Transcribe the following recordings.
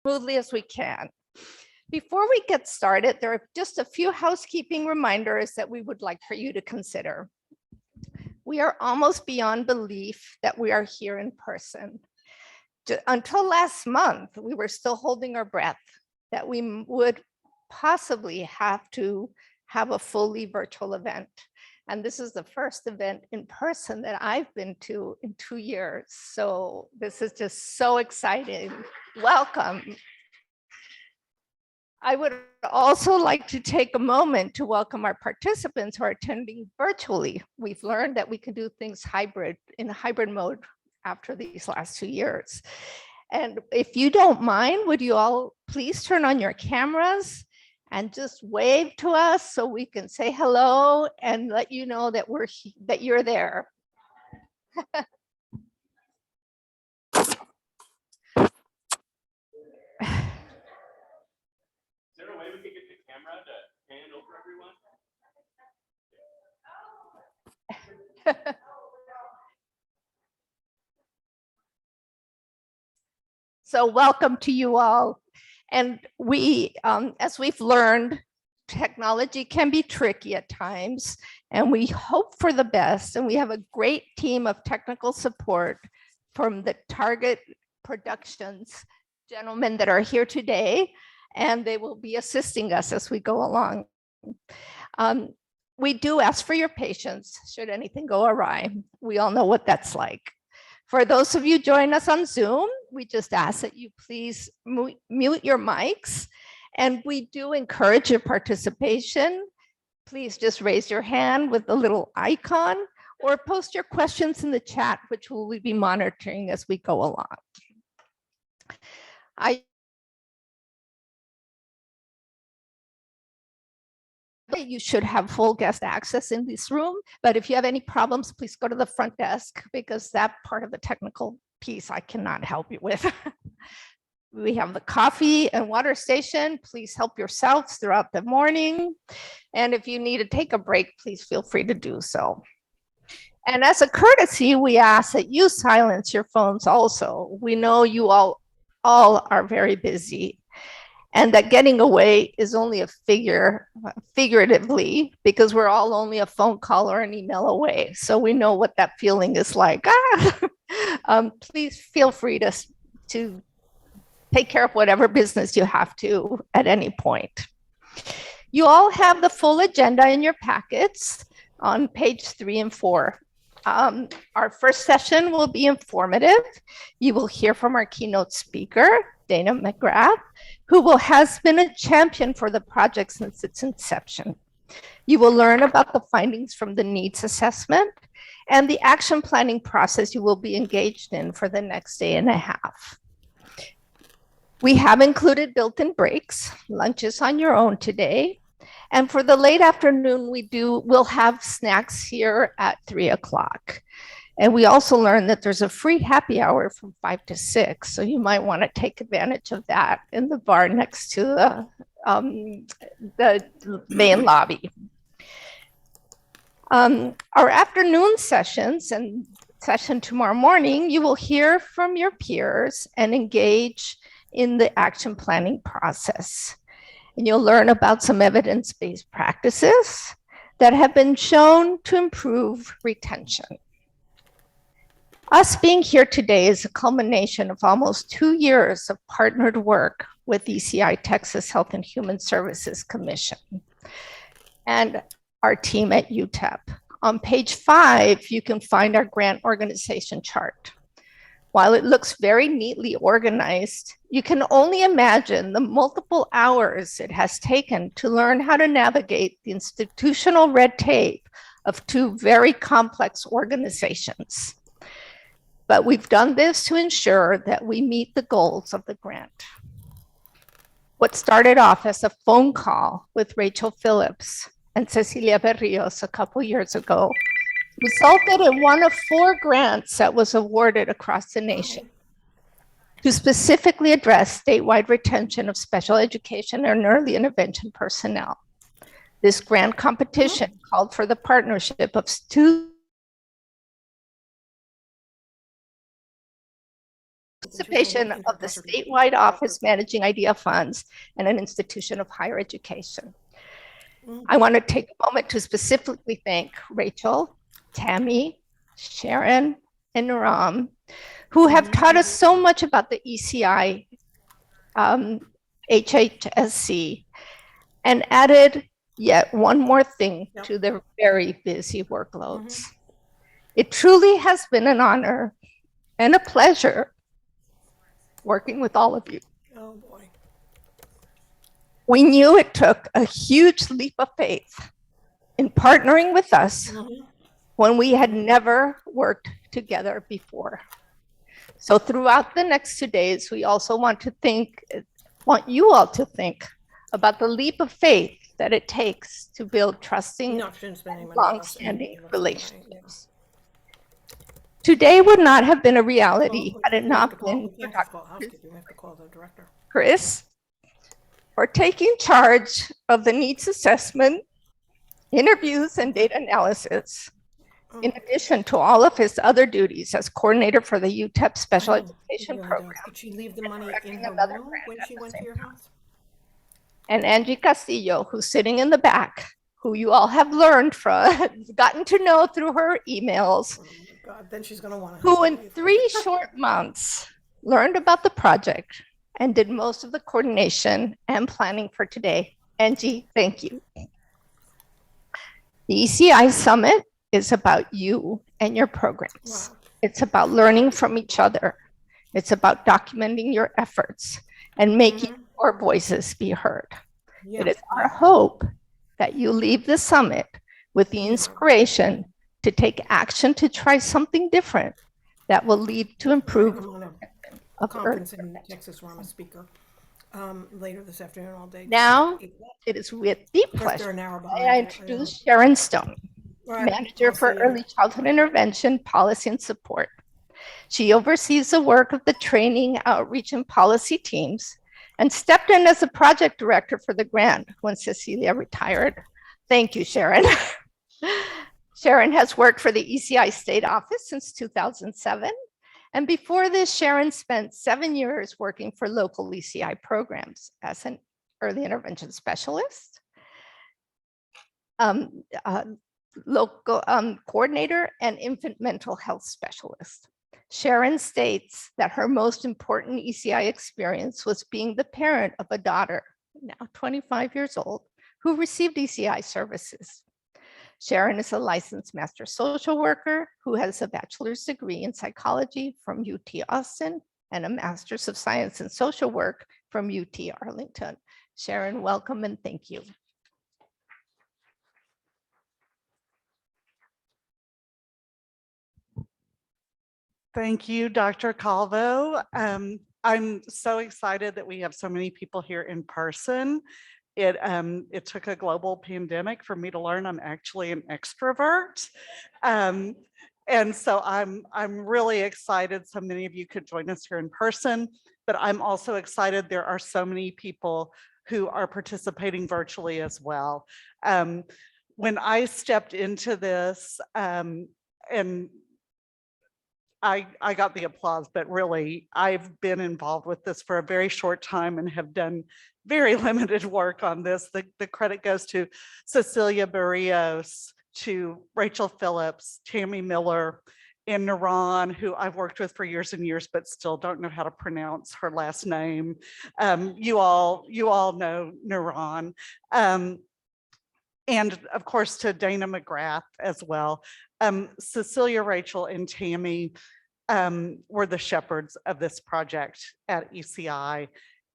smoothly as we can. Before we get started, there are just a few housekeeping reminders that we would like for you to consider. We are almost beyond belief that we are here in person. Until last month, we were still holding our breath that we would possibly have to have a fully virtual event. And this is the first event in person that I've been to in 2 years. So this is just so exciting. Welcome. I would also like to take a moment to welcome our participants who are attending virtually. We've learned that we can do things in a hybrid mode after these last 2 years. And if you don't mind, would you all please turn on your cameras and just wave to us so we can say hello and let you know that that you're there. Hand over everyone. So welcome to you all. And we, as we've learned, technology can be tricky at times, and we hope for the best. And we have a great team of technical support from the Target Productions gentlemen that are here today, and they will be assisting us as we go along. We do ask for your patience should anything go awry. We all know what that's like. For those of you joining us on Zoom, we just ask that you please mute your mics, and we do encourage your participation. Please just raise your hand with the little icon or post your questions in the chat, which we'll be monitoring as we go along. You should have full guest access in this room, but if you have any problems, please go to the front desk because that part of the technical piece I cannot help you with. We have the coffee and water station. Please help yourselves throughout the morning. And if you need to take a break, please feel free to do so. And as a courtesy, we ask that you silence your phones also. We know you all are very busy, and that getting away is only figuratively, because we're all only a phone call or an email away. So we know what that feeling is like. Please feel free to take care of whatever business you have to at any point. You all have the full agenda in your packets on page 3 and 4. Our first session will be informative. You will hear from our keynote speaker, Dana McGrath, who has been a champion for the project since its inception. You will learn about the findings from the needs assessment and the action planning process you will be engaged in for the next day and a half. We have included built-in breaks. Lunch is on your own today. And for the late afternoon, we'll have snacks here at 3 o'clock. And we also learned that there's a free happy hour from 5 to 6. So you might want to take advantage of that in the bar next to the main lobby. Our afternoon sessions and session tomorrow morning, you will hear from your peers and engage in the action planning process. And you'll learn about some evidence-based practices that have been shown to improve retention. Us being here today is a culmination of almost 2 years of partnered work with ECI Texas Health and Human Services Commission and our team at UTEP. On page 5, you can find our grant organization chart. While it looks very neatly organized, you can only imagine the multiple hours it has taken to learn how to navigate the institutional red tape of 2 very complex organizations. But we've done this to ensure that we meet the goals of the grant. What started off as a phone call with Rachel Phillips and Cecilia Berrios a couple years ago resulted in one of 4 grants that was awarded across the nation to specifically address statewide retention of special education and early intervention personnel. This grant competition called for the partnership of 2 participation of the statewide office managing IDEA funds and an institution of higher education. I want to take a moment to specifically thank Rachel, Tammy, Sharon, and Naram, who have taught us so much about the ECI HHSC and added yet one more thing to their very busy workloads. It truly has been an honor and a pleasure working with all of you. Oh boy. We knew it took a huge leap of faith in partnering with us when we had never worked together before. So throughout the next 2 days, we also want you all to think about the leap of faith that it takes to build trusting, long-standing relationships. Today would not have been a reality had it not been for Dr. Chris for taking charge of the needs assessment, interviews, and data analysis, in addition to all of his other duties as coordinator for the UTEP Special Education Program. Did she leave the money in her room when she went to your house? And Angie Castillo, who's sitting in the back, who you all have learned from, gotten to know through her emails, Oh my God, then she's going to want to. who in 3 short months learned about the project and did most of the coordination and planning for today. Angie, thank you. The ECI Summit is about you and your programs. Wow. It's about learning from each other. It's about documenting your efforts and making your voices be heard. Yeah. It is our hope that you leave the summit with the inspiration to take action to try something different that will lead to improved I'm on a of conference Earth. in Texas where I'm a speaker later this afternoon all day. Now, it is with deep Of course, they're pleasure an hour that behind. I introduce Sharon Stone, Right. Manager I'll for see you. Early Childhood Intervention Policy and Support. She oversees the work of the training, outreach, and policy teams, and stepped in as a project director for the grant when Cecilia retired. Thank you, Sharon. Sharon has worked for the ECI State Office since 2007. And before this, Sharon spent 7 years working for local ECI programs as an early intervention specialist, local coordinator, and infant mental health specialist. Sharon states that her most important ECI experience was being the parent of a daughter, now 25 years old, who received ECI services. Sharon is a licensed master social worker who has a bachelor's degree in psychology from UT Austin and a master's of science in social work from UT Arlington. Sharon, welcome and thank you. Thank you, Dr. Calvo. I'm so excited that we have so many people here in person. It took a global pandemic for me to learn I'm actually an extrovert. And so I'm really excited so many of you could join us here in person, but I'm also excited there are so many people who are participating virtually as well. When I stepped into this, and I got the applause, but really I've been involved with this for a very short time and have done very limited work on this. The credit goes to Cecilia Barrios, to Rachel Phillips, Tammy Miller, and Naran, who I've worked with for years and years, but still don't know how to pronounce her last name. You all know Naran. And of course to Dana McGrath as well. Cecilia, Rachel, and Tammy were the shepherds of this project at ECI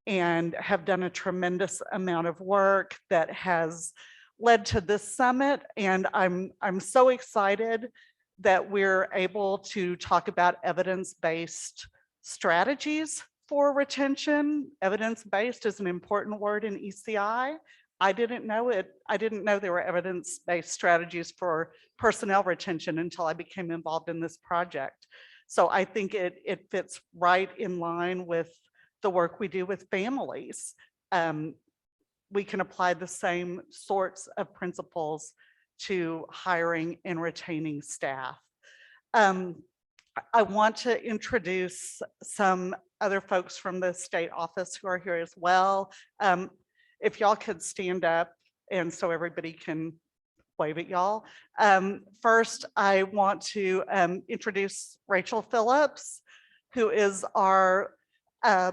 and have done a tremendous amount of work that has led to this summit. And I'm so excited that we're able to talk about evidence-based strategies for retention. Evidence-based is an important word in ECI. I didn't know it. I didn't know there were evidence-based strategies for personnel retention until I became involved in this project. So I think it fits right in line with the work we do with families. We can apply the same sorts of principles to hiring and retaining staff. I want to introduce some other folks from the state office who are here as well. If y'all could stand up and so everybody can wave at y'all. First, I want to introduce Rachel Phillips, who is our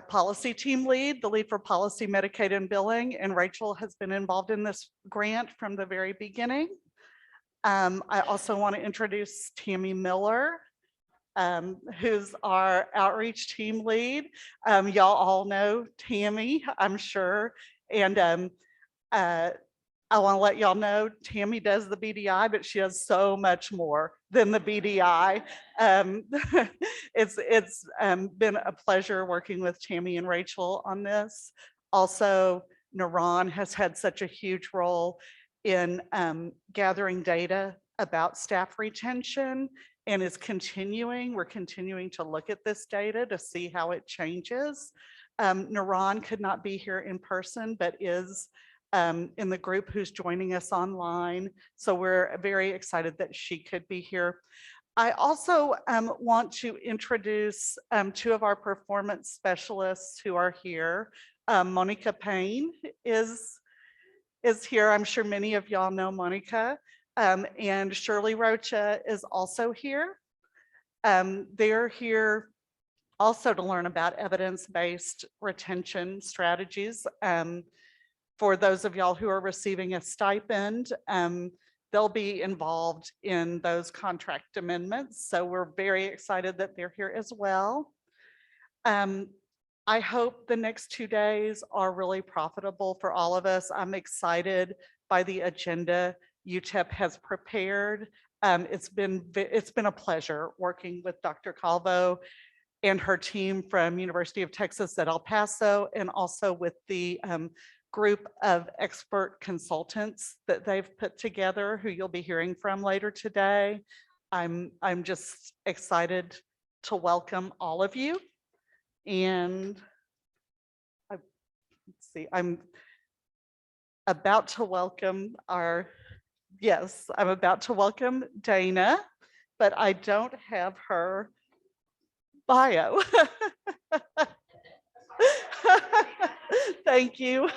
policy team lead, the lead for policy, Medicaid, and billing. And Rachel has been involved in this grant from the very beginning. I also want to introduce Tammy Miller, who's our outreach team lead. Y'all all know Tammy, I'm sure. And I want to let y'all know Tammy does the BDI, but she does so much more than the BDI. It's been a pleasure working with Tammy and Rachel on this. Also, Naran has had such a huge role in gathering data about staff retention and is continuing. We're continuing to look at this data to see how it changes. Naran could not be here in person, but is in the group who's joining us online. So we're very excited that she could be here. I also want to introduce two of our performance specialists who are here. Monica Payne is here. I'm sure many of y'all know Monica. And Shirley Rocha is also here. They're here also to learn about evidence-based retention strategies. For those of y'all who are receiving a stipend, they'll be involved in those contract amendments. So we're very excited that they're here as well. I hope the next 2 days are really profitable for all of us. I'm excited by the agenda UTEP has prepared. It's been a pleasure working with Dr. Calvo and her team from University of Texas at El Paso, and also with the group of expert consultants that they've put together, who you'll be hearing from later today. I'm just excited to welcome all of you. And let's see, I'm about to welcome I'm about to welcome Dana, but I don't have her bio. Thank you.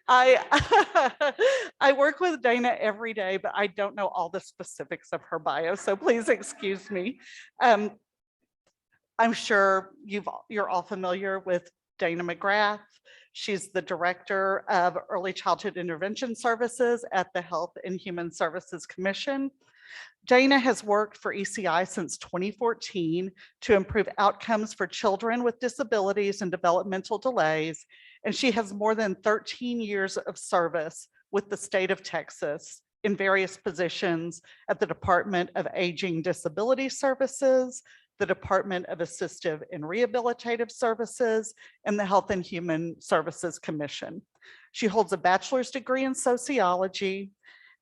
I work with Dana every day, but I don't know all the specifics of her bio, so please excuse me. I'm sure you're all familiar with Dana McGrath. She's the Director of Early Childhood Intervention Services at the Health and Human Services Commission. Dana has worked for ECI since 2014 to improve outcomes for children with disabilities and developmental delays, and she has more than 13 years of service with the state of Texas in various positions at the Department of Aging Disability Services, the Department of Assistive and Rehabilitative Services, and the Health and Human Services Commission. She holds a bachelor's degree in sociology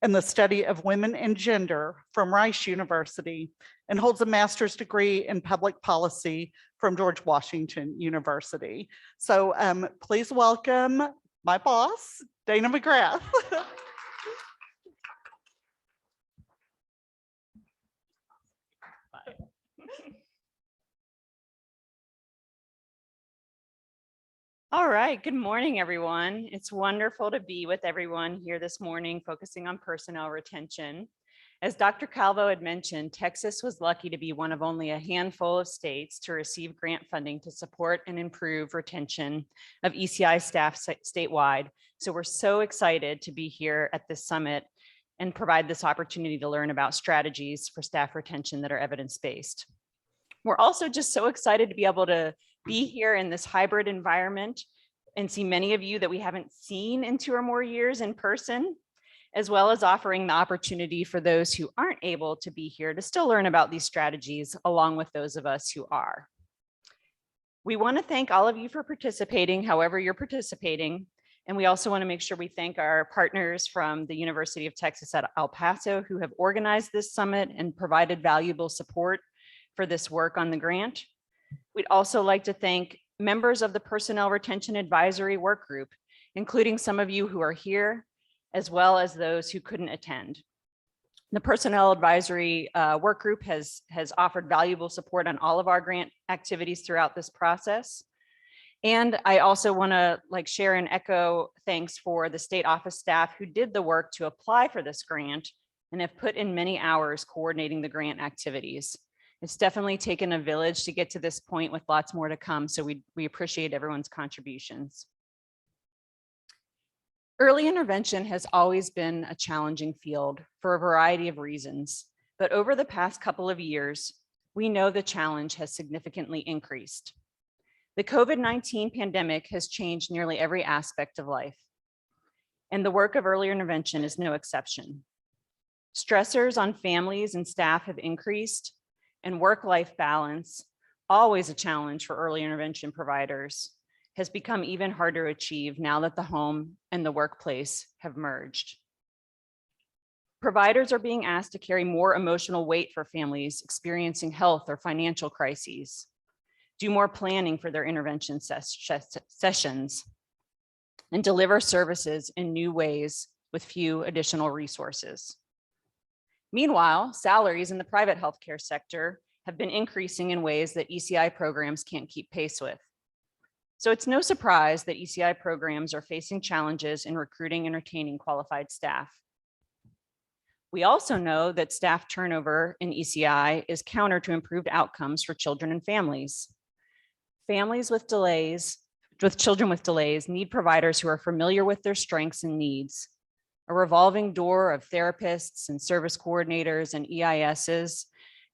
and the study of women and gender from Rice University, and holds a master's degree in public policy from George Washington University. So please welcome my boss, Dana McGrath. All right, good morning, everyone. It's wonderful to be with everyone here this morning, focusing on personnel retention. As Dr. Calvo had mentioned, Texas was lucky to be one of only a handful of states to receive grant funding to support and improve retention of ECI staff statewide. So we're so excited to be here at this summit and provide this opportunity to learn about strategies for staff retention that are evidence-based. We're also just so excited to be able to be here in this hybrid environment and see many of you that we haven't seen in 2 or more years in person, as well as offering the opportunity for those who aren't able to be here to still learn about these strategies along with those of us who are. We want to thank all of you for participating, however you're participating. And we also want to make sure we thank our partners from the University of Texas at El Paso who have organized this summit and provided valuable support for this work on the grant. We'd also like to thank members of the Personnel Retention Advisory Work Group, including some of you who are here, as well as those who couldn't attend. The Personnel Advisory Work Group has offered valuable support on all of our grant activities throughout this process. And I also want to share and echo thanks for the state office staff who did the work to apply for this grant and have put in many hours coordinating the grant activities. It's definitely taken a village to get to this point with lots more to come. So we appreciate everyone's contributions. Early intervention has always been a challenging field for a variety of reasons, but over the past couple of years, we know the challenge has significantly increased. The COVID-19 pandemic has changed nearly every aspect of life, and the work of early intervention is no exception. Stressors on families and staff have increased, and work-life balance, always a challenge for early intervention providers, has become even harder to achieve now that the home and the workplace have merged. Providers are being asked to carry more emotional weight for families experiencing health or financial crises, do more planning for their intervention sessions, and deliver services in new ways with few additional resources. Meanwhile, salaries in the private healthcare sector have been increasing in ways that ECI programs can't keep pace with. So it's no surprise that ECI programs are facing challenges in recruiting and retaining qualified staff. We also know that staff turnover in ECI is counter to improved outcomes for children and families. Families with children with delays need providers who are familiar with their strengths and needs. A revolving door of therapists and service coordinators and EISs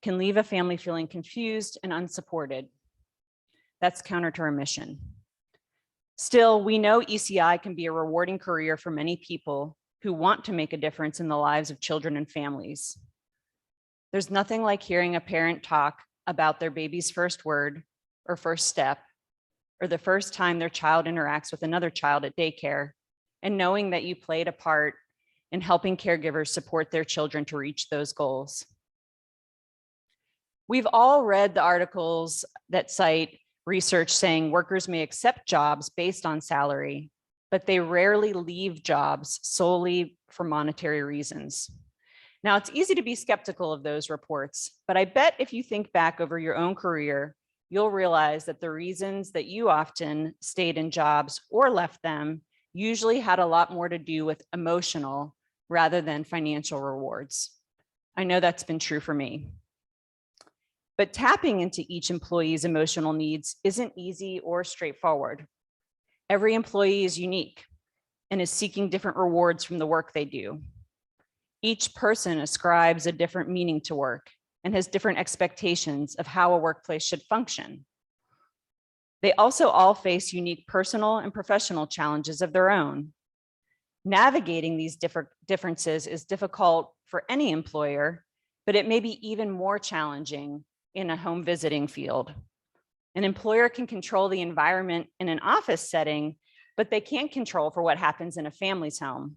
can leave a family feeling confused and unsupported. That's counter to our mission. Still, we know ECI can be a rewarding career for many people who want to make a difference in the lives of children and families. There's nothing like hearing a parent talk about their baby's first word or first step, or the first time their child interacts with another child at daycare, and knowing that you played a part in helping caregivers support their children to reach those goals. We've all read the articles that cite research saying workers may accept jobs based on salary, but they rarely leave jobs solely for monetary reasons. Now, it's easy to be skeptical of those reports, but I bet if you think back over your own career, you'll realize that the reasons that you often stayed in jobs or left them usually had a lot more to do with emotional rather than financial rewards. I know that's been true for me. But tapping into each employee's emotional needs isn't easy or straightforward. Every employee is unique and is seeking different rewards from the work they do. Each person ascribes a different meaning to work and has different expectations of how a workplace should function. They also all face unique personal and professional challenges of their own. Navigating these differences is difficult for any employer, but it may be even more challenging in a home visiting field. An employer can control the environment in an office setting, but they can't control for what happens in a family's home.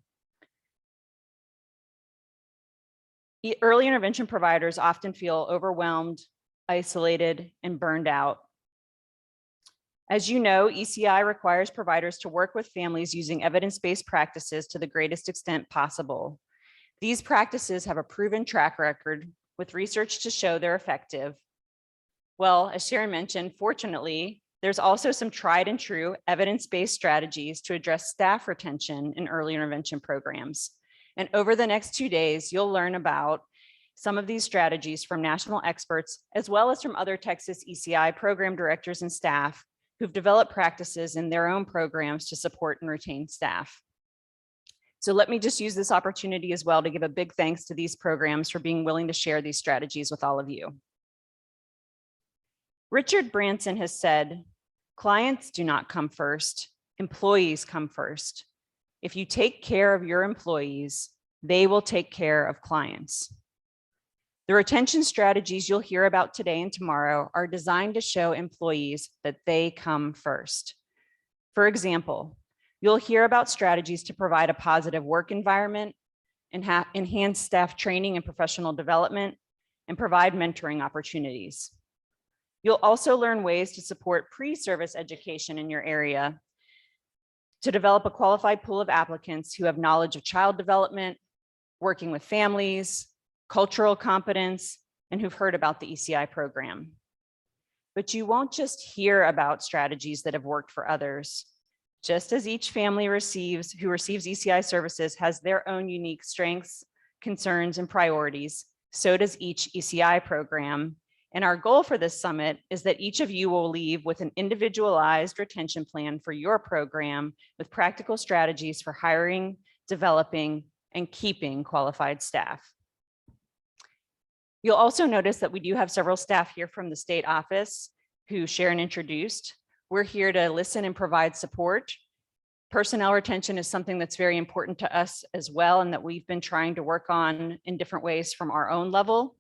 Early intervention providers often feel overwhelmed, isolated, and burned out. As you know, ECI requires providers to work with families using evidence-based practices to the greatest extent possible. These practices have a proven track record with research to show they're effective. Well, as Sharon mentioned, fortunately, there's also some tried and true evidence-based strategies to address staff retention in early intervention programs. And over the next 2 days, you'll learn about some of these strategies from national experts, as well as from other Texas ECI program directors and staff who've developed practices in their own programs to support and retain staff. So let me just use this opportunity as well to give a big thanks to these programs for being willing to share these strategies with all of you. Richard Branson has said, clients do not come first, employees come first. If you take care of your employees, they will take care of clients. The retention strategies you'll hear about today and tomorrow are designed to show employees that they come first. For example, you'll hear about strategies to provide a positive work environment, enhance staff training and professional development, and provide mentoring opportunities. You'll also learn ways to support pre-service education in your area, to develop a qualified pool of applicants who have knowledge of child development, working with families, cultural competence, and who've heard about the ECI program. But you won't just hear about strategies that have worked for others. Just as each family who receives ECI services has their own unique strengths, concerns, and priorities, so does each ECI program. And our goal for this summit is that each of you will leave with an individualized retention plan for your program with practical strategies for hiring, developing, and keeping qualified staff. You'll also notice that we do have several staff here from the state office who Sharon introduced. We're here to listen and provide support. Personnel retention is something that's very important to us as well, and that we've been trying to work on in different ways from our own level.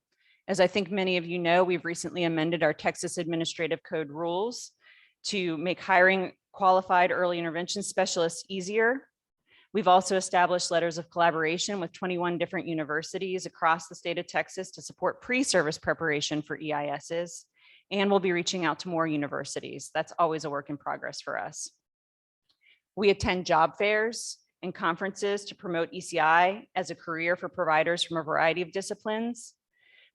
As I think many of you know, we've recently amended our Texas Administrative Code rules to make hiring qualified early intervention specialists easier. We've also established letters of collaboration with 21 different universities across the state of Texas to support pre-service preparation for EISs, and we'll be reaching out to more universities. That's always a work in progress for us. We attend job fairs and conferences to promote ECI as a career for providers from a variety of disciplines,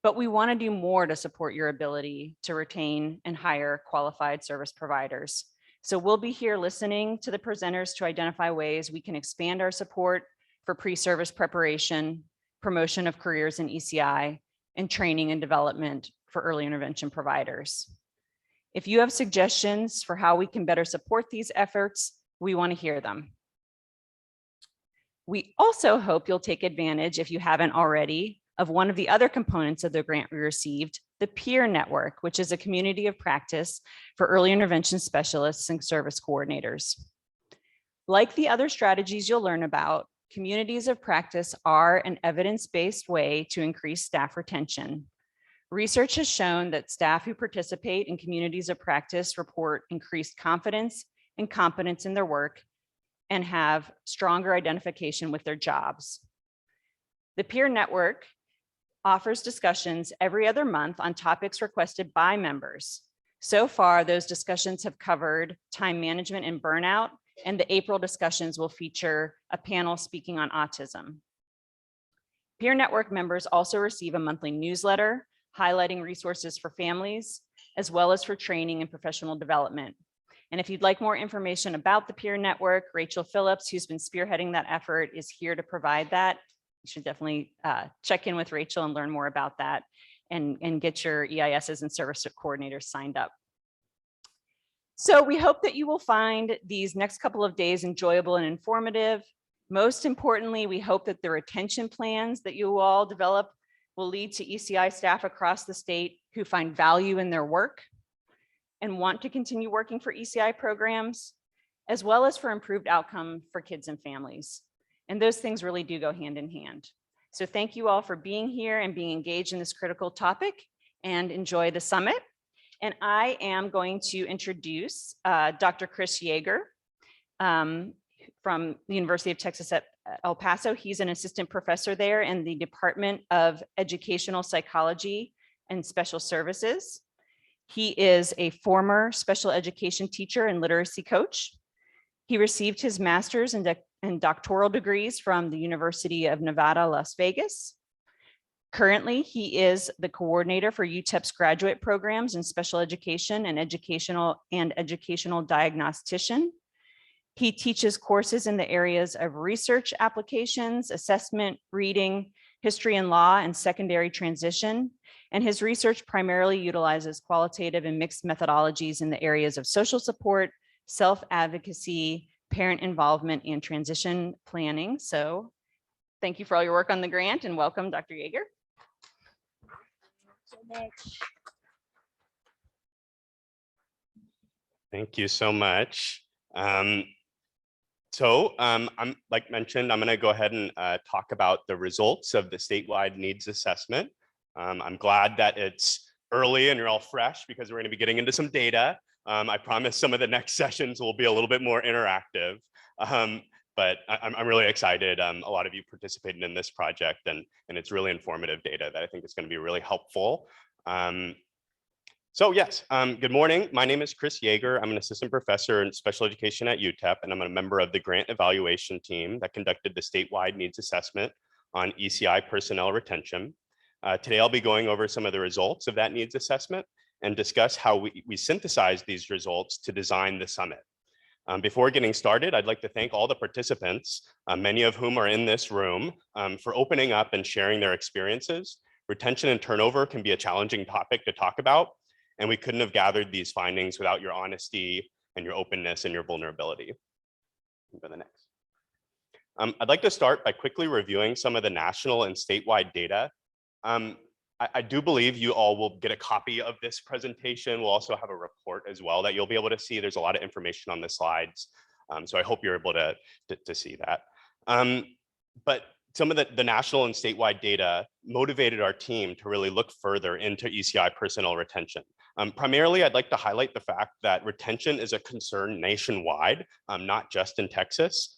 but we want to do more to support your ability to retain and hire qualified service providers. So we'll be here listening to the presenters to identify ways we can expand our support for pre-service preparation, promotion of careers in ECI, and training and development for early intervention providers. If you have suggestions for how we can better support these efforts, we want to hear them. We also hope you'll take advantage, if you haven't already, of one of the other components of the grant we received, the Peer Network, which is a community of practice for early intervention specialists and service coordinators. Like the other strategies you'll learn about, communities of practice are an evidence-based way to increase staff retention. Research has shown that staff who participate in communities of practice report increased confidence and competence in their work and have stronger identification with their jobs. The Peer Network offers discussions every other month on topics requested by members. So far, those discussions have covered time management and burnout, and the April discussions will feature a panel speaking on autism. Peer Network members also receive a monthly newsletter highlighting resources for families, as well as for training and professional development. And if you'd like more information about the Peer Network, Rachel Phillips, who's been spearheading that effort, is here to provide that. You should definitely check in with Rachel and learn more about that and get your EISs and service coordinators signed up. So we hope that you will find these next couple of days enjoyable and informative. Most importantly, we hope that the retention plans that you all develop will lead to ECI staff across the state who find value in their work and want to continue working for ECI programs, as well as for improved outcome for kids and families. And those things really do go hand in hand. So thank you all for being here and being engaged in this critical topic, and enjoy the summit. And I am going to introduce Dr. Chris Yeager from the University of Texas at El Paso. He's an assistant professor there in the Department of Educational Psychology and Special Services. He is a former special education teacher and literacy coach. He received his master's and doctoral degrees from the University of Nevada, Las Vegas. Currently, he is the coordinator for UTEP's graduate programs in special education and educational diagnostician. He teaches courses in the areas of research applications, assessment, reading, history and law, and secondary transition. And his research primarily utilizes qualitative and mixed methodologies in the areas of social support, self-advocacy, parent involvement, and transition planning. So thank you for all your work on the grant, and welcome, Dr. Yeager. Thank you so much. I'm like mentioned, I'm going to go ahead and talk about the results of the statewide needs assessment. I'm glad that it's early and you're all fresh, because we're going to be getting into some data. I promise some of the next sessions will be a little bit more interactive, but I'm really excited. A lot of you participated in this project, and it's really informative data that I think is going to be really helpful. So yes, good morning. My name is Chris Yeager. I'm an assistant professor in special education at UTEP, and I'm a member of the grant evaluation team that conducted the statewide needs assessment on ECI personnel retention. Today, I'll be going over some of the results of that needs assessment and discuss how we synthesize these results to design the summit. Before getting started, I'd like to thank all the participants, many of whom are in this room, for opening up and sharing their experiences. Retention and turnover can be a challenging topic to talk about, and we couldn't have gathered these findings without your honesty and your openness and your vulnerability. Go to the next. I'd like to start by quickly reviewing some of the national and statewide data. I do believe you all will get a copy of this presentation. We'll also have a report as well that you'll be able to see. There's a lot of information on the slides, so I hope you're able to see that. But some of the national and statewide data motivated our team to really look further into ECI personnel retention. Primarily, I'd like to highlight the fact that retention is a concern nationwide, not just in Texas,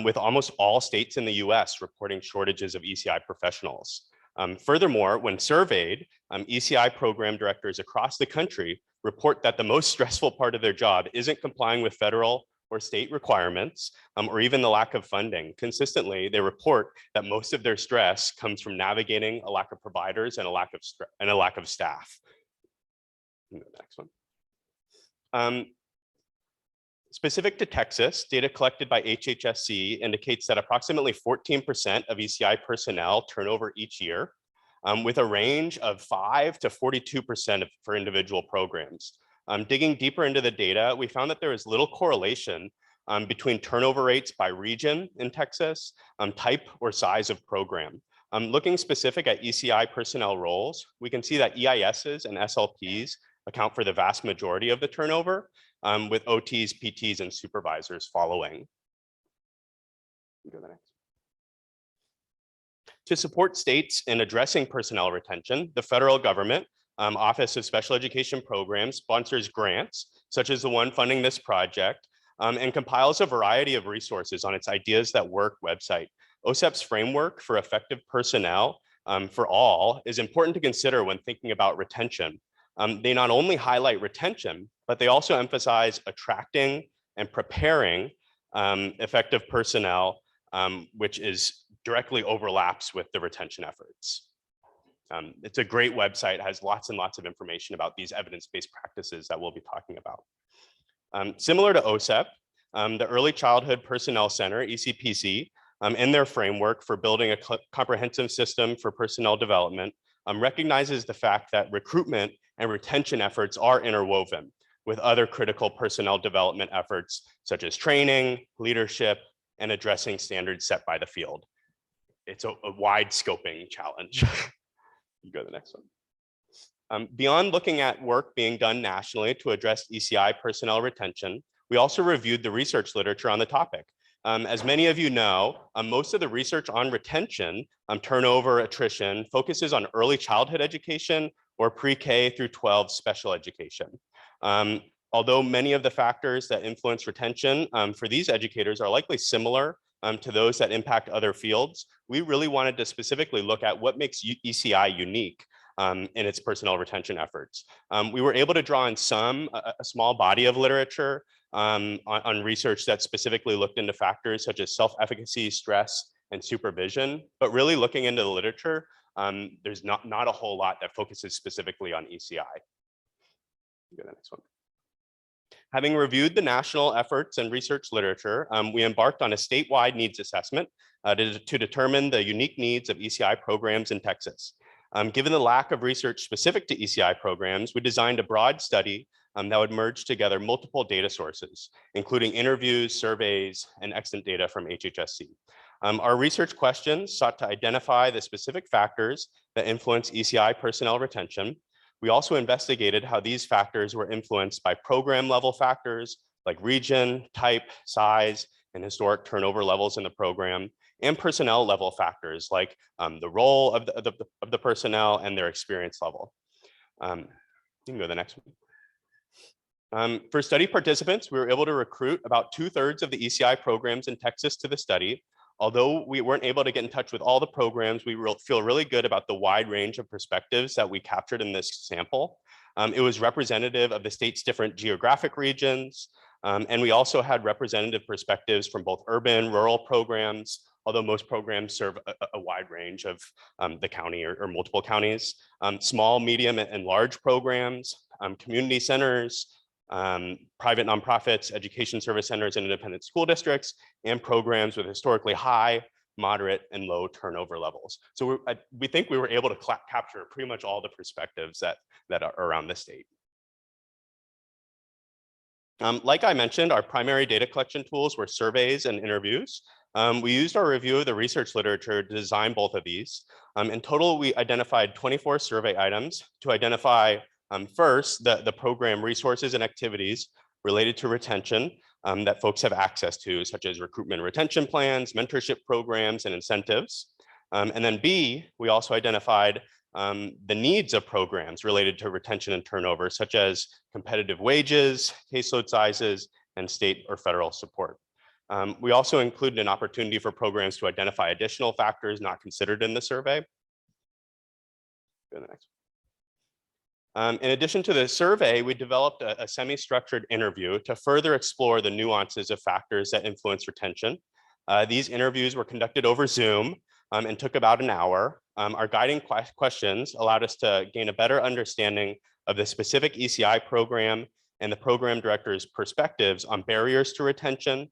with almost all states in the US reporting shortages of ECI professionals. Furthermore, when surveyed, ECI program directors across the country report that the most stressful part of their job isn't complying with federal or state requirements, or even the lack of funding. Consistently, they report that most of their stress comes from navigating a lack of providers and a lack of staff. The next one. Specific to Texas, data collected by HHSC indicates that approximately 14% of ECI personnel turnover each year, with a range of 5 to 42% for individual programs. Digging deeper into the data, we found that there is little correlation between turnover rates by region in Texas, type or size of program. Looking specific at ECI personnel roles, we can see that EISs and SLPs account for the vast majority of the turnover, with OTs, PTs, and supervisors following. Go to the next. To support states in addressing personnel retention, the federal government, Office of Special Education Programs, sponsors grants, such as the one funding this project, and compiles a variety of resources on its Ideas That Work website. OSEP's framework for effective personnel for all is important to consider when thinking about retention. They not only highlight retention, but they also emphasize attracting and preparing effective personnel, which directly overlaps with the retention efforts. It's a great website, has lots and lots of information about these evidence-based practices that we'll be talking about. Similar to OSEP, the Early Childhood Personnel Center, ECPC, in their framework for building a comprehensive system for personnel development, recognizes the fact that recruitment and retention efforts are interwoven with other critical personnel development efforts, such as training, leadership, and addressing standards set by the field. It's a wide scoping challenge. You go to the next one. Beyond looking at work being done nationally to address ECI personnel retention, we also reviewed the research literature on the topic. As many of you know, most of the research on retention, turnover, attrition, focuses on early childhood education or pre-K through 12 special education. Although many of the factors that influence retention for these educators are likely similar to those that impact other fields, we really wanted to specifically look at what makes ECI unique in its personnel retention efforts. We were able to draw on a small body of literature on research that specifically looked into factors such as self-efficacy, stress, and supervision, but really looking into the literature, there's not a whole lot that focuses specifically on ECI. Go to the next one. Having reviewed the national efforts and research literature, we embarked on a statewide needs assessment to determine the unique needs of ECI programs in Texas. Given the lack of research specific to ECI programs, we designed a broad study that would merge together multiple data sources, including interviews, surveys, and extant data from HHSC. Our research questions sought to identify the specific factors that influence ECI personnel retention. We also investigated how these factors were influenced by program level factors like region, type, size, and historic turnover levels in the program, and personnel level factors like the role of the personnel and their experience level. You can go to the next one. For study participants, we were able to recruit about 2/3 of the ECI programs in Texas to the study. Although we weren't able to get in touch with all the programs, we feel really good about the wide range of perspectives that we captured in this sample. It was representative of the state's different geographic regions, and we also had representative perspectives from both urban, rural programs, although most programs serve a wide range of the county or multiple counties. Small, medium, and large programs, community centers, private nonprofits, education service centers, and independent school districts, and programs with historically high, moderate, and low turnover levels. So we think we were able to capture pretty much all the perspectives that are around the state. Like I mentioned, our primary data collection tools were surveys and interviews. We used our review of the research literature to design both of these. In total, we identified 24 survey items to identify first, the program resources and activities related to retention that folks have access to, such as recruitment retention plans, mentorship programs, and incentives. And then B, we also identified the needs of programs related to retention and turnover, such as competitive wages, caseload sizes, and state or federal support. We also included an opportunity for programs to identify additional factors not considered in the survey. Go to the next. In addition to the survey, we developed a semi-structured interview to further explore the nuances of factors that influence retention. These interviews were conducted over Zoom and took about an hour. Our guiding questions allowed us to gain a better understanding of the specific ECI program and the program director's perspectives on barriers to retention,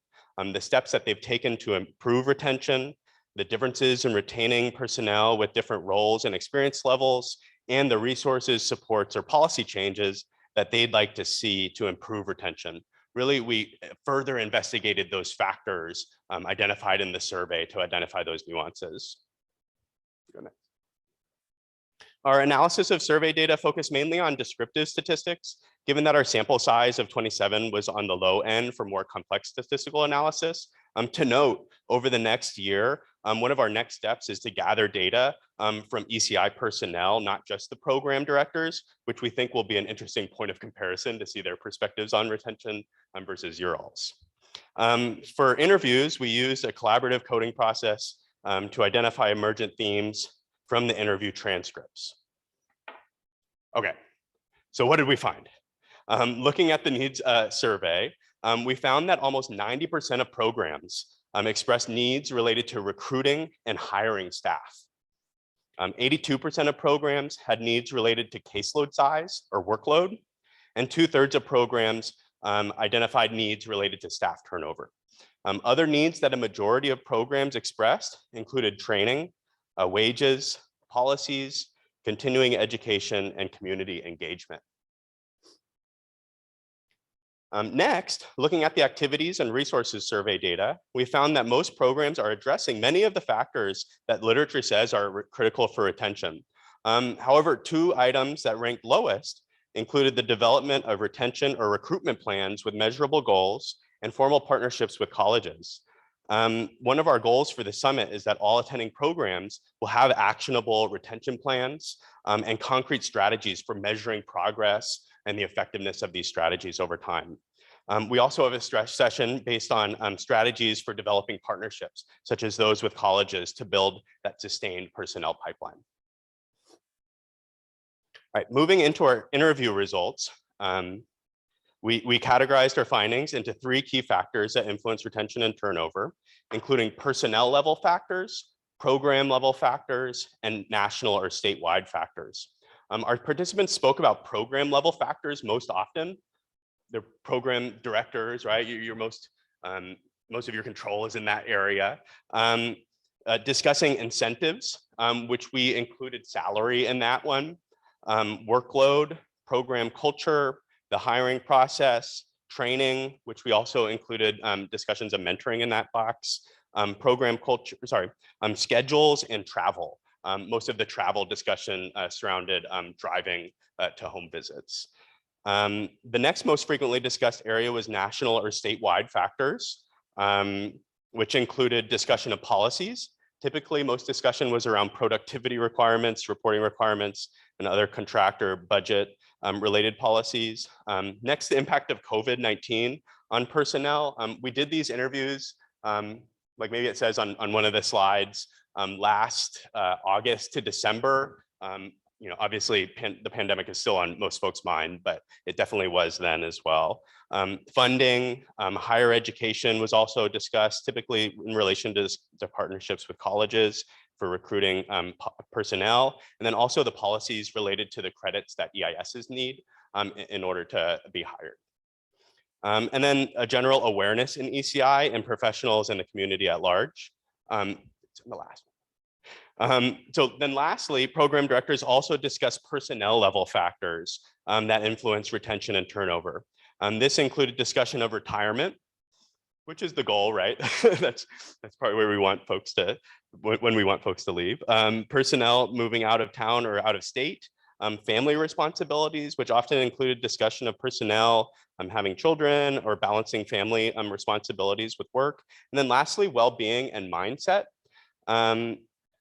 the steps that they've taken to improve retention, the differences in retaining personnel with different roles and experience levels, and the resources, supports, or policy changes that they'd like to see to improve retention. Really, we further investigated those factors identified in the survey to identify those nuances. Our analysis of survey data focused mainly on descriptive statistics, given that our sample size of 27 was on the low end for more complex statistical analysis. To note, over the next year, one of our next steps is to gather data from ECI personnel, not just the program directors, which we think will be an interesting point of comparison to see their perspectives on retention versus your all's. For interviews, we used a collaborative coding process to identify emergent themes from the interview transcripts. Okay, so what did we find? Looking at the needs survey, we found that almost 90% of programs expressed needs related to recruiting and hiring staff. 82% of programs had needs related to caseload size or workload, and 2/3 of programs identified needs related to staff turnover. Other needs that a majority of programs expressed included training, wages, policies, continuing education, and community engagement. Next, looking at the activities and resources survey data, we found that most programs are addressing many of the factors that literature says are critical for retention. However, 2 items that ranked lowest included the development of retention or recruitment plans with measurable goals and formal partnerships with colleges. One of our goals for the summit is that all attending programs will have actionable retention plans and concrete strategies for measuring progress and the effectiveness of these strategies over time. We also have a stress session based on strategies for developing partnerships, such as those with colleges, to build that sustained personnel pipeline. All right, moving into our interview results, we categorized our findings into 3 key factors that influence retention and turnover, including personnel level factors, program level factors, and national or statewide factors. Our participants spoke about program level factors most often. The program directors, right? Most of your control is in that area. Discussing incentives, which we included salary in that one, workload, program culture, the hiring process, training, which we also included discussions of mentoring in that box, program culture, schedules, and travel. Most of the travel discussion surrounded driving to home visits. The next most frequently discussed area was national or statewide factors, which included discussion of policies. Typically, most discussion was around productivity requirements, reporting requirements, and other contractor budget related policies. Next, the impact of COVID-19 on personnel. We did these interviews, like maybe it says on one of the slides, last August to December. obviously the pandemic is still on most folks' mind, but it definitely was then as well. Funding, higher education was also discussed, typically in relation to partnerships with colleges for recruiting personnel, and then also the policies related to the credits that EISs need in order to be hired. And then a general awareness in ECI and professionals and the community at large. It's in the last one. So then lastly, program directors also discuss personnel level factors that influence retention and turnover. This included discussion of retirement, which is the goal, right? that's probably where we want folks to, when we want folks to leave. Personnel moving out of town or out of state. Family responsibilities, which often included discussion of personnel having children or balancing family responsibilities with work. And then lastly, well-being and mindset.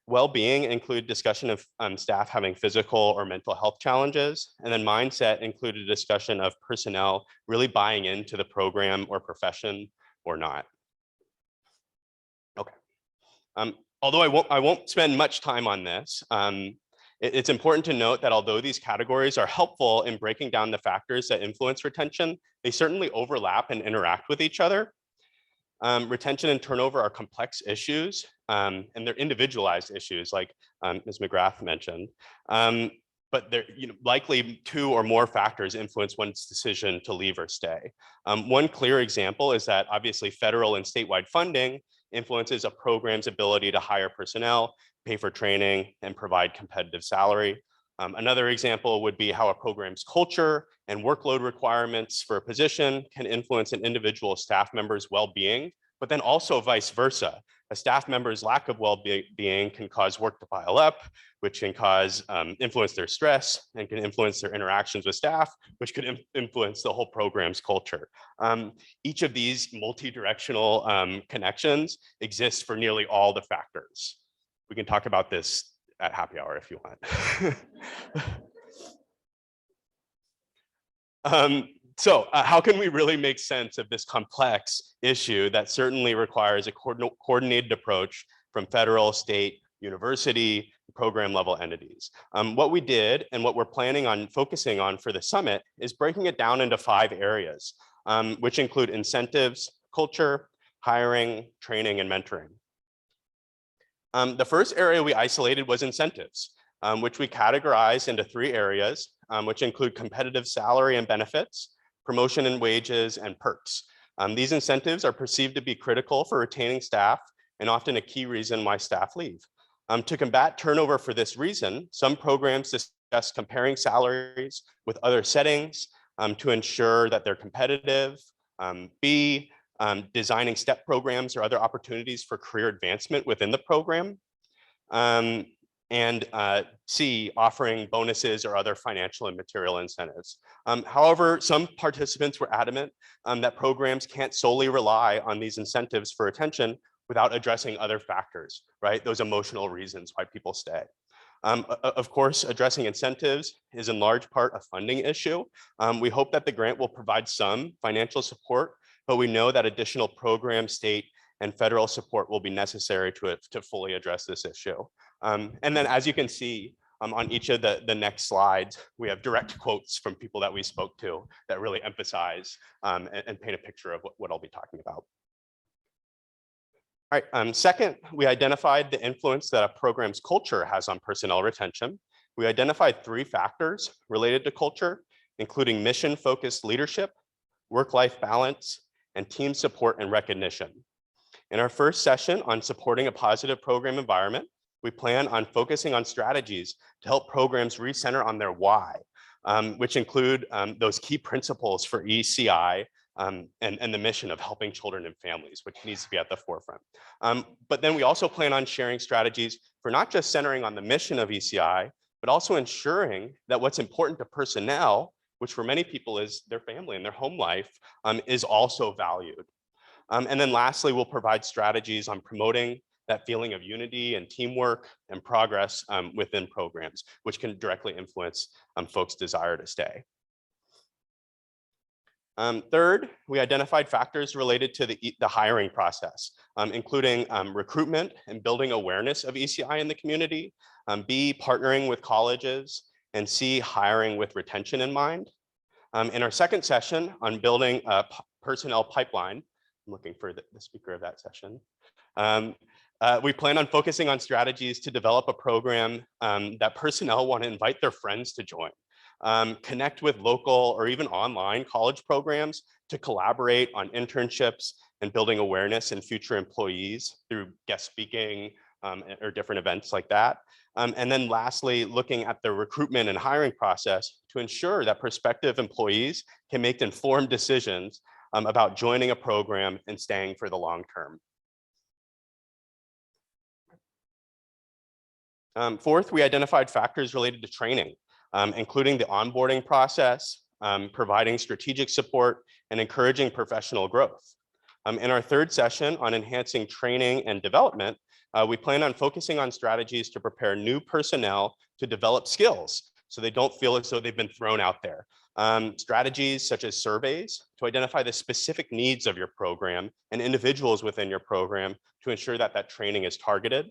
Well-being included discussion of staff having physical or mental health challenges. And then mindset included discussion of personnel really buying into the program or profession or not. Okay. Although I won't spend much time on this, it's important to note that although these categories are helpful in breaking down the factors that influence retention, they certainly overlap and interact with each other. Retention and turnover are complex issues, and they're individualized issues, like Ms. McGrath mentioned. But there, likely two or more factors influence one's decision to leave or stay. One clear example is that obviously federal and statewide funding influences a program's ability to hire personnel, pay for training, and provide competitive salary. Another example would be how a program's culture and workload requirements for a position can influence an individual staff member's well-being, but then also vice versa. A staff member's lack of well-being can cause work to pile up, which can cause influence their stress and can influence their interactions with staff, which could influence the whole program's culture. Each of these multi-directional connections exists for nearly all the factors. We can talk about this at happy hour if you want. So how can we really make sense of this complex issue that certainly requires a coordinated approach from federal, state, university, program level entities? What we did and what we're planning on focusing on for the summit is breaking it down into 5 areas, which include incentives, culture, hiring, training, and mentoring. The first area we isolated was incentives, which we categorized into 3 areas, which include competitive salary and benefits, promotion and wages, and perks. These incentives are perceived to be critical for retaining staff and often a key reason why staff leave. To combat turnover for this reason, some programs discuss comparing salaries with other settings to ensure that they're competitive. B, designing step programs or other opportunities for career advancement within the program. And C, offering bonuses or other financial and material incentives. However, some participants were adamant that programs can't solely rely on these incentives for retention without addressing other factors, right? Those emotional reasons why people stay. Of course, addressing incentives is in large part a funding issue. We hope that the grant will provide some financial support, but we know that additional program, state, and federal support will be necessary to fully address this issue. And then as you can see on each of the next slides, we have direct quotes from people that we spoke to that really emphasize and paint a picture of what I'll be talking about. All right, second, we identified the influence that a program's culture has on personnel retention. We identified 3 factors related to culture, including mission-focused leadership, work-life balance, and team support and recognition. In our first session on supporting a positive program environment, we plan on focusing on strategies to help programs recenter on their why, which include those key principles for ECI and the mission of helping children and families, which needs to be at the forefront. But then we also plan on sharing strategies for not just centering on the mission of ECI, but also ensuring that what's important to personnel, which for many people is their family and their home life, is also valued. And then lastly, we'll provide strategies on promoting that feeling of unity and teamwork and progress within programs, which can directly influence folks' desire to stay. Third, we identified factors related to the hiring process, including recruitment and building awareness of ECI in the community, B, partnering with colleges, and C, hiring with retention in mind. In our second session on building a personnel pipeline, I'm looking for the speaker of that session. We plan on focusing on strategies to develop a program that personnel want to invite their friends to join. Connect with local or even online college programs to collaborate on internships and building awareness in future employees through guest speaking or different events like that. And then lastly, looking at the recruitment and hiring process to ensure that prospective employees can make informed decisions about joining a program and staying for the long term. Fourth, we identified factors related to training, including the onboarding process, providing strategic support, and encouraging professional growth. In our third session on enhancing training and development, we plan on focusing on strategies to prepare new personnel to develop skills so they don't feel as though they've been thrown out there. Strategies such as surveys to identify the specific needs of your program and individuals within your program to ensure that that training is targeted.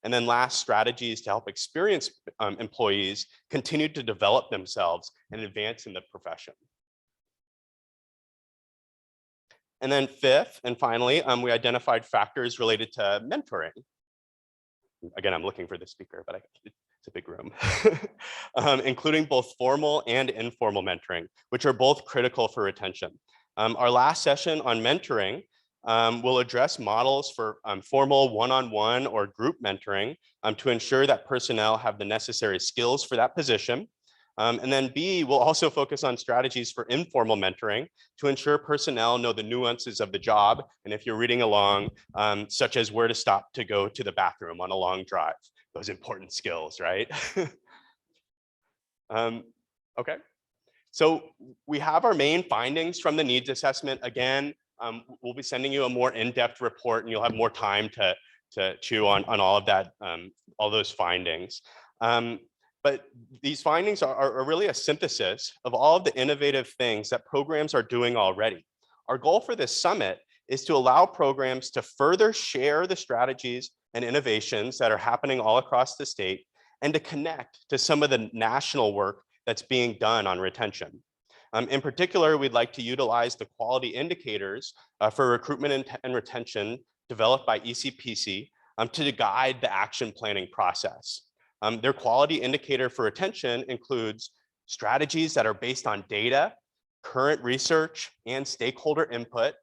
And then last, strategies to help experienced employees continue to develop themselves and advance in the profession. And then fifth, and finally, we identified factors related to mentoring. Again, I'm looking for the speaker, but it's a big room. Including both formal and informal mentoring, which are both critical for retention. Our last session on mentoring will address models for formal one-on-one or group mentoring to ensure that personnel have the necessary skills for that position. And then B, we'll also focus on strategies for informal mentoring to ensure personnel know the nuances of the job. And if you're reading along, such as where to stop to go to the bathroom on a long drive, those important skills, right? Okay, so we have our main findings from the needs assessment. Again, we'll be sending you a more in-depth report and you'll have more time to chew on all of that, all those findings. But these findings are really a synthesis of all of the innovative things that programs are doing already. Our goal for this summit is to allow programs to further share the strategies and innovations that are happening all across the state and to connect to some of the national work that's being done on retention. In particular, we'd like to utilize the quality indicators for recruitment and retention developed by ECPC to guide the action planning process. Their quality indicator for retention includes strategies that are based on data, current research, and stakeholder input,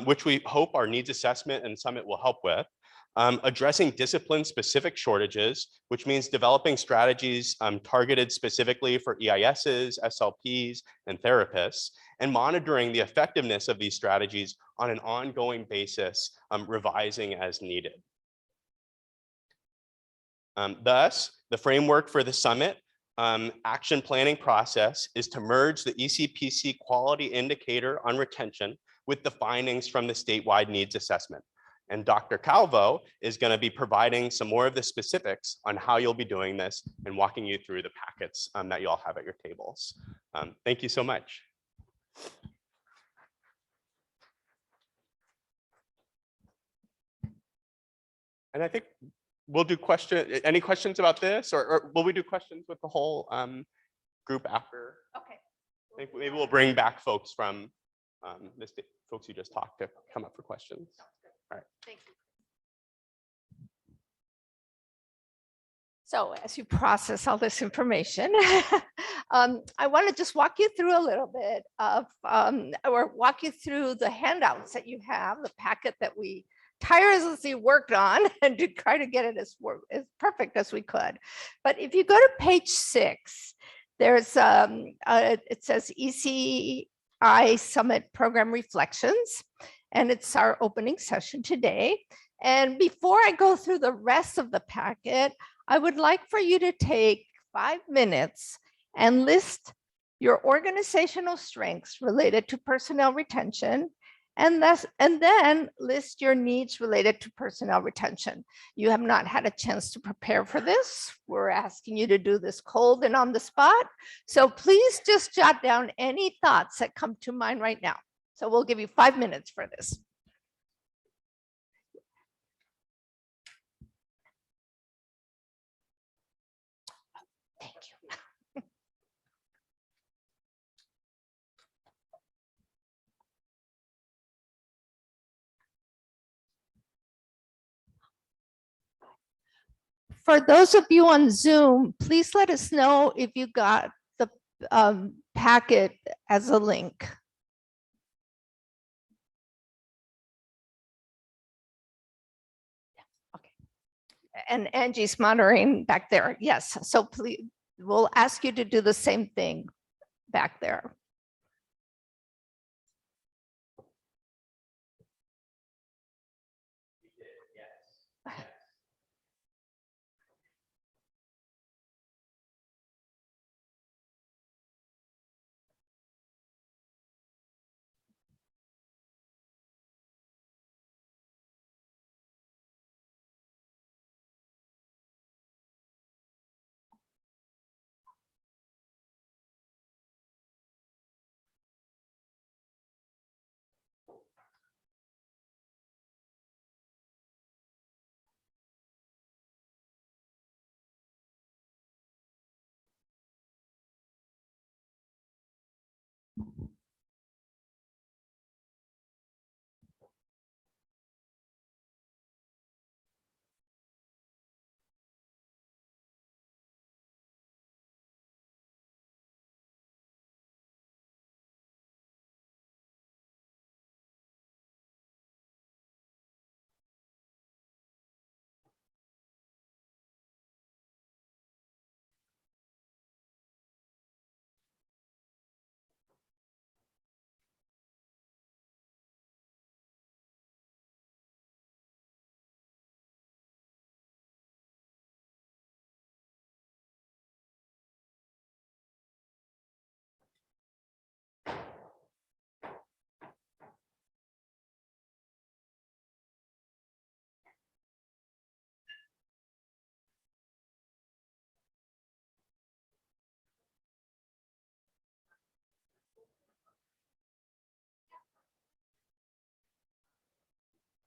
which we hope our needs assessment and summit will help with. Addressing discipline-specific shortages, which means developing strategies targeted specifically for EISs, SLPs, and therapists, and monitoring the effectiveness of these strategies on an ongoing basis, revising as needed. Thus, the framework for the summit action planning process is to merge the ECPC quality indicator on retention with the findings from the statewide needs assessment. And Dr. Calvo is going to be providing some more of the specifics on how you'll be doing this and walking you through the packets that you all have at your tables. Thank you so much. And I think we'll do any questions about this, or will we do questions with the whole group after? Okay. I think maybe we'll bring back folks from folks who just talked to come up for questions. All right. Thank you. So as you process all this information, I want to just walk you through a little bit of, or walk you through the handouts that you have, the packet that we tirelessly worked on and to try to get it as perfect as we could. But if you go to page 6, there's it says Eci Summit Program Reflections, and it's our opening session today. And before I go through the rest of the packet, I would like for you to take 5 minutes and list your organizational strengths related to personnel retention, and then list your needs related to personnel retention. You have not had a chance to prepare for this. We're asking you to do this cold and on the spot. So please just jot down any thoughts that come to mind right now. So we'll give you 5 minutes for this. Thank you. for those of you on Zoom, please let us know if you got the packet as a link. Okay. And Angie's monitoring back there. Yes. So please, we'll ask you to do the same thing back there.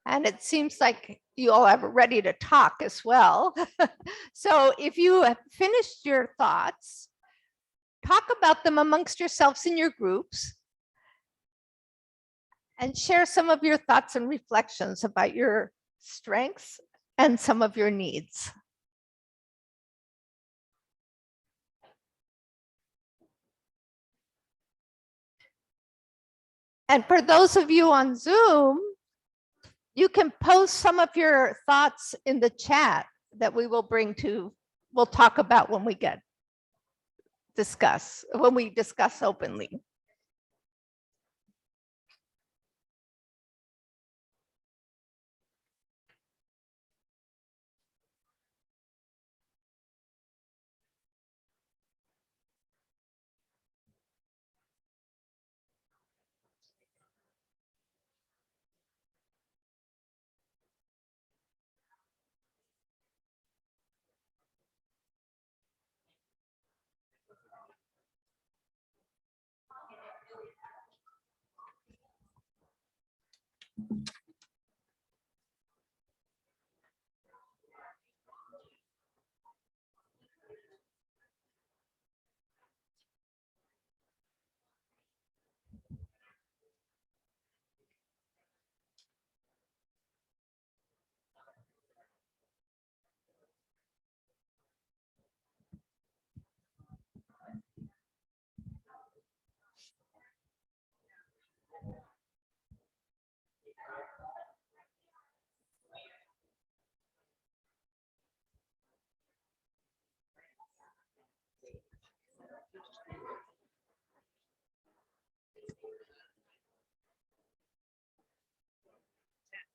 And it seems like you all are ready to talk as well. So if you have finished your thoughts, talk about them amongst yourselves in your groups and share some of your thoughts and reflections about your strengths and some of your needs. And for those of you on Zoom, you can post some of your thoughts in the chat that we'll talk about when we discuss openly.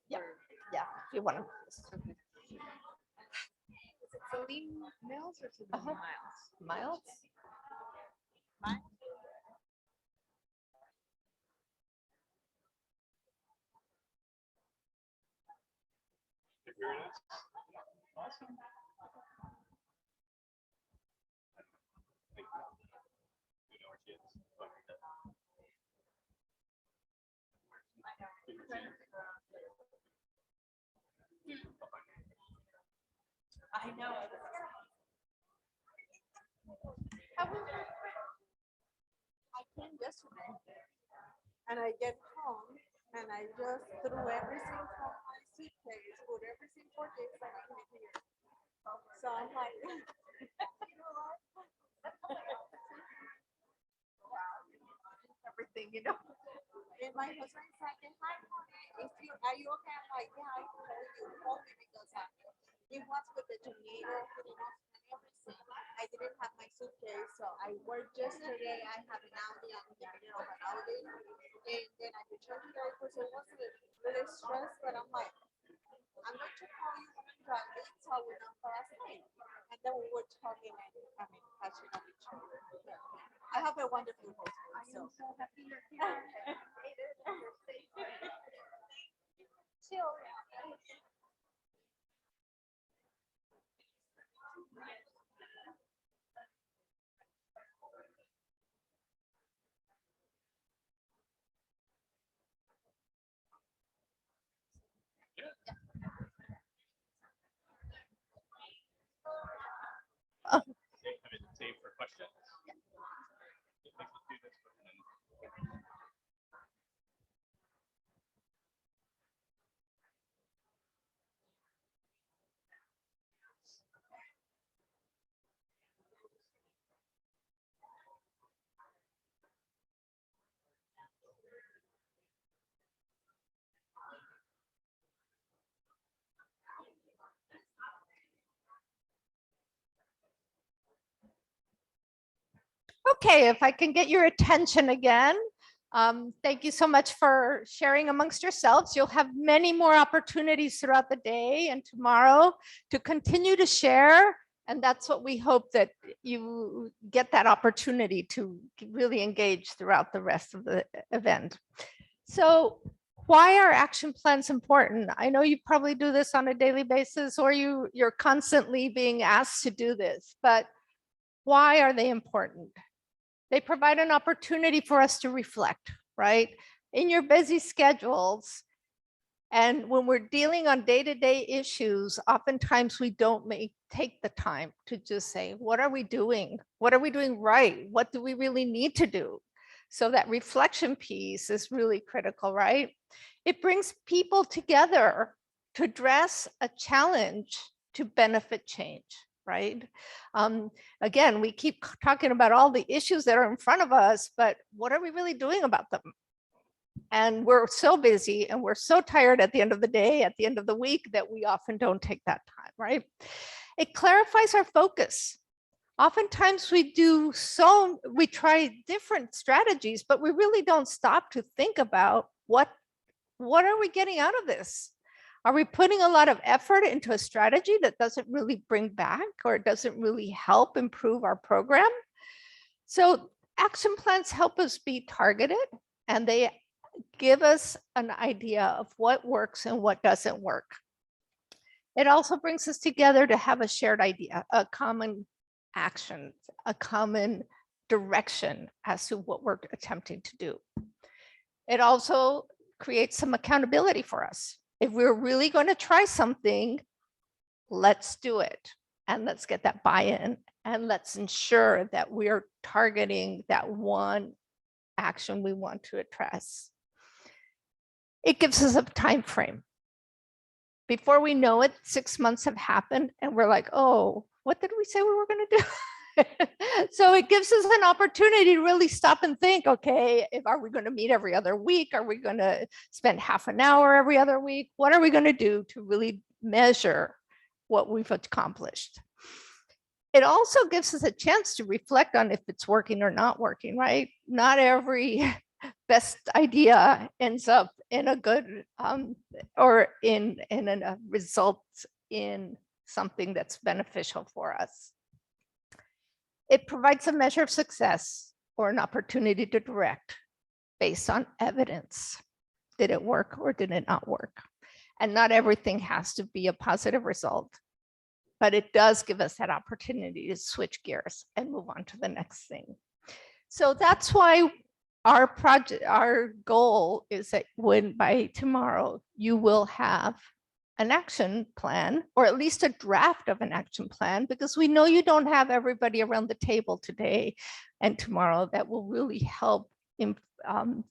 Yeah, if you want to. Celine Mills or Celine Miles? Miles? I know. I came yesterday and I get home and I just threw everything from my suitcase, put everything for this and I came here. So I'm like, Everything, you know. and my husband's like, hi, honey, are you okay? I'm like, yeah, I called me because it was with the tornado hitting us and everything. I didn't have my suitcase, so I worked yesterday. I have an Audi, I'm in the middle of an Audi, and then I returned to the airport, so it was really stressed, but I'm like, I'm going to call you when I'm driving, so I will not fall asleep. And then we were talking and catching up each other. Yeah. I have a wonderful husband. I am so happy you're here. Chill. Save for questions. Okay, if I can get your attention again. Thank you so much for sharing amongst yourselves. You'll have many more opportunities throughout the day and tomorrow to continue to share. And that's what we hope, that you get that opportunity to really engage throughout the rest of the event. So why are action plans important? I know you probably do this on a daily basis, or you're constantly being asked to do this, but why are they important? They provide an opportunity for us to reflect, right? In your busy schedules, and when we're dealing on day-to-day issues, oftentimes we don't take the time to just say, what are we doing? What are we doing right? What do we really need to do? So that reflection piece is really critical, right? It brings people together to address a challenge to benefit change, right? Again, we keep talking about all the issues that are in front of us, but what are we really doing about them? And we're so busy and we're so tired at the end of the day, at the end of the week, that we often don't take that time, right? It clarifies our focus. Oftentimes we try different strategies, but we really don't stop to think about what are we getting out of this? Are we putting a lot of effort into a strategy that doesn't really bring back or doesn't really help improve our program? So action plans help us be targeted, and they give us an idea of what works and what doesn't work. It also brings us together to have a shared idea, a common action, a common direction as to what we're attempting to do. It also creates some accountability for us. If we're really going to try something, let's do it. And let's get that buy-in, and let's ensure that we're targeting that one action we want to address. It gives us a time frame. Before we know it, 6 months have happened and we're like, oh, what did we say we were going to do? So it gives us an opportunity to really stop and think, okay, are we going to meet every other week? Are we going to spend half an hour every other week? What are we going to do to really measure what we've accomplished? It also gives us a chance to reflect on if it's working or not working, right? Not every best idea ends up in a good or in a result in something that's beneficial for us. It provides a measure of success or an opportunity to direct based on evidence. Did it work or did it not work? And not everything has to be a positive result, but it does give us that opportunity to switch gears and move on to the next thing. So that's why our goal is that by tomorrow, you will have an action plan, or at least a draft of an action plan, because we know you don't have everybody around the table today and tomorrow that will really help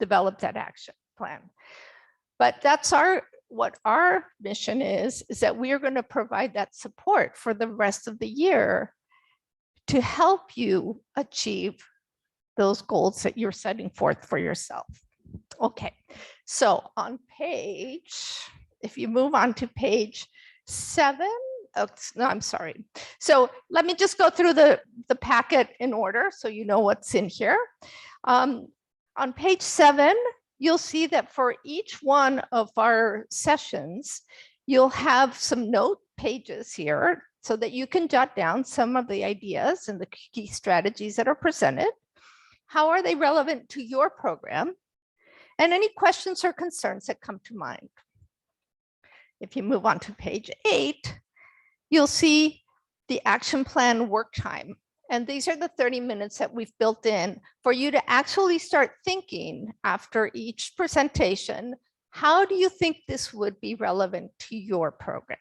develop that action plan. But that's our what our mission is that we are going to provide that support for the rest of the year to help you achieve those goals that you're setting forth for yourself. Okay, so on page, if you move on to page 7, oh, no, I'm sorry. So let me just go through the packet in order so you know what's in here. On page 7, you'll see that for each one of our sessions, you'll have some note pages here so that you can jot down some of the ideas and the key strategies that are presented. How are they relevant to your program? And any questions or concerns that come to mind. If you move on to page 8, you'll see the action plan work time. And these are the 30 minutes that we've built in for you to actually start thinking after each presentation, how do you think this would be relevant to your program?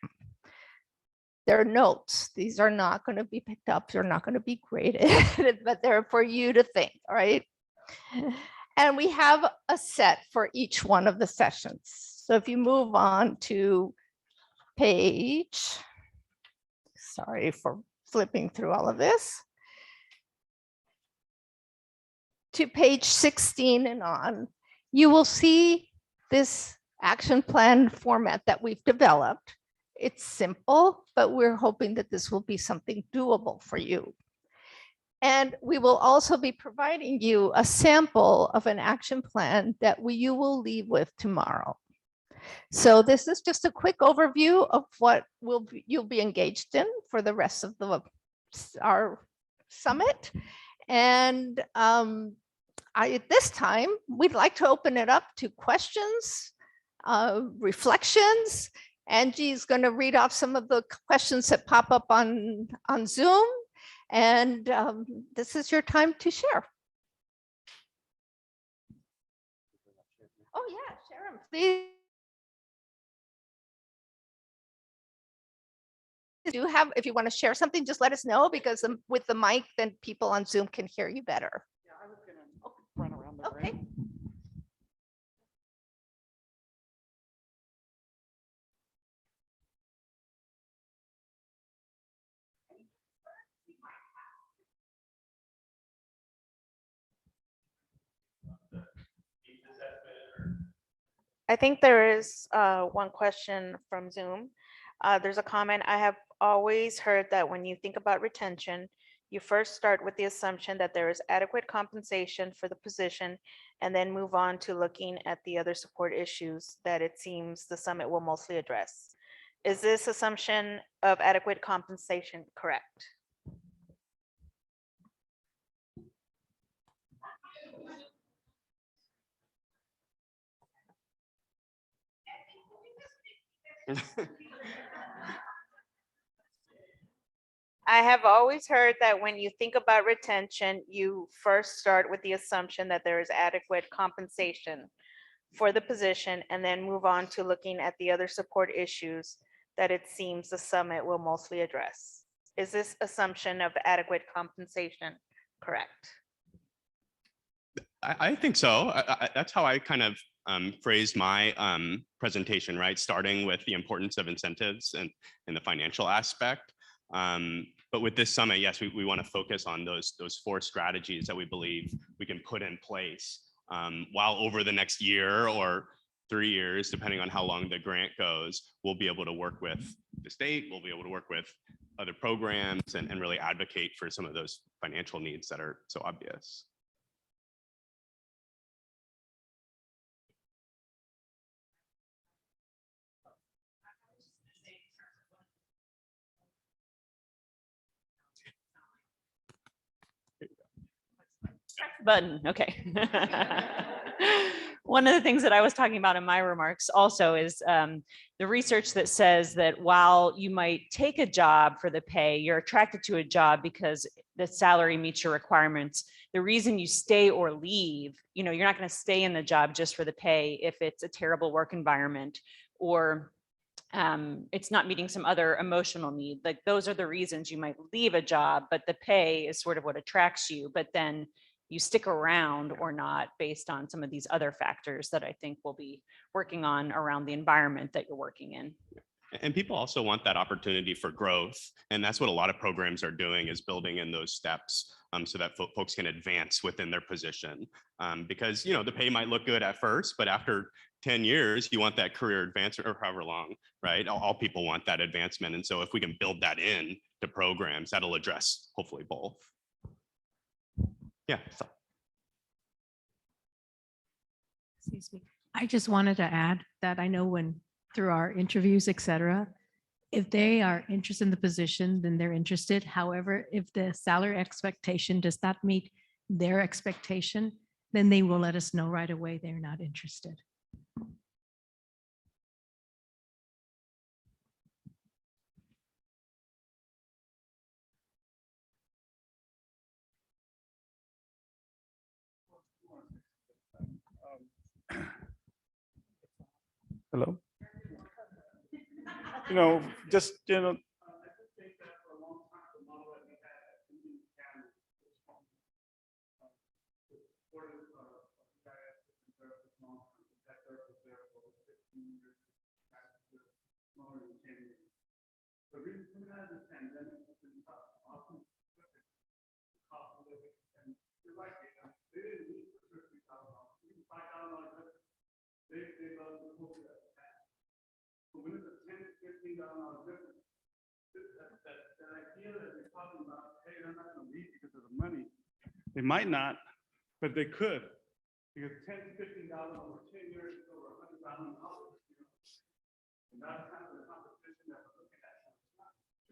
They're notes. These are not going to be picked up. They're not going to be graded, but they're for you to think, all right? And we have a set for each one of the sessions. So if you move on to page, sorry for flipping through all of this, to page 16 and on, you will see this action plan format that we've developed. It's simple, but we're hoping that this will be something doable for you. And we will also be providing you a sample of an action plan that you will leave with tomorrow. So this is just a quick overview of what you'll be engaged in for the rest of our summit. And at this time, we'd like to open it up to questions, reflections. Angie's going to read off some of the questions that pop up on Zoom. And this is your time to share. Oh yeah, share them, please. If you want to share something, just let us know, because with the mic, then people on Zoom can hear you better. Yeah, I was going to run around the Okay. room. I think there is one question from Zoom. There's a comment. I have always heard that when you think about retention, you first start with the assumption that there is adequate compensation for the position and then move on to looking at the other support issues that it seems the summit will mostly address. Is this assumption of adequate compensation correct? I have always heard that when you think about retention, you first start with the assumption that there is adequate compensation for the position and then move on to looking at the other support issues that it seems the summit will mostly address. Is this assumption of adequate compensation correct? I think so. That's how I kind of phrased my presentation, right? Starting with the importance of incentives and the financial aspect. But with this summit, yes, we want to focus on those 4 strategies that we believe we can put in place while over the next year or 3 years, depending on how long the grant goes, we'll be able to work with the state, we'll be able to work with other programs and really advocate for some of those financial needs that are so obvious. Button, okay. One of the things that I was talking about in my remarks also is the research that says that while you might take a job for the pay, you're attracted to a job because the salary meets your requirements. The reason you stay or leave, you're not going to stay in the job just for the pay if it's a terrible work environment or it's not meeting some other emotional need. Like those are the reasons you might leave a job, but the pay is sort of what attracts you. But then you stick around or not based on some of these other factors that I think we'll be working on around the environment that you're working in. And people also want that opportunity for growth. And that's what a lot of programs are doing, is building in those steps so that folks can advance within their position. Because, you know, the pay might look good at first, but after 10 years, you want that career advancement, or however long, right? All people want that advancement. And so if we can build that in to programs, that'll address hopefully both. Yeah. So. Excuse me. I just wanted to add that I know when through our interviews, et cetera, if they are interested in the position, then they're interested. However, if the salary expectation does not meet their expectation, then they will let us know right away they're not interested. Hello. You know, just, you know. Money. They might not, but they could, because $10 to $15 over 10 years is over $100,000. And that's kind of the competition that we're looking at.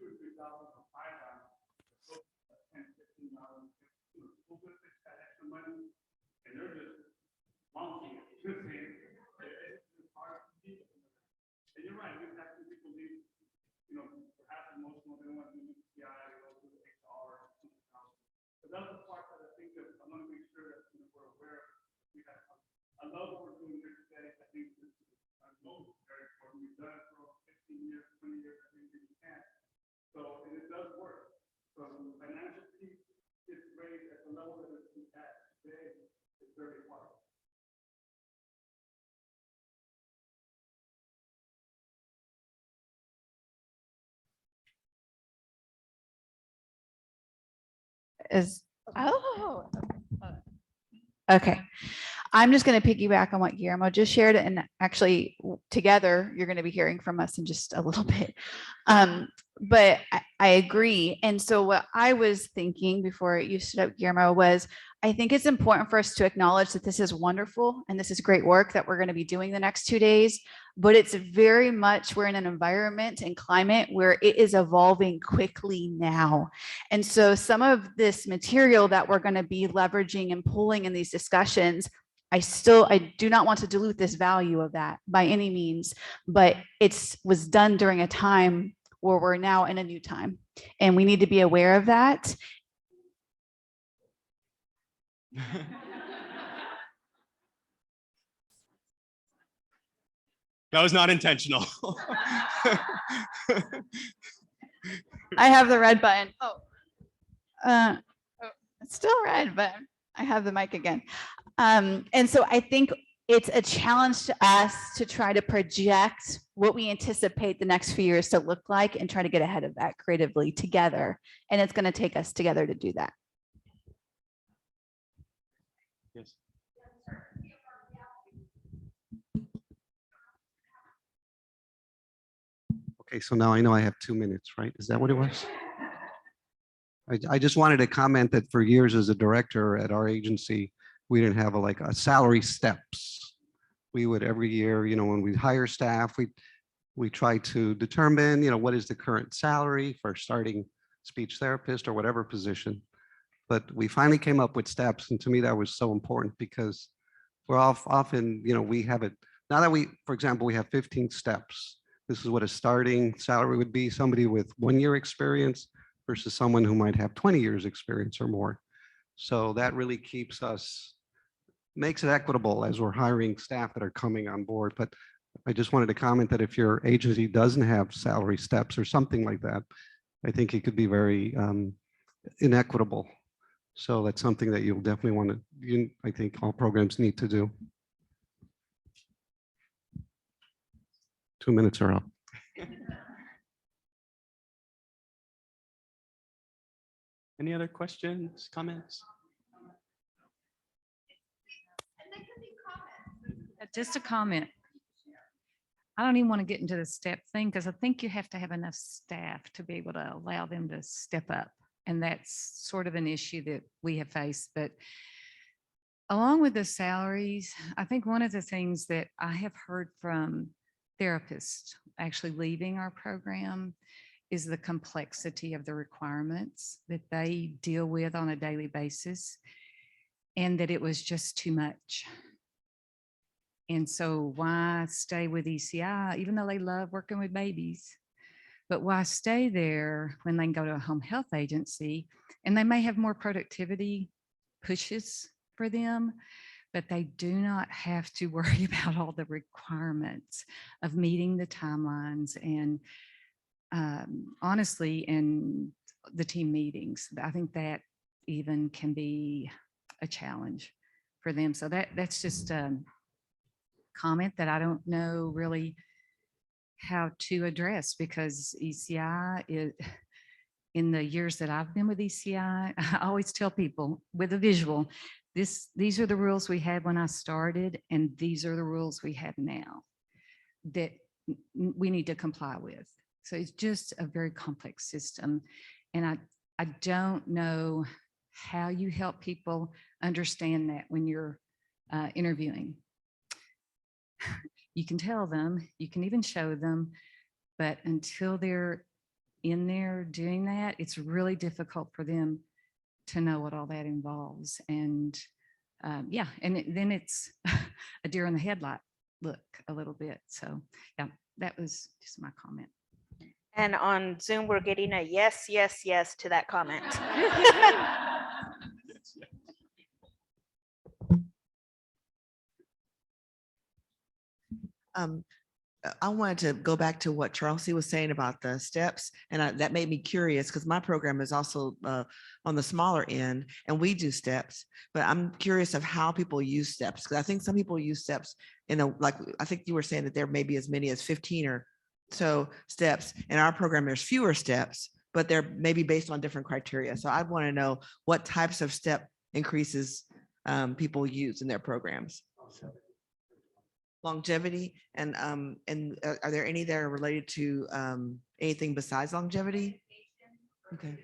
$2,000 or $3,000 or $5,000. So $10 to $15. We'll put that extra money, and they're just monkeying it. It's hard to keep it. And you're right, we've had some people leave, you know, perhaps emotional, they don't want to do CI, they go to HR. But that's the part that I think that I want to make sure that we're aware of. I love what we're doing here today. I think this is very important. We've done it for 15 years, 20 years, I think we can. So, and it does work. So the financial piece is raised at the level that it's at today. It's very hard. Okay. I'm just going to piggyback on what Guillermo just shared, and actually together you're going to be hearing from us in just a little bit. But I agree. And so what I was thinking before you stood up, Guillermo, was I think it's important for us to acknowledge that this is wonderful and this is great work that we're going to be doing the next 2 days, but it's very much, we're in an environment and climate where it is evolving quickly now. And so some of this material that we're going to be leveraging and pulling in these discussions, I do not want to dilute this value of that by any means, but it was done during a time where we're now in a new time, and we need to be aware of that. That was not intentional. I have the red button. It's still red, but I have the mic again. And so I think it's a challenge to us to try to project what we anticipate the next few years to look like and try to get ahead of that creatively together. And it's going to take us together to do that. Yes. Okay, so now I know I have 2 minutes, right? Is that what it was? I just wanted to comment that for years as a director at our agency, we didn't have a salary steps. We would every year, you know, when we hire staff, we try to determine, you know, what is the current salary for starting speech therapist or whatever position. But we finally came up with steps, and to me that was so important because we're often, you know, we have it now that for example, we have 15 steps. This is what a starting salary would be, somebody with 1 year experience versus someone who might have 20 years experience or more. So that really makes it equitable as we're hiring staff that are coming on board. But I just wanted to comment that if your agency doesn't have salary steps or something like that, I think it could be very inequitable. So that's something that you'll definitely want to, I think all programs need to do. 2 minutes are up. Any other questions, comments? Just a comment. I don't even want to get into the step thing because I think you have to have enough staff to be able to allow them to step up. And that's sort of an issue that we have faced. But along with the salaries, I think one of the things that I have heard from therapists actually leaving our program is the complexity of the requirements that they deal with on a daily basis, and that it was just too much. And so why stay with ECI, even though they love working with babies? But why stay there when they can go to a home health agency and they may have more productivity pushes for them, but they do not have to worry about all the requirements of meeting the timelines and honestly, in the team meetings. I think that even can be a challenge for them. So that's just comment that I don't know really how to address, because ECI is, in the years that I've been with ECI, I always tell people with a visual, these are the rules we had when I started, and these are the rules we have now that we need to comply with. So it's just a very complex system. And I don't know how you help people understand that when you're interviewing. You can tell them, you can even show them, but until they're in there doing that, it's really difficult for them to know what all that involves. And yeah, and then it's a deer in the headlight look a little bit. So yeah, that was just my comment. And on Zoom, we're getting a yes, yes, yes to that comment. I wanted to go back to what Chelsea was saying about the steps, and that made me curious because my program is also on the smaller end, and we do steps. But I'm curious of how people use steps, because I think some people use steps in a, like I think you were saying that there may be as many as 15 or so steps. In our program, there's fewer steps, but they're maybe based on different criteria. So I want to know what types of step increases people use in their programs. So. Longevity and are there any that are related to anything besides longevity? Okay.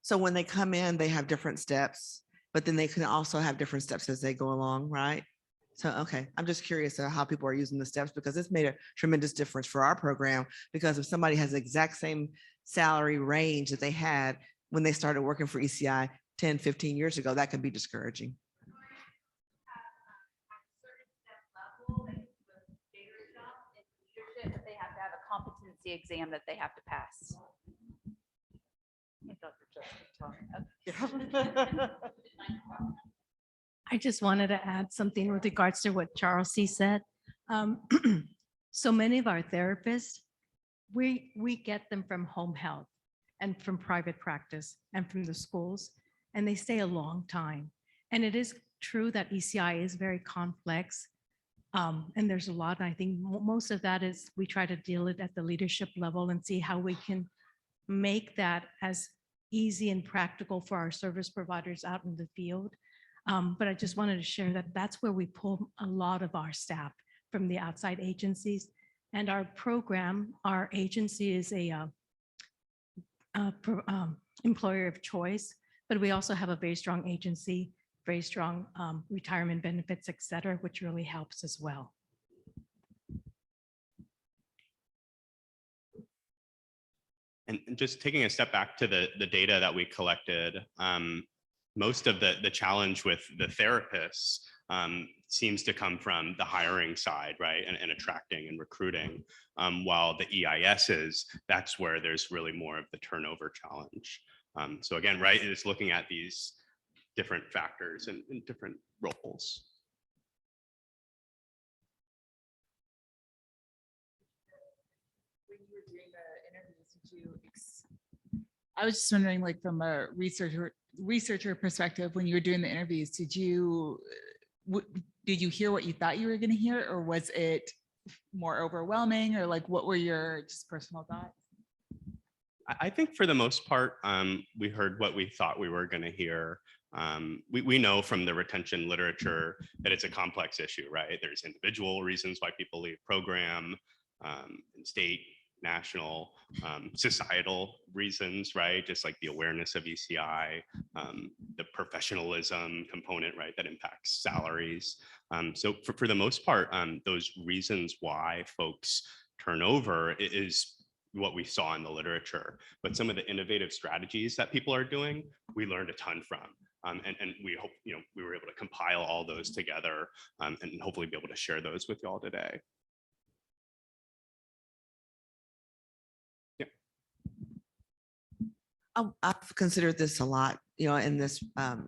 So when they come in, they have different steps, but then they can also have different steps as they go along, right? So, okay, I'm just curious how people are using the steps, because it's made a tremendous difference for our program, because if somebody has the exact same salary range that they had when they started working for ECI 10, 15 years ago, that can be discouraging. That they have to have a competency exam that they have to pass. I just wanted to add something with regards to what Charles C. said. So many of our therapists, we get them from home health and from private practice and from the schools, and they stay a long time. And it is true that ECI is very complex. And there's a lot, I think most of that is we try to deal it at the leadership level and see how we can make that as easy and practical for our service providers out in the field. But I just wanted to share that that's where we pull a lot of our staff from the outside agencies. And our program, our agency is a employer of choice, but we also have a very strong agency, very strong retirement benefits, et cetera, which really helps as well. And just taking a step back to the data that we collected, most of the challenge with the therapists seems to come from the hiring side, right? And attracting and recruiting, while the EISs, that's where there's really more of the turnover challenge. So again, right, it's looking at these different factors and different roles. When you were doing the interviews, did you I was just wondering, like, from a researcher perspective, when you were doing the interviews, did you hear what you thought you were going to hear, or was it more overwhelming, or like, what were your just personal thoughts? I think for the most part, we heard what we thought we were going to hear. We know from the retention literature that it's a complex issue, right? There's individual reasons why people leave program, state, national, societal reasons, right? Just like the awareness of ECI, the professionalism component, right, that impacts salaries. So for the most part, those reasons why folks turn over is what we saw in the literature. But some of the innovative strategies that people are doing, we learned a ton from. And we hope, we were able to compile all those together and hopefully be able to share those with y'all today. I've considered this a lot, in this,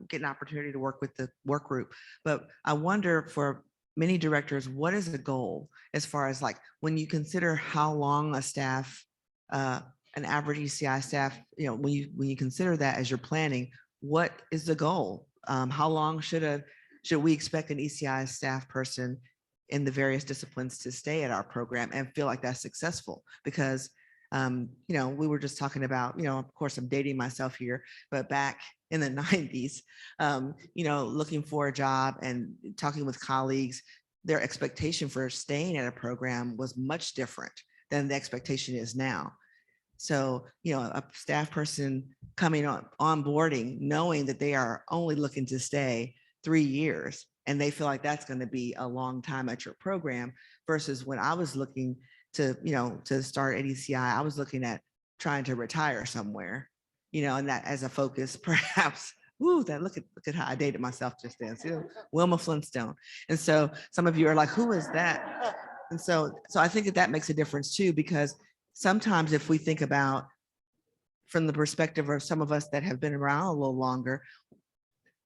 getting an opportunity to work with the work group. But I wonder, for many directors, what is the goal as far as, like, when you consider how long a staff, an average ECI staff, when you consider that as you're planning, what is the goal? How long should we expect an ECI staff person in the various disciplines to stay at our program and feel like that's successful? Because we were just talking about, of course, I'm dating myself here, but back in the 90s, looking for a job and talking with colleagues, their expectation for staying at a program was much different than the expectation is now. So, a staff person coming on onboarding, knowing that they are only looking to stay 3 years, and they feel like that's going to be a long time at your program, versus when I was looking to start at ECI, I was looking at trying to retire somewhere, and that as a focus, perhaps. Ooh, look at how I dated myself just then. See, Wilma Flintstone. And so some of you are like, who is that? And so I think that makes a difference too, because sometimes if we think about from the perspective of some of us that have been around a little longer,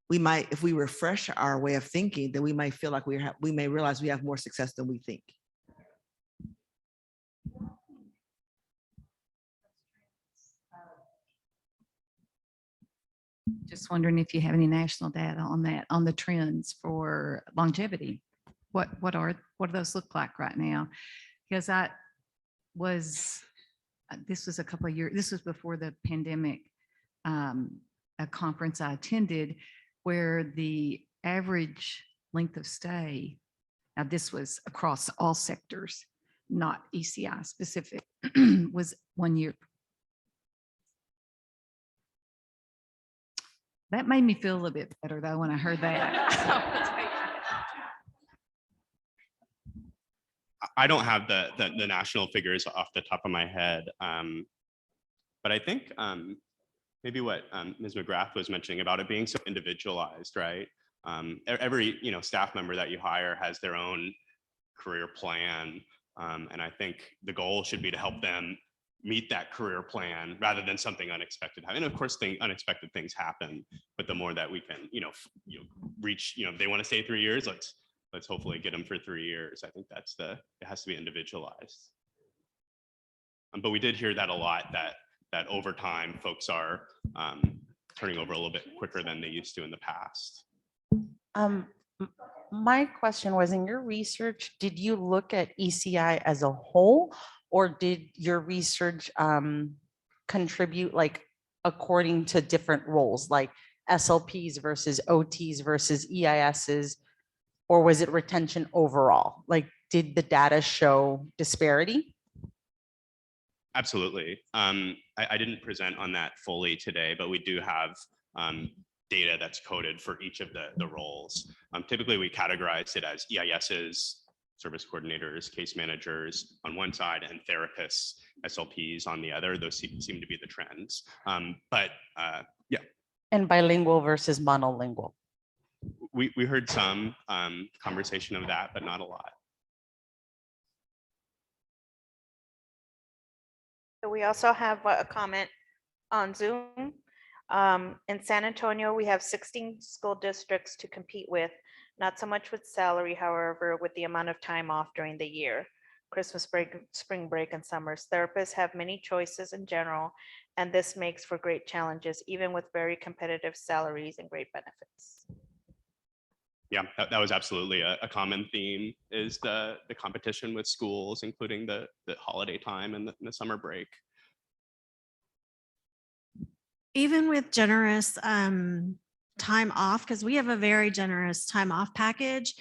we might, if we refresh our way of thinking, then we might feel like we may realize we have more success than we think. Just wondering if you have any national data on that, on the trends for longevity. What do those look like right now? Because this was a couple of years, this was before the pandemic, a conference I attended where the average length of stay, now this was across all sectors, not ECI specific, was 1 year. That made me feel a little bit better though when I heard that. I don't have the national figures off the top of my head, but I think maybe what Ms. McGrath was mentioning about it being so individualized, right? Every staff member that you hire has their own career plan, and I think the goal should be to help them meet that career plan rather than something unexpected. And of course, unexpected things happen, but the more that we can, reach, if they want to stay 3 years, let's hopefully get them for 3 years. I think it has to be individualized. But we did hear that a lot, that over time, folks are turning over a little bit quicker than they used to in the past. My question was, in your research, did you look at ECI as a whole, or did your research contribute like according to different roles, like SLPs versus OTs versus EISs, or was it retention overall? Like, did the data show disparity? Absolutely. I didn't present on that fully today, but we do have data that's coded for each of the roles. Typically, we categorize it as EISs, service coordinators, case managers on one side, and therapists, SLPs on the other. Those seem to be the trends. But yeah. And bilingual versus monolingual? We heard some conversation of that, but not a lot. So we also have a comment on Zoom. In San Antonio, we have 16 school districts to compete with, not so much with salary, however, with the amount of time off during the year. Christmas break, spring break, and summers. Therapists have many choices in general, and this makes for great challenges, even with very competitive salaries and great benefits. Yeah, that was absolutely a common theme, is the competition with schools, including the holiday time and the summer break. Even with generous time off, because we have a very generous time off package,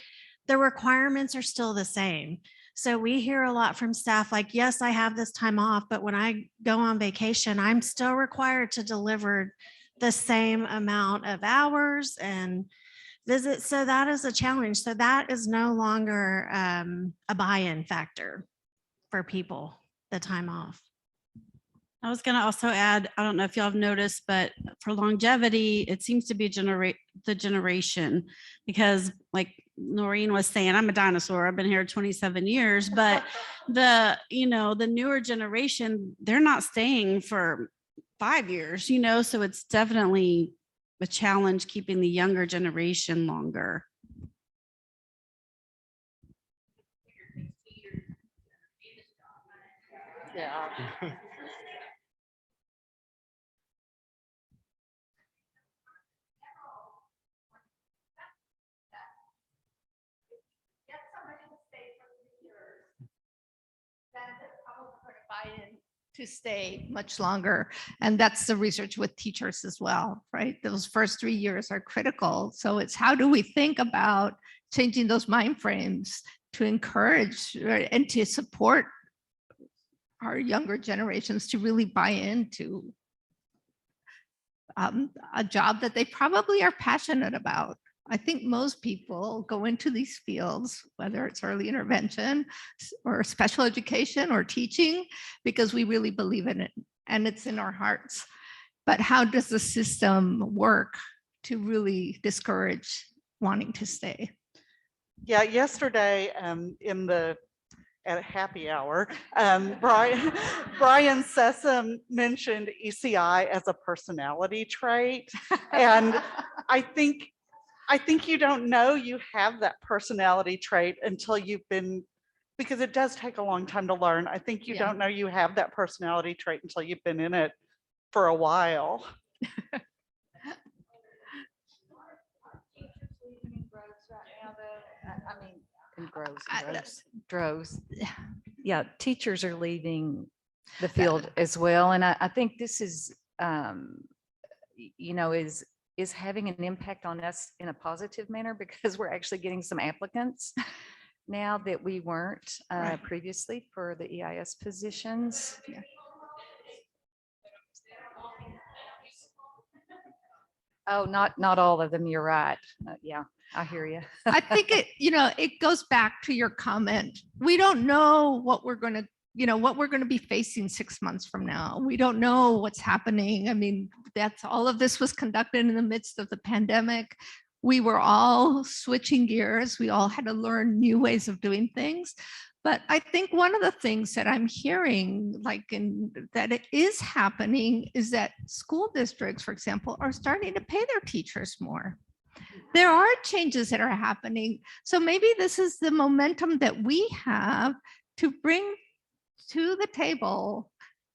the requirements are still the same. So we hear a lot from staff like, yes, I have this time off, but when I go on vacation, I'm still required to deliver the same amount of hours and visits. So that is a challenge. So that is no longer a buy-in factor for people, the time off. I was going to also add, I don't know if y'all have noticed, but for longevity, it seems to be the generation, because like Noreen was saying, I'm a dinosaur. I've been here 27 years, but the newer generation, they're not staying for 5 years, so it's definitely a challenge keeping the younger generation longer. Yeah. To stay much longer. And that's the research with teachers as well, right? Those first 3 years are critical. So it's how do we think about changing those mind frames to encourage, right, and to support our younger generations to really buy into a job that they probably are passionate about. I think most people go into these fields, whether it's early intervention or special education or teaching, because we really believe in it and it's in our hearts. But how does the system work to really discourage wanting to stay? Yeah, yesterday at a happy hour, Brian Sessom mentioned ECI as a personality trait. And I think you don't know you have that personality trait until you've been, because it does take a long time to learn. I think you don't know you have that personality trait until you've been in it for a while. Droves. Yeah, teachers are leaving the field as well. And I think this is, is having an impact on us in a positive manner, because we're actually getting some applicants now that we weren't previously for the EIS positions. Yeah. Oh, not all of them. You're right. Yeah, I hear you. I think it goes back to your comment. We don't know what we're going to be facing 6 months from now. We don't know what's happening. I mean, that's all of this was conducted in the midst of the pandemic. We were all switching gears. We all had to learn new ways of doing things. But I think one of the things that I'm hearing, that it is happening, is that school districts, for example, are starting to pay their teachers more. There are changes that are happening. So maybe this is the momentum that we have to bring to the table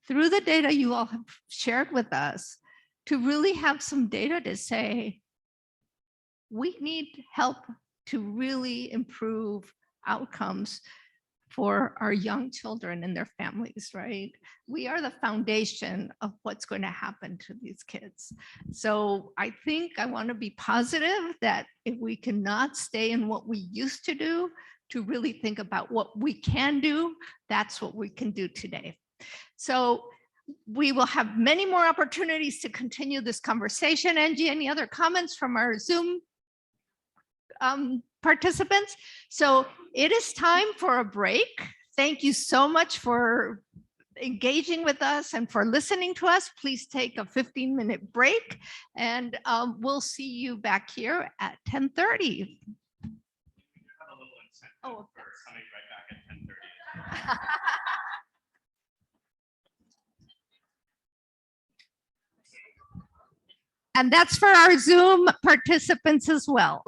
through the data you all have shared with us, to really have some data to say, we need help to really improve outcomes for our young children and their families, right? We are the foundation of what's going to happen to these kids. So I think I want to be positive that if we cannot stay in what we used to do, to really think about what we can do, that's what we can do today. So we will have many more opportunities to continue this conversation. Angie, any other comments from our Zoom participants? So it is time for a break. Thank you so much for engaging with us and for listening to us. Please take a 15-minute break, and we'll see you back here at 10:30. Oh, coming right back at 10:30. And that's for our Zoom participants as well.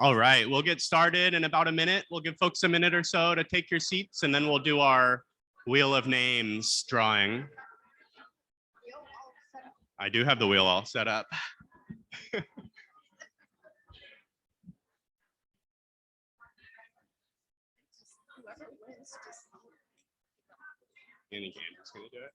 All right, we'll get started in about a minute. We'll give folks a minute or so to take your seats, and then we'll do our wheel of names drawing. I do have the wheel all set up. Annie Candy's gonna do it.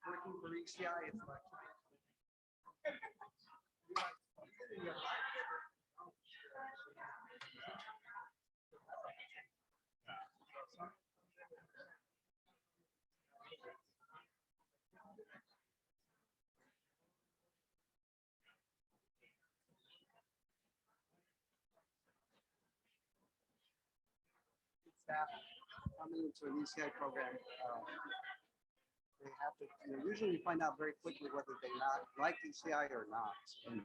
Working for ECI is like staff coming into an ECI program. They have to, usually you find out very quickly whether they not like ECI or not. And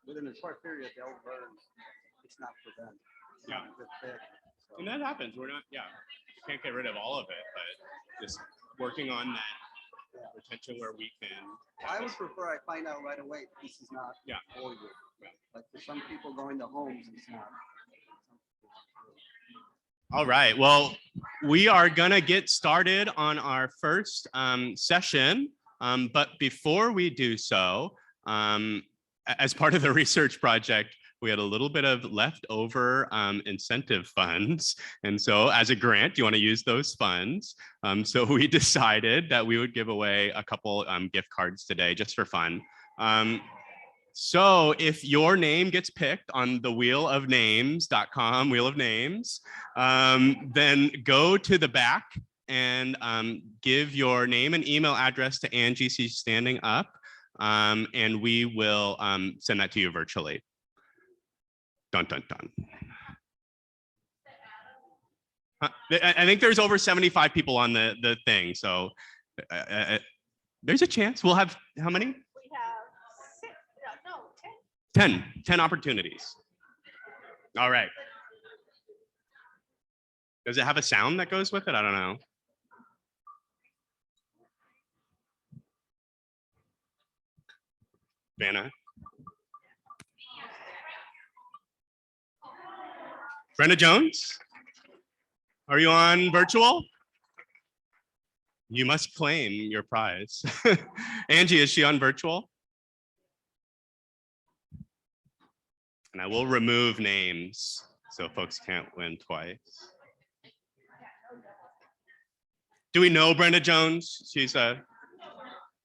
within a short period, they'll learn it's not for them. Yeah. Good fit. So, And that happens. We're not, can't get rid of all of it, but just working on that retention where we can. I would prefer I find out right away, this is not for you. Like for some people going to homes, it's not. All right, well, we are gonna get started on our first session, but before we do so, as part of the research project, we had a little bit of leftover incentive funds. And so as a grant, you wanna use those funds. So we decided that we would give away a couple gift cards today just for fun. So if your name gets picked on the wheelofnames.com, wheel of names, then go to the back and give your name and email address to Angie. She's standing up, and we will send that to you virtually. Dun, dun, dun. I think there's over 75 people on the thing. So there's a chance. We'll have how many? 10 opportunities. All right. Does it have a sound that goes with it? I don't know. Vanna. Brenda Jones, are you on virtual? You must claim your prize. Angie, is she on virtual? And I will remove names so folks can't win twice. Do we know Brenda Jones? She's a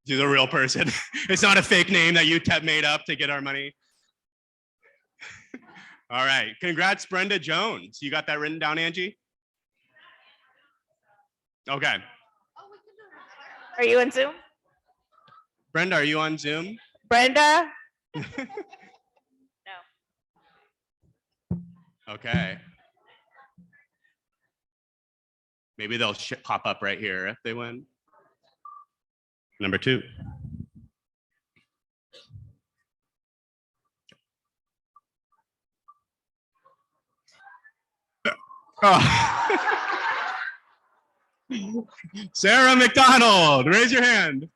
real person. It's not a fake name that you made up to get our money. All right, congrats, Brenda Jones. You got that written down, Angie? Okay. Are you on Zoom? Brenda, are you on Zoom? Brenda? Okay. Maybe they'll pop up right here if they win. Number 2. Oh. Sarah McDonald, raise your hand.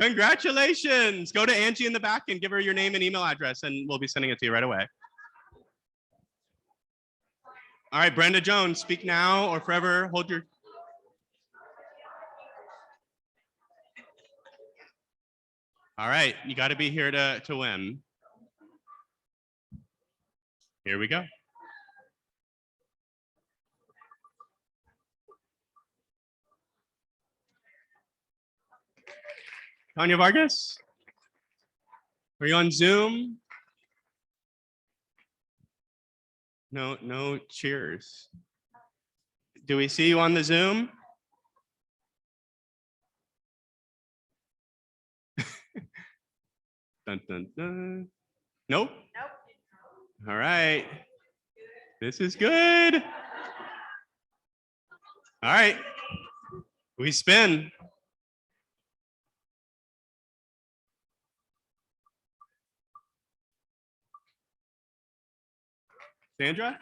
Congratulations. Go to Angie in the back and give her your name and email address, and we'll be sending it to you right away. All right, Brenda Jones, speak now or forever hold your. All right, you got to be here to win. Here we go. Tanya Vargas, are you on Zoom? No cheers. Do we see you on the Zoom? Dun, dun, dun. Nope. All right. This is good. All right. We spin. Sandra?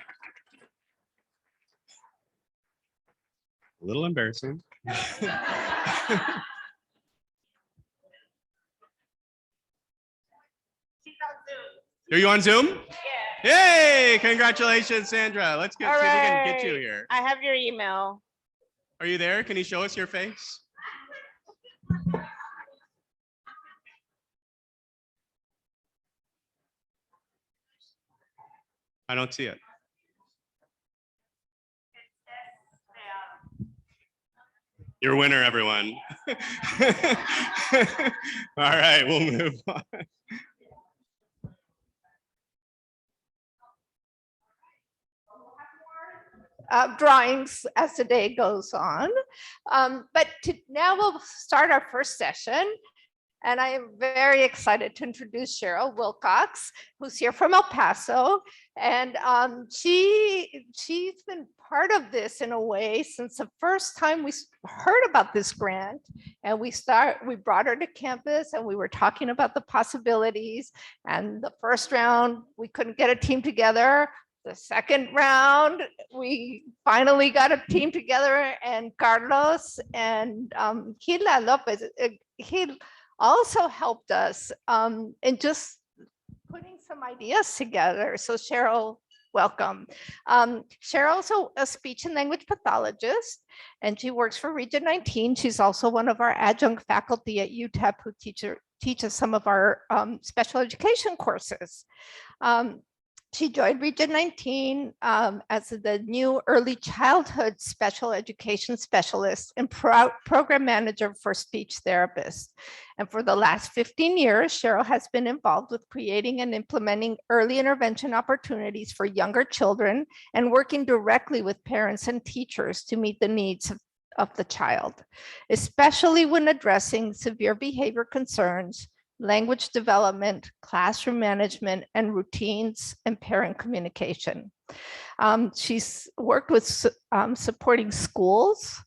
A little embarrassing. Are you on Zoom? Yeah. Yay! Congratulations, Sandra. Let's see if we can get you here. I have your email. Are you there? Can you show us your face? I don't see it. Your winner, everyone. All right, we'll move on. Drawings as the day goes on. Now we'll start our first session. And I am very excited to introduce Cheryl Wilcox, who's here from El Paso. And she's been part of this in a way since the first time we heard about this grant. And we brought her to campus and we were talking about the possibilities. And the first round, we couldn't get a team together. The second round, we finally got a team together, and Carlos and Gila Lopez, he also helped us in just putting some ideas together. So Cheryl, welcome. Cheryl's a speech and language pathologist, and she works for Region 19. She's also one of our adjunct faculty at UTEP who teaches some of our special education courses. She joined Region 19 as the new early childhood special education specialist and program manager for speech therapists. And for the last 15 years, Cheryl has been involved with creating and implementing early intervention opportunities for younger children and working directly with parents and teachers to meet the needs of the child, especially when addressing severe behavior concerns, language development, classroom management, and routines and parent communication. She's worked with supporting schools,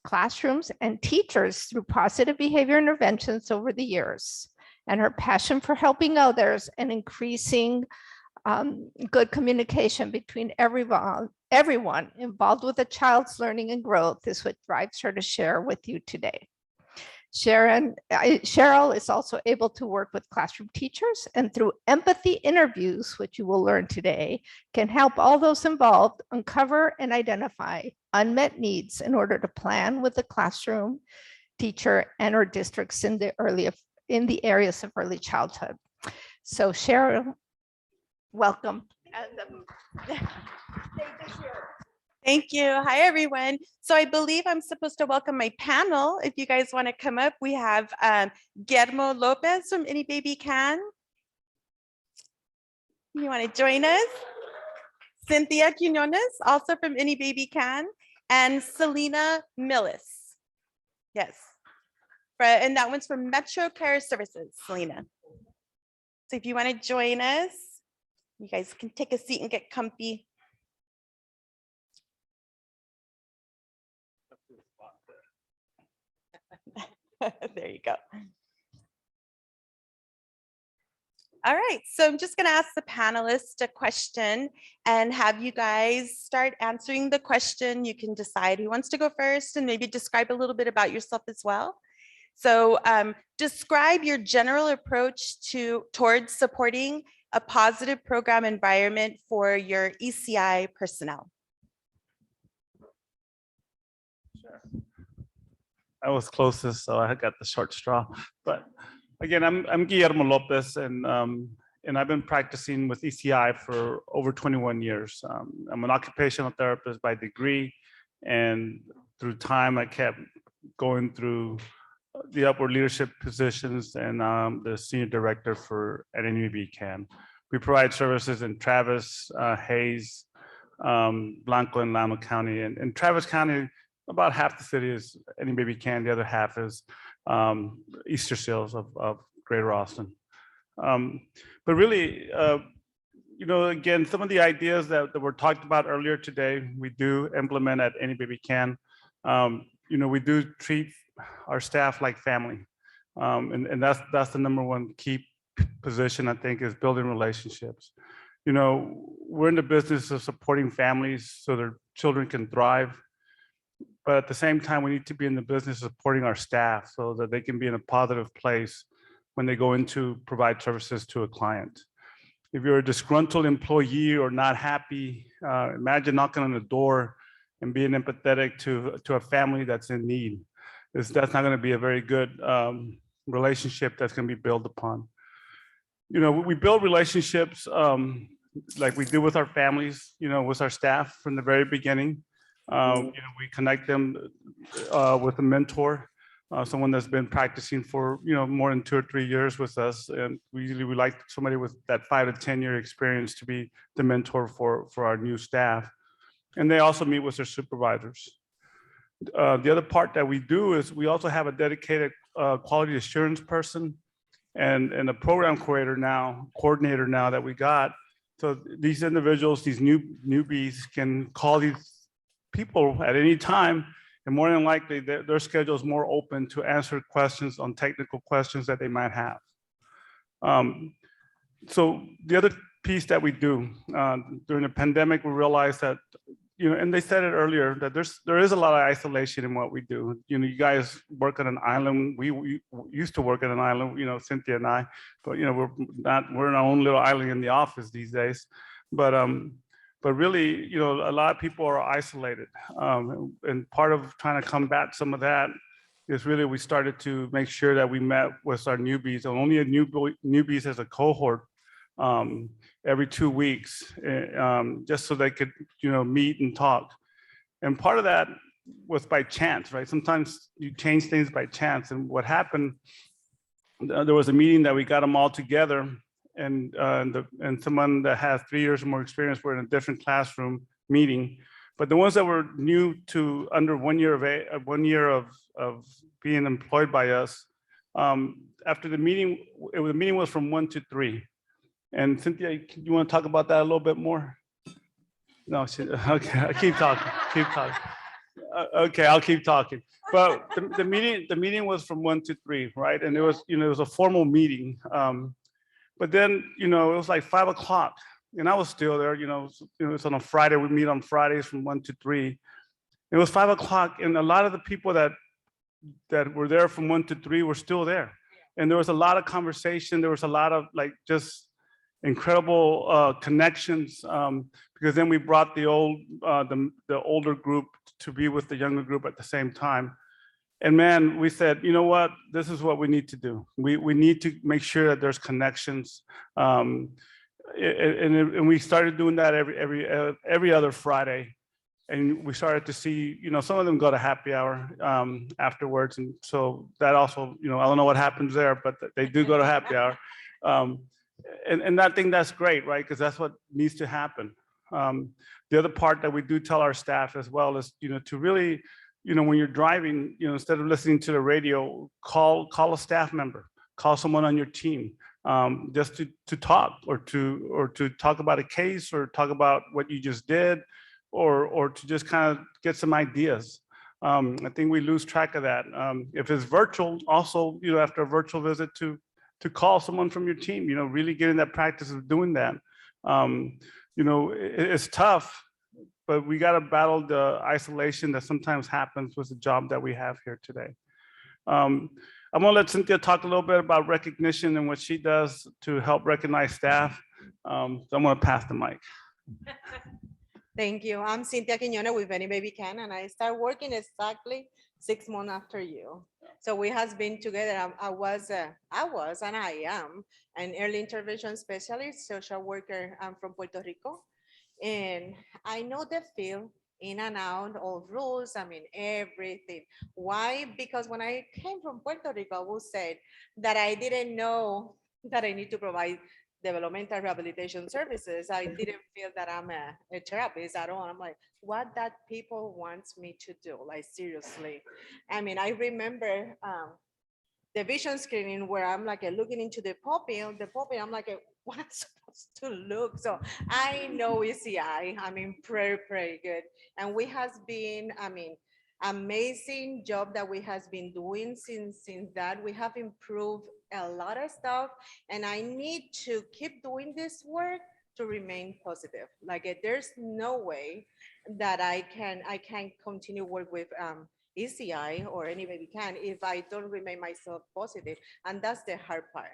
classrooms, and teachers through positive behavior interventions over the years. And her passion for helping others and increasing good communication between everyone involved with a child's learning and growth is what drives her to share with you today. Cheryl is also able to work with classroom teachers, and through empathy interviews, which you will learn today, can help all those involved uncover and identify unmet needs in order to plan with the classroom, teacher, and or districts in the areas of early childhood. So Cheryl, welcome. Thank you. Hi, everyone. So I believe I'm supposed to welcome my panel. If you guys want to come up, we have Guillermo Lopez from Any Baby Can. You want to join us? Cynthia Quinones, also from Any Baby Can, and Selena Millis. Yes. And that one's from Metro Care Services, Selena. So if you want to join us, you guys can take a seat and get comfy. There you go. All right, so I'm just going to ask the panelists a question and have you guys start answering the question. You can decide who wants to go first and maybe describe a little bit about yourself as well. So describe your general approach towards supporting a positive program environment for your ECI personnel. I was closest, so I got the short straw. But again, I'm Guillermo Lopez, and I've been practicing with ECI for over 21 years. I'm an occupational therapist by degree, and through time, I kept going through the upward leadership positions, and the senior director for at NUB CAN. We provide services in Travis, Hayes, Blanco, and Llama County. And in Travis County, about half the city is Any Baby Can, the other half is Easter Seals of Greater Austin. But really, you know, again, some of the ideas that were talked about earlier today, we do implement at Any Baby Can. You know, we do treat our staff like family. And that's the number one key position, I think, is building relationships. You know, we're in the business of supporting families so their children can thrive. But at the same time, we need to be in the business of supporting our staff so that they can be in a positive place when they go in to provide services to a client. If you're a disgruntled employee or not happy, imagine knocking on the door and being empathetic to a family that's in need. That's not going to be a very good relationship that's going to be built upon. You know, we build relationships like we do with our families, you know, with our staff from the very beginning. You know, we connect them with a mentor, someone that's been practicing for, you know, more than 2 or 3 years with us. And we usually we like somebody with that 5 to 10 year experience to be the mentor for our new staff. And they also meet with their supervisors. The other part that we do is we also have a dedicated quality assurance person and a program coordinator now that we got. So these individuals, these newbies can call these people at any time, and more than likely their schedule is more open to answer questions on technical questions that they might have. So the other piece that we do during the pandemic, we realized that, you know, and they said it earlier, that there is a lot of isolation in what we do. You know, you guys work on an island. We used to work on an island, you know, Cynthia and I, but, you know, we're in our own little island in the office these days. But really, you know, a lot of people are isolated. And part of trying to combat some of that is really we started to make sure that we met with our newbies, and only newbies as a cohort every 2 weeks, just so they could, you know, meet and talk. And part of that was by chance, right? Sometimes you change things by chance. And what happened, there was a meeting that we got them all together, and someone that has 3 years or more experience were in a different classroom meeting. But the ones that were new to under 1 year of being employed by us, after the meeting, the meeting was from 1 to 3. And Cynthia, you want to talk about that a little bit more? No, okay, I keep talking, okay, I'll keep talking. But the meeting was from 1 to 3, right? And it was, you know, it was a formal meeting. But then, you know, it was like 5 o'clock, and I was still there. You know, it's on a Friday. We meet on Fridays from 1 to 3. It was 5 o'clock, and a lot of the people that were there from 1 to 3 were still there. And there was a lot of conversation. There was a lot of like just incredible connections, because then we brought the older group to be with the younger group at the same time. And man, we said, you know what, this is what we need to do. We need to make sure that there's connections. And we started doing that every other Friday. And we started to see, you know, some of them go to happy hour afterwards. And so that also, you know, I don't know what happens there, but they do go to happy hour. And I think that's great, right? Because that's what needs to happen. The other part that we do tell our staff as well is, you know, to really, you know, when you're driving, you know, instead of listening to the radio, call a staff member, call someone on your team, just to talk or to talk about a case or talk about what you just did, or to just kind of get some ideas. I think we lose track of that. If it's virtual, also, you know, after a virtual visit, to call someone from your team, you know, really getting that practice of doing that. You know, it's tough, but we got to battle the isolation that sometimes happens with the job that we have here today. I'm gonna let Cynthia talk a little bit about recognition and what she does to help recognize staff. So I'm gonna pass the mic. Thank you. I'm Cynthia Quiñones with Any Baby Can, and I started working exactly 6 months after you. So we has been together. I was and I am an early intervention specialist, social worker. I'm from Puerto Rico, and I know the field in and out of rules. I mean, everything. Why? Because when I came from Puerto Rico, I was said that I didn't know that I need to provide developmental rehabilitation services. I didn't feel that I'm a therapist at all. I'm like, what that people wants me to do? Like, seriously. I mean, I remember the vision screening where I'm like looking into the pupil, I'm like, what I'm supposed to look. So I know ECI, I mean, pretty good. And we has been, I mean, amazing job that we has been doing since that. We have improved a lot of stuff, and I need to keep doing this work to remain positive. Like there's no way that I can continue work with ECI or anybody can if I don't remain myself positive. And that's the hard part.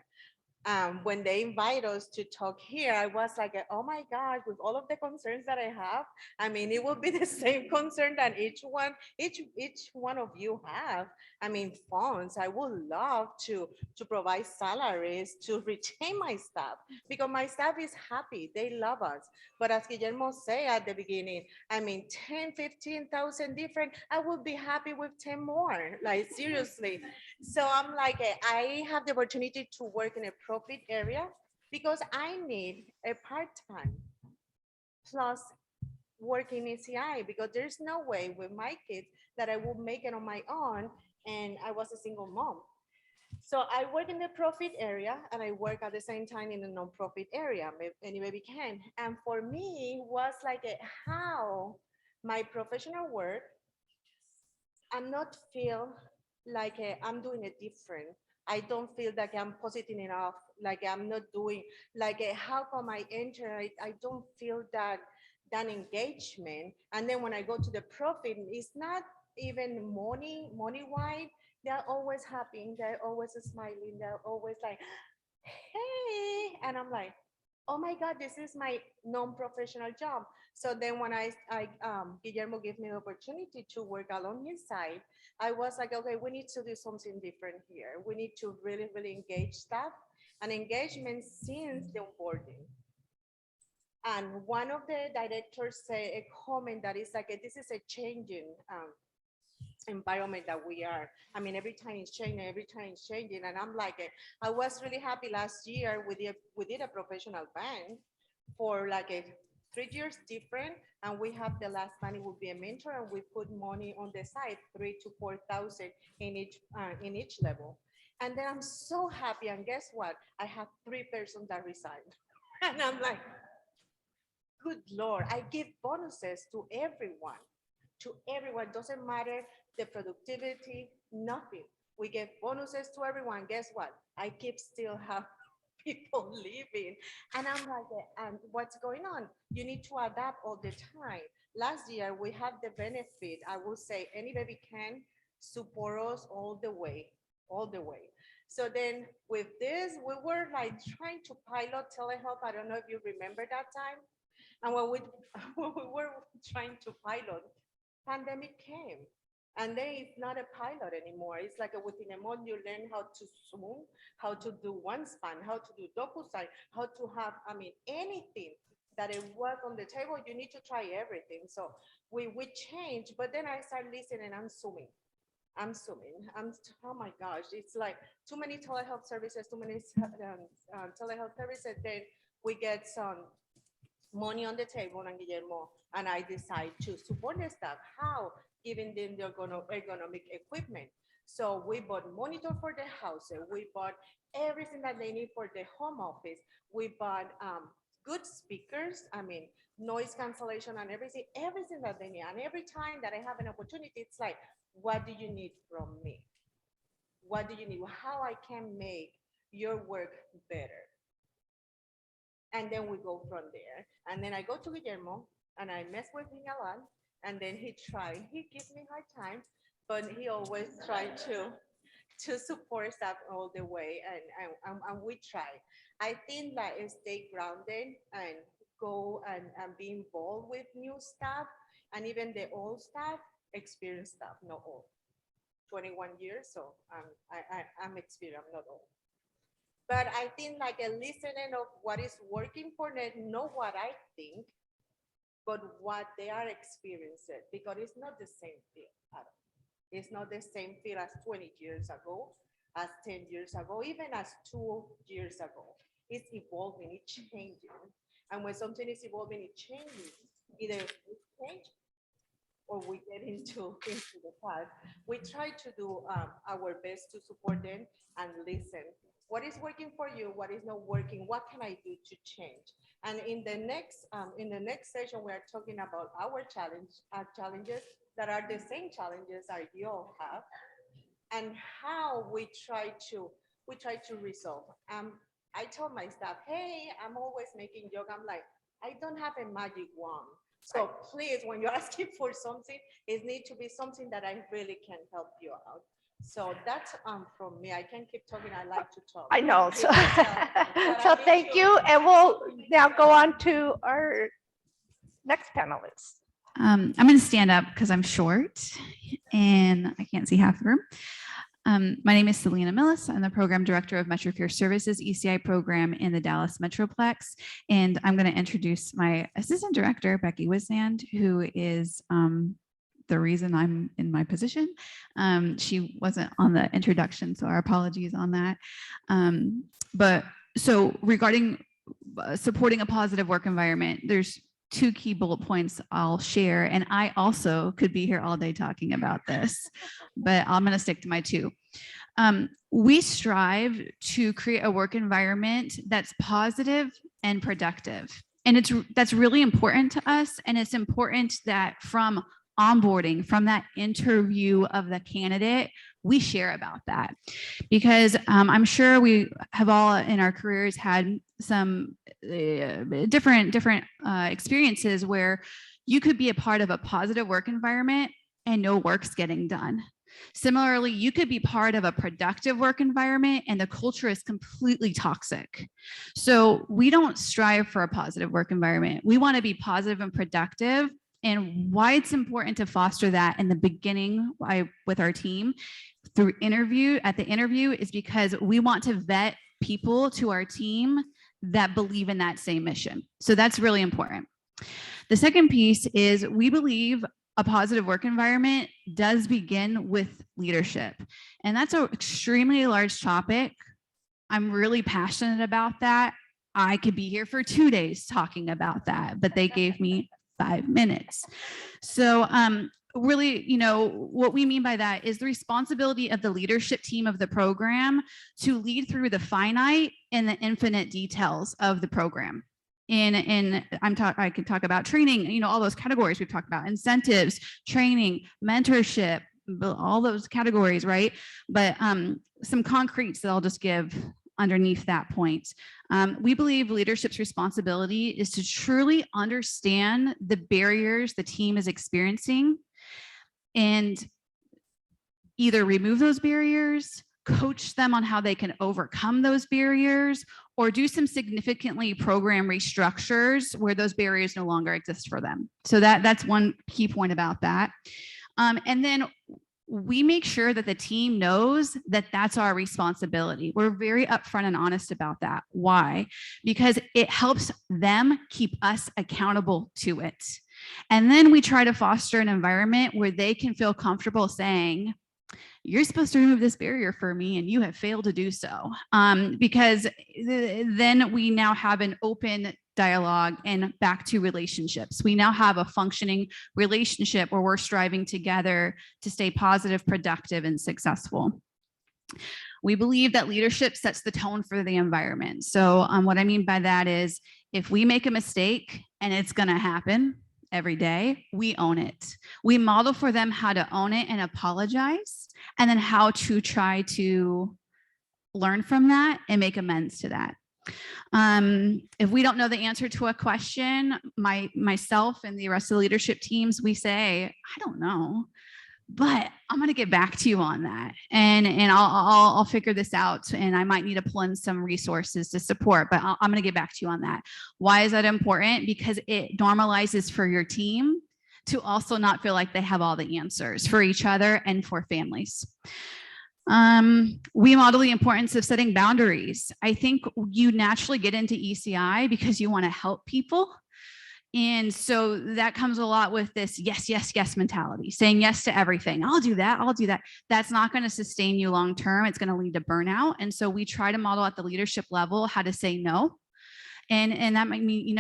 When they invite us to talk here, I was like, oh my gosh, with all of the concerns that I have, I mean, it will be the same concern that each one of you have. I mean, funds, I would love to provide salaries to retain my staff because my staff is happy, they love us. But as Guillermo said at the beginning, I mean, 10, 15,000 different, I would be happy with 10 more, like seriously. So I'm like, I have the opportunity to work in a profit area because I need a part-time plus working ECI because there's no way with my kids that I will make it on my own, and I was a single mom. So I work in the profit area and I work at the same time in the non-profit area, anybody can. And for me was like how my professional work, I'm not feel like I'm doing it different. I don't feel like I'm positive enough, like I'm not doing, like how come I enter, I don't feel that engagement. And then when I go to the profit, it's not even money wise, they're always happy, they're always smiling, they're always like, hey, and I'm like, oh my God, this is my non-professional job. So then when Guillermo gave me the opportunity to work along his side, I was like, okay, we need to do something different here. We need to really, really engage staff and engagement since the onboarding. And one of the directors said a comment that is like, this is a changing environment that we are. I mean, every time it's changing, every time it's changing. And I'm like, I was really happy last year we did a professional band for like 3 years different. And we have the last money will be a mentor, and we put money on the side, 3 to 4,000 in each level. And then I'm so happy. And guess what? I have 3 persons that resigned. And I'm like, good Lord, I give bonuses to everyone. To everyone, doesn't matter the productivity, nothing. We give bonuses to everyone. Guess what? I keep still have people leaving. And I'm like, and what's going on? You need to adapt all the time. Last year, we had the benefit, I will say, anybody can support us all the way, all the way. So then with this, we were like trying to pilot telehealth. I don't know if you remember that time. And when we, when we were trying to pilot, pandemic came. And then it's not a pilot anymore. It's like within a month, you learn how to Zoom, how to do OneSpan, how to do DocuSign, how to have, I mean, anything that it was on the table, you need to try everything. So we changed, but then I started listening, I'm Zooming. Oh my gosh, it's like too many telehealth services, too many telehealth services. Then we get some money on the table, and Guillermo and I decide to support the staff. How? Giving them the ergonomic equipment. So we bought monitor for the houses. We bought everything that they need for the home office. We bought good speakers. I mean, noise cancellation and everything that they need. And every time that I have an opportunity, it's like, what do you need from me? What do you need? How I can make your work better? And then we go from there. And then I go to Guillermo and I mess with him a lot. And then he gives me hard time, but he always tried to support staff all the way. And we try. I think that stay grounded and go and be involved with new staff, and even the old staff, experienced staff, not old. 21 years, so I'm experienced, I'm not old. But I think like a listening of what is working for them, not what I think, but what they are experiencing, because it's not the same feel at all. It's not the same feel as 20 years ago, as 10 years ago, even as 2 years ago. It's evolving, it's changing. And when something is evolving, it changes. Either it change or we get into the past, we try to do our best to support them and listen. What is working for you? What is not working? What can I do to change? And in the next session, we are talking about our challenges that are the same challenges that you all have, and how we try to resolve. I told my staff, hey, I'm always making joke. I'm like, I don't have a magic wand. So please, when you're asking for something, it needs to be something that I really can help you out. So that's from me. I can keep talking. I like to talk. I know. So, But so I need thank to- you. And we'll now go on to our next panelist. I'm going to stand up because I'm short and I can't see half the room. My name is Selena Millis. I'm the program director of MetroCare Services ECI program in the Dallas Metroplex. And I'm going to introduce my assistant director, Becky Wisand, who is the reason I'm in my position. She wasn't on the introduction, so our apologies on that. But so regarding supporting a positive work environment, there's two key bullet points I'll share. And I also could be here all day talking about this, but I'm going to stick to my two. We strive to create a work environment that's positive and productive. And that's really important to us. And it's important that from onboarding, from that interview of the candidate, we share about that, because I'm sure we have all in our careers had some different experiences where you could be a part of a positive work environment and no work's getting done. Similarly, you could be part of a productive work environment and the culture is completely toxic. So we don't strive for a positive work environment. We want to be positive and productive. And why it's important to foster that in the beginning with our team through at the interview is because we want to vet people to our team that believe in that same mission. So that's really important. The second piece is we believe a positive work environment does begin with leadership. And that's an extremely large topic. I'm really passionate about that. I could be here for 2 days talking about that, but they gave me 5 minutes. So really, what we mean by that is the responsibility of the leadership team of the program to lead through the finite and the infinite details of the program. I could talk about training, all those categories we've talked about, incentives, training, mentorship, all those categories, right? But some concretes that I'll just give underneath that point. We believe leadership's responsibility is to truly understand the barriers the team is experiencing and either remove those barriers, coach them on how they can overcome those barriers, or do some significantly program restructures where those barriers no longer exist for them. So that's one key point about that. And then we make sure that the team knows that that's our responsibility. We're very upfront and honest about that. Why? Because it helps them keep us accountable to it. And then we try to foster an environment where they can feel comfortable saying, you're supposed to remove this barrier for me and you have failed to do so. Because then we now have an open dialogue and back to relationships. We now have a functioning relationship where we're striving together to stay positive, productive, and successful. We believe that leadership sets the tone for the environment. So what I mean by that is if we make a mistake, and it's going to happen every day, we own it. We model for them how to own it and apologize, and then how to try to learn from that and make amends to that. If we don't know the answer to a question, myself and the rest of the leadership teams, we say, I don't know, but I'm going to get back to you on that. And I'll figure this out. And I might need to pull in some resources to support, but I'm going to get back to you on that. Why is that important? Because it normalizes for your team to also not feel like they have all the answers for each other and for families. We model the importance of setting boundaries. I think you naturally get into ECI because you want to help people. And so that comes a lot with this yes, yes, yes mentality, saying yes to everything. I'll do that. I'll do that. That's not going to sustain you long term. It's going to lead to burnout. And so we try to model at the leadership level how to say no. And that might mean,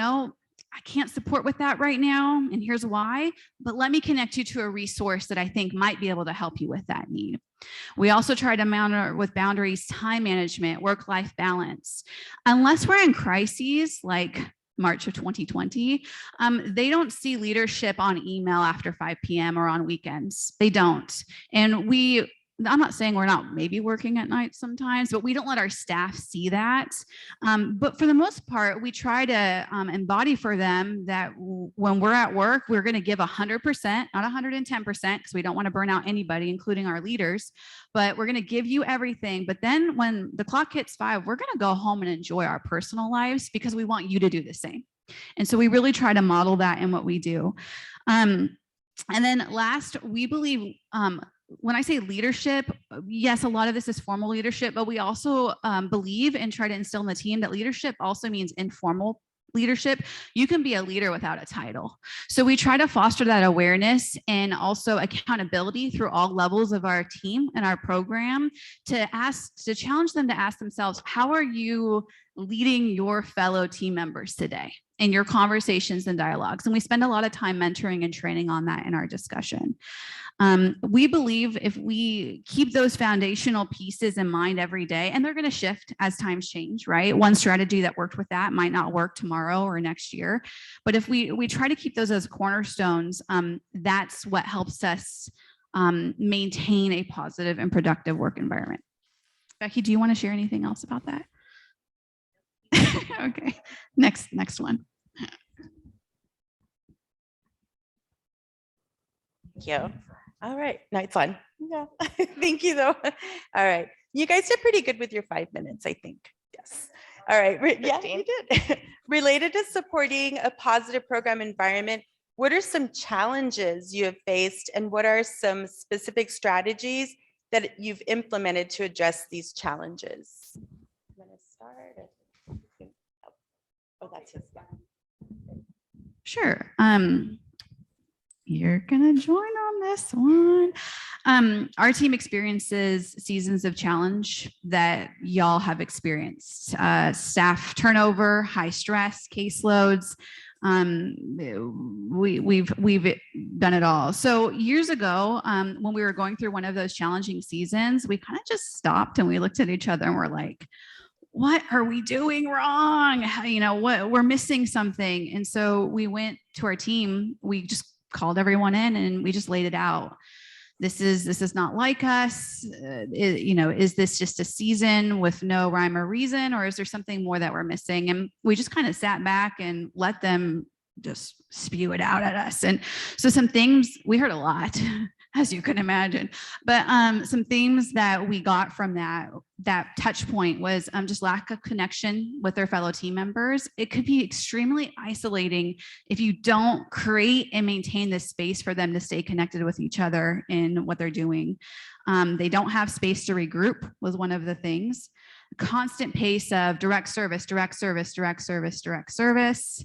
I can't support with that right now, and here's why, but let me connect you to a resource that I think might be able to help you with that need. We also try to monitor with boundaries, time management, work-life balance. Unless we're in crises like March of 2020, they don't see leadership on email after 5 p.m. or on weekends. They don't. And I'm not saying we're not maybe working at night sometimes, but we don't let our staff see that. But for the most part, we try to embody for them that when we're at work, we're going to give 100%, not 110%, because we don't want to burn out anybody, including our leaders. But we're going to give you everything. But then when the clock hits 5, we're going to go home and enjoy our personal lives because we want you to do the same. And so we really try to model that in what we do. And then last, we believe, when I say leadership, yes, a lot of this is formal leadership, but we also believe and try to instill in the team that leadership also means informal leadership. You can be a leader without a title. So we try to foster that awareness and also accountability through all levels of our team and our program to challenge them to ask themselves, how are you leading your fellow team members today in your conversations and dialogues? And we spend a lot of time mentoring and training on that in our discussion. We believe if we keep those foundational pieces in mind every day, and they're going to shift as times change, right? One strategy that worked with that might not work tomorrow or next year. But if we try to keep those as cornerstones, that's what helps us maintain a positive and productive work environment. Becky, do you want to share anything else about that? Okay, next one. Thank you. All right, no, it's on. Yeah, thank you though. All right, you guys did pretty good with your 5 minutes, I think. Yes. All right, yeah, you did. Related to supporting a positive program environment, what are some challenges you have faced and what are some specific strategies that you've implemented to address these challenges? I'm gonna start. Oh, that's his. Sure. You're gonna join on this one. Our team experiences seasons of challenge that y'all have experienced. Staff turnover, high stress, caseloads. We've done it all. So years ago, when we were going through one of those challenging seasons, we kind of just stopped and we looked at each other and we're like, what are we doing wrong? You know, what we're missing something. And so we went to our team, we just called everyone in and we just laid it out. This is not like us. You know, is this just a season with no rhyme or reason, or is there something more that we're missing? And we just kind of sat back and let them just spew it out at us. And so some things we heard a lot, as you can imagine, but some themes that we got from that touch point was just lack of connection with their fellow team members. It could be extremely isolating if you don't create and maintain this space for them to stay connected with each other in what they're doing. They don't have space to regroup was one of the things. Constant pace of direct service, direct service, direct service, direct service.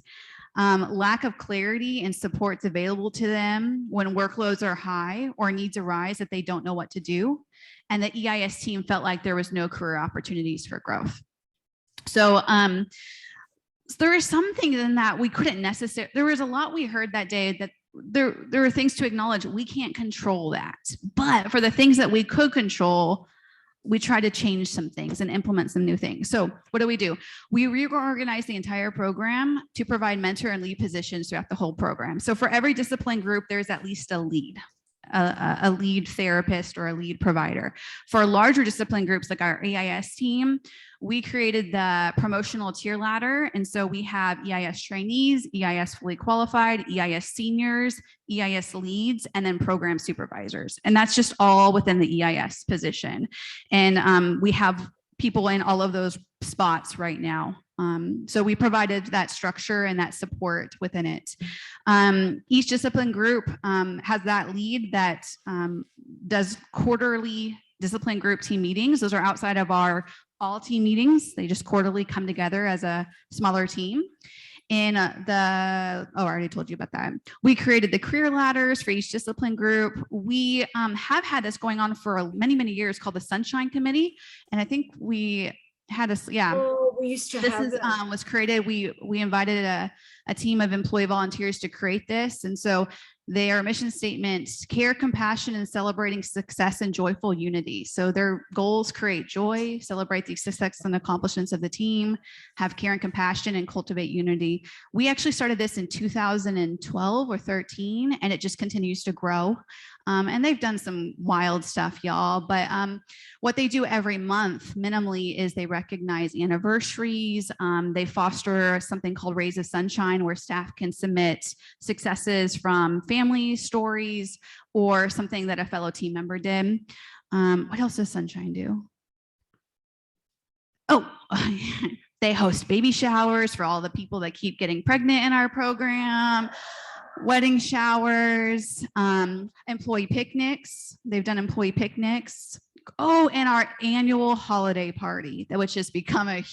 Lack of clarity and supports available to them when workloads are high or needs arise that they don't know what to do. And the EIS team felt like there was no career opportunities for growth. So there are some things in that we couldn't necessarily, there was a lot we heard that day that there were things to acknowledge. We can't control that. But for the things that we could control, we try to change some things and implement some new things. So what do? We reorganize the entire program to provide mentor and lead positions throughout the whole program. So for every discipline group, there's at least a lead therapist or a lead provider. For larger discipline groups like our EIS team, we created the promotional tier ladder. And so we have EIS trainees, EIS fully qualified, EIS seniors, EIS leads, and then program supervisors. And that's just all within the EIS position. And we have people in all of those spots right now. So we provided that structure and that support within it. Each discipline group has that lead that does quarterly discipline group team meetings. Those are outside of our all team meetings. They just quarterly come together as a smaller team. In I already told you about that. We created the career ladders for each discipline group. We have had this going on for many, many years called the Sunshine Committee. And I think we had a, yeah. Oh, we used to have this was created. We invited a a team of employee volunteers to create this. And so their mission statement, care, compassion, and celebrating success and joyful unity. So their goals: create joy, celebrate the success and accomplishments of the team, have care and compassion, and cultivate unity. We actually started this in 2012 or 13, and it just continues to grow. And they've done some wild stuff, y'all. But what they do every month minimally is they recognize anniversaries. They foster something called Rays of Sunshine, where staff can submit successes from family stories or something that a fellow team member did. What else does Sunshine do? Oh, they host baby showers for all the people that keep getting pregnant in our program, wedding showers, employee picnics. They've done employee picnics. Oh, and our annual holiday party, which has become a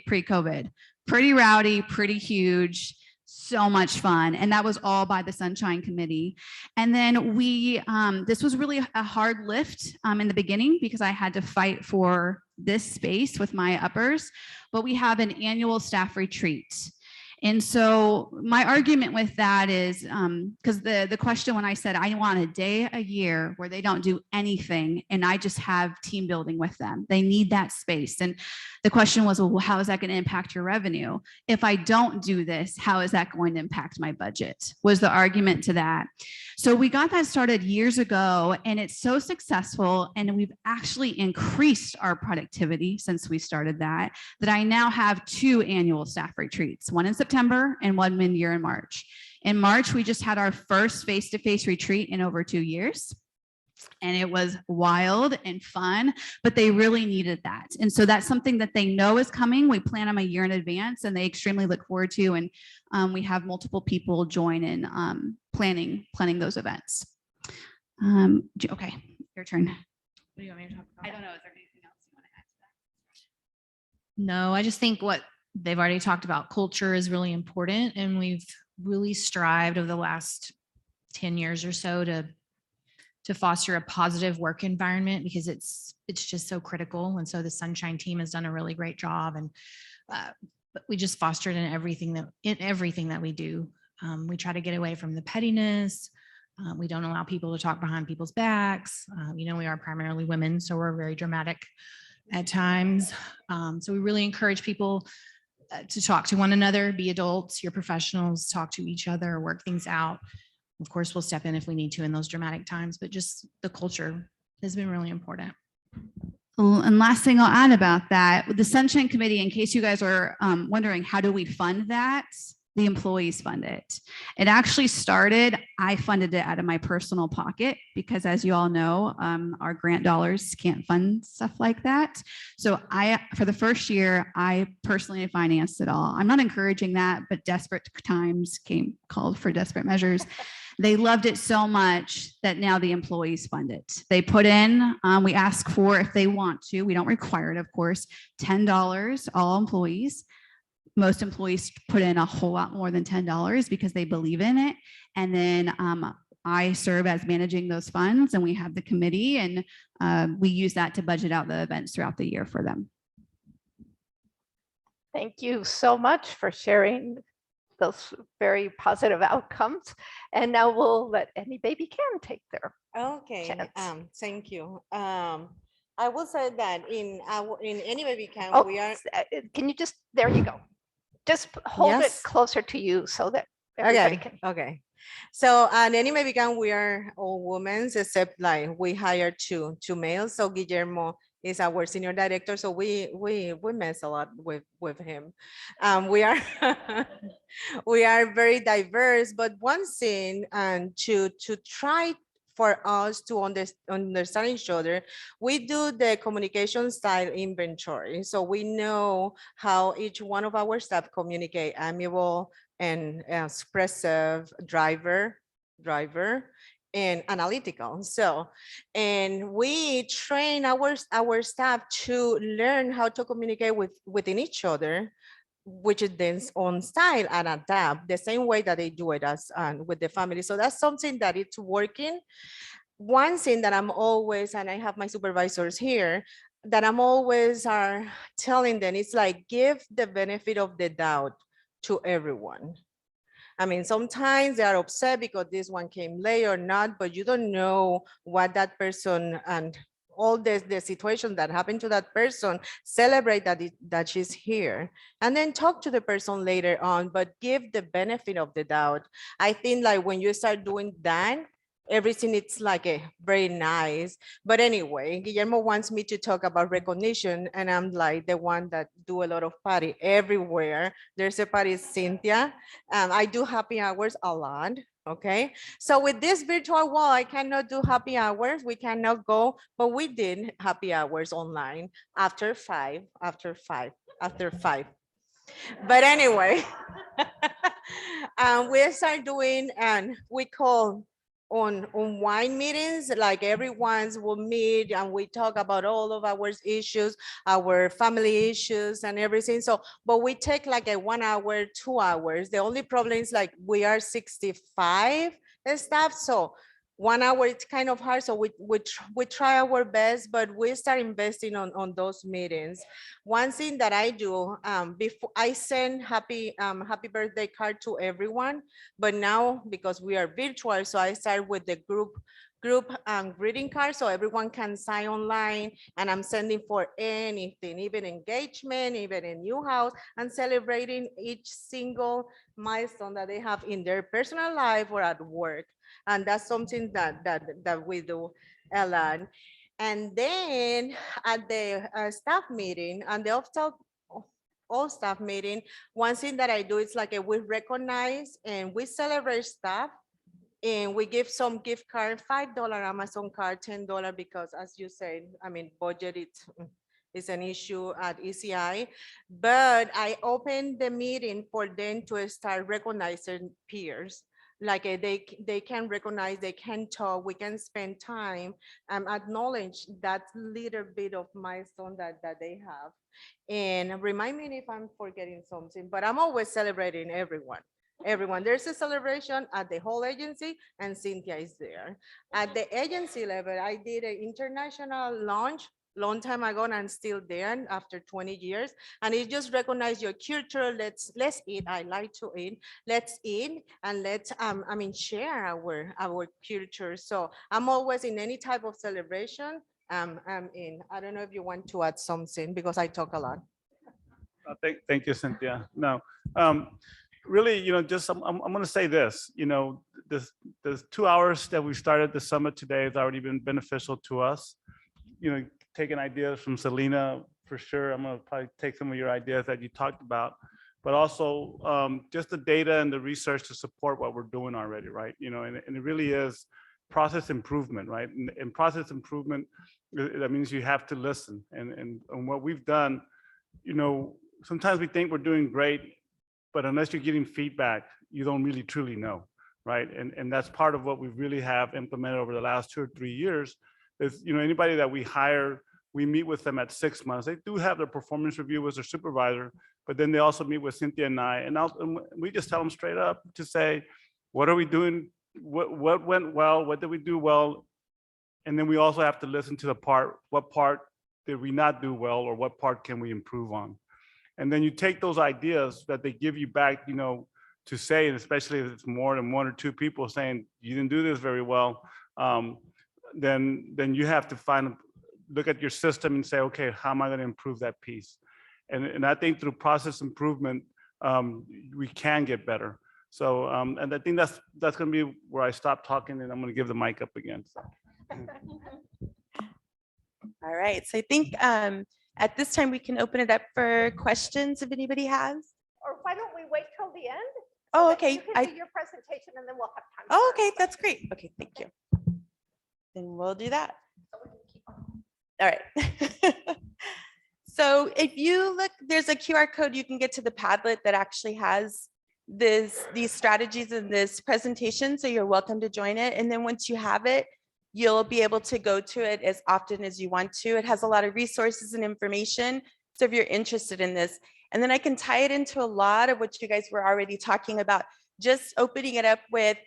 pre-COVID, pretty rowdy, pretty huge, so much fun. And that was all by the Sunshine Committee. And then we, this was really a hard lift in the beginning because I had to fight for this space with my uppers, but we have an annual staff retreat. And so my argument with that is, because the question when I said I want a day a year where they don't do anything and I just have team building with them, they need that space. And the question was, well, how is that going to impact your revenue? If I don't do this, how is that going to impact my budget? Was the argument to that. So we got that started years ago, and it's so successful, and we've actually increased our productivity since we started that I now have 2 annual staff retreats, one in September and one mid-year in March. In March, we just had our first face-to-face retreat in over 2 years. And it was wild and fun, but they really needed that. And so that's something that they know is coming. We plan them a year in advance, and they extremely look forward to. And we have multiple people join in planning those events. Okay, your turn. What do you want me to talk about? I don't know. Is there anything else you want to add to that? No, I just think what they've already talked about, culture is really important. And we've really strived over the last 10 years or so to foster a positive work environment, because it's just so critical. And so the Sunshine team has done a really great job, and but we just foster it in everything that we do. We try to get away from the pettiness. We don't allow people to talk behind people's backs. We are primarily women, so we're very dramatic at times. So we really encourage people to talk to one another, be adults, you're professionals, talk to each other, work things out. Of course, we'll step in if we need to in those dramatic times, but just the culture has been really important. And last thing I'll add about that, with the Sunshine Committee, in case you guys are wondering, how do we fund that? The employees fund it. It actually started, I funded it out of my personal pocket because, as you all know, our grant dollars can't fund stuff like that. So for the first year, I personally financed it all. I'm not encouraging that, but desperate times called for desperate measures. They loved it so much that now the employees fund it. They put in, we ask for, if they want to, we don't require it, of course, $10, all employees. Most employees put in a whole lot more than $10 because they believe in it. And then I serve as managing those funds, and we have the committee, and we use that to budget out the events throughout the year for them. Thank you so much for sharing those very positive outcomes. And now we'll let Any Baby Can take their chance. Thank you. I will say that in Any Baby Can, Oh, we are. Can you just, there you go. Just hold Yes. it closer to you so that everybody can. Okay. So at Any Baby Can, we are all women, except like we hire two males. So Guillermo is our senior director. So we mess a lot with him. We are we are very diverse, but one thing, and to try for us to understand each other, we do the communication style inventory. So we know how each one of our staff communicate: amiable and expressive, driver, and analytical. So, and we train our staff to learn how to communicate within each other, which is then on style and adapt the same way that they do it as with the family. So that's something that it's working. One thing that I'm always, and I have my supervisors here, that I'm always telling them, it's like, give the benefit of the doubt to everyone. I mean, sometimes they are upset because this one came late or not, but you don't know what that person and all the situation that happened to that person, celebrate that she's here, and then talk to the person later on, but give the benefit of the doubt. I think like when you start doing that, everything it's like a very nice. But anyway, Guillermo wants me to talk about recognition, and I'm like the one that do a lot of party everywhere. There's a party, Cynthia. I do happy hours a lot. Okay, so with this virtual wall, I cannot do happy hours. We cannot go, but we did happy hours online after 5, after 5, after 5. But anyway, we start doing, and we call on wine meetings, like everyone's will meet and we talk about all of our issues, our family issues and everything. So, but we take like a 1 hour, 2 hours. The only problem is like we are 65 staff. So 1 hour, it's kind of hard. So we try our best, but we start investing on those meetings. One thing that I do, before I send happy birthday card to everyone, but now because we are virtual, so I start with the group greeting card so everyone can sign online, and I'm sending for anything, even engagement, even a new house, and celebrating each single milestone that they have in their personal life or at work. And that's something that we do a lot. And then at the staff meeting and the all staff meeting, one thing that I do is like we recognize and we celebrate staff, and we give some gift card, $5 Amazon card, $10, because as you said, I mean, budget it's an issue at ECI, but I open the meeting for them to start recognizing peers. Like they can recognize, they can talk, we can spend time and acknowledge that little bit of milestone that they have. And remind me if I'm forgetting something, but I'm always celebrating everyone. There's a celebration at the whole agency, and Cynthia is there. At the agency level, I did an international launch long time ago, and I'm still there after 20 years. And it just recognize your culture. Let's eat. I like to eat. Let's eat and let's share our culture. So I'm always in any type of celebration. I'm in. I don't know if you want to add something because I talk a lot. Thank you, Cynthia. No, really, just I'm going to say this. The 2 hours that we started the summit today has already been beneficial to us. Taking ideas from Selena, for sure. I'm going to probably take some of your ideas that you talked about, but also just the data and the research to support what we're doing already, right? And it really is process improvement, right? And process improvement, that means you have to listen. And what we've done, sometimes we think we're doing great, but unless you're getting feedback, you don't really truly know, right? And that's part of what we really have implemented over the last 2 or 3 years. Is, anybody that we hire, we meet with them at 6 months. They do have their performance review as their supervisor, but then they also meet with Cynthia and I, and we just tell them straight up to say, what are we doing? What went well? What did we do well? And then we also have to listen to what part did we not do well, or what part can we improve on? And then you take those ideas that they give you back, to say, and especially if it's more than 1 or 2 people saying, you didn't do this very well, then you have to look at your system and say, okay, how am I going to improve that piece? And I think through process improvement, we can get better. So, and I think that's going to be where I stop talking, and I'm going to give the mic up again. So. All right, so I think at this time we can open it up for questions if anybody has. Or why don't we wait till the end? Oh, okay. You can do your presentation and then we'll have time. Oh, okay, that's great. Okay, thank you. Then we'll do that. All right. So if you look, there's a QR code you can get to the Padlet that actually has these strategies in this presentation. So you're welcome to join it. And then once you have it, you'll be able to go to it as often as you want to. It has a lot of resources and information. So if you're interested in this, and then I can tie it into a lot of what you guys were already talking about, just opening it up with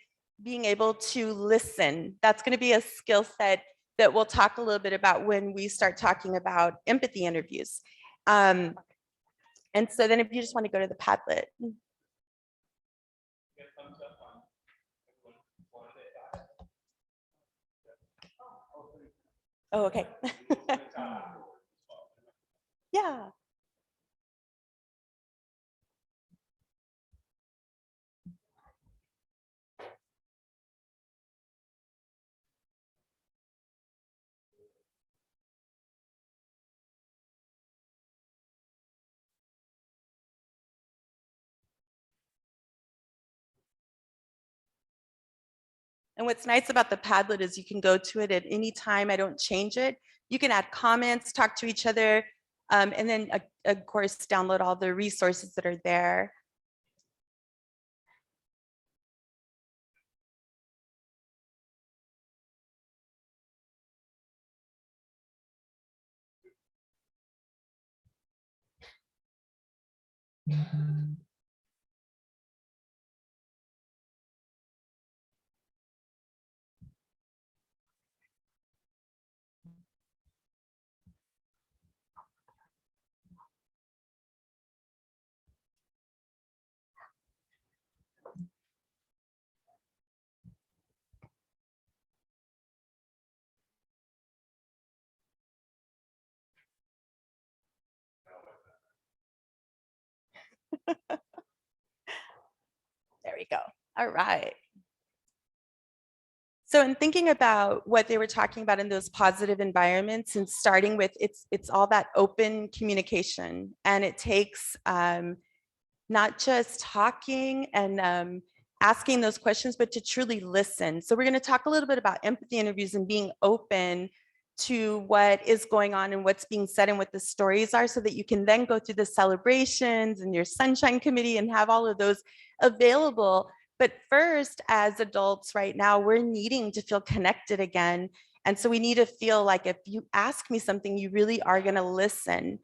being able to listen. That's going to be a skill set that we'll talk a little bit about when we start talking about empathy interviews. And so then if you just want to go to the Padlet. Oh, okay. Yeah. And what's nice about the Padlet is you can go to it at any time. I don't change it. You can add comments, talk to each other, and then of course, download all the resources that are there. There we go. All right. So in thinking about what they were talking about in those positive environments and starting with it's all that open communication, and it takes not just talking and asking those questions, but to truly listen. So we're going to talk a little bit about empathy interviews and being open to what is going on and what's being said and what the stories are, so that you can then go through the celebrations and your sunshine committee and have all of those available. But first, as adults right now, we're needing to feel connected again. And so we need to feel like if you ask me something, you really are going to listen.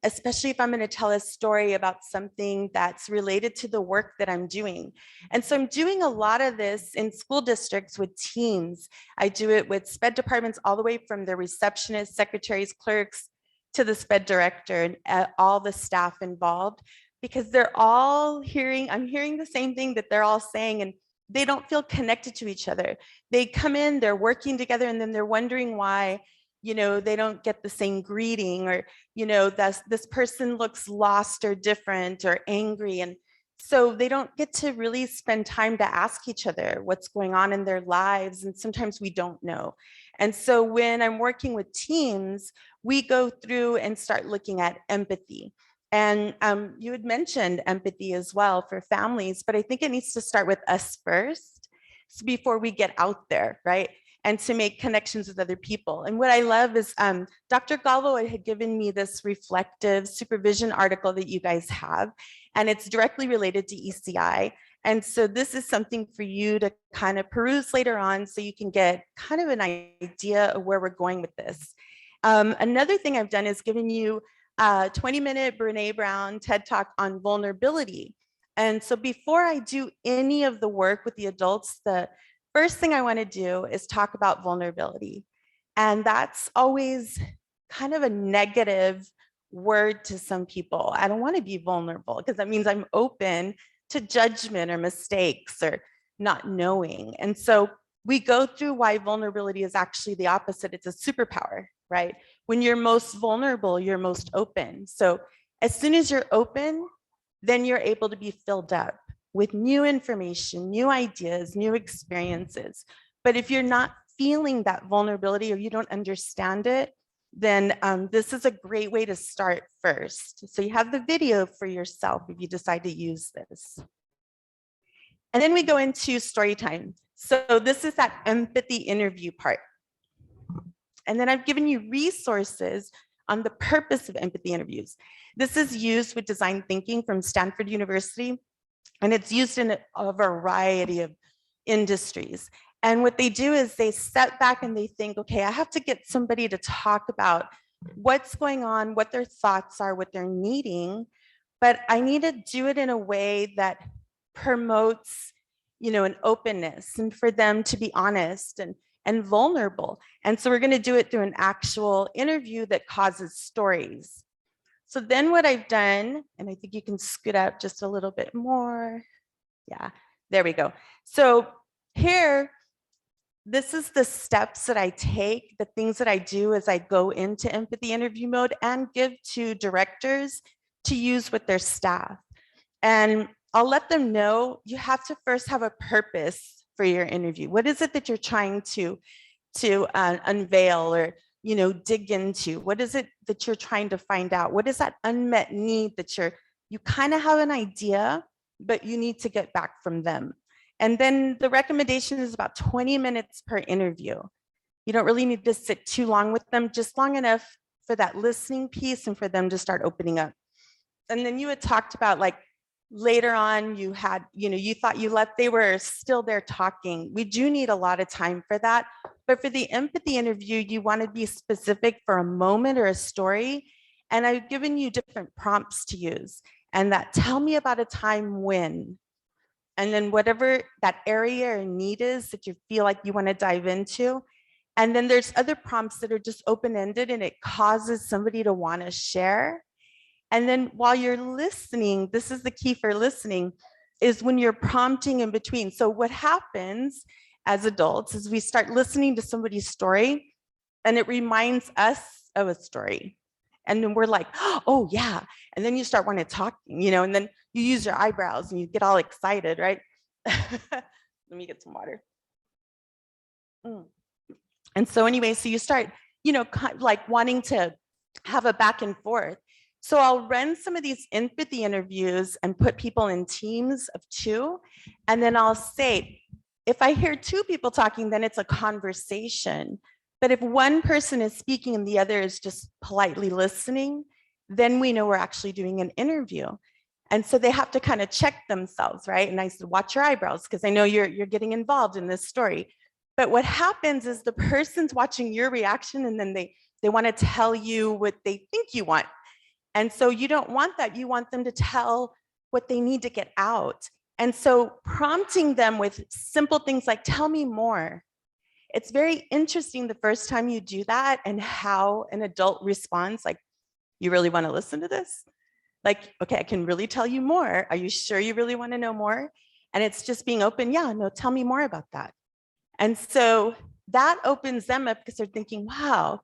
Especially if I'm going to tell a story about something that's related to the work that I'm doing. And so I'm doing a lot of this in school districts with teams. I do it with SPED departments, all the way from the receptionists, secretaries, clerks, to the SPED director, and all the staff involved, because they're all I'm hearing the same thing that they're all saying, and they don't feel connected to each other. They come in, they're working together, and then they're wondering why they don't get the same greeting, or, this person looks lost or different or angry. And so they don't get to really spend time to ask each other what's going on in their lives. And sometimes we don't know. And so when I'm working with teams, we go through and start looking at empathy. And you had mentioned empathy as well for families, but I think it needs to start with us first before we get out there, right? And to make connections with other people. And what I love is Dr. Galvo had given me this reflective supervision article that you guys have, and it's directly related to ECI. And so this is something for you to kind of peruse later on, so you can get kind of an idea of where we're going with this. Another thing I've done is given you a 20-minute Brene Brown TED Talk on vulnerability. And so before I do any of the work with the adults, the first thing I want to do is talk about vulnerability. And that's always kind of a negative word to some people. I don't want to be vulnerable, because that means I'm open to judgment or mistakes or not knowing. And so we go through why vulnerability is actually the opposite. It's a superpower, right? When you're most vulnerable, you're most open. So as soon as you're open, then you're able to be filled up with new information, new ideas, new experiences. But if you're not feeling that vulnerability, or you don't understand it, then this is a great way to start first. So you have the video for yourself if you decide to use this. And then we go into story time. So this is that empathy interview part. And then I've given you resources on the purpose of empathy interviews. This is used with design thinking from Stanford University, and it's used in a variety of industries. And what they do is they step back and they think, okay, I have to get somebody to talk about what's going on, what their thoughts are, what they're needing, but I need to do it in a way that promotes, an openness, and for them to be honest and vulnerable. And so we're going to do it through an actual interview that causes stories. So then what I've done, and I think you can scoot up just a little bit more. Yeah, there we go. So here this is the steps that I take, the things that I do as I go into empathy interview mode and give to directors to use with their staff. And I'll let them know you have to first have a purpose for your interview. What is it that you're trying to unveil or dig into? What is it that you're trying to find out? What is that unmet need that you kind of have an idea, but you need to get back from them? And then the recommendation is about 20 minutes per interview. You don't really need to sit too long with them, just long enough for that listening piece and for them to start opening up. And then you had talked about like later on you had, you thought you left, they were still there talking. We do need a lot of time for that. But for the empathy interview, you want to be specific for a moment or a story. And I've given you different prompts to use. And that tell me about a time when, and then whatever that area or need is that you feel like you want to dive into. And then there's other prompts that are just open-ended and it causes somebody to want to share. And then while you're listening, this is the key for listening, is when you're prompting in between. So what happens as adults is we start listening to somebody's story and it reminds us of a story. And then we're like, oh yeah. And then you start wanting to talk, and then you use your eyebrows and you get all excited, right? Let me get some water. And so anyway, so you start, like wanting to have a back and forth. So I'll run some of these empathy interviews and put people in teams of 2. And then I'll say, if I hear 2 people talking, then it's a conversation. But if one person is speaking and the other is just politely listening, then we know we're actually doing an interview. And so they have to kind of check themselves, right? And I said, watch your eyebrows, because I know you're getting involved in this story. But what happens is the person's watching your reaction and then they want to tell you what they think you want. And so you don't want that. You want them to tell what they need to get out. And so prompting them with simple things like, tell me more. It's very interesting the first time you do that and how an adult responds, like, you really want to listen to this? Like, okay, I can really tell you more. Are you sure you really want to know more? And it's just being open. Yeah, no, tell me more about that. And so that opens them up because they're thinking, wow.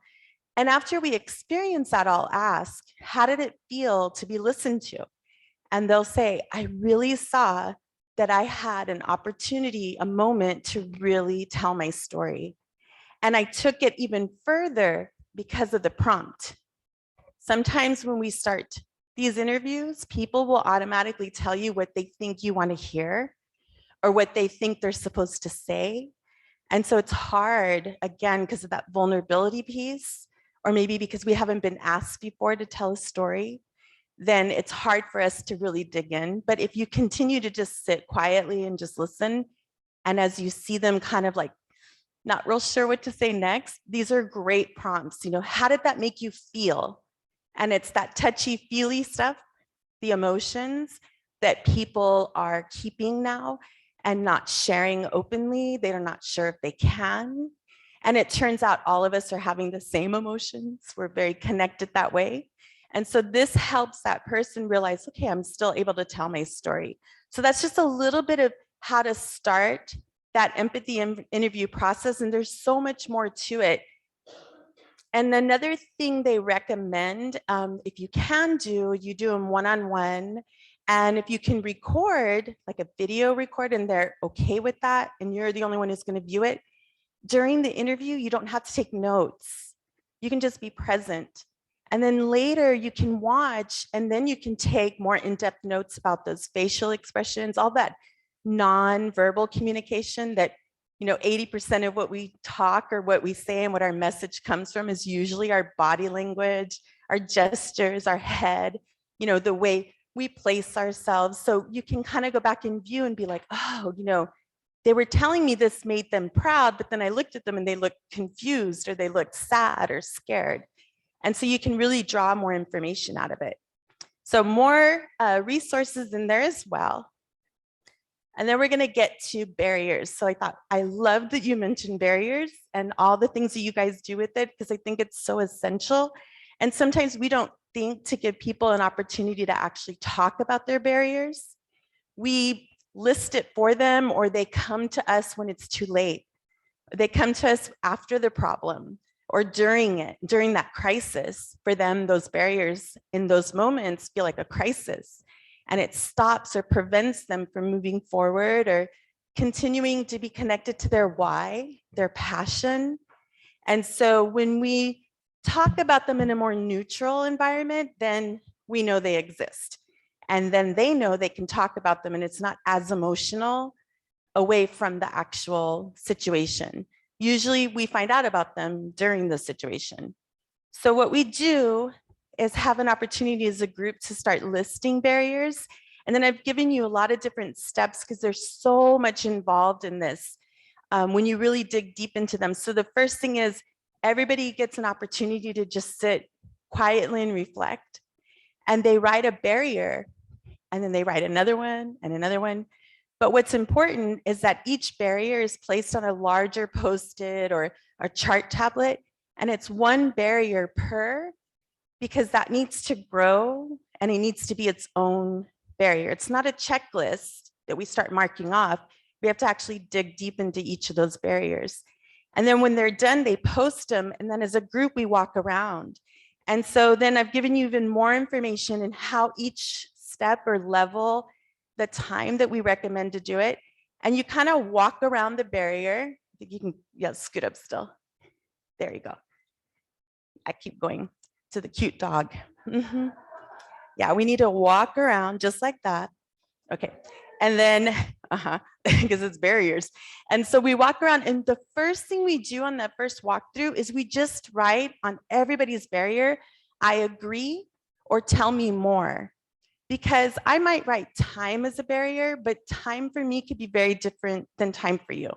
And after we experience that, I'll ask, how did it feel to be listened to? And they'll say, I really saw that I had an opportunity, a moment to really tell my story. And I took it even further because of the prompt. Sometimes when we start these interviews, people will automatically tell you what they think you want to hear or what they think they're supposed to say. And so it's hard, again, because of that vulnerability piece, or maybe because we haven't been asked before to tell a story, then it's hard for us to really dig in. But if you continue to just sit quietly and just listen, and as you see them kind of like not real sure what to say next, these are great prompts. How did that make you feel? And it's that touchy-feely stuff, the emotions that people are keeping now and not sharing openly. They're not sure if they can. And it turns out all of us are having the same emotions. We're very connected that way. And so this helps that person realize, okay, I'm still able to tell my story. So that's just a little bit of how to start that empathy interview process. And there's so much more to it. And another thing they recommend, if you can you do them one-on-one. And if you can record, like a video record, and they're okay with that, and you're the only one who's going to view it, during the interview, you don't have to take notes. You can just be present. And then later you can watch, and then you can take more in-depth notes about those facial expressions, all that non-verbal communication that 80% of what we talk or what we say and what our message comes from is usually our body language, our gestures, our head, the way we place ourselves. So you can kind of go back and view and be like, oh, they were telling me this made them proud, but then I looked at them and they looked confused or they looked sad or scared. And so you can really draw more information out of it. So more resources in there as well. And then we're going to get to barriers. So I love that you mentioned barriers and all the things that you guys do with it, because I think it's so essential. And sometimes we don't think to give people an opportunity to actually talk about their barriers. We list it for them, or they come to us when it's too late. They come to us after the problem or during it, during that crisis. For them, those barriers in those moments feel like a crisis, and it stops or prevents them from moving forward or continuing to be connected to their why, their passion. And so when we talk about them in a more neutral environment, then we know they exist. And then they know they can talk about them and it's not as emotional away from the actual situation. Usually we find out about them during the situation. So what we do is have an opportunity as a group to start listing barriers. And then I've given you a lot of different steps because there's so much involved in this when you really dig deep into them. So the first thing is everybody gets an opportunity to just sit quietly and reflect. And they write a barrier, and then they write another one and another one. But what's important is that each barrier is placed on a larger Post-it or a chart tablet, and it's one barrier per, because that needs to grow and it needs to be its own barrier. It's not a checklist that we start marking off. We have to actually dig deep into each of those barriers. And then when they're done, they post them, and then as a group, we walk around. And so then I've given you even more information in how each step or level, the time that we recommend to do it. And you kind of walk around the barrier. I think you can, yeah, scoot up still. There you go. I keep going to the cute dog. Yeah, we need to walk around just like that. Okay. And then, because it's barriers. And so we walk around, and the first thing we do on that first walkthrough is we just write on everybody's barrier, I agree, or tell me more. Because I might write time as a barrier, but time for me could be very different than time for you.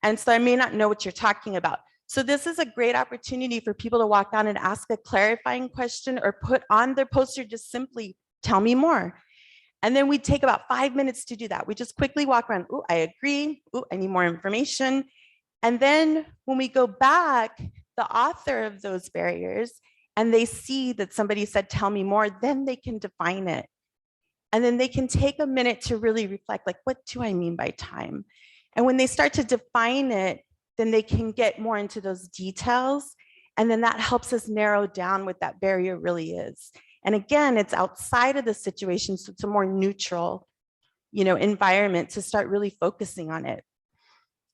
And so I may not know what you're talking about. So this is a great opportunity for people to walk down and ask a clarifying question or put on their poster, just simply tell me more. And then we take about 5 minutes to do that. We just quickly walk around. Oh, I agree. Oh, I need more information. And then when we go back, the author of those barriers, and they see that somebody said, tell me more, then they can define it. And then they can take a minute to really reflect, like, what do I mean by time? And when they start to define it, then they can get more into those details. And then that helps us narrow down what that barrier really is. And again, it's outside of the situation, so it's a more neutral, environment to start really focusing on it.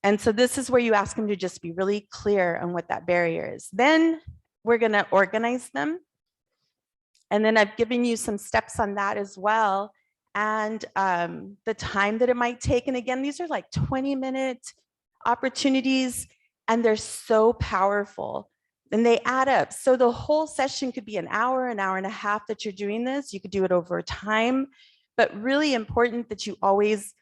And so this is where you ask them to just be really clear on what that barrier is. Then we're going to organize them. And then I've given you some steps on that as well. And the time that it might take. And again, these are like 20-minute opportunities, and they're so powerful. And they add up. So the whole session could be an hour and a half that you're doing this. You could do it over time, but really important that you always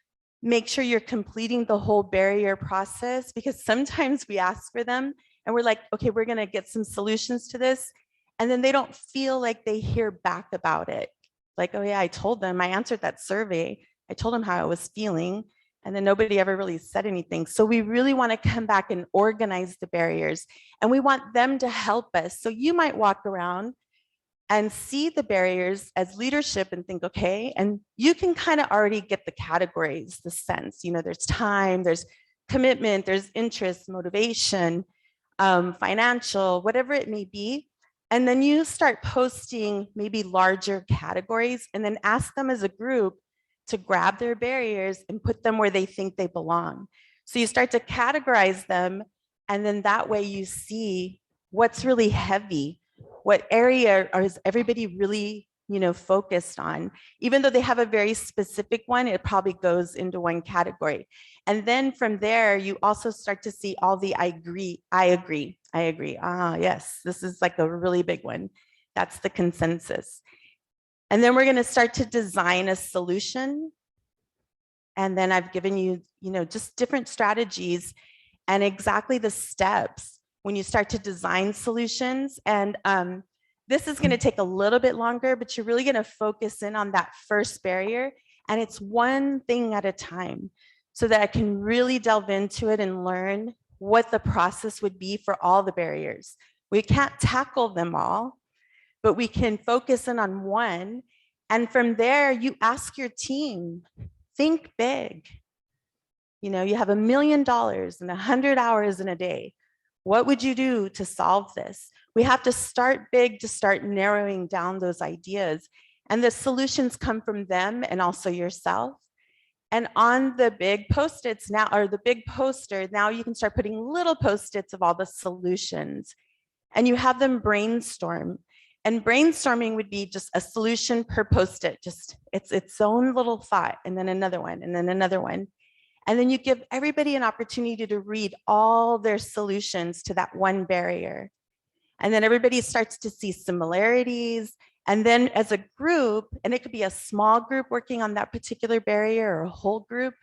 make sure you're completing the whole barrier process, because sometimes we ask for them and we're like, okay, we're gonna get some solutions to this. And then they don't feel like they hear back about it. Like, oh yeah, I told them, I answered that survey. I told them how I was feeling. And then nobody ever really said anything. So we really want to come back and organize the barriers, and we want them to help us. So you might walk around and see the barriers as leadership and think, okay, and you can kind of already get the categories, the sense, there's time, there's commitment, there's interest, motivation, financial, whatever it may be. And then you start posting maybe larger categories, and then ask them as a group to grab their barriers and put them where they think they belong. So you start to categorize them, and then that way you see what's really heavy, what area is everybody really, focused on. Even though they have a very specific one, it probably goes into one category. And then from there, you also start to see all the I agree. Ah, yes, this is like a really big one. That's the consensus. And then we're going to start to design a solution. And then I've given you, just different strategies and exactly the steps when you start to design solutions. And this is going to take a little bit longer, but you're really going to focus in on that first barrier. And it's one thing at a time, so that I can really delve into it and learn what the process would be for all the barriers. We can't tackle them all, but we can focus in on one. And from there, you ask your team, think big. You know, you have $1 million and 100 hours in a day. What would you do to solve this? We have to start big to start narrowing down those ideas. And the solutions come from them and also yourself. And on the big Post-its now, or the big poster, now you can start putting little Post-its of all the solutions. And you have them brainstorm. And brainstorming would be just a solution per Post-it, just it's its own little thought, and then another one, and then another one. And then you give everybody an opportunity to read all their solutions to that one barrier. And then everybody starts to see similarities. And then as a group, and it could be a small group working on that particular barrier or a whole group.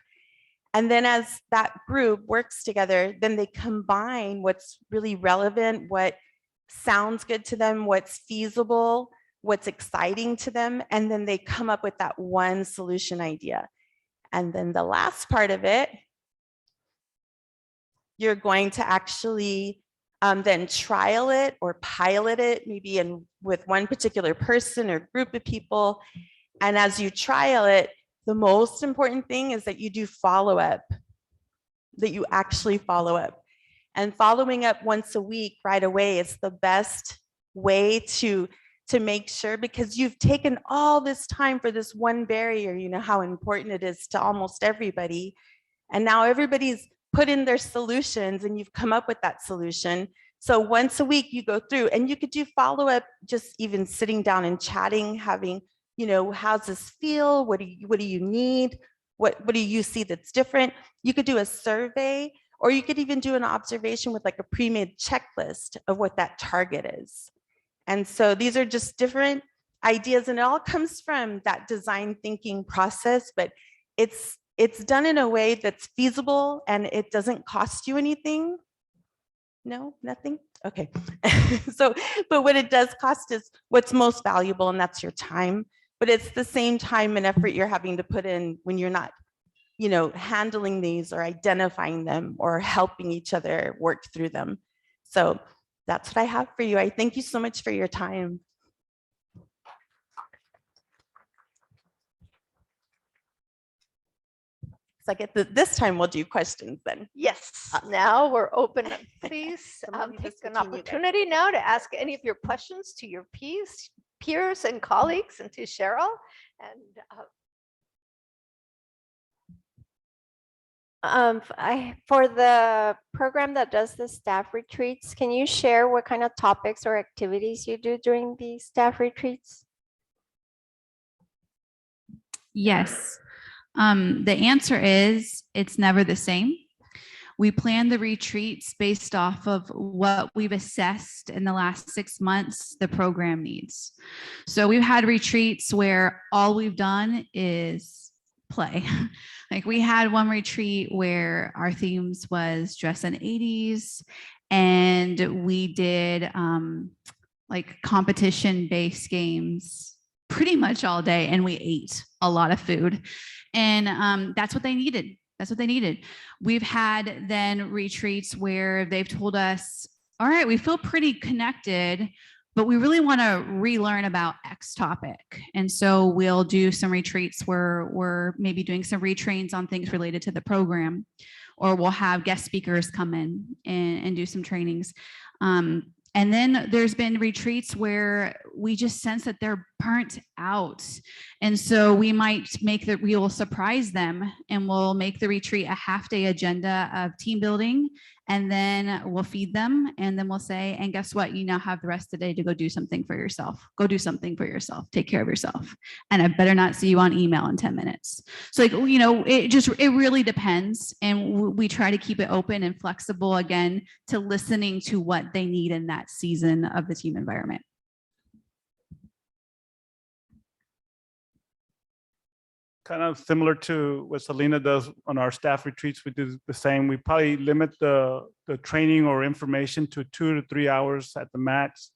And then as that group works together, then they combine what's really relevant, what sounds good to them, what's feasible, what's exciting to them. And then they come up with that one solution idea. And then the last part of it, you're going to actually then trial it or pilot it, maybe with one particular person or group of people. And as you trial it, the most important thing is that you do follow-up, that you actually follow up. And following up once a week right away is the best way to make sure, because you've taken all this time for this one barrier, you know how important it is to almost everybody. And now everybody's put in their solutions and you've come up with that solution. So once a week you go through, and you could do follow-up, just even sitting down and chatting, having, you know, how's this feel? What do you need? What do you see that's different? You could do a survey, or you could even do an observation with like a pre-made checklist of what that target is. And so these are just different ideas, and it all comes from that design thinking process, but it's done in a way that's feasible and it doesn't cost you anything. No, nothing? Okay. So, but what it does cost is what's most valuable, and that's your time. But it's the same time and effort you're having to put in when you're not, you know, handling these or identifying them or helping each other work through them. So that's what I have for you. I thank you so much for your time. So I get this time we'll do questions then. Yes, now we're open. Please Someone take just an continue there. opportunity now to ask any of your questions to your peers and colleagues, and to Cheryl. And For the program that does the staff retreats, can you share what kind of topics or activities you do during the staff retreats? Yes. The answer is it's never the same. We plan the retreats based off of what we've assessed in the last 6 months the program needs. So we've had retreats where all we've done is play. Like we had one retreat where our themes was dress in 80s, and we did like competition-based games pretty much all day, and we ate a lot of food. And that's what they needed. That's what they needed. We've had then retreats where they've told us, all right, we feel pretty connected, but we really want to relearn about X topic. And so we'll do some retreats where we're maybe doing some retrains on things related to the program, or we'll have guest speakers come in and do some trainings. And then there's been retreats where we just sense that they're burnt out. And so we will surprise them, and we'll make the retreat a half-day agenda of team building, and then we'll feed them, and then we'll say, and guess what? You now have the rest of the day to go do something for yourself. Go do something for yourself. Take care of yourself. And I better not see you on email in 10 minutes. So like, you know, it really depends. And we try to keep it open and flexible, again, to listening to what they need in that season of the team environment. Kind of similar to what Selena does on our staff retreats, we do the same. We probably limit the training or information to 2 to 3 hours at the max.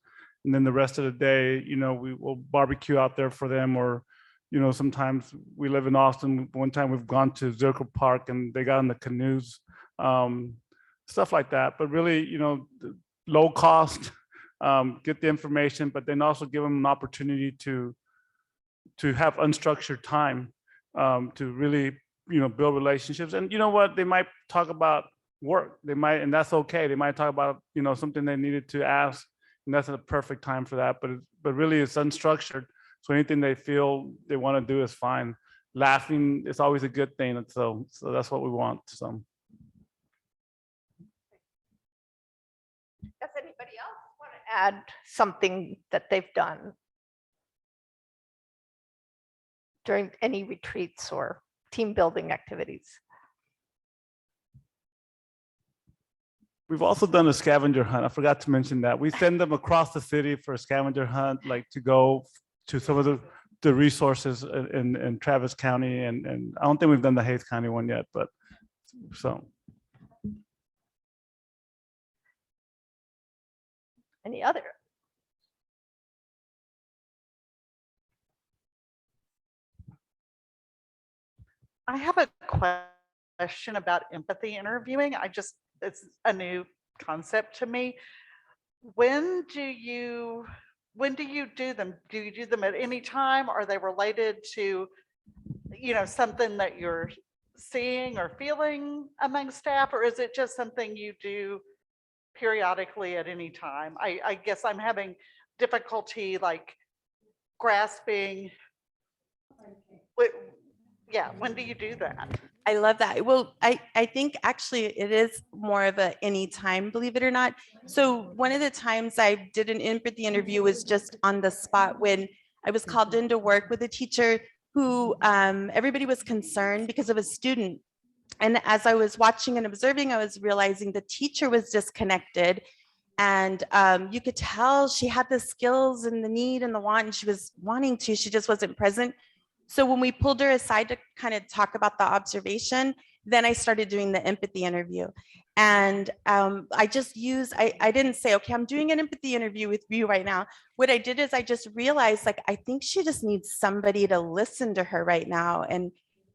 And then the rest of the day, you know, we will barbecue out there for them. Or, you know, sometimes we live in Austin. One time we've gone to Zirkle Park and they got in the canoes, stuff like that. But really, you know, low cost, get the information, but then also give them an opportunity to have unstructured time to really build relationships. And you know what? They might talk about work. They might, and that's okay. They might talk about, something they needed to ask, and that's a perfect time for that. But really it's unstructured. So anything they feel they want to do is fine. Laughing is always a good thing. And so that's what we want. So. Does anybody else want to add something that they've done during any retreats or team building activities? We've also done a scavenger hunt. I forgot to mention that. We send them across the city for a scavenger hunt, like to go to some of the resources in Travis County. And I don't think we've done the Hays County one yet, but so. Any other? I have a question about empathy interviewing. It's a new concept to me. When do you do them? Do you do them at any time? Are they related to, something that you're seeing or feeling among staff, or is it just something you do periodically at any time? I guess I'm having difficulty like grasping. When do you do that? I love that. Well, I think actually it is more of a anytime, believe it or not. So one of the times I did an empathy interview was just on the spot when I was called in to work with a teacher who everybody was concerned because of a student. And as I was watching and observing, I was realizing the teacher was disconnected. And you could tell she had the skills and the need and the want, and she was wanting to, she just wasn't present. So when we pulled her aside to kind of talk about the observation, then I started doing the empathy interview. And I didn't say, okay, I'm doing an empathy interview with you right now. What I did is I just realized, like, I think she just needs somebody to listen to her right now. And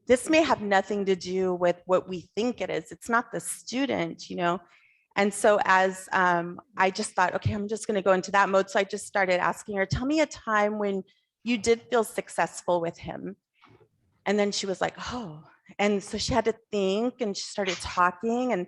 this may have nothing to do with what we think it is. It's not the student, And so as I just thought, okay, I'm just going to go into that mode. So I just started asking her, tell me a time when you did feel successful with him. And then she was like, oh, and so she had to think and she started talking. And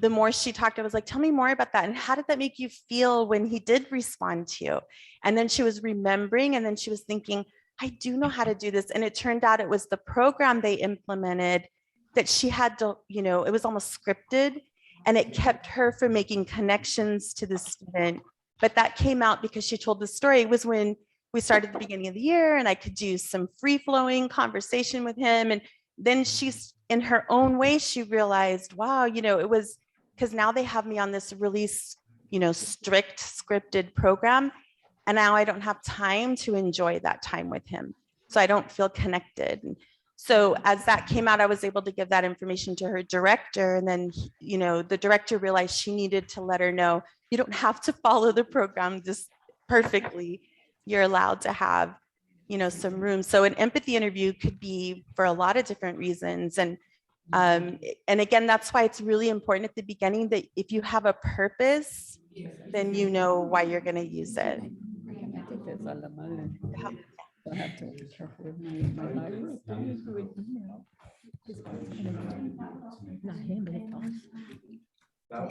the more she talked, I was like, tell me more about that. And how did that make you feel when he did respond to you? And then she was remembering, and then she was thinking, I do know how to do this. And it turned out it was the program they implemented that she had to, it was almost scripted, and it kept her from making connections to the student. But that came out because she told the story. It was when we started at the beginning of the year, and I could do some free-flowing conversation with him. And then she's, in her own way, she realized, wow, it was because now they have me on this really, strict scripted program. And now I don't have time to enjoy that time with him. So I don't feel connected. And so as that came out, I was able to give that information to her director. And then, the director realized she needed to let her know, you don't have to follow the program just perfectly. You're allowed to have, some room. So an empathy interview could be for a lot of different reasons. And again, that's why it's really important at the beginning that if you have a purpose, then you know why you're going to use it.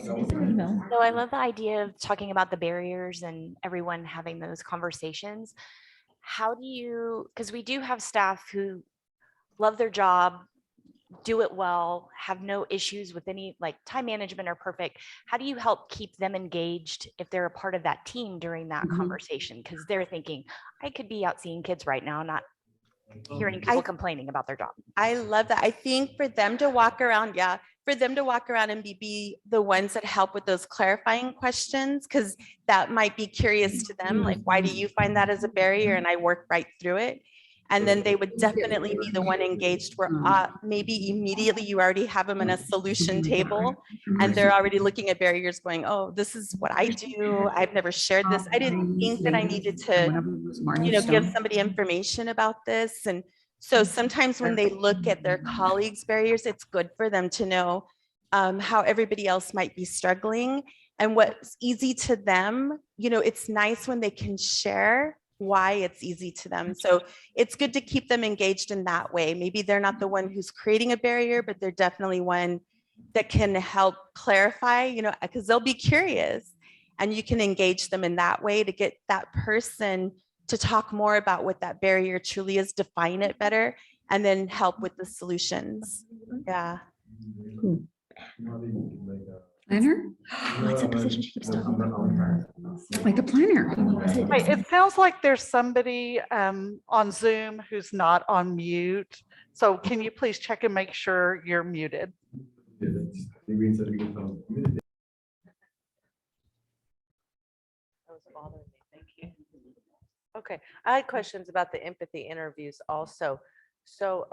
So I love the idea of talking about the barriers and everyone having those conversations. How do you, because we do have staff who love their job, do it well, have no issues with any like time management are perfect. How do you help keep them engaged if they're a part of that team during that conversation? Because they're thinking, I could be out seeing kids right now, not hearing people complaining about their job. I love that. I think for them to walk around, and be the ones that help with those clarifying questions, because that might be curious to them. Like, why do you find that as a barrier? And I work right through it. And then they would definitely be the one engaged where maybe immediately you already have them in a solution table and they're already looking at barriers going, oh, this is what I do. I've never shared this. I didn't think that I needed to, give somebody information about this. And so sometimes when they look at their colleagues' barriers, it's good for them to know how everybody else might be struggling and what's easy to them. It's nice when they can share why it's easy to them. So it's good to keep them engaged in that way. Maybe they're not the one who's creating a barrier, but they're definitely one that can help clarify, because they'll be curious, and you can engage them in that way to get that person to talk more about what that barrier truly is, define it better, and then help with the solutions. Yeah. Planner? What's that position she keeps talking about? Like a planner. Wait, it sounds like there's somebody on Zoom who's not on mute. So can you please check and make sure you're muted? Thank you. Okay, I had questions about the empathy interviews also. So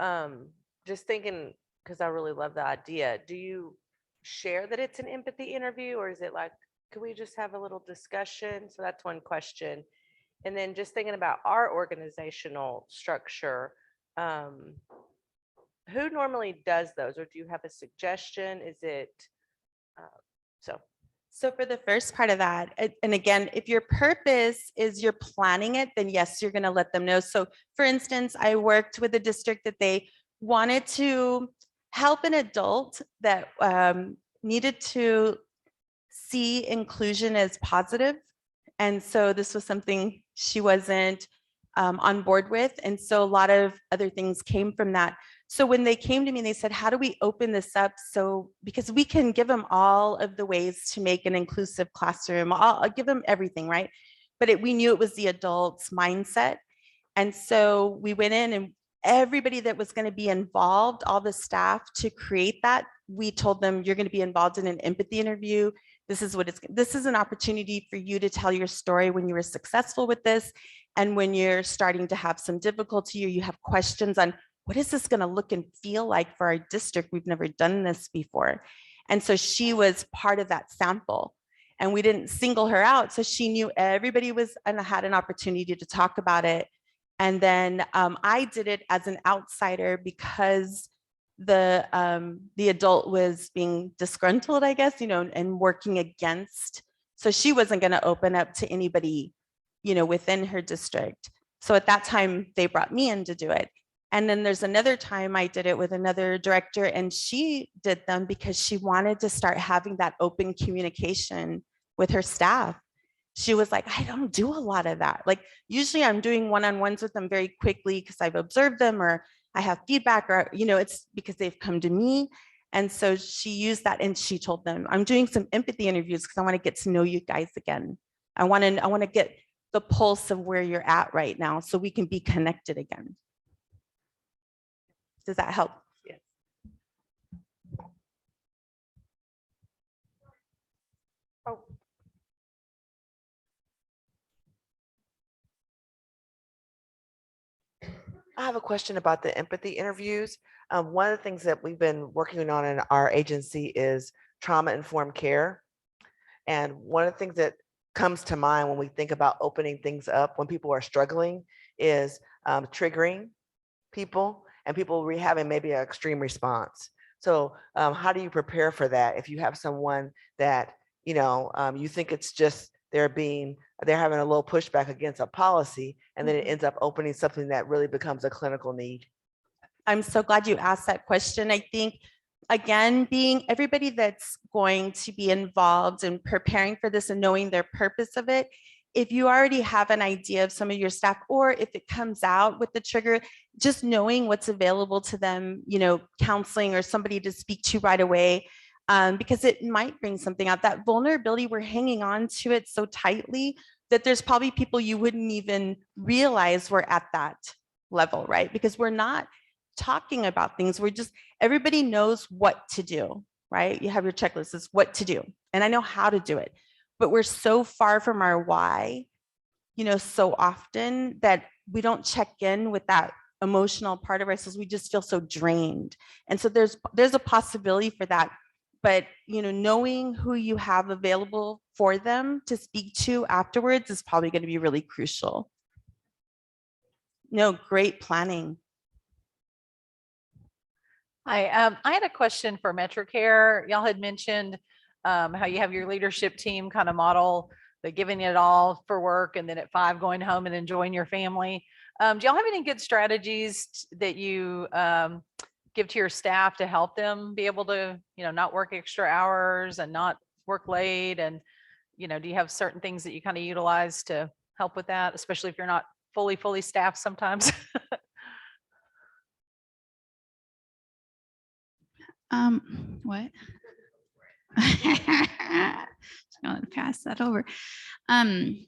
just thinking, because I really love the idea, do you share that it's an empathy interview, or is it like, can we just have a little discussion? So that's one question. And then just thinking about our organizational structure, who normally does those, or do you have a suggestion? Is it So for the first part of that, and again, if your purpose is you're planning it, then yes, you're going to let them know. So for instance, I worked with a district that they wanted to help an adult that needed to see inclusion as positive. And so this was something she wasn't on board with. And so a lot of other things came from that. So when they came to me, they said, how do we open this up? So because we can give them all of the ways to make an inclusive classroom, I'll give them everything, right? But we knew it was the adult's mindset. And so we went in, and everybody that was going to be involved, all the staff to create that, we told them, you're going to be involved in an empathy interview. This is an opportunity for you to tell your story when you were successful with this, and when you're starting to have some difficulty, or you have questions on what is this going to look and feel like for our district? We've never done this before. And so she was part of that sample, and we didn't single her out. So she knew everybody was and had an opportunity to talk about it. And then I did it as an outsider because the adult was being disgruntled, I guess, and working against. So she wasn't going to open up to anybody, within her district. So at that time, they brought me in to do it. And then there's another time I did it with another director, and she did them because she wanted to start having that open communication with her staff. She was like, I don't do a lot of that. Like usually I'm doing one-on-ones with them very quickly because I've observed them, or I have feedback, or, it's because they've come to me. And so she used that, and she told them, I'm doing some empathy interviews because I want to get to know you guys again. I want to get the pulse of where you're at right now so we can be connected again. Does that help? Yes. Oh. I have a question about the empathy interviews. One of the things that we've been working on in our agency is trauma-informed care. And one of the things that comes to mind when we think about opening things up when people are struggling is triggering people, and people having maybe an extreme response. So how do you prepare for that if you have someone that, you think it's just they're having a little pushback against a policy, and then it ends up opening something that really becomes a clinical need? I'm so glad you asked that question. I think, again, being everybody that's going to be involved in preparing for this and knowing their purpose of it, if you already have an idea of some of your staff, or if it comes out with the trigger, just knowing what's available to them, counseling or somebody to speak to right away, because it might bring something out. That vulnerability, we're hanging on to it so tightly that there's probably people you wouldn't even realize were at that level, right? Because we're not talking about things. Everybody knows what to do, right? You have your checklist, is what to do. And I know how to do it, but we're so far from our why, so often that we don't check in with that emotional part of ourselves. We just feel so drained. And so there's a possibility for that. But, knowing who you have available for them to speak to afterwards is probably going to be really crucial. No, great planning. Hi, I had a question for MetroCare. Y'all had mentioned how you have your leadership team kind of model the giving it all for work and then at 5 going home and enjoying your family. Do y'all have any good strategies that you give to your staff to help them be able to, not work extra hours and not work late? And, do you have certain things that you kind of utilize to help with that, especially if you're not fully staffed sometimes? What? Just gonna pass that over. I'm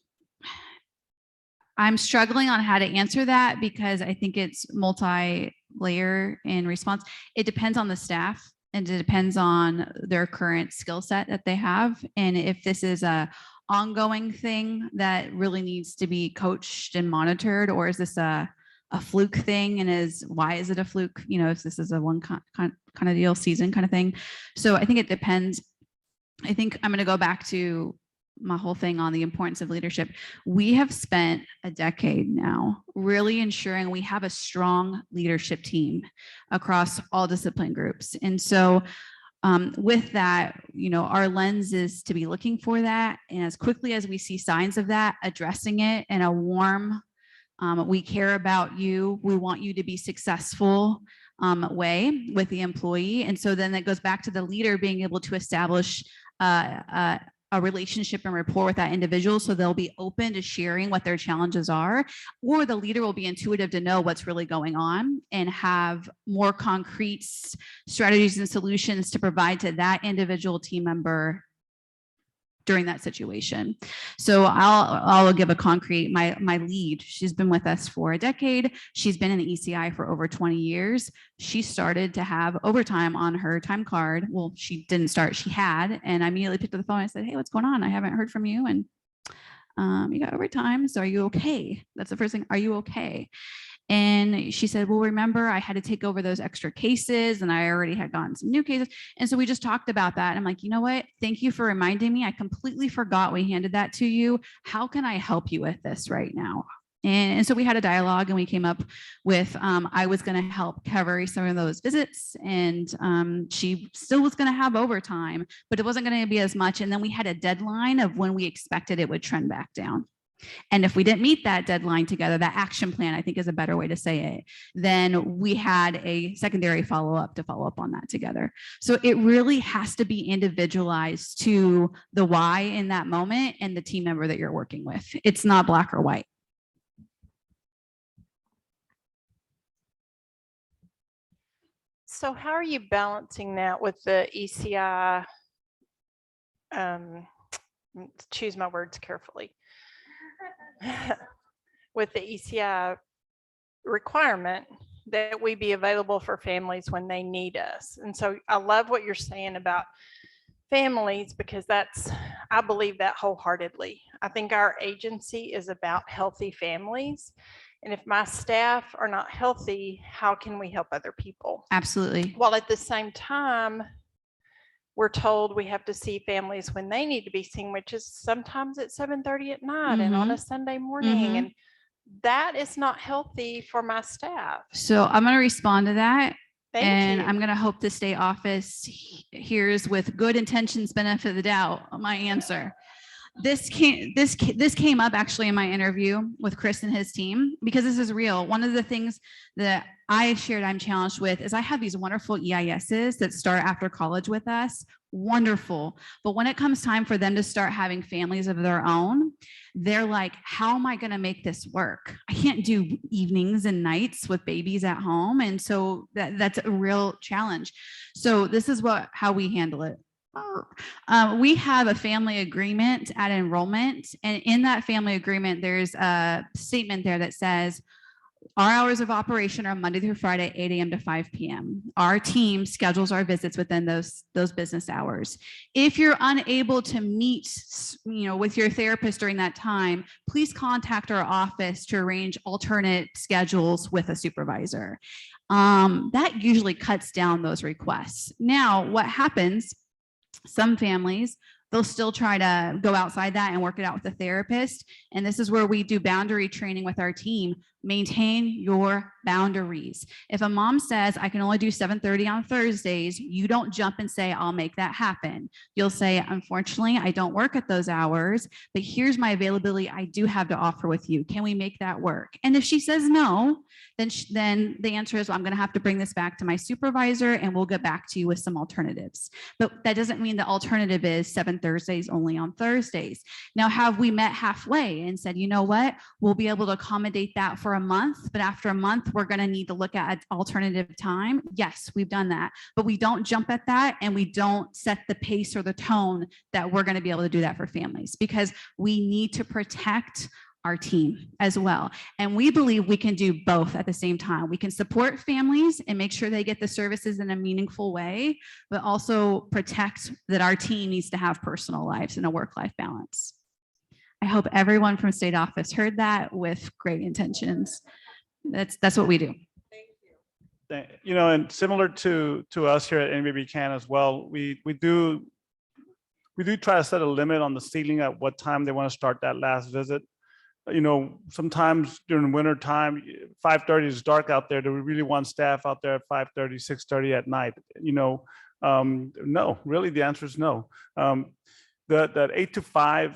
struggling on how to answer that because I think it's multi-layer in response. It depends on the staff and it depends on their current skill set that they have. And if this is a ongoing thing that really needs to be coached and monitored, or is this a fluke thing, and why is it a fluke? If this is a one kind of deal, season kind of thing. So I think it depends. I think I'm going to go back to my whole thing on the importance of leadership. We have spent a decade now really ensuring we have a strong leadership team across all discipline groups. And so with that, our lens is to be looking for that. And as quickly as we see signs of that, addressing it in a warm, we care about you, we want you to be successful way with the employee. And so then that goes back to the leader being able to establish a relationship and rapport with that individual, so they'll be open to sharing what their challenges are, or the leader will be intuitive to know what's really going on and have more concrete strategies and solutions to provide to that individual team member during that situation. So I'll give a concrete, my lead, she's been with us for a decade. She's been in the ECI for over 20 years. She started to have overtime on her time card. Well, she didn't start, she had, and I immediately picked up the phone and I said, hey, what's going on? I haven't heard from you. And you got overtime. So are you okay? That's the first thing. Are you okay? And she said, well, remember, I had to take over those extra cases and I already had gotten some new cases. And so we just talked about that. And I'm like, you know what? Thank you for reminding me. I completely forgot we handed that to you. How can I help you with this right now? And so we had a dialogue and we came up with, I was going to help cover some of those visits, and she still was going to have overtime, but it wasn't going to be as much. And then we had a deadline of when we expected it would trend back down. And if we didn't meet that deadline together, that action plan, I think is a better way to say it, then we had a secondary follow-up to follow up on that together. So it really has to be individualized to the why in that moment and the team member that you're working with. It's not black or white. So how are you balancing that with the ECI? Choose my words carefully. With the ECI requirement that we be available for families when they need us. And so I love what you're saying about families, because I believe that wholeheartedly. I think our agency is about healthy families. And if my staff are not healthy, how can we help other people? Absolutely. While at the same time, we're told we have to see families when they need to be seen, which is sometimes at 7:30 at night and on a Sunday morning. And that is not healthy for my staff. So I'm going to respond to that. Thank you. I'm going to hope the state office hears with good intentions, benefit of the doubt, my answer. This came up actually in my interview with Chris and his team, because this is real. One of the things that I shared I'm challenged with is I have these wonderful EISs that start after college with us. Wonderful. But when it comes time for them to start having families of their own, they're like, how am I going to make this work? I can't do evenings and nights with babies at home. And so that's a real challenge. So this is how we handle it. We have a family agreement at enrollment, and in that family agreement, there's a statement there that says our hours of operation are Monday through Friday, 8 a.m. to 5 p.m. Our team schedules our visits within those business hours. If you're unable to meet, with your therapist during that time, please contact our office to arrange alternate schedules with a supervisor. That usually cuts down those requests. Now, what happens? Some families they'll still try to go outside that and work it out with the therapist. And this is where we do boundary training with our team. Maintain your boundaries. If a mom says, I can only do 7:30 on Thursdays, you don't jump and say, I'll make that happen. You'll say, unfortunately, I don't work at those hours, but here's my availability I do have to offer with you. Can we make that work? And if she says no, then the answer is, well, I'm going to have to bring this back to my supervisor and we'll get back to you with some alternatives. But that doesn't mean the alternative is 7 Thursdays only on Thursdays. Now, have we met halfway and said, you know what, we'll be able to accommodate that for a month, but after a month, we're going to need to look at alternative time? Yes, we've done that, but we don't jump at that and we don't set the pace or the tone that we're going to be able to do that for families, because we need to protect our team as well. And we believe we can do both at the same time. We can support families and make sure they get the services in a meaningful way, but also protect that our team needs to have personal lives and a work-life balance. I hope everyone from state office heard that with great intentions. That's what we do. You know, and similar to us here at NBB Can as well, we do try to set a limit on the ceiling at what time they want to start that last visit. You know, sometimes during winter time, 5:30 is dark out there. Do we really want staff out there at 5:30, 6:30 at night? You know, no, really the answer is no. That 8 to 5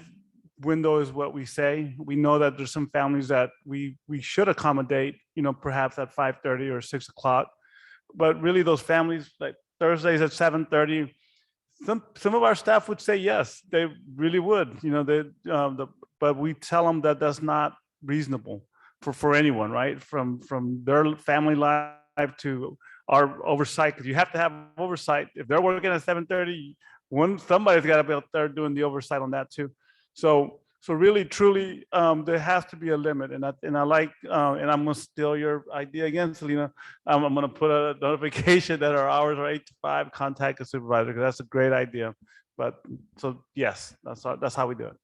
window is what we say. We know that there's some families that we should accommodate, you know, perhaps at 5:30 or 6 o'clock. But really those families, like Thursdays at 7:30, some of our staff would say yes, they really would, you know, but we tell them that that's not reasonable for anyone, right? From their family life to our oversight, because you have to have oversight. If they're working at 7:30, somebody's got to be out there doing the oversight on that too. So really, truly, there has to be a limit, and I like, and I'm gonna steal your idea again, Selena. I'm gonna put a notification that our hours are 8 to 5. Contact a supervisor, because that's a great idea. But so yes, that's how we do it.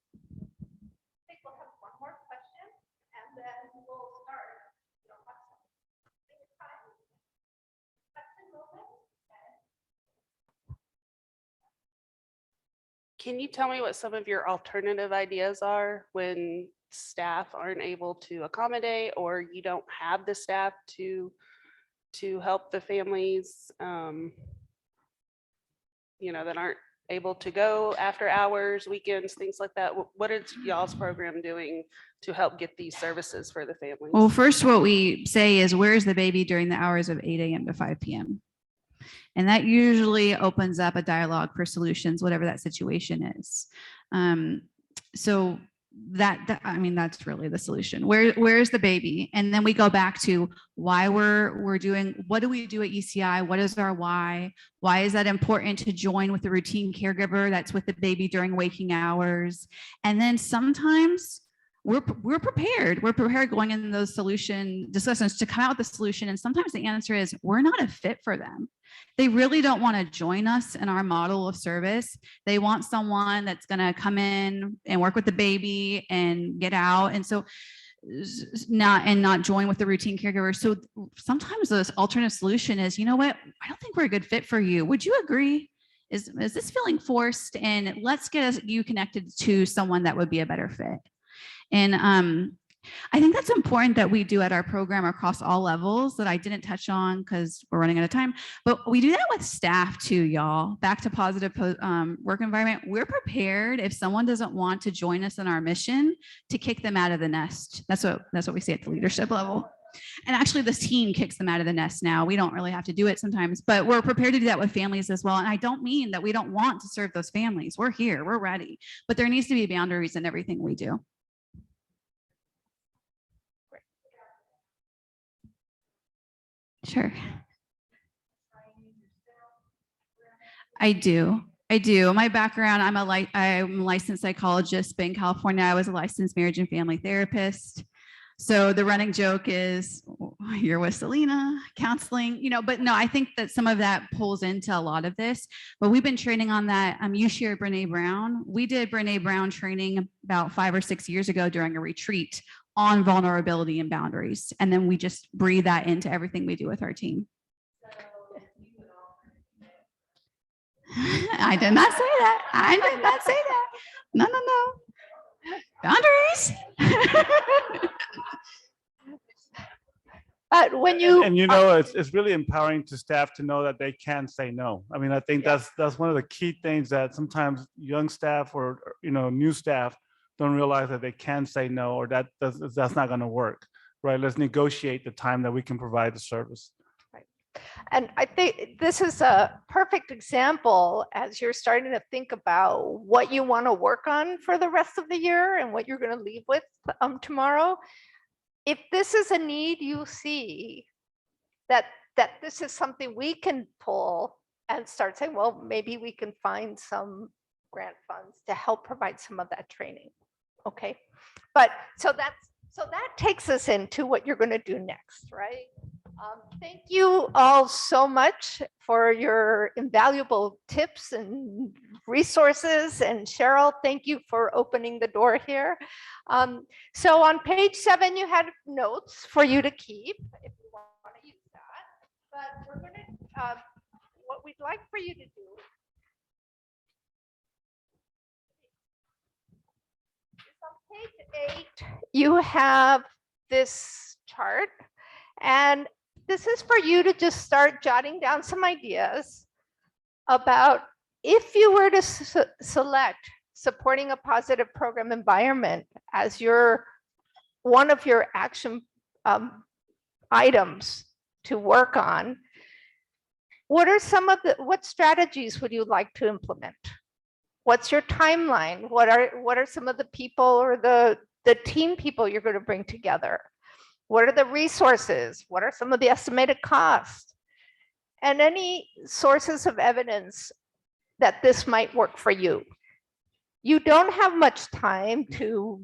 Can you tell me what some of your alternative ideas are when staff aren't able to accommodate, or you don't have the staff to help the families, you know, that aren't able to go after hours, weekends, things like that? What is y'all's program doing to help get these services for the families? Well, first, what we say is, where's the baby during the hours of 8 a.m. to 5 p.m.? And that usually opens up a dialogue for solutions, whatever that situation is. So I mean, that's really the solution. Where's the baby? And then we go back to why we're doing, what do we do at ECI? What is our why? Why is that important to join with the routine caregiver that's with the baby during waking hours? And then sometimes we're prepared. We're prepared going in those solution discussions to come out with a solution. And sometimes the answer is we're not a fit for them. They really don't want to join us in our model of service. They want someone that's going to come in and work with the baby and get out. And so not join with the routine caregiver. So sometimes this alternate solution is, you know what, I don't think we're a good fit for you. Would you agree? Is this feeling forced? And let's get you connected to someone that would be a better fit. And I think that's important that we do at our program across all levels that I didn't touch on because we're running out of time, but we do that with staff too, y'all. Back to positive work environment. We're prepared if someone doesn't want to join us in our mission to kick them out of the nest. That's what we say at the leadership level. And actually this team kicks them out of the nest now. We don't really have to do it sometimes, but we're prepared to do that with families as well. And I don't mean that we don't want to serve those families. We're here, we're ready, but there needs to be boundaries in everything we do. Sure. I do. My background, I'm a licensed psychologist, but in California, I was a licensed marriage and family therapist. So the running joke is, you're with Selena, counseling, you know, but no, I think that some of that pulls into a lot of this, but we've been training on that. You shared Brene Brown. We did Brene Brown training about 5 or 6 years ago during a retreat on vulnerability and boundaries. And then we just breathe that into everything we do with our team. I did not say that. I did not say that. No, no, no. Boundaries. But when you And you know, it's really empowering to staff to know that they can say no. I mean, I think that's one of the key things that sometimes young staff or new staff don't realize, that they can say no, or that's not going to work, right? Let's negotiate the time that we can provide the service. And I think this is a perfect example as you're starting to think about what you want to work on for the rest of the year and what you're going to leave with tomorrow. If this is a need you see, that this is something we can pull and start saying, well, maybe we can find some grant funds to help provide some of that training. Okay, but so that takes us into what you're going to do next, right? Thank you all so much for your invaluable tips and resources. And Cheryl, thank you for opening the door here. So on page 7, you had notes for you to keep if you want to use that. But we're going to, what we'd like for you to do is on page 8, you have this chart. And this is for you to just start jotting down some ideas about if you were to select supporting a positive program environment as one of your action items to work on. What are what strategies would you like to implement? What's your timeline? What are some of the people or the team people you're going to bring together? What are the resources? What are some of the estimated costs? And any sources of evidence that this might work for you. You don't have much time to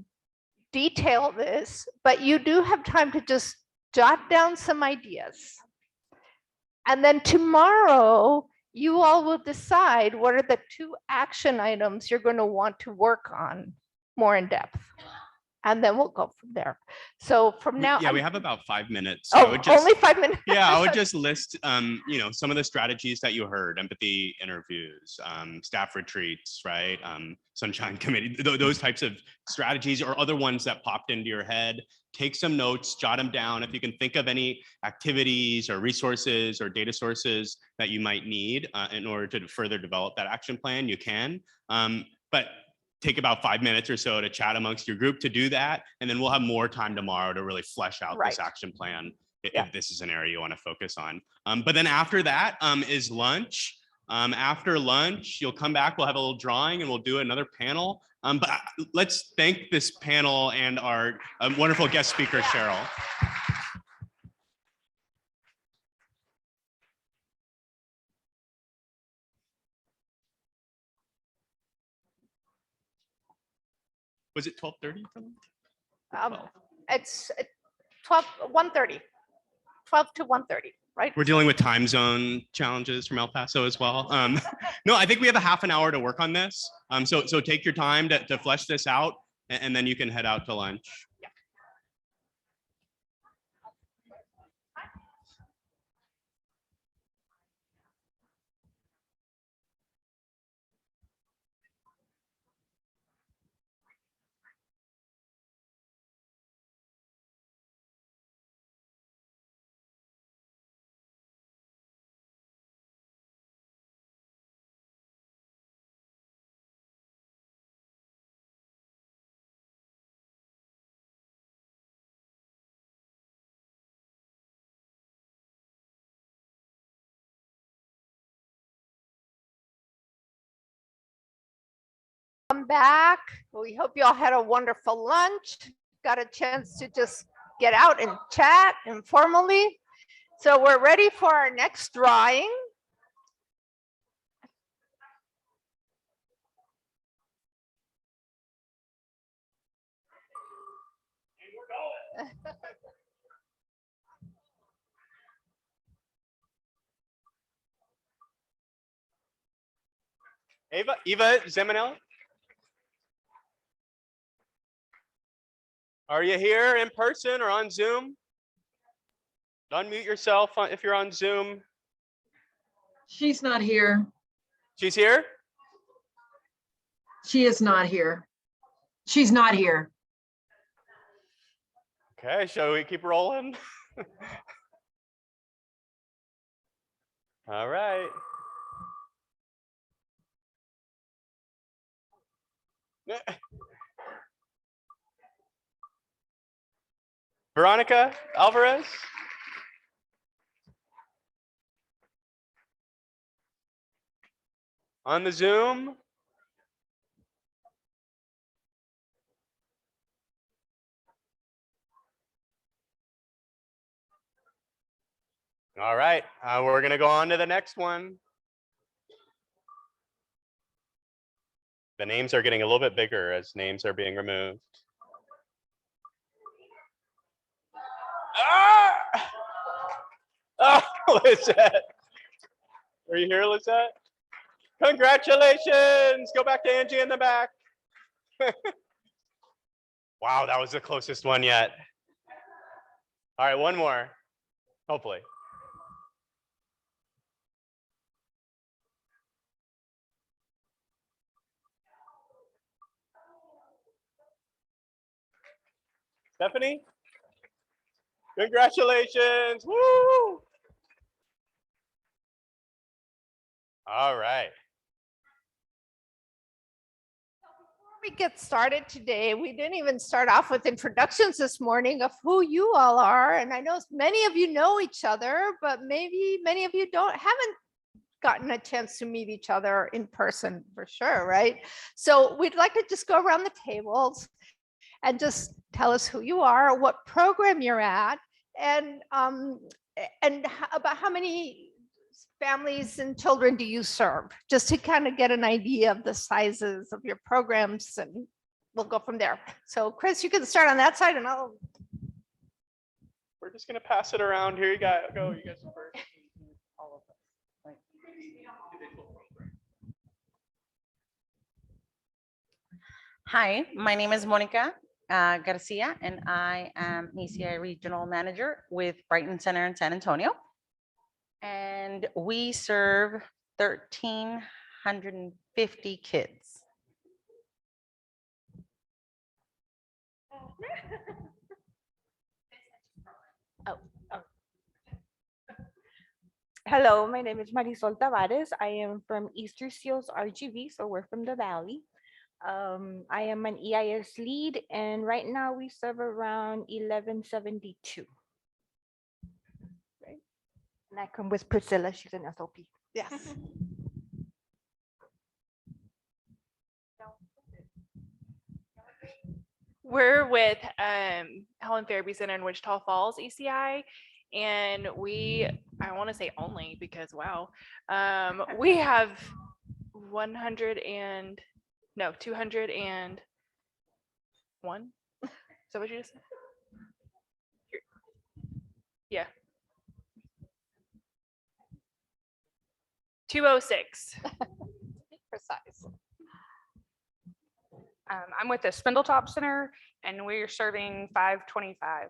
detail this, but you do have time to just jot down some ideas. And then tomorrow, you all will decide what are the 2 action items you're going to want to work on more in depth. And then we'll go from there. So from now, we have about 5 minutes. So only 5 minutes. Yeah, I would just list, some of the strategies that you heard: empathy interviews, staff retreats, right? Sunshine Committee, those types of strategies, or other ones that popped into your head. Take some notes, jot them down. If you can think of any activities or resources or data sources that you might need in order to further develop that action plan, you can. But take about 5 minutes or so to chat amongst your group to do that. And then we'll have more time tomorrow to really flesh out this action plan if this is an area you want to focus on. But then after that is lunch. After lunch, you'll come back, we'll have a little drawing and we'll do another panel. But let's thank this panel and our wonderful guest speaker, Cheryl. Was it 12:30? It's 1:30, 12 to 1:30, right? We're dealing with time zone challenges from El Paso as well. No, I think we have a half an hour to work on this. So take your time to flesh this out, and then you can head out to lunch. Come back. We hope you all had a wonderful lunch. Got a chance to just get out and chat informally. So we're ready for our next drawing. Eva Zemanelli? Are you here in person or on Zoom? Unmute yourself if you're on Zoom. She's not here. She's here? She is not here. She's not here. Okay, shall we keep rolling? All right. Veronica Alvarez. On the Zoom. All right, we're gonna go on to the next one. The names are getting a little bit bigger as names are being removed. Ah! Oh, Lizette. Are you here, Lizette? Congratulations. Go back to Angie in the back. Wow, that was the closest one yet. All right, one more, hopefully. Stephanie? Congratulations. Woo! All right. We get started today. We didn't even start off with introductions this morning of who you all are. And I know many of you know each other, but maybe many of you haven't gotten a chance to meet each other in person for sure, right? So we'd like to just go around the tables and just tell us who you are, what program you're at, and about how many families and children do you serve, just to kind of get an idea of the sizes of your programs, and we'll go from there. So Chris, you can start on that side and We're just gonna pass it around. Here you go. You guys are first. All of us. Hi, my name is Monica Garcia, and I am ECI Regional Manager with Brighton Center in San Antonio. And we serve 1,350 kids. Hello, my name is Marisol Tavares. I am from Easter Seals RGV, so we're from the Valley. I am an EIS lead, and right now we serve around 1172. Right? And I come with Priscilla, she's an SLP. Yes. We're with Helen Therapy Center in Wichita Falls, ECI, and I want to say only because wow, we have 201. Is that what you just said? Yeah. 206. Precise. I'm with the Spindletop Center, and we're serving 525.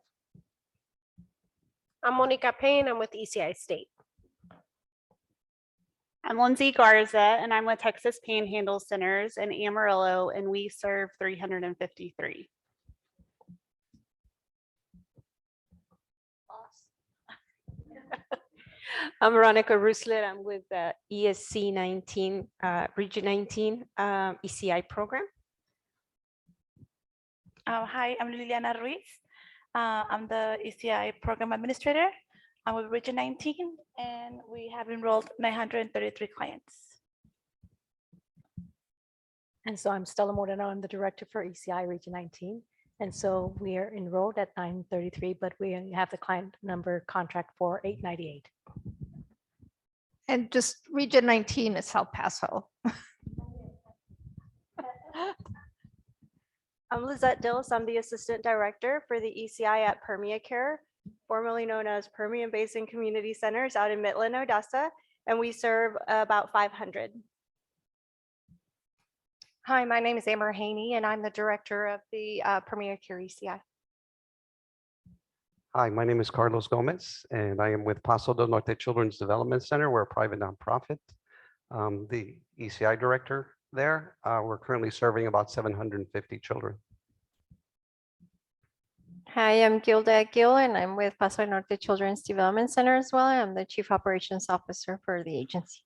I'm Monica Payne. I'm with ECI State. I'm Lindsay Garza, and I'm with Texas Panhandle Centers in Amarillo, and we serve 353. I'm Veronica Ruslet. I'm with the ESC 19, Region 19 ECI program. Hi, I'm Liliana Ruiz. I'm the ECI program administrator. I'm with Region 19, and we have enrolled 933 clients. And so I'm Stella Moreno. I'm the director for ECI Region 19. And so we are enrolled at 933, but we have the client number contract for 898. And just Region 19 is El Paso. I'm Lizette Dills. I'm the assistant director for the ECI at Permia Care, formerly known as Permian Basin Community Centers out in Midland, Odessa, and we serve about 500. Hi, my name is Amber Haney, and I'm the director of the Premier Care ECI. Hi, my name is Carlos Gomez, and I am with Paso del Norte Children's Development Center. We're a private nonprofit. the ECI director there. We're currently serving about 750 children. Hi, I'm Gilda Gill, and I'm with Paso Norte Children's Development Center as well. I'm the Chief Operations Officer for the agency.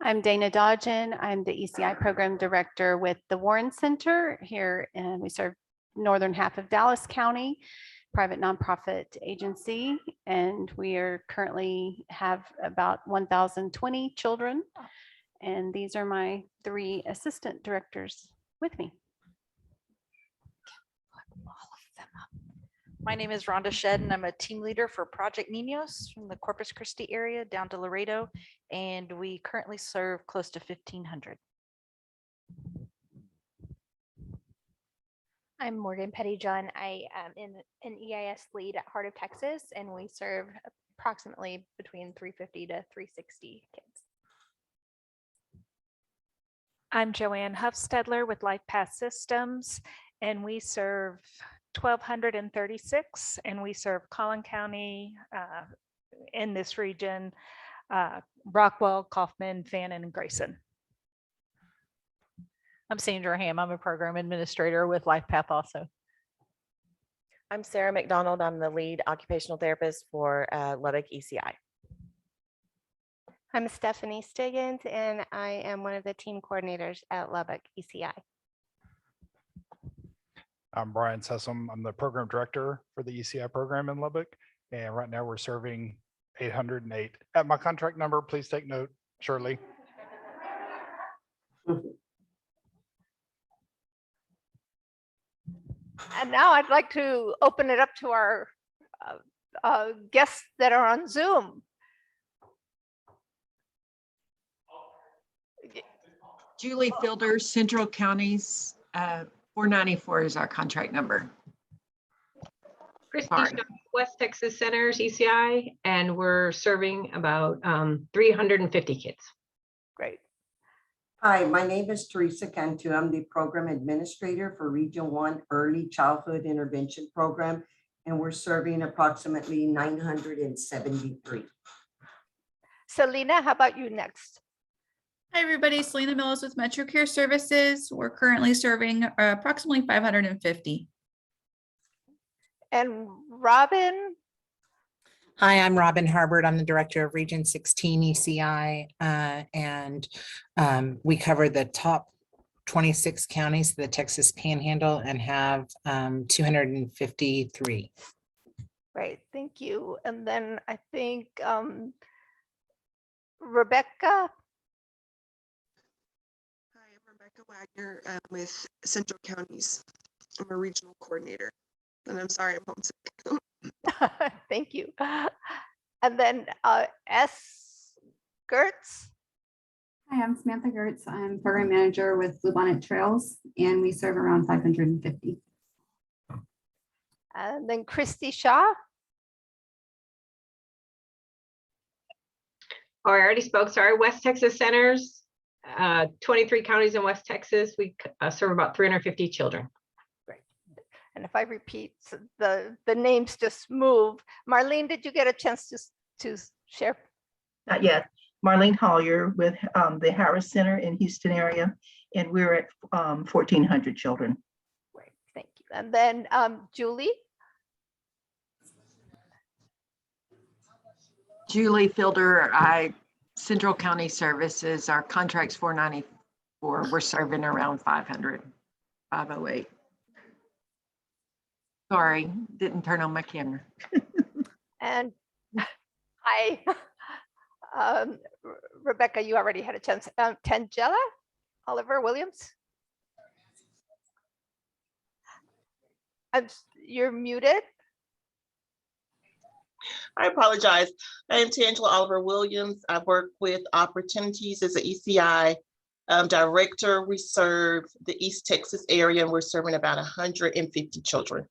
I'm Dana Dodgen. I'm the ECI Program Director with the Warren Center here, and we serve northern half of Dallas County, private nonprofit agency, and we are currently have about 1,020 children. And these are my 3 assistant directors with me. My name is Rhonda Shed, and I'm a team leader for Project Niños from the Corpus Christi area down to Laredo, and we currently serve close to 1,500. I'm Morgan Pettyjohn. I am an EIS lead at Heart of Texas, and we serve approximately between 350 to 360 kids. I'm Joanne Huffstedler with LifePath Systems, and we serve 1,236, and we serve Collin County in this region, Rockwell, Kaufman, Fannin, and Grayson. I'm Sandra Ham. I'm a program administrator with LifePath also. I'm Sarah McDonald. I'm the lead occupational therapist for Lubbock ECI. I'm Stephanie Stiggins, and I am one of the team coordinators at Lubbock ECI. I'm Brian Sessom. I'm the program director for the ECI program in Lubbock. And right now we're serving 808. At my contract number, please take note, Shirley. And now I'd like to open it up to our guests that are on Zoom. Julie Fielder, Central Counties, 494 is our contract number. Christy Sorry. Shaw, West Texas Centers, ECI, and we're serving about 350 kids. Great. Hi, my name is Teresa Cantu. I'm the program administrator for Region 1 Early Childhood Intervention Program, and we're serving approximately 973. Selena, how about you next? Hi, everybody. Selena Millis with Metro Care Services. We're currently serving approximately 550. And Robin? Hi, I'm Robin Harbert. I'm the director of Region 16 ECI, and we cover the top 26 counties of the Texas Panhandle and have 253. Great, thank you. And then I think Rebecca. Rebecca Wagner with Central Counties. I'm a regional coordinator, and I'm sorry I'm homesick. Thank you. And then S. Gertz. Hi, I'm Samantha Gertz. I'm program manager with Bluebonnet Trails, and we serve around 550. And then Christy Shaw. Oh, I already spoke. Sorry, West Texas Centers, 23 counties in West Texas. We serve about 350 children. And if I repeat, the names just move. Marlene, did you get a chance to share? Not yet. Marlene Collier with the Harris Center in Houston area, and we're at 1,400 children. Great, thank you. And then Julie. Julie Fielder, Central County Services, our contract's 494. We're serving around 500, 508. Sorry, didn't turn on my camera. And hi, Rebecca, you already had a chance. Tangela Oliver Williams. You're muted. I apologize. I am Tangela Oliver Williams. I work with Opportunities as an ECI director. We serve the East Texas area, and we're serving about 150 children.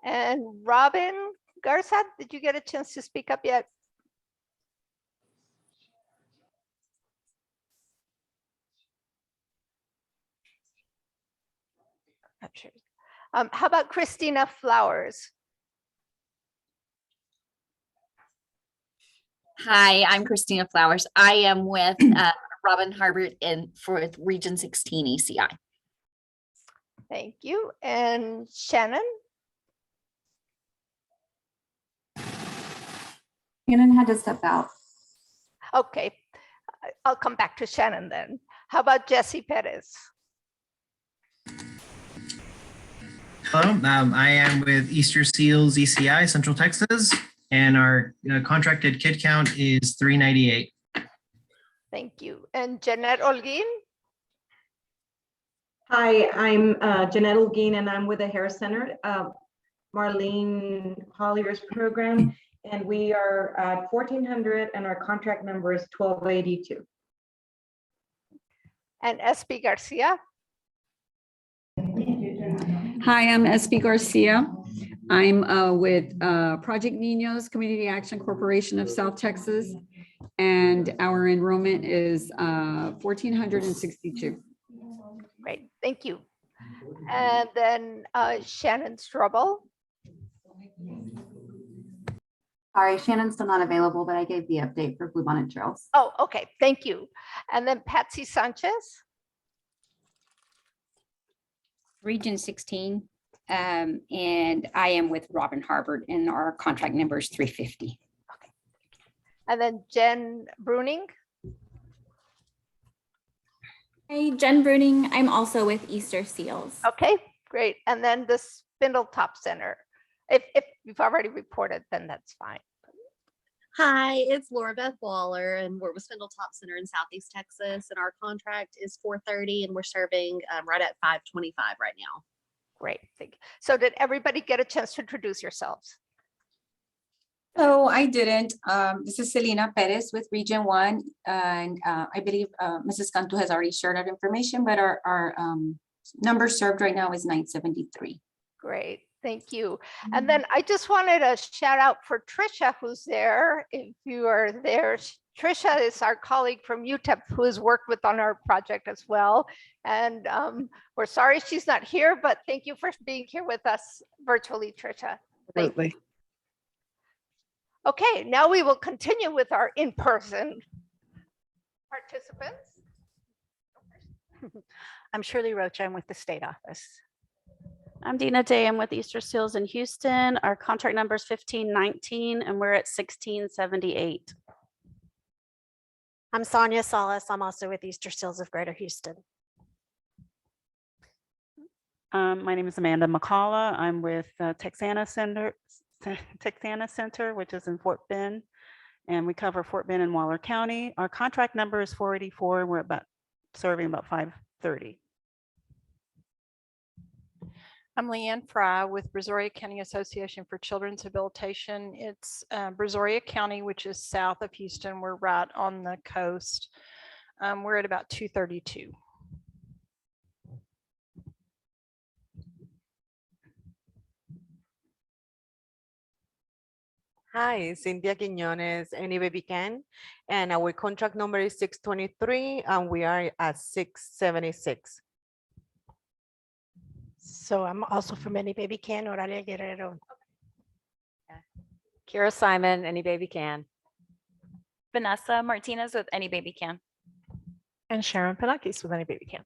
And Robin Garza, did you get a chance to speak up yet? Not sure. How about Christina Flowers? Hi, I'm Christina Flowers. I am with Robin Harbert for Region 16 ECI. Thank you. And Shannon? Shannon had to step out. Okay, I'll come back to Shannon then. How about Jesse Perez? Hello, I am with Easter Seals ECI Central Texas, and our contracted kid count is 398. Thank you. And Jeanette Olguin? Hi, I'm Jeanette Olguin, and I'm with the Harris Center, Marlene Hollier's program, and we are at 1,400, and our contract number is 1282. And SB Garcia? Hi, I'm SB Garcia. I'm with Project Niños Community Action Corporation of South Texas, and our enrollment is 1,462. Great, thank you. And then Shannon Strobel. Sorry, Shannon's still not available, but I gave the update for Bluebonnet Trails. Oh, okay, thank you. And then Patsy Sanchez. Region 16, and I am with Robin Harbert, and our contract number is 350. Okay. And then Jen Bruning. Hey, Jen Bruning. I'm also with Easter Seals. Okay, great. And then the Spindletop Center. If you've already reported, then that's fine. Hi, it's Laura Beth Waller, and we're with Spindletop Center in Southeast Texas, and our contract is 430, and we're serving right at 525 right now. Great, thank you. So did everybody get a chance to introduce yourselves? No, I didn't. This is Selena Perez with Region 1, and I believe Mrs. Cantu has already shared that information, but our number served right now is 973. Great. Thank you. And then I just wanted to shout out for Trisha, who's there. If you are there, Trisha is our colleague from UTEP who has worked with on our project as well. And we're sorry she's not here, but thank you for being here with us virtually, Trisha. Absolutely. Okay, now we will continue with our in-person participants. I'm Shirley Roach. I'm with the state office. I'm Dina Day. I'm with Easter Seals in Houston. Our contract number is 1519, and we're at 1678. I'm Sonia Salas. I'm also with Easter Seals of Greater Houston. My name is Amanda McCullough. I'm with Texana Center, which is in Fort Bend, and we cover Fort Bend and Waller County. Our contract number is 484, and we're serving about 530. I'm Leanne Fry with Brazoria County Association for Children's Rehabilitation. It's Brazoria County, which is south of Houston. We're right on the coast. We're at about 232. Hi, Cynthia Quiñones, Any Baby Can, and our contract number is 623, and we are at 676. So I'm also from Any Baby Can, Oralia Guerrero. Kira Simon, Any Baby Can. Vanessa Martinez with Any Baby Can. And Sharon Panakis with Any Baby Can.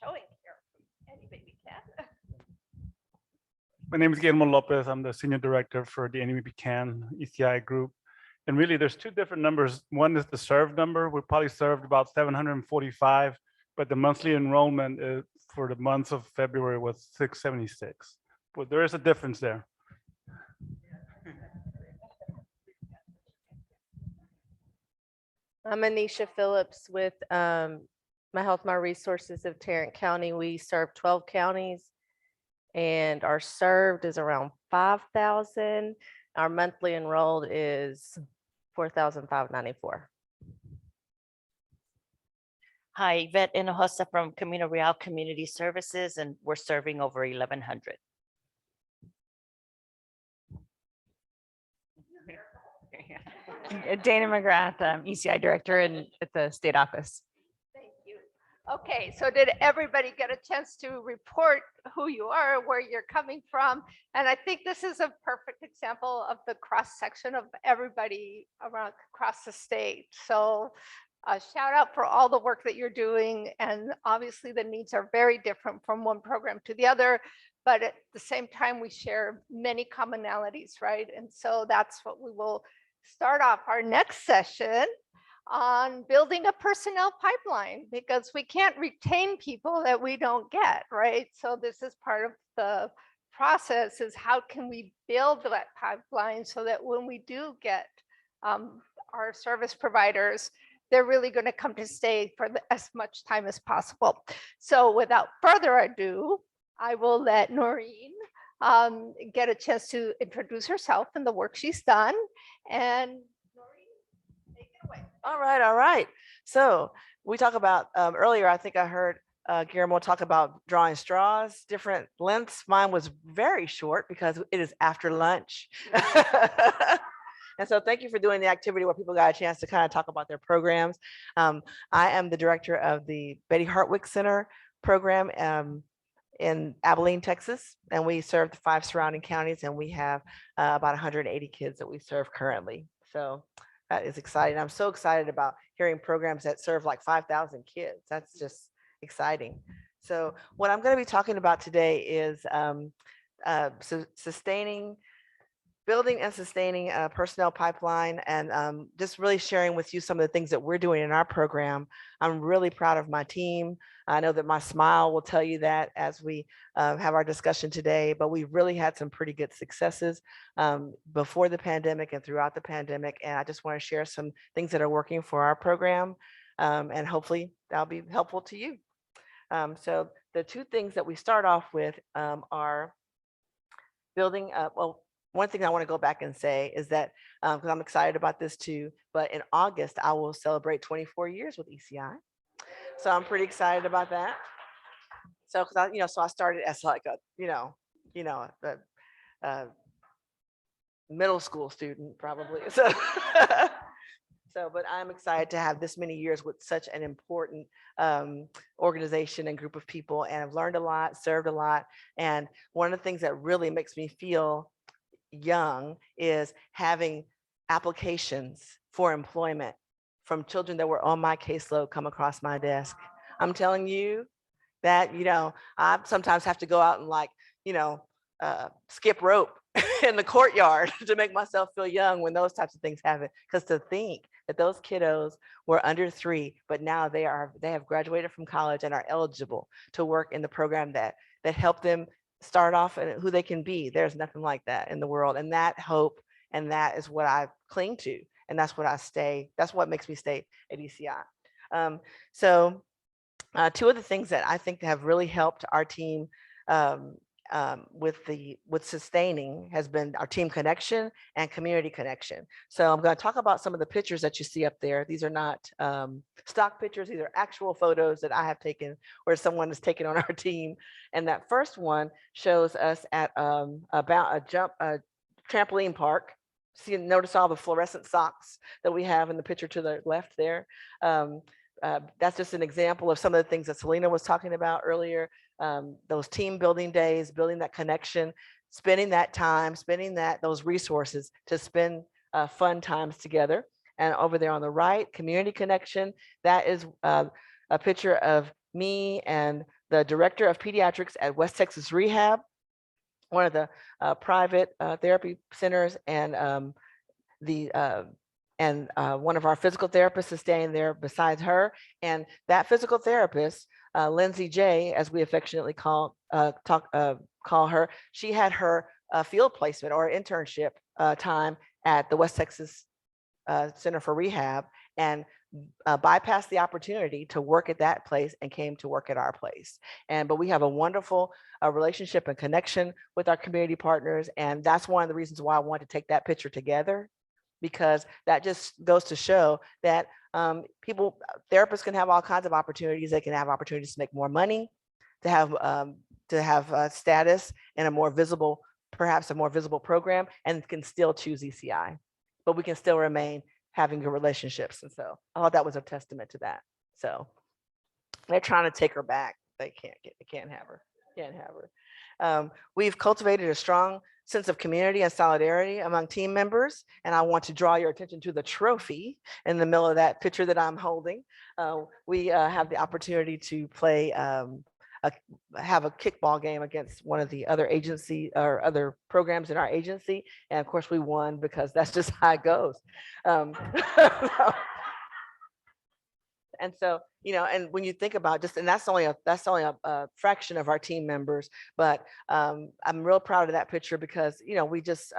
Showing here, Any Baby Can. My name is Guillermo Lopez. I'm the Senior Director for the Any Baby Can ECI group. And really there's two different numbers. One is the served number. We probably served about 745, but the monthly enrollment for the months of February was 676. But there is a difference there. I'm Anisha Phillips with My Health, My Resources of Tarrant County. We serve 12 counties, and our served is around 5,000. Our monthly enrolled is 4,594. Hi, Yvette Hinojosa from Camino Real Community Services, and we're serving over 1,100. Dana McGrath, ECI Director at the state office. Thank you. Okay, so did everybody get a chance to report who you are, where you're coming from? And I think this is a perfect example of the cross section of everybody around across the state. So a shout out for all the work that you're doing. And obviously the needs are very different from one program to the other, but at the same time, we share many commonalities, right? And so that's what we will start off our next session on building a personnel pipeline, because we can't retain people that we don't get, right? So this is part of the process, is how can we build that pipeline so that when we do get our service providers, they're really going to come to stay for as much time as possible. So without further ado, I will let Noreen get a chance to introduce herself and the work she's done. And All right, all right. So we talk about earlier, I think I heard Guillermo talk about drawing straws, different lengths. Mine was very short because it is after lunch. And so thank you for doing the activity where people got a chance to kind of talk about their programs. I am the director of the Betty Hartwick Center program in Abilene, Texas, and we serve the 5 surrounding counties, and we have about 180 kids that we serve currently. So that is exciting. I'm so excited about hearing programs that serve like 5,000 kids. That's just exciting. So what I'm going to be talking about today is building and sustaining a personnel pipeline, and just really sharing with you some of the things that we're doing in our program. I'm really proud of my team. I know that my smile will tell you that as we have our discussion today, but we've really had some pretty good successes before the pandemic and throughout the pandemic. And I just want to share some things that are working for our program, and hopefully that'll be helpful to you. So the 2 things that we start off with are building up, well, one thing I want to go back and say is that, because I'm excited about this too, but in August, I will celebrate 24 years with ECI. So I'm pretty excited about that. So, because I started as like a, middle school student probably. But I'm excited to have this many years with such an important organization and group of people. And I've learned a lot, served a lot. And one of the things that really makes me feel young is having applications for employment from children that were on my caseload come across my desk. I'm telling you that, I sometimes have to go out and skip rope in the courtyard to make myself feel young when those types of things happen. Because to think that those kiddos were under 3, but now they have graduated from college and are eligible to work in the program that helped them start off and who they can be. There's nothing like that in the world. And that hope, and that is what I cling to. And that's what makes me stay at ECI. So 2 of the things that I think have really helped our team with sustaining has been our team connection and community connection. So I'm going to talk about some of the pictures that you see up there. These are not stock pictures. These are actual photos that I have taken where someone is taken on our team. And that first one shows us at a trampoline park. Notice all the fluorescent socks that we have in the picture to the left there. That's just an example of some of the things that Selena was talking about earlier. Those team building days, building that connection, spending that time, those resources to spend fun times together. And over there on the right, community connection. That is a picture of me and the director of pediatrics at West Texas Rehab, one of the private therapy centers, and one of our physical therapists is staying there besides her. And that physical therapist, Lindsay J, as we affectionately call her, she had her field placement or internship time at the West Texas Center for Rehab, and bypassed the opportunity to work at that place and came to work at our place. But we have a wonderful relationship and connection with our community partners. And that's one of the reasons why I want to take that picture together, because that just goes to show that therapists can have all kinds of opportunities. They can have opportunities to make more money, to have status in a more visible, perhaps a more visible program, and can still choose ECI, but we can still remain having good relationships. And so I thought that was a testament to that. So They're trying to take her back. They can't have her. Can't have her. We've cultivated a strong sense of community and solidarity among team members. And I want to draw your attention to the trophy in the middle of that picture that I'm holding. We have the opportunity to play, have a kickball game against one of the other agency or other programs in our agency. And of course we won because that's just how it goes. And so, you know, and when you think about just, and that's only a fraction of our team members, but I'm real proud of that picture because, you know, we just,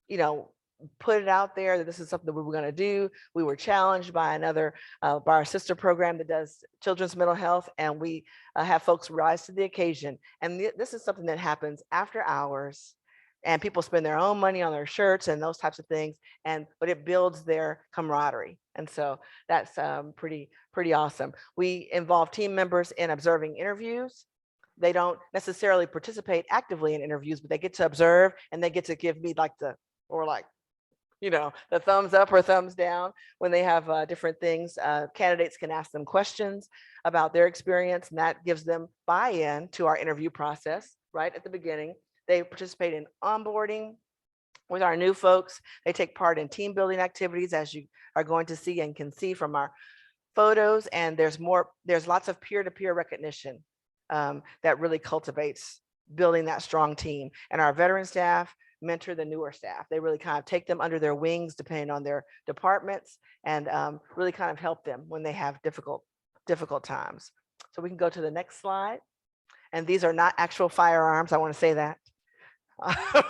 you know, put it out there that this is something that we were going to do. We were challenged by another, by our sister program that does children's mental health, and we have folks rise to the occasion. And this is something that happens after hours, and people spend their own money on their shirts and those types of things, but it builds their camaraderie. And so that's pretty awesome. We involve team members in observing interviews. They don't necessarily participate actively in interviews, but they get to observe, and they get to give me you know, the thumbs up or thumbs down when they have different things. Candidates can ask them questions about their experience, and that gives them buy-in to our interview process right at the beginning. They participate in onboarding with our new folks. They take part in team building activities, as you are going to see and can see from our photos. And there's lots of peer-to-peer recognition that really cultivates building that strong team. And our veteran staff mentor the newer staff. They really kind of take them under their wings, depending on their departments, and really kind of help them when they have difficult times. So we can go to the next slide. And these are not actual firearms. I want to say that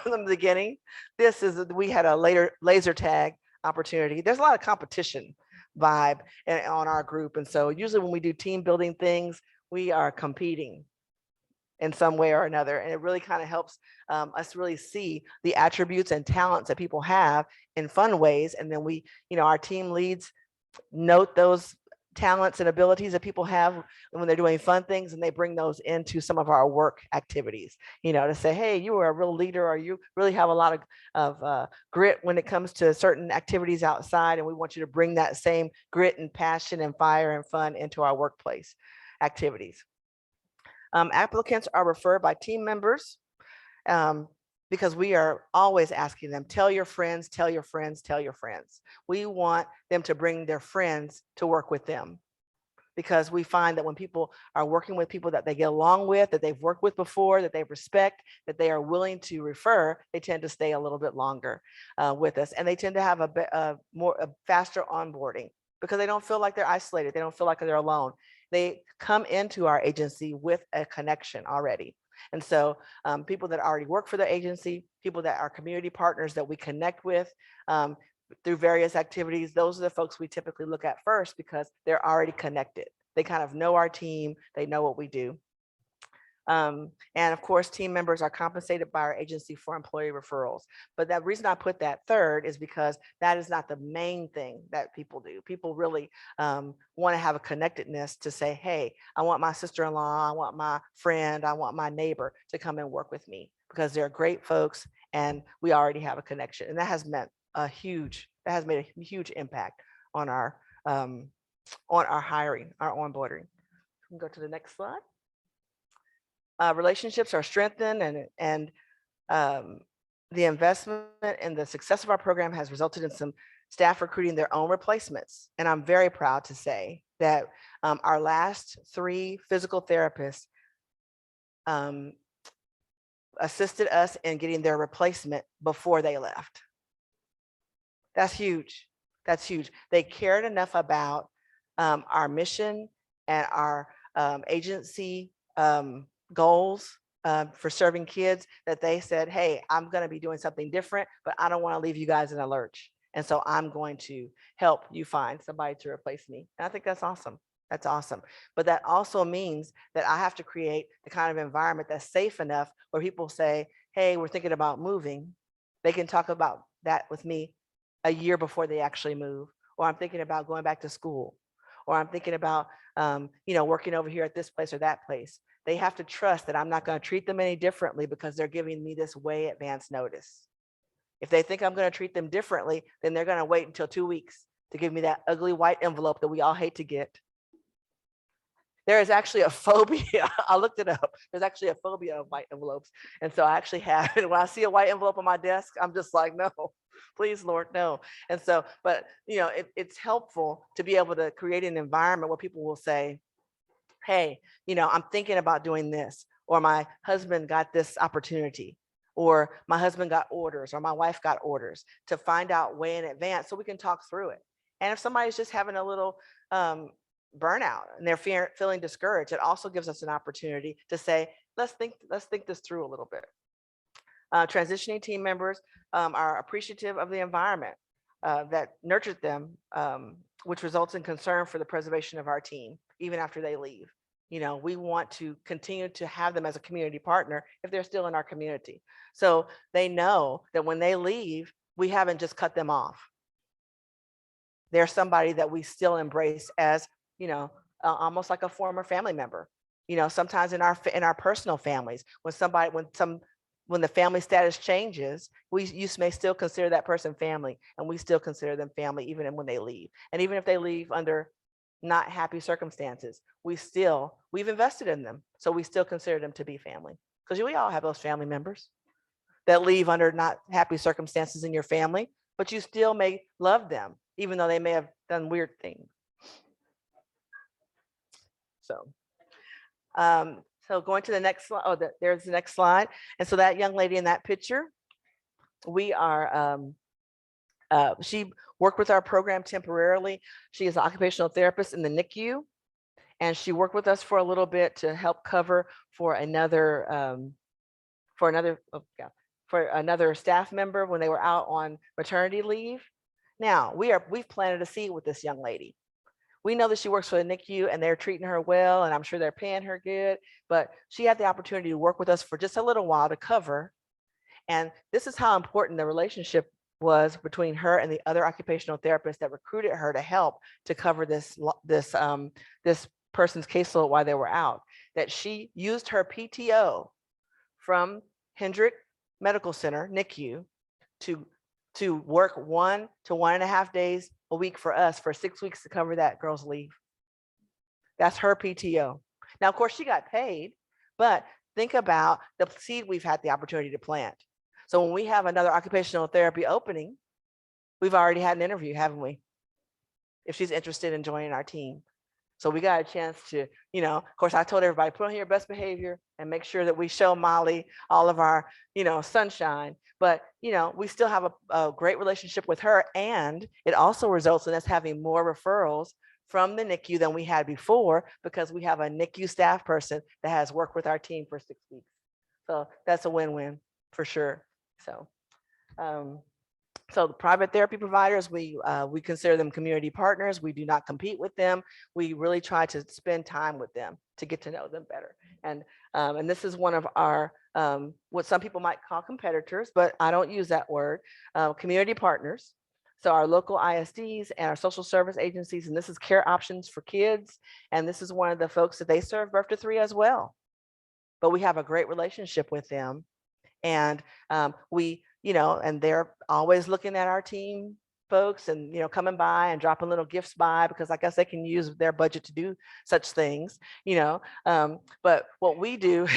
from the beginning. We had a laser tag opportunity. There's a lot of competition vibe on our group. And so usually when we do team building things, we are competing in some way or another. And it really kind of helps us really see the attributes and talents that people have in fun ways. And then we, you know, our team leads note those talents and abilities that people have when they're doing fun things, and they bring those into some of our work activities, you know, to say, hey, you are a real leader, or you really have a lot of grit when it comes to certain activities outside, and we want you to bring that same grit and passion and fire and fun into our workplace activities. Applicants are referred by team members because we are always asking them, tell your friends, tell your friends, tell your friends. We want them to bring their friends to work with them, because we find that when people are working with people that they get along with, that they've worked with before, that they respect, that they are willing to refer, they tend to stay a little bit longer with us. And they tend to have a faster onboarding because they don't feel like they're isolated. They don't feel like they're alone. They come into our agency with a connection already. And so people that already work for the agency, people that are community partners that we connect with through various activities, those are the folks we typically look at first because they're already connected. They kind of know our team, they know what we do. And of course, team members are compensated by our agency for employee referrals. But the reason I put that third is because that is not the main thing that people do. People really want to have a connectedness to say, hey, I want my sister-in-law, I want my friend, I want my neighbor to come and work with me, because they're great folks and we already have a connection. And that has made a huge impact on our hiring, our onboarding. We can go to the next slide. Relationships are strengthened, and the investment in the success of our program has resulted in some staff recruiting their own replacements. And I'm very proud to say that our last 3 physical therapists assisted us in getting their replacement before they left. That's huge. That's huge. They cared enough about our mission and our agency goals for serving kids that they said, hey, I'm going to be doing something different, but I don't want to leave you guys in a lurch. And so I'm going to help you find somebody to replace me. And I think that's awesome. That's awesome. But that also means that I have to create the kind of environment that's safe enough where people say, hey, we're thinking about moving. They can talk about that with me a year before they actually move. Or I'm thinking about going back to school. Or I'm thinking about, working over here at this place or that place. They have to trust that I'm not going to treat them any differently because they're giving me this way advance notice. If they think I'm going to treat them differently, then they're going to wait until 2 weeks to give me that ugly white envelope that we all hate to get. there is actually a phobia. I looked it up. There's actually a phobia of white envelopes. And so I actually have it. When I see a white envelope on my desk, I'm just like, no, please, Lord, no. And so, but you know, it's helpful to be able to create an environment where people will say, hey, you know, I'm thinking about doing this, or my husband got this opportunity, or my husband got orders, or my wife got orders, to find out way in advance so we can talk through it. And if somebody's just having a little burnout and they're feeling discouraged, it also gives us an opportunity to say, let's think this through a little bit. Transitioning team members are appreciative of the environment that nurtured them, which results in concern for the preservation of our team, even after they leave. You know, we want to continue to have them as a community partner if they're still in our community. So they know that when they leave, we haven't just cut them off. They're somebody that we still embrace as, you know, almost like a former family member. You know, sometimes in our personal families, when the family status changes, you may still consider that person family, and we still consider them family even when they leave. And even if they leave under not happy circumstances, we've invested in them, so we still consider them to be family. Because we all have those family members that leave under not happy circumstances in your family, but you still may love them, even though they may have done weird things. So, so going to the next slide. Oh, there's the next slide. And so that young lady in that picture, we are, she worked with our program temporarily. She is an occupational therapist in the NICU, and she worked with us for a little bit to help cover for another staff member when they were out on maternity leave. Now we've planted a seed with this young lady. We know that she works for the NICU and they're treating her well, and I'm sure they're paying her good, but she had the opportunity to work with us for just a little while to cover. And this is how important the relationship was between her and the other occupational therapist that recruited her to help to cover this person's caseload while they were out. That she used her PTO from Hendrick Medical Center, NICU, to work 1 to 1.5 days a week for us for 6 weeks to cover that girl's leave. That's her PTO. Now, of course, she got paid, but think about the seed we've had the opportunity to plant. So when we have another occupational therapy opening, we've already had an interview, haven't we? If she's interested in joining our team. So we got a chance to, you know, of course, I told everybody, put on your best behavior and make sure that we show Molly all of our, you know, sunshine. But, you know, we still have a great relationship with her. And it also results in us having more referrals from the NICU than we had before, because we have a NICU staff person that has worked with our team for 6 weeks. So that's a win-win for sure. So, so the private therapy providers, we consider them community partners. We do not compete with them. We really try to spend time with them to get to know them better. And this is one of our, what some people might call competitors, but I don't use that word, community partners. So our local ISDs and our social service agencies, and this is Care Options for Kids. And this is one of the folks that they serve birth to 3 as well. But we have a great relationship with them. And we, you know, and they're always looking at our team folks and, you know, coming by and dropping little gifts by, because I guess they can use their budget to do such things, you know. But what we do,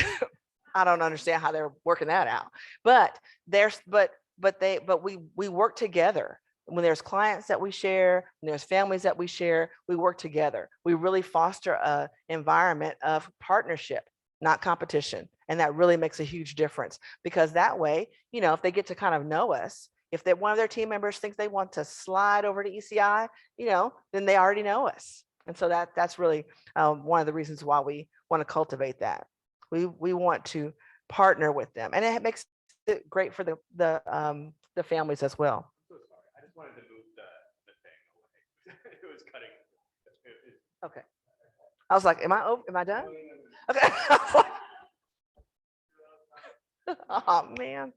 I don't understand how they're working that out. But we work together. When there's clients that we share, when there's families that we share, we work together. We really foster an environment of partnership, not competition. And that really makes a huge difference, because that way, you know, if they get to kind of know us, if one of their team members thinks they want to slide over to ECI, you know, then they already know us. And so that's really one of the reasons why we want to cultivate that. We want to partner with them, and it makes it great for the families as well. I'm so sorry. I just wanted to move the thing away. It was cutting. Okay. I was like, am I done? Okay. Oh man.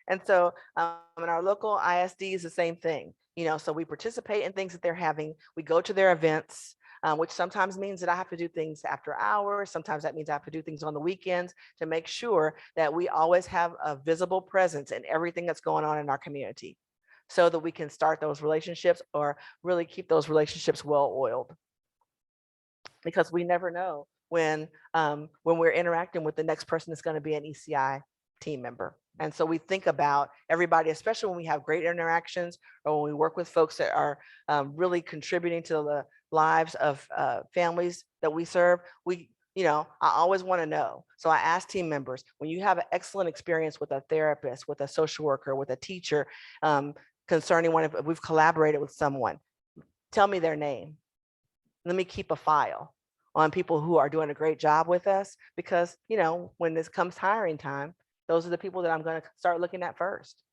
And so in our local ISD is the same thing, you know, so we participate in things that they're having. We go to their events, which sometimes means that I have to do things after hours. Sometimes that means I have to do things on the weekends to make sure that we always have a visible presence in everything that's going on in our community, so that we can start those relationships or really keep those relationships well oiled. because we never know when we're interacting with the next person that's going to be an ECI team member. And so we think about everybody, especially when we have great interactions or when we work with folks that are really contributing to the lives of families that we serve. I always want to know. So I ask team members, when you have an excellent experience with a therapist, with a social worker, with a teacher, concerning if we've collaborated with someone, tell me their name. Let me keep a file on people who are doing a great job with us, because, when this comes hiring time, those are the people that I'm going to start looking at first,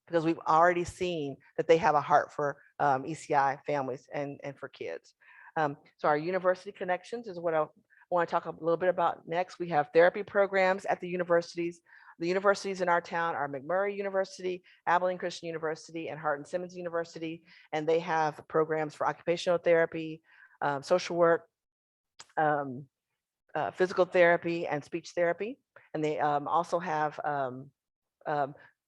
because we've already seen that they have a heart for ECI families and for kids. So our university connections is what I want to talk a little bit about next. We have therapy programs at the universities. The universities in our town are McMurray University, Abilene Christian University, and Hardin Simmons University, and they have programs for occupational therapy, social work, physical therapy, and speech therapy. And they also have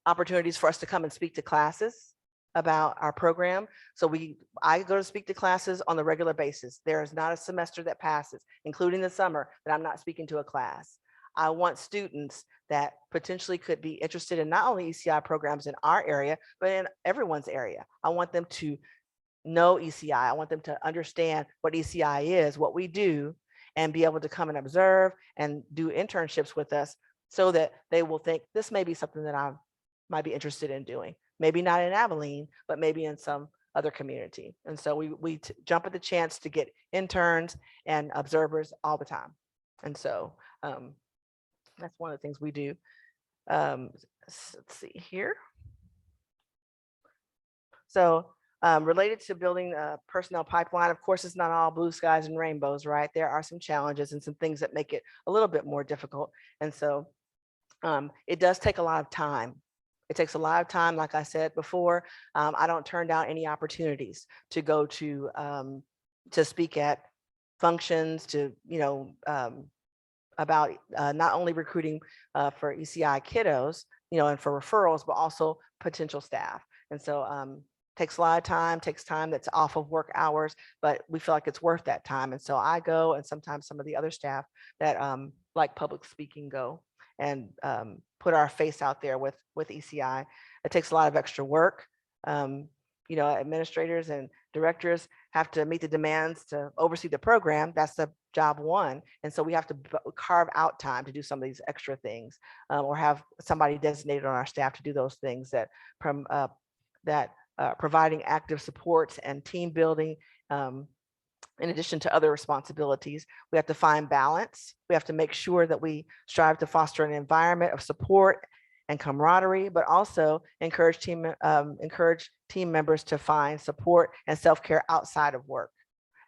opportunities for us to come and speak to classes about our program. So I go to speak to classes on the regular basis. There is not a semester that passes, including the summer, that I'm not speaking to a class. I want students that potentially could be interested in not only ECI programs in our area, but in everyone's area. I want them to know ECI. I want them to understand what ECI is, what we do, and be able to come and observe and do internships with us, so that they will think this may be something that I might be interested in doing. Maybe not in Abilene, but maybe in some other community. And so we jump at the chance to get interns and observers all the time. And so that's one of the things we do. Let's see here. So related to building a personnel pipeline, of course, it's not all blue skies and rainbows, right? There are some challenges and some things that make it a little bit more difficult. And so it does take a lot of time. It takes a lot of time. Like I said before, I don't turn down any opportunities to go to speak at functions, to, about not only recruiting for ECI kiddos, and for referrals, but also potential staff. And so takes a lot of time, takes time that's off of work hours, but we feel like it's worth that time. And so I go, and sometimes some of the other staff that like public speaking go and put our face out there with ECI. It takes a lot of extra work. Administrators and directors have to meet the demands to oversee the program. That's the job one. And so we have to carve out time to do some of these extra things, or have somebody designated on our staff to do those things that providing active supports and team building. In addition to other responsibilities, we have to find balance. We have to make sure that we strive to foster an environment of support and camaraderie, but also encourage team members to find support and self-care outside of work.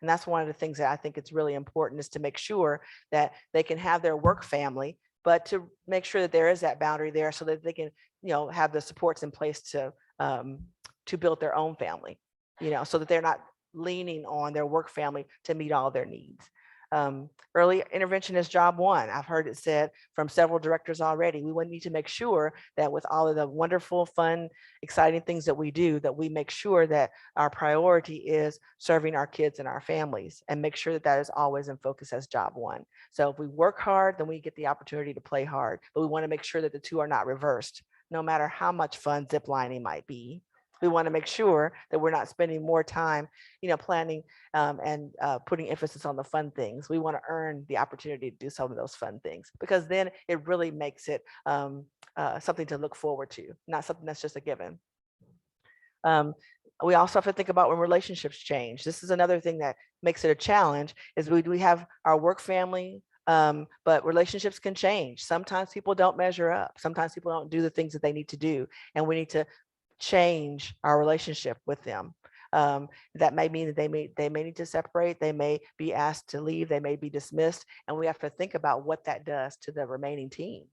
And that's one of the things that I think it's really important, is to make sure that they can have their work family, but to make sure that there is that boundary there, so that they can, have the supports in place to build their own family, so that they're not leaning on their work family to meet all their needs. Early intervention is job one. I've heard it said from several directors already. We need to make sure that with all of the wonderful, fun, exciting things that we do, that we make sure that our priority is serving our kids and our families, and make sure that that is always in focus as job one. So if we work hard, then we get the opportunity to play hard, but we want to make sure that the two are not reversed, no matter how much fun ziplining might be. We want to make sure that we're not spending more time, planning and putting emphasis on the fun things. We want to earn the opportunity to do some of those fun things, because then it really makes it something to look forward to, not something that's just a given. We also have to think about when relationships change. This is another thing that makes it a challenge, is we have our work family, but relationships can change. Sometimes people don't measure up. Sometimes people don't do the things that they need to do, and we need to change our relationship with them. That may mean that they may need to separate. They may be asked to leave. They may be dismissed, and we have to think about what that does to the remaining team.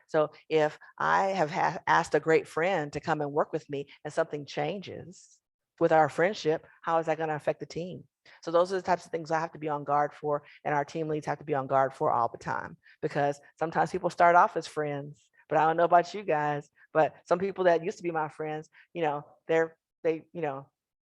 So if I have asked a great friend to come and work with me, and something changes with our friendship, how is that going to affect the team? So those are the types of things I have to be on guard for, and our team leads have to be on guard for all the time, because sometimes people start off as friends. But I don't know about you guys, but some people that used to be my friends, they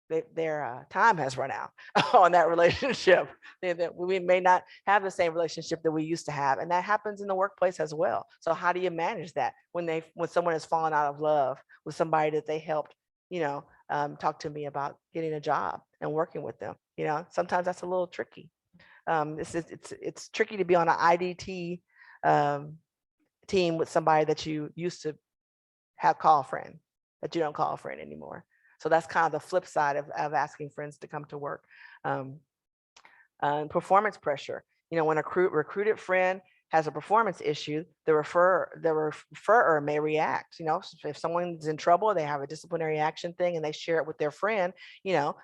their time has run out on that relationship. That we may not have the same relationship that we used to have, and that happens in the workplace as well. So how do you manage that when someone has fallen out of love with somebody that they helped, talk to me about getting a job and working with them? Sometimes that's a little tricky. It's tricky to be on an IDT team with somebody that you used to call a friend, that you don't call a friend anymore. So that's kind of the flip side of asking friends to come to work. Performance pressure. When a recruited friend has a performance issue, the referrer may react. If someone's in trouble, they have a disciplinary action thing and they share it with their friend,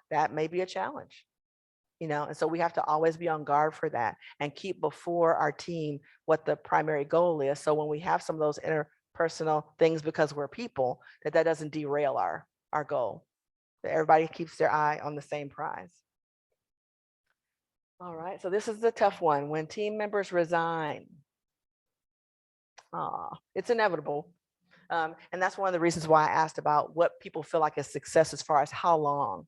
that may be a challenge. And so we have to always be on guard for that and keep before our team what the primary goal is. So when we have some of those interpersonal things, because we're people, that doesn't derail our goal, that everybody keeps their eye on the same prize. All right, so this is the tough one. When team members resign, it's inevitable. And that's one of the reasons why I asked about what people feel like is success as far as how long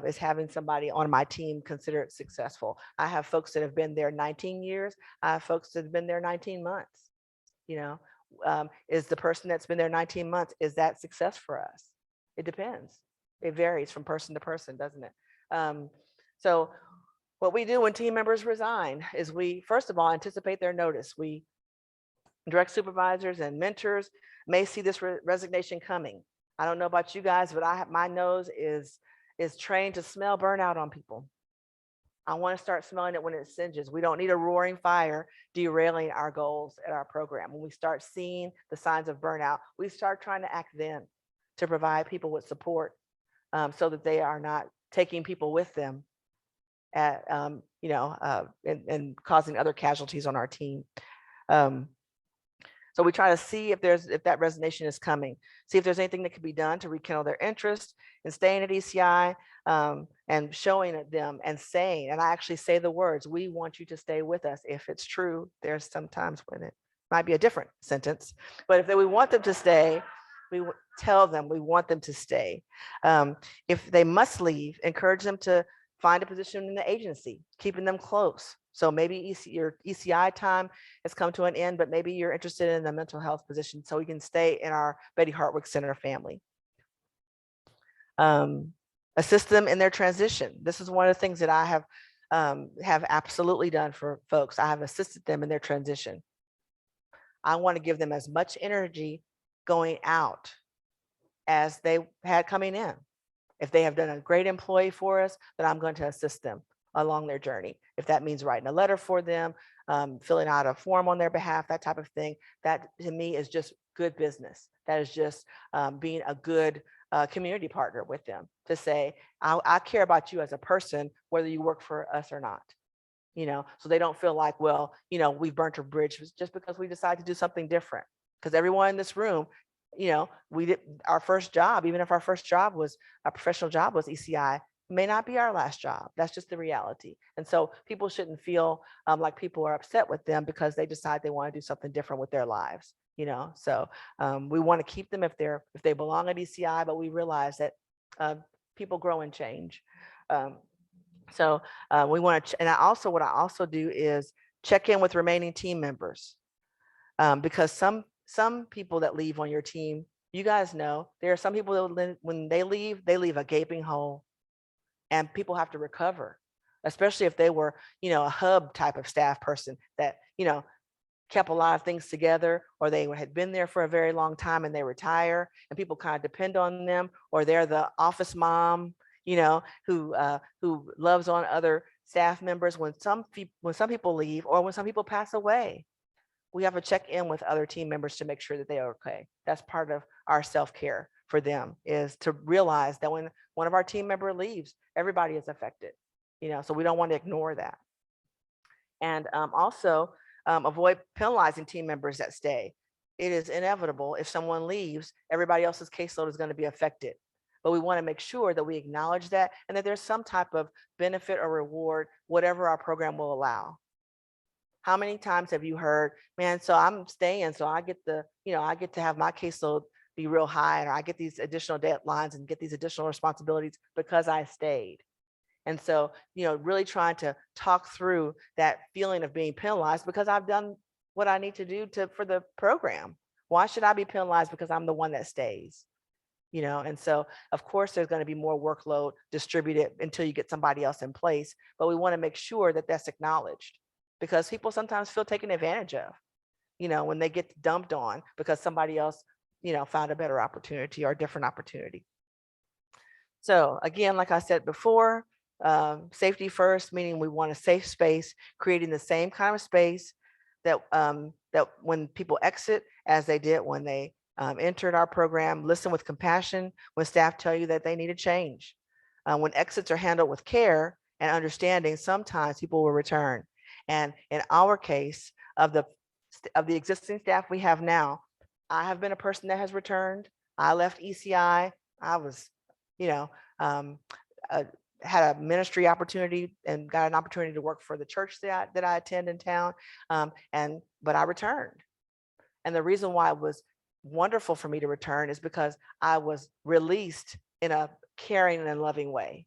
is having somebody on my team considered successful. I have folks that have been there 19 years. I have folks that have been there 19 months. Is the person that's been there 19 months, is that success for us? It depends. It varies from person to person, doesn't it? So what we do when team members resign is we, first of all, anticipate their notice. We direct supervisors and mentors may see this resignation coming. I don't know about you guys, but my nose is trained to smell burnout on people. I want to start smelling it when it singes. We don't need a roaring fire derailing our goals at our program. When we start seeing the signs of burnout, we start trying to act then to provide people with support so that they are not taking people with them at, and causing other casualties on our team. So we try to see if that resignation is coming, see if there's anything that can be done to rekindle their interest in staying at ECI, and showing it them and saying, and I actually say the words, we want you to stay with us. If it's true, there's sometimes when it might be a different sentence, but if we want them to stay, we tell them we want them to stay. If they must leave, encourage them to find a position in the agency, keeping them close. So maybe your ECI time has come to an end, but maybe you're interested in the mental health position so you can stay in our Betty Hartwick Center family. Assist them in their transition. This is one of the things that I have absolutely done for folks. I have assisted them in their transition. I want to give them as much energy going out as they had coming in. If they have done a great employee for us, then I'm going to assist them along their journey. If that means writing a letter for them, filling out a form on their behalf, that type of thing, that to me is just good business. That is just being a good community partner with them to say, I care about you as a person, whether you work for us or not. So they don't feel like, well, we've burnt a bridge just because we decided to do something different. Because everyone in this room, we did our first job, even if our first job was a professional job was ECI, may not be our last job. That's just the reality. And so people shouldn't feel like people are upset with them because they decide they want to do something different with their lives. So we want to keep them if they belong at ECI, but we realize that people grow and change. So we want to, and what I also do is check in with remaining team members because some people that leave on your team, you guys know, there are some people that when they leave a gaping hole. And people have to recover, especially if they were, a hub type of staff person that, kept a lot of things together, or they had been there for a very long time and they retire and people kind of depend on them, or they're the office mom, who loves on other staff members. When some people leave or when some people pass away, we have to check in with other team members to make sure that they are okay. That's part of our self-care for them, is to realize that when one of our team member leaves, everybody is affected, so we don't want to ignore that. And also avoid penalizing team members that stay. It is inevitable if someone leaves, everybody else's caseload is going to be affected. But we want to make sure that we acknowledge that and that there's some type of benefit or reward, whatever our program will allow. How many times have you heard, man, so I'm staying, so I get to have my caseload be real high, or I get these additional deadlines and get these additional responsibilities because I stayed. And so, really trying to talk through that feeling of being penalized because I've done what I need to do for the program. Why should I be penalized because I'm the one that stays? And so of course there's going to be more workload distributed until you get somebody else in place, but we want to make sure that that's acknowledged, because people sometimes feel taken advantage of, when they get dumped on because somebody else, found a better opportunity or a different opportunity. So again, like I said before, safety first, meaning we want a safe space, creating the same kind of space that that when people exit as they did when they entered our program. Listen with compassion when staff tell you that they need a change. When exits are handled with care and understanding, sometimes people will return. And in our case, of the existing staff we have now, I have been a person that has returned. I left ECI. I was, had a ministry opportunity and got an opportunity to work for the church that I attend in town. But I returned. And the reason why it was wonderful for me to return is because I was released in a caring and loving way.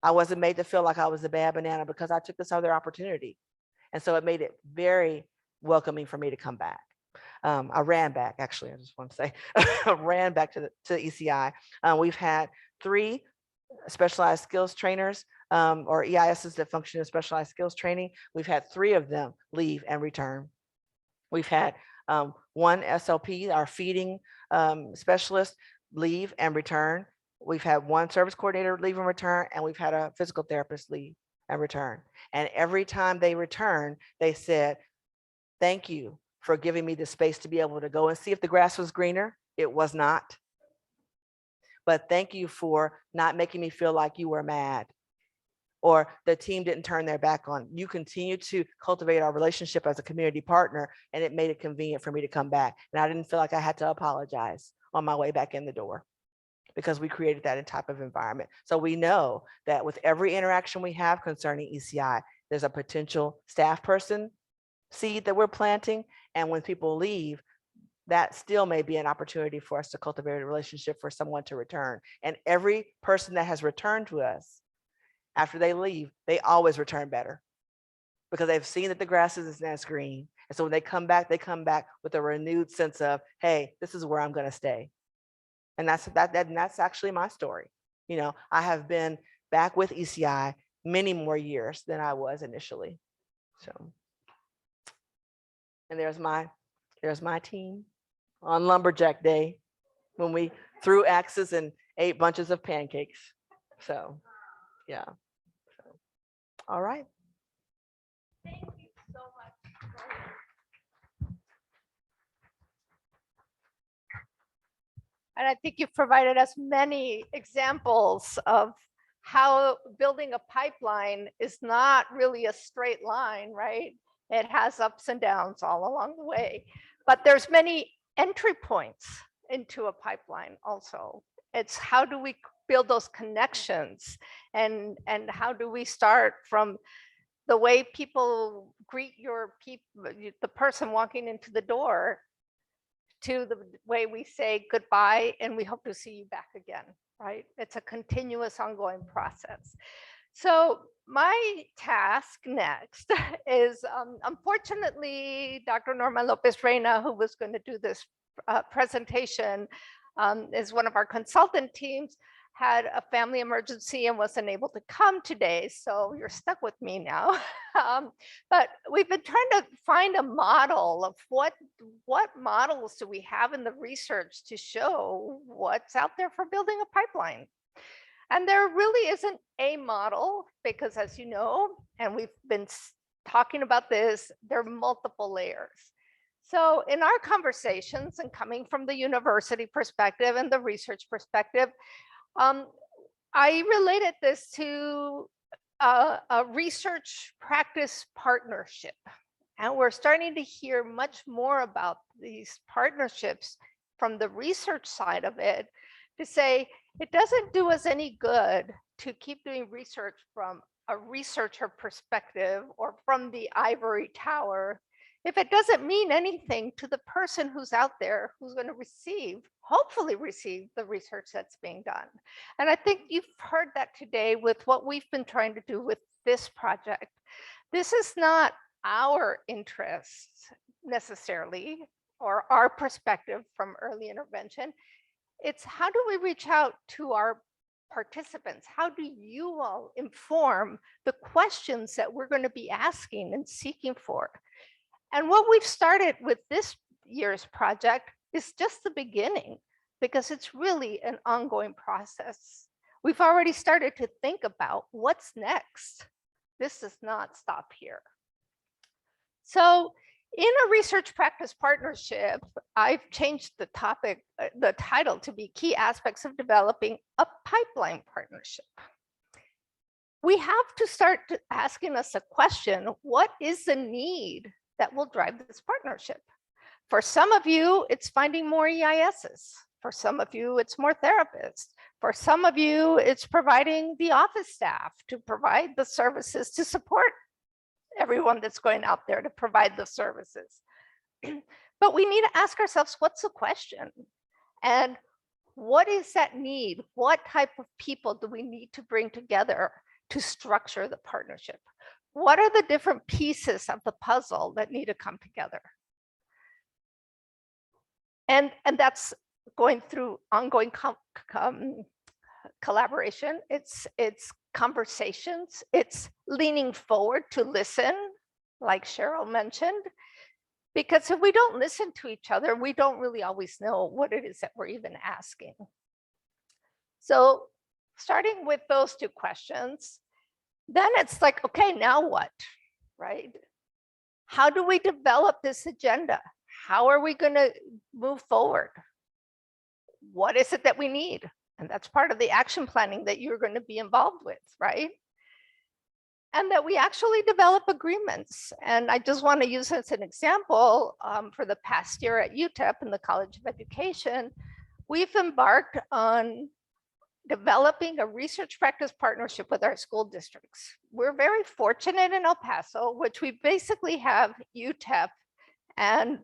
I wasn't made to feel like I was a bad banana because I took this other opportunity. And so it made it very welcoming for me to come back. I ran back, actually, I just want to say, I ran back to ECI. We've had 3 specialized skills trainers or EISs that function in specialized skills training. We've had 3 of them leave and return. We've had 1 SLP, our feeding specialist, leave and return. We've had 1 service coordinator leave and return, and we've had a physical therapist leave and return. And every time they return, they said, thank you for giving me the space to be able to go and see if the grass was greener. It was not. But thank you for not making me feel like you were mad or the team didn't turn their back on. You continue to cultivate our relationship as a community partner, and it made it convenient for me to come back. And I didn't feel like I had to apologize on my way back in the door because we created that type of environment. So we know that with every interaction we have concerning ECI, there's a potential staff person seed that we're planting. And when people leave, that still may be an opportunity for us to cultivate a relationship for someone to return. And every person that has returned to us, after they leave, they always return better because they've seen that the grass isn't as green. And so when they come back with a renewed sense of, hey, this is where I'm going to stay. And that's actually my story. I have been back with ECI many more years than I was initially. So, and there's my team on Lumberjack Day when we threw axes and ate bunches of pancakes. So, yeah. All right. Thank you so much. And I think you've provided us many examples of how building a pipeline is not really a straight line, right? It has ups and downs all along the way, but there's many entry points into a pipeline also. It's how do we build those connections, and how do we start from the way people greet the person walking into the door, to the way we say goodbye and we hope to see you back again, right? It's a continuous ongoing process. So my task next is, unfortunately, Dr. Norma Lopez Reina, who was going to do this presentation, is one of our consultant teams, had a family emergency and wasn't able to come today. So you're stuck with me now. But we've been trying to find a model of what models do we have in the research to show what's out there for building a pipeline. And there really isn't a model because, as you know, and we've been talking about this, there are multiple layers. So in our conversations, and coming from the university perspective and the research perspective, I related this to a research practice partnership. And we're starting to hear much more about these partnerships from the research side of it, to say it doesn't do us any good to keep doing research from a researcher perspective or from the ivory tower. if it doesn't mean anything to the person who's out there who's going to hopefully receive the research that's being done. And I think you've heard that today with what we've been trying to do with this project. This is not our interest necessarily, or our perspective from early intervention. It's how do we reach out to our participants? How do you all inform the questions that we're going to be asking and seeking for? And what we've started with this year's project is just the beginning, because it's really an ongoing process. We've already started to think about what's next. This does not stop here. So in a research practice partnership, I've changed the topic, the title to be Key Aspects of Developing a Pipeline Partnership. We have to start asking us a question: what is the need that will drive this partnership? For some of you, it's finding more EISs. For some of you, it's more therapists. For some of you, it's providing the office staff to provide the services to support everyone that's going out there to provide the services. But we need to ask ourselves, what's the question? And what is that need? What type of people do we need to bring together to structure the partnership? What are the different pieces of the puzzle that need to come together? And that's going through ongoing collaboration. It's conversations. It's leaning forward to listen, like Cheryl mentioned, because if we don't listen to each other, we don't really always know what it is that we're even asking. So starting with those two questions, then it's like, okay, now what, right? How do we develop this agenda? How are we going to move forward? What is it that we need? And that's part of the action planning that you're going to be involved with, right? And that we actually develop agreements. And I just want to use as an example, for the past year at UTEP in the College of Education, we've embarked on developing a research practice partnership with our school districts. We're very fortunate in El Paso, which we basically have UTEP and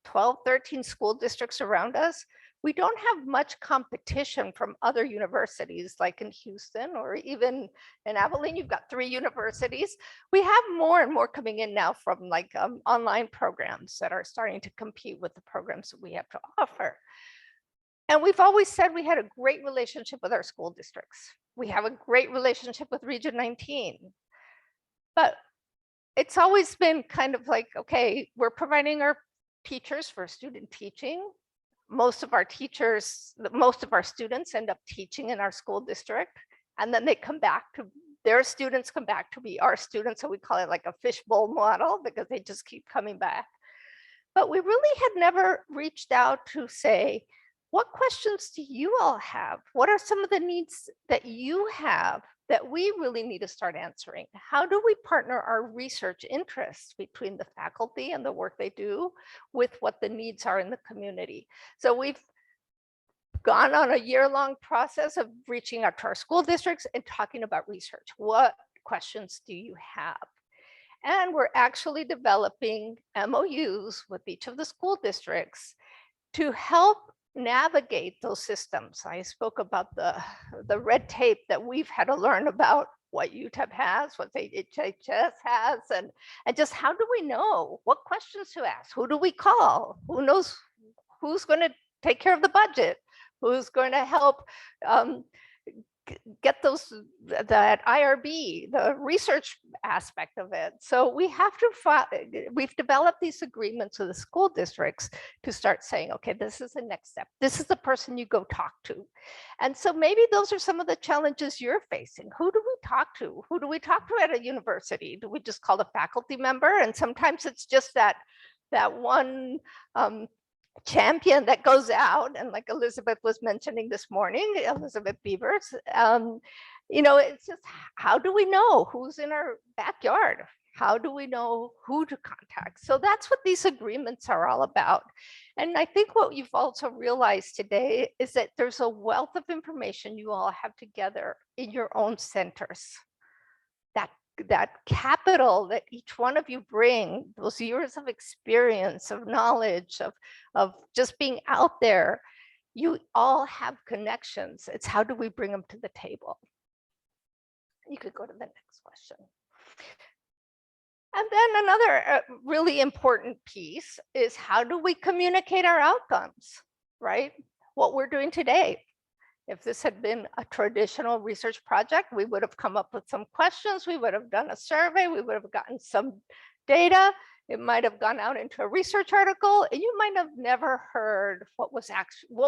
12, 13 school districts around us. We don't have much competition from other universities, like in Houston or even in Abilene, you've got 3 universities. We have more and more coming in now from like online programs that are starting to compete with the programs that we have to offer. And we've always said we had a great relationship with our school districts. We have a great relationship with Region 19. But it's always been kind of like, okay, we're providing our teachers for student teaching. Most of our teachers, most of our students end up teaching in our school district, and then they come back to, their students come back to be our students. So we call it like a fishbowl model because they just keep coming back. But we really had never reached out to say, what questions do you all have? What are some of the needs that you have that we really need to start answering? How do we partner our research interests between the faculty and the work they do with what the needs are in the community? So we've gone on a year-long process of reaching out to our school districts and talking about research. What questions do you have? And we're actually developing MOUs with each of the school districts to help navigate those systems. I spoke about the red tape that we've had to learn about what UTEP has, what the HHS has, and just how do we know what questions to ask? Who do we call? Who knows who's going to take care of the budget? Who's going to help get that IRB, the research aspect of it. So we have to, we've developed these agreements with the school districts to start saying, okay, this is the next step. This is the person you go talk to. And so maybe those are some of the challenges you're facing. Who do we talk to? Who do we talk to at a university? Do we just call a faculty member? And sometimes it's just that one champion that goes out, and like Elizabeth was mentioning this morning, Elizabeth Beavers, you know, it's just, how do we know who's in our backyard? How do we know who to contact? So that's what these agreements are all about. And I think what you've also realized today is that there's a wealth of information you all have together in your own centers that capital that each one of you bring, those years of experience, of knowledge, of just being out there, you all have connections. It's how do we bring them to the table? You could go to the next question. And then another really important piece is how do we communicate our outcomes, right? What we're doing today. If this had been a traditional research project, we would have come up with some questions, we would have done a survey, we would have gotten some data. It might have gone out into a research article, and you might have never heard what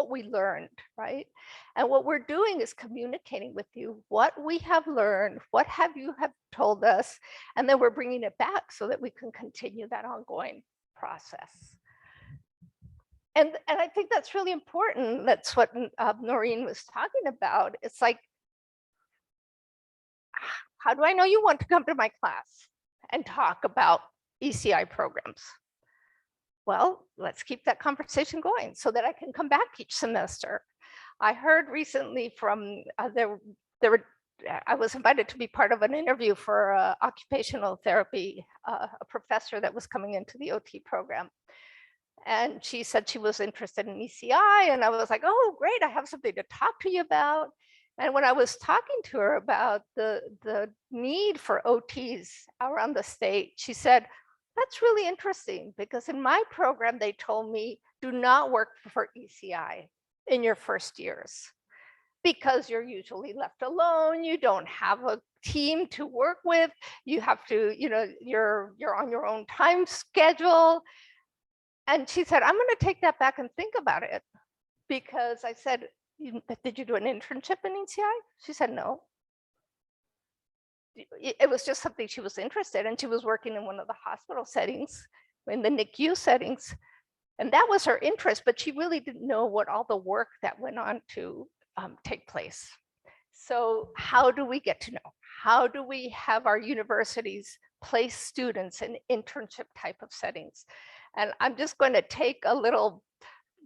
we learned, right? And what we're doing is communicating with you what we have learned, what you have told us, and then we're bringing it back so that we can continue that ongoing process. And I think that's really important. That's what Noreen was talking about. It's like, how do I know you want to come to my class and talk about ECI programs? Well, let's keep that conversation going so that I can come back each semester. I heard recently from I was invited to be part of an interview for occupational therapy, a professor that was coming into the OT program. And she said she was interested in ECI, and I was like, oh, great, I have something to talk to you about. And when I was talking to her about the need for OTs around the state, she said, that's really interesting because in my program, they told me, do not work for ECI in your first years because you're usually left alone. You don't have a team to work with. You have to, you're on your own time schedule. And she said, I'm going to take that back and think about it because I said, did you do an internship in ECI? She said, no. It was just something she was interested in. She was working in one of the hospital settings, in the NICU settings. And that was her interest, but she really didn't know what all the work that went on to take place. So how do we get to know? How do we have our universities place students in internship type of settings? And I'm just going to take a little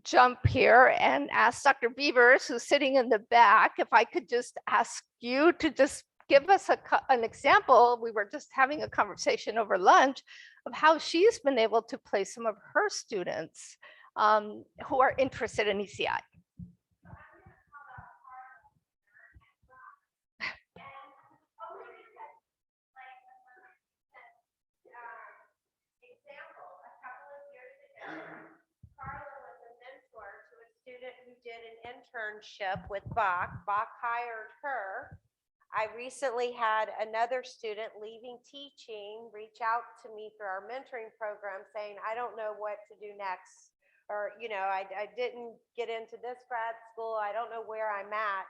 jump here and ask Dr. Beavers, who's sitting in the back, if I could just ask you to just give us an example. We were just having a conversation over lunch of how she's been able to place some of her students who are interested in ECI. Who did an internship with Bach. Bach hired her. I recently had another student leaving teaching reach out to me through our mentoring program saying, I don't know what to do next. Or, I didn't get into this grad school. I don't know where I'm at.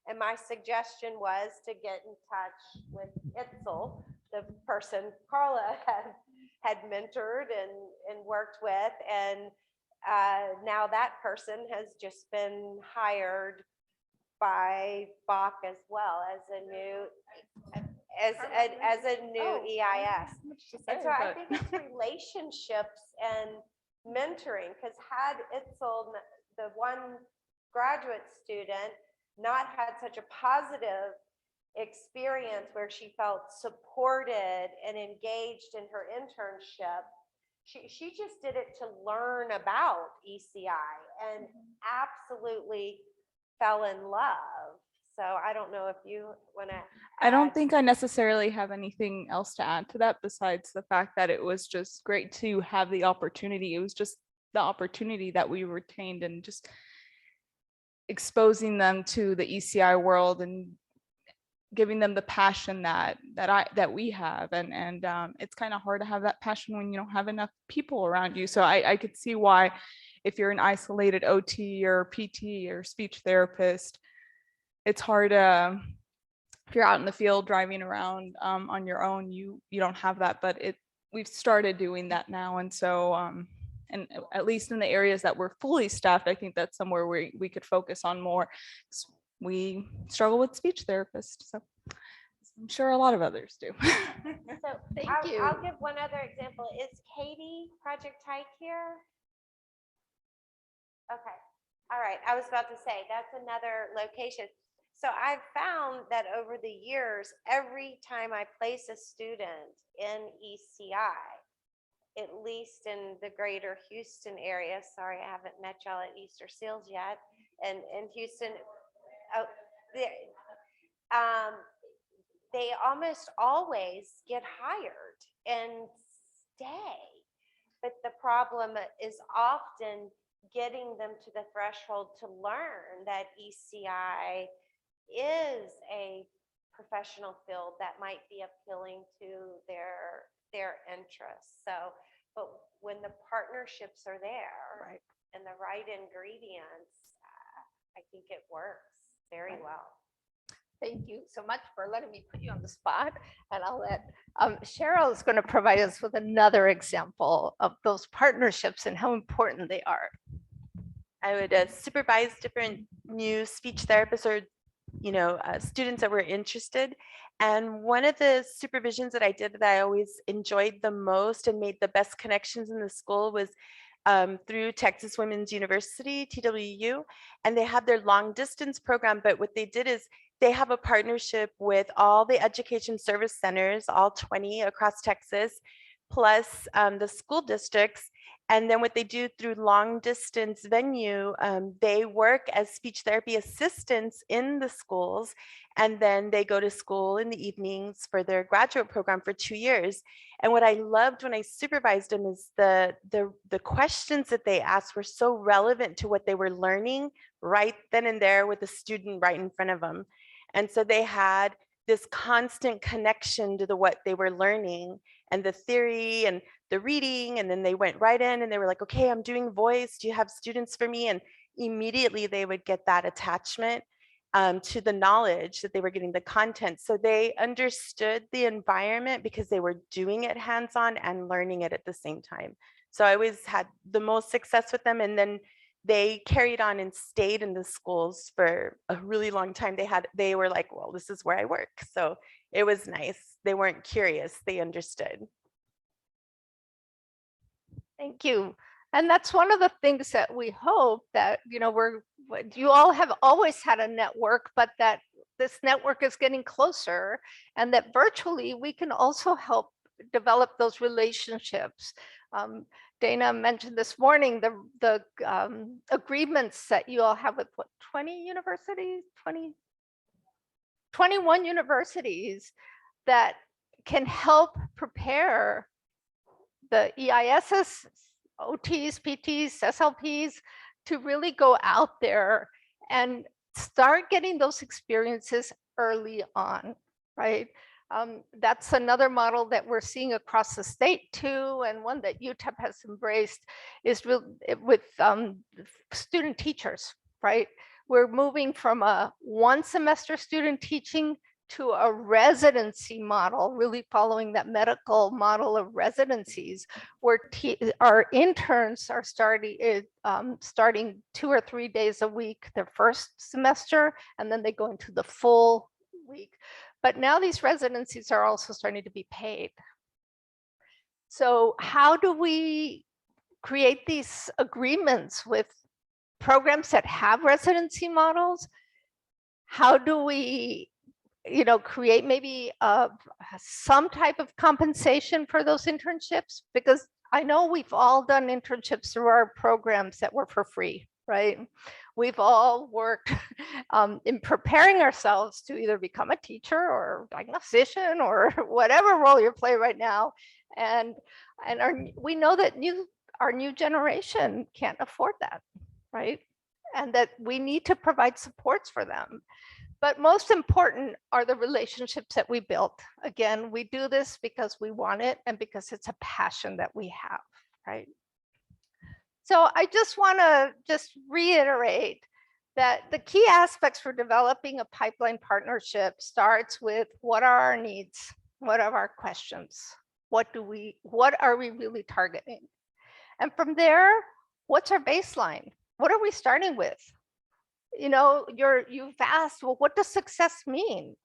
And my suggestion was to get in touch with Itzel, the person Carla had mentored and worked with. And now that person has just been hired by Bach as well as a new EIS. And so I think it's relationships and mentoring, because had Itzel, the one graduate student, not had such a positive experience where she felt supported and engaged in her internship, she just did it to learn about ECI and absolutely fell in love. So I don't know if you want to. I don't think I necessarily have anything else to add to that besides the fact that it was just great to have the opportunity. It was just the opportunity that we retained and just exposing them to the ECI world and giving them the passion that we have, and it's kind of hard to have that passion when you don't have enough people around you. So I could see why, if you're an isolated OT or PT or speech therapist, it's hard to, if you're out in the field driving around on your own, you don't have that. But we've started doing that now, and so and at least in the areas that we're fully staffed, I think that's somewhere we could focus on more. We struggle with speech therapists, so I'm sure a lot of others do. So I'll give one other example. Is Katie Project Tyke here? Okay. All right. I was about to say that's another location. So I've found that over the years, every time I place a student in ECI, at least in the greater Houston area, sorry, I haven't met y'all at Easter Seals yet, and in Houston, oh, they almost always get hired and stay. But the problem is often getting them to the threshold to learn that ECI is a professional field that might be appealing to their interests. So, but when the partnerships are there, Right. and the right ingredients, I think it works very Right. well. Thank you so much for letting me put you on the spot. And I'll let Cheryl is going to provide us with another example of those partnerships and how important they are. I would supervise different new speech therapists or, students that were interested. And one of the supervisions that I did that I always enjoyed the most and made the best connections in the school was through Texas Women's University, TWU, and they have their long distance program. But what they did is they have a partnership with all the education service centers, all 20 across Texas, plus the school districts. And then what they do through long distance venue, they work as speech therapy assistants in the schools. And then they go to school in the evenings for their graduate program for 2 years. And what I loved when I supervised them is the questions that they asked were so relevant to what they were learning right then and there with the student right in front of them. And so they had this constant connection to what they were learning and the theory and the reading. And then they went right in and they were like, okay, I'm doing voice. Do you have students for me? And immediately they would get that attachment to the knowledge that they were getting, the content. So they understood the environment because they were doing it hands-on and learning it at the same time. So I always had the most success with them. And then they carried on and stayed in the schools for a really long time. They were like, well, this is where I work. So it was nice. They weren't curious, they understood. Thank you. And that's one of the things that we hope that, you all have always had a network, but that this network is getting closer and that virtually we can also help develop those relationships. Dana mentioned this morning the agreements that you all have with 20 universities, 21 universities that can help prepare the EISs, OTs, PTs, SLPs to really go out there and start getting those experiences early on, right? That's another model that we're seeing across the state too, and one that UTEP has embraced is with student teachers, right? We're moving from a one semester student teaching to a residency model, really following that medical model of residencies, where our interns are starting 2 or 3 days a week their first semester, and then they go into the full week. But now these residencies are also starting to be paid. So how do we create these agreements with programs that have residency models? How do we create maybe some type of compensation for those internships? Because I know we've all done internships through our programs that were for free, right? We've all worked in preparing ourselves to either become a teacher or diagnostician or whatever role you play right now. And we know that our new generation can't afford that, right? And that we need to provide supports for them. But most important are the relationships that we built. Again, we do this because we want it and because it's a passion that we have, right? So I just want to reiterate that the key aspects for developing a pipeline partnership starts with what are our needs? What are our questions? What are we really targeting? And from there, what's our baseline? What are we starting with? You've asked, well, what does success mean?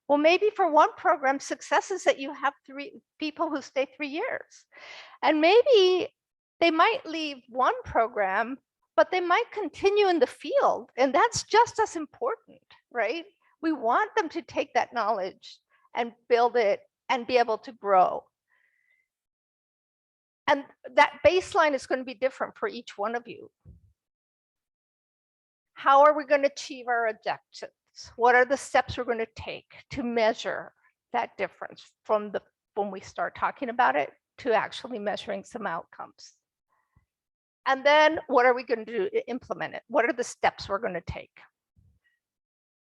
Well, maybe for one program, success is that you have 3 people who stay 3 years. And maybe they might leave one program, but they might continue in the field. And that's just as important, right? We want them to take that knowledge and build it and be able to grow. And that baseline is going to be different for each one of you. How are we going to achieve our objectives? What are the steps we're going to take to measure that difference from when we start talking about it to actually measuring some outcomes? And then what are we going to do to implement it? What are the steps we're going to take?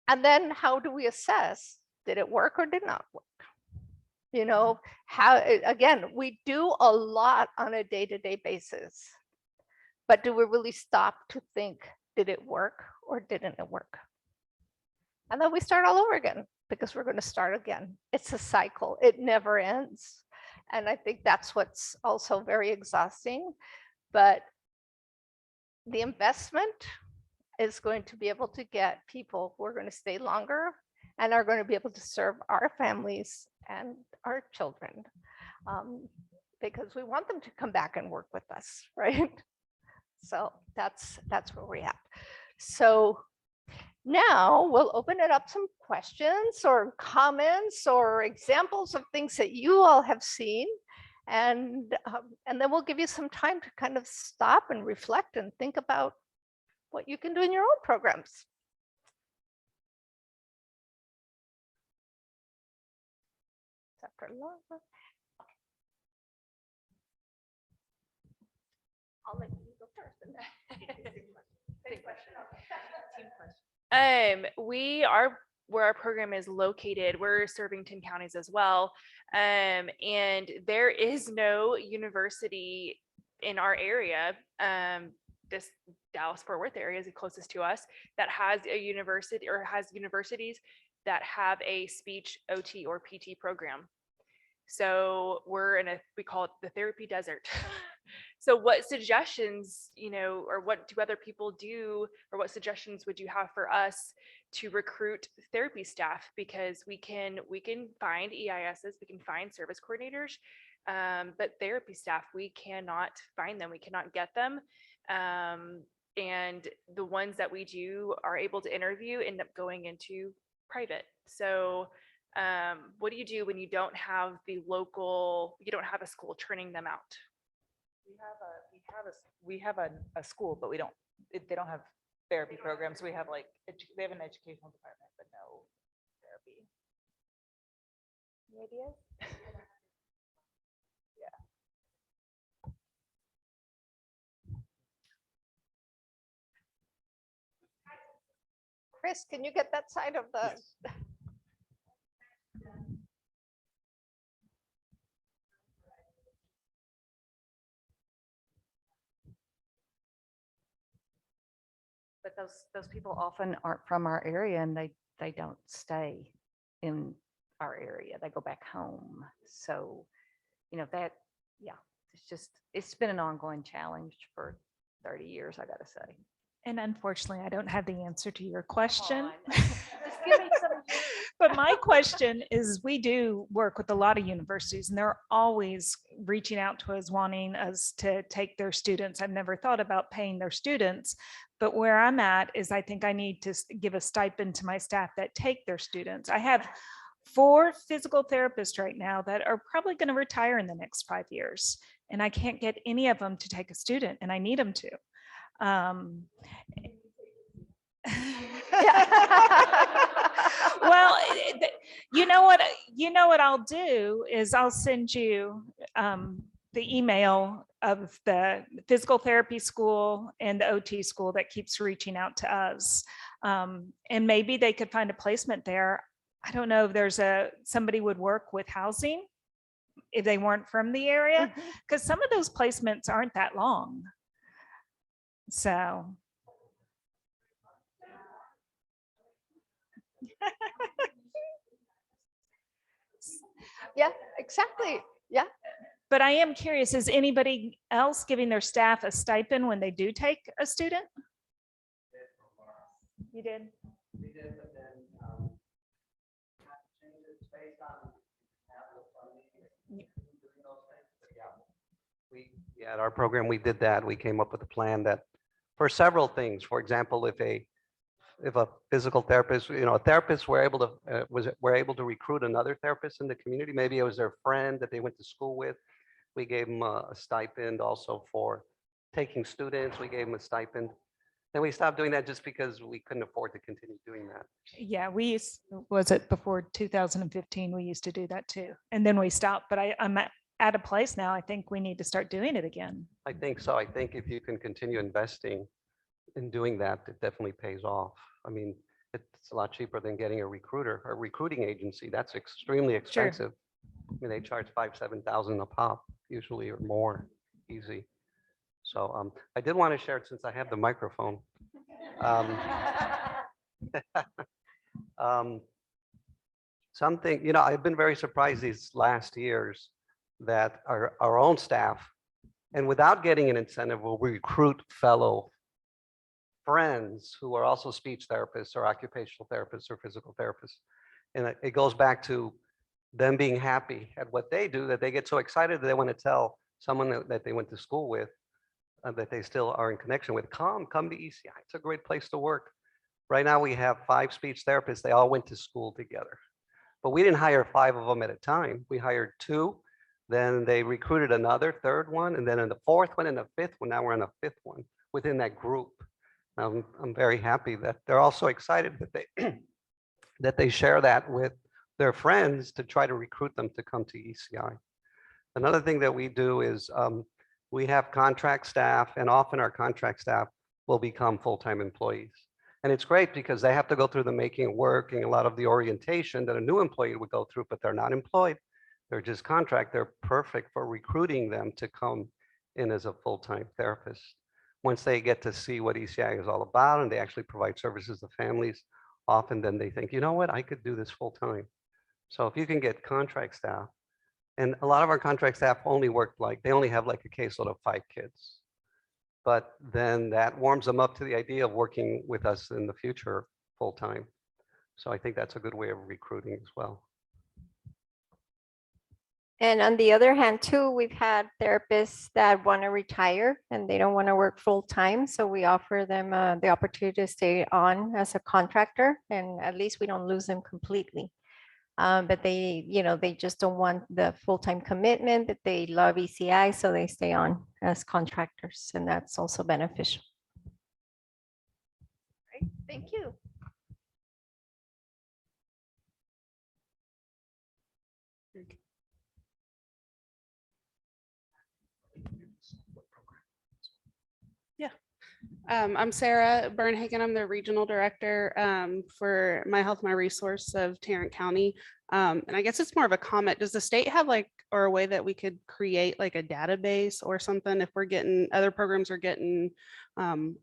And then how do we assess, did it work or did not work? You know, how, again, we do a lot on a day-to-day basis, but do we really stop to think, did it work or didn't it work? And then we start all over again, because we're going to start again. It's a cycle, it never ends. And I think that's what's also very exhausting, but the investment is going to be able to get people who are going to stay longer and are going to be able to serve our families and our children, because we want them to come back and work with us, right? So that's where we're at. So now we'll open it up some questions or comments or examples of things that you all have seen. And then we'll give you some time to kind of stop and reflect and think about what you can do in your own programs. Dr. Laura. I'll let you go first. We are where our program is located. We're serving 10 counties as well. And there is no university in our area. This Dallas-Fort Worth area is the closest to us that has a university or has universities that have a speech, OT, or PT program. So we're we call it the therapy desert. So what suggestions, or what do other people do, or what suggestions would you have for us to recruit therapy staff? Because we can find EISs, we can find service coordinators, but therapy staff, we cannot find them, we cannot get them. And the ones that we do are able to interview end up going into private. So what do you do when you don't have you don't have a school turning them out? We have a school, but they don't have therapy programs. We have they have an educational department, but no therapy. Any ideas? Chris, can you get that side of the? Yes. But those people often aren't from our area, and they don't stay in our area. They go back home. So, it's been an ongoing challenge for 30 years, I gotta say. And unfortunately, I don't have the answer to your question. Just give me some. But my question is, we do work with a lot of universities, and they're always reaching out to us, wanting us to take their students. I've never thought about paying their students, but where I'm at is I think I need to give a stipend to my staff that take their students. I have 4 physical therapists right now that are probably going to retire in the next 5 years, and I can't get any of them to take a student, and I need them to. Well, you know what I'll do is I'll send you the email of the physical therapy school and the OT school that keeps reaching out to us. And maybe they could find a placement there. I don't know if there's somebody would work with housing if they weren't from the area, because some of those placements aren't that long. So. Yeah, exactly. Yeah. But I am curious, is anybody else giving their staff a stipend when they do take a student? You did? We did, but then changes based on capital funding. Yeah, at our program, we did that. We came up with a plan that for several things. For example, if a if a physical therapist, a therapist were able to, were able to recruit another therapist in the community, maybe it was their friend that they went to school with. We gave them a stipend also for taking students. We gave them a stipend. Then we stopped doing that just because we couldn't afford to continue doing that. Yeah, was it before 2015? We used to do that too. And then we stopped, but I'm at a place now. I think we need to start doing it again. I think so. I think if you can continue investing in doing that, it definitely pays off. I mean, it's a lot cheaper than getting a recruiter or recruiting agency. That's extremely expensive. I mean, they charge 5,000-7,000 a pop usually, or more, easy. So I did want to share it since I have the microphone. Something, I've been very surprised these last years that our own staff, and without getting an incentive, will recruit fellow friends who are also speech therapists or occupational therapists or physical therapists. And it goes back to them being happy at what they do, that they get so excited that they want to tell someone that they went to school with, that they still are in connection with, come to ECI. It's a great place to work. Right now we have 5 speech therapists. They all went to school together, but we didn't hire 5 of them at a time. We hired 2, then they recruited another 3rd one, and then in the 4th one and the 5th one. Now we're in the 5th one within that group. I'm very happy that they're also excited that they that they share that with their friends to try to recruit them to come to ECI. Another thing that we do is we have contract staff, and often our contract staff will become full-time employees. And it's great because they have to go through the making it work and a lot of the orientation that a new employee would go through, but they're not employed. They're just contract. They're perfect for recruiting them to come in as a full-time therapist. Once they get to see what ECI is all about and they actually provide services to families, often then they think, you know what, I could do this full-time. So if you can get contract staff, and a lot of our contract staff only work they only have like a caseload of 5 kids. But then that warms them up to the idea of working with us in the future full-time. So I think that's a good way of recruiting as well. And on the other hand, too, we've had therapists that want to retire and they don't want to work full time. So we offer them the opportunity to stay on as a contractor, and at least we don't lose them completely. But they just don't want the full-time commitment, that they love ECI, so they stay on as contractors, and that's also beneficial. Right. Thank you. Yeah. I'm Sarah Bernhagen. I'm the regional director for My Health, My Resource of Tarrant County. And I guess it's more of a comment. Does the state have or a way that we could create a database or something if we're getting, other programs are getting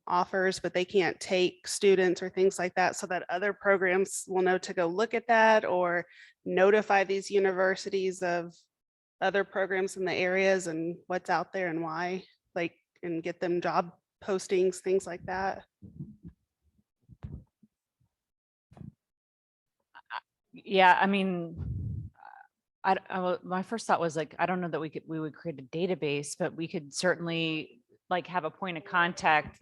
offers, but they can't take students or things like that, so that other programs will know to go look at that or notify these universities of other programs in the areas and what's out there and why, and get them job postings, things like that? Yeah, I mean, my first thought was I don't know that we would create a database, but we could certainly have a point of contact.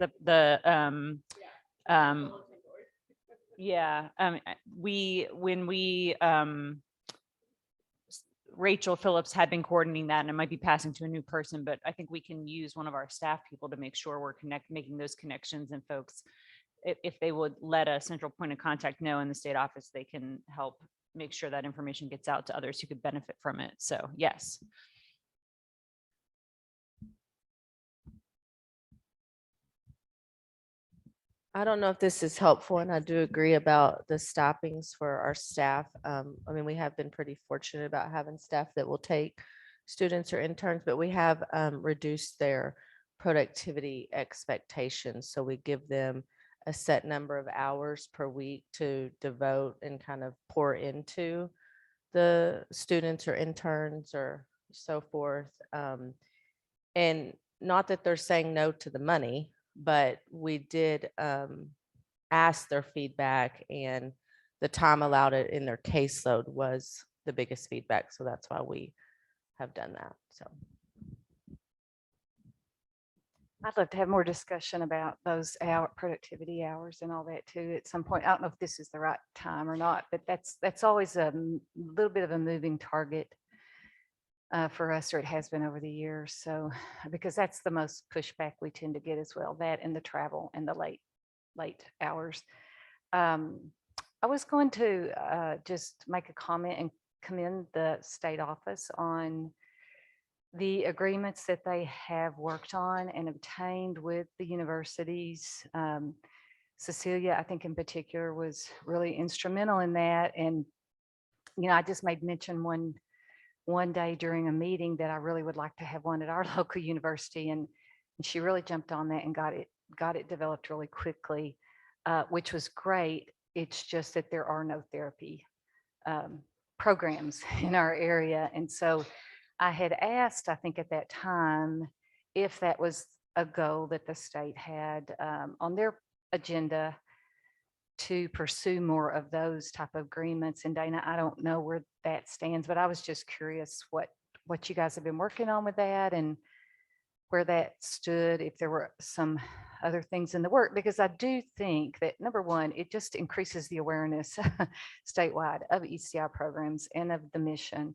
Rachel Phillips had been coordinating that, and it might be passing to a new person, but I think we can use one of our staff people to make sure we're making those connections, and folks, if they would let a central point of contact know in the state office, they can help make sure that information gets out to others who could benefit from it. So yes. I don't know if this is helpful, and I do agree about the stoppings for our staff. I mean, we have been pretty fortunate about having staff that will take students or interns, but we have reduced their productivity expectations. So we give them a set number of hours per week to devote and kind of pour into the students or interns or so forth. And not that they're saying no to the money, but we did ask their feedback, and the time allowed it in their caseload was the biggest feedback. So that's why we have done that. So. I'd love to have more discussion about those productivity hours and all that too at some point. I don't know if this is the right time or not, but that's always a little bit of a moving target for us, or it has been over the years. So, because that's the most pushback we tend to get as well, that and the travel and the late hours. I was going to just make a comment and commend the state office on the agreements that they have worked on and obtained with the universities. Cecilia, I think in particular, was really instrumental in that. And, I just made mention one day during a meeting that I really would like to have one at our local university. And she really jumped on that and got it developed really quickly, which was great. It's just that there are no therapy programs in our area. And so I had asked, I think at that time, if that was a goal that the state had on their agenda to pursue more of those type of agreements. And Dana, I don't know where that stands, but I was just curious what you guys have been working on with that and where that stood, if there were some other things in the work, because I do think that number one, it just increases the awareness statewide of ECI programs and of the mission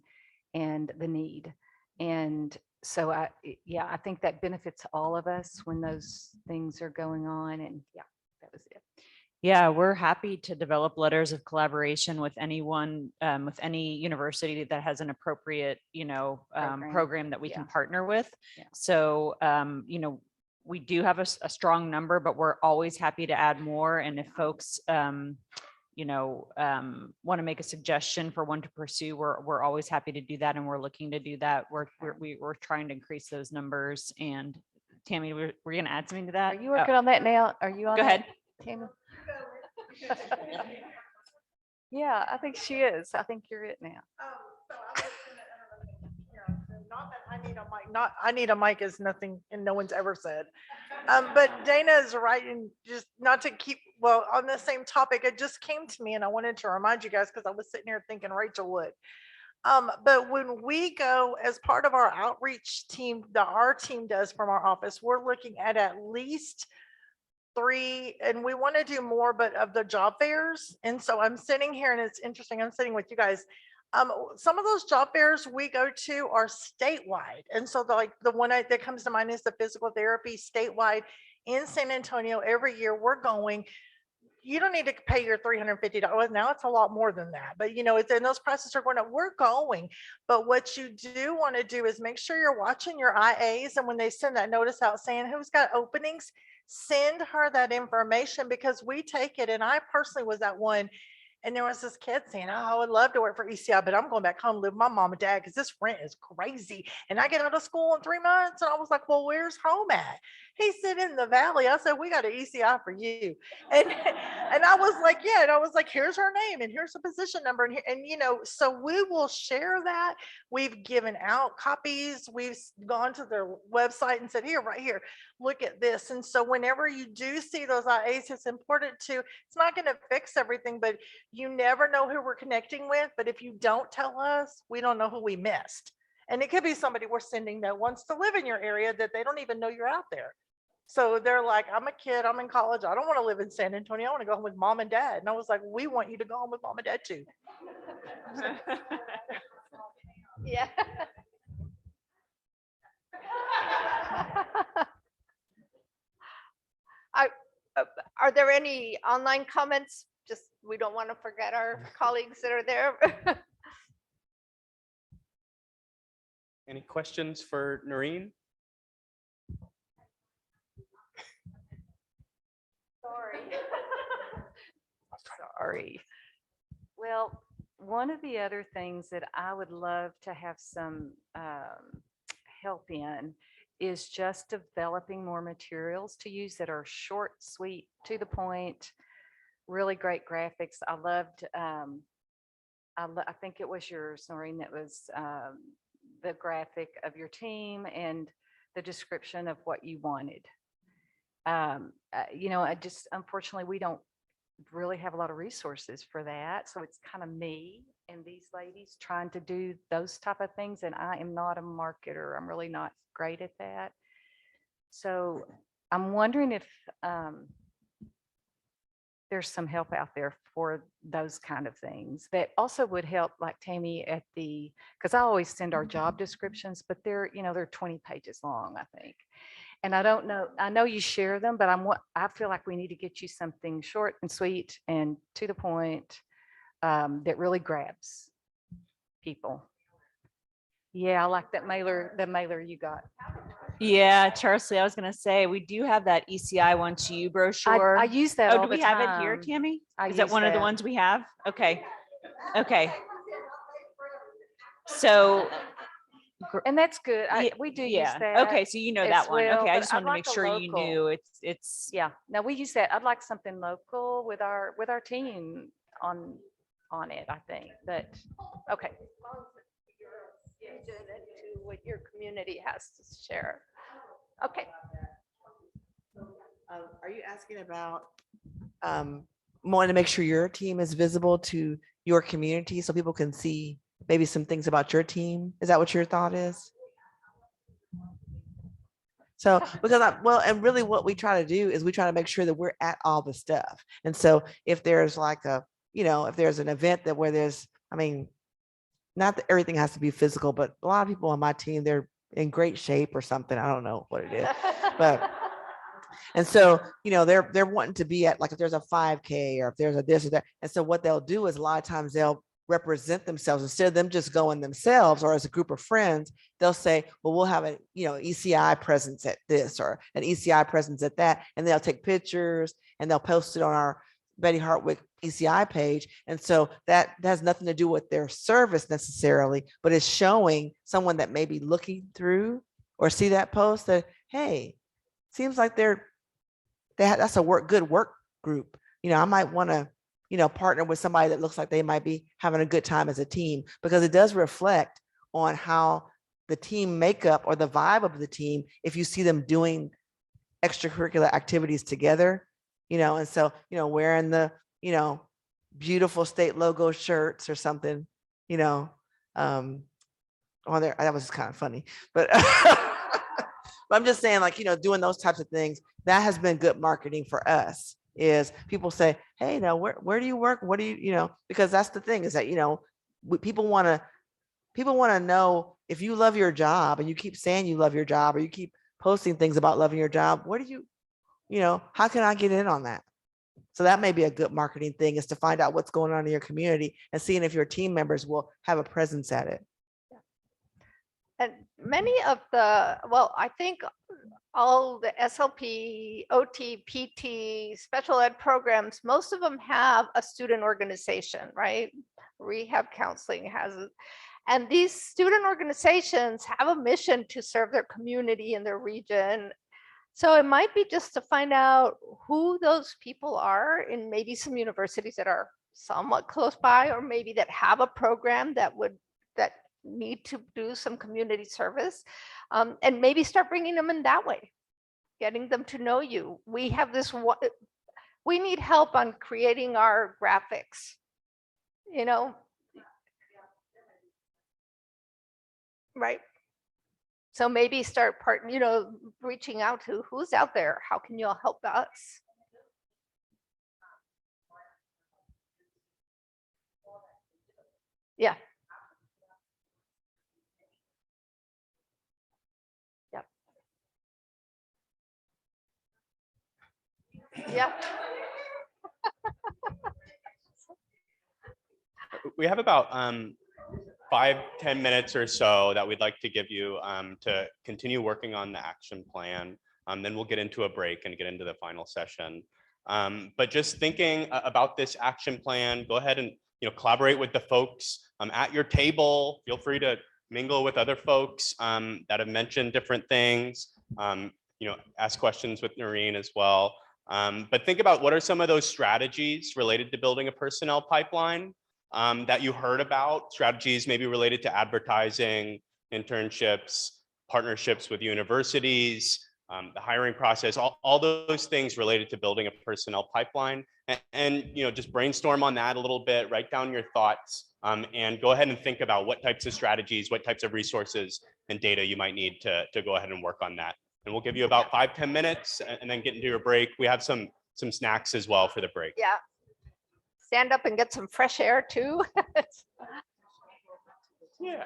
and the need. And so I think that benefits all of us when those things are going on. And yeah, that was it. Yeah, we're happy to develop letters of collaboration with anyone, with any university that has an appropriate, program that we can partner with. Yeah. So, we do have a strong number, but we're always happy to add more. And if folks, want to make a suggestion for one to pursue, we're always happy to do that. And we're looking to do that. We're trying to increase those numbers. And Tammy, we're going to add something to that. Are you working on that now? Are you on Go that, ahead. Tammy? Yeah, I think she is. I think you're it now. Not that I need a mic, I need a mic is nothing, and no one's ever said. But Dana is right, and just not to keep, on the same topic, it just came to me and I wanted to remind you guys, because I was sitting here thinking Rachel would. But when we go as part of our outreach team, our team does from our office, we're looking at least 3, and we want to do more, but of the job fairs. And so I'm sitting here and it's interesting. I'm sitting with you guys. Some of those job fairs we go to are statewide. And so the one that comes to mind is the physical therapy statewide in San Antonio. Every year we're going. You don't need to pay your $350. Now it's a lot more than that, but and those prices are going up. We're going, but what you do want to do is make sure you're watching your IAs, and when they send that notice out saying who's got openings, send her that information, because we take it. And I personally was at one, and there was this kid saying, "Oh, I would love to work for ECI, but I'm going back home to live with my mom and dad because this rent is crazy. And I get out of school in 3 months." And I was like, "Well, where's home at?" He said, "In the valley." I said, "We got an ECI for you." And I was like, "Yeah." And I was like, "Here's her name and here's the position number." And so we will share that. We've given out copies. We've gone to their website and said, "Here, right here, look at this." And so whenever you do see those IAs, it's important to, it's not going to fix everything, but you never know who we're connecting with. But if you don't tell us, we don't know who we missed. And it could be somebody we're sending that wants to live in your area that they don't even know you're out there. So they're like, "I'm a kid, I'm in college, I don't want to live in San Antonio, I want to go home with mom and dad." And I was like, "We want you to go home with mom and dad too." Yeah. Are there any online comments? Just, we don't want to forget our colleagues that are there. Any questions for Noreen? Sorry. Well, one of the other things that I would love to have some help in is just developing more materials to use that are short, sweet, to the point, really great graphics. I loved, I think it was yours, Noreen, that was the graphic of your team and the description of what you wanted. I just, unfortunately, we don't really have a lot of resources for that. So it's kind of me and these ladies trying to do those type of things. And I am not a marketer. I'm really not great at that. So I'm wondering if there's some help out there for those kind of things that also would help, like Tammy at the, because I always send our job descriptions, but they're 20 pages long, I think. And I don't know, I know you share them, but I feel like we need to get you something short and sweet and to the point that really grabs people. Yeah, I like that mailer, the mailer you got. Yeah, Charlie, I was gonna say, we do have that ECI one to you brochure. I use that Oh, all do we the have it here, time. Tammy? I Is that use one of the that. ones we have? Okay. Okay. So, And that's good. We do use yeah. that. Okay, so you know as that one. well, Okay, I but just I'd wanted to like make a sure you local. knew it's Yeah, no, we use that. I'd like something local with our team on it, I think, but, okay. To what your community has to share. Okay. Are you asking about wanting to make sure your team is visible to your community so people can see maybe some things about your team? Is that what your thought is? So, because and really what we try to do is we try to make sure that we're at all the stuff. And so if there's like if there's an event where there's, not that everything has to be physical, but a lot of people on my team, they're in great shape or something. I don't know what it is, but, and so, they're wanting to be at, like, if there's a 5K or if there's a this or that. And so what they'll do is a lot of times they'll represent themselves instead of them just going themselves or as a group of friends. They'll say, well, we'll have a, ECI presence at this or an ECI presence at that. And they'll take pictures and they'll post it on our Betty Hartwick ECI page. And so that has nothing to do with their service necessarily, but it's showing someone that may be looking through or see that post that, hey, seems like that's a good work group. I might want to, partner with somebody that looks like they might be having a good time as a team, because it does reflect on how the team makeup or the vibe of the team, if you see them doing extracurricular activities together, and so, wearing the, beautiful state logo shirts or something, on there. That was just kind of funny, but but I'm just saying, like, doing those types of things, that has been good marketing for us, is people say, hey, now where do you work? What do you, because that's the thing, is that, people want to know, if you love your job and you keep saying you love your job, or you keep posting things about loving your job, where do you, how can I get in on that? So that may be a good marketing thing, is to find out what's going on in your community and seeing if your team members will have a presence at it. And many of I think all the SLP, OT, PT, special ed programs, most of them have a student organization, right? Rehab counseling has, and these student organizations have a mission to serve their community in their region. So it might be just to find out who those people are in maybe some universities that are somewhat close by, or maybe that have a program that need to do some community service, and maybe start bringing them in that way, getting them to know you. We have we need help on creating our graphics, right? So maybe start reaching out to who's out there. How can you all help us? Yeah. Yeah. We have about 5-10 minutes or so that we'd like to give you to continue working on the action plan. Then we'll get into a break and get into the final session. But just thinking about this action plan, go ahead and collaborate with the folks at your table. Feel free to mingle with other folks that have mentioned different things. Ask questions with Noreen as well. But think about, what are some of those strategies related to building a personnel pipeline that you heard about, strategies maybe related to advertising, internships, partnerships with universities, the hiring process, all those things related to building a personnel pipeline. And just brainstorm on that a little bit, write down your thoughts, and go ahead and think about what types of strategies, what types of resources and data you might need to go ahead and work on that. And we'll give you about 5-10 minutes and then get into your break. We have some snacks as well for the break. Yeah. Stand up and get some fresh air too. Yeah.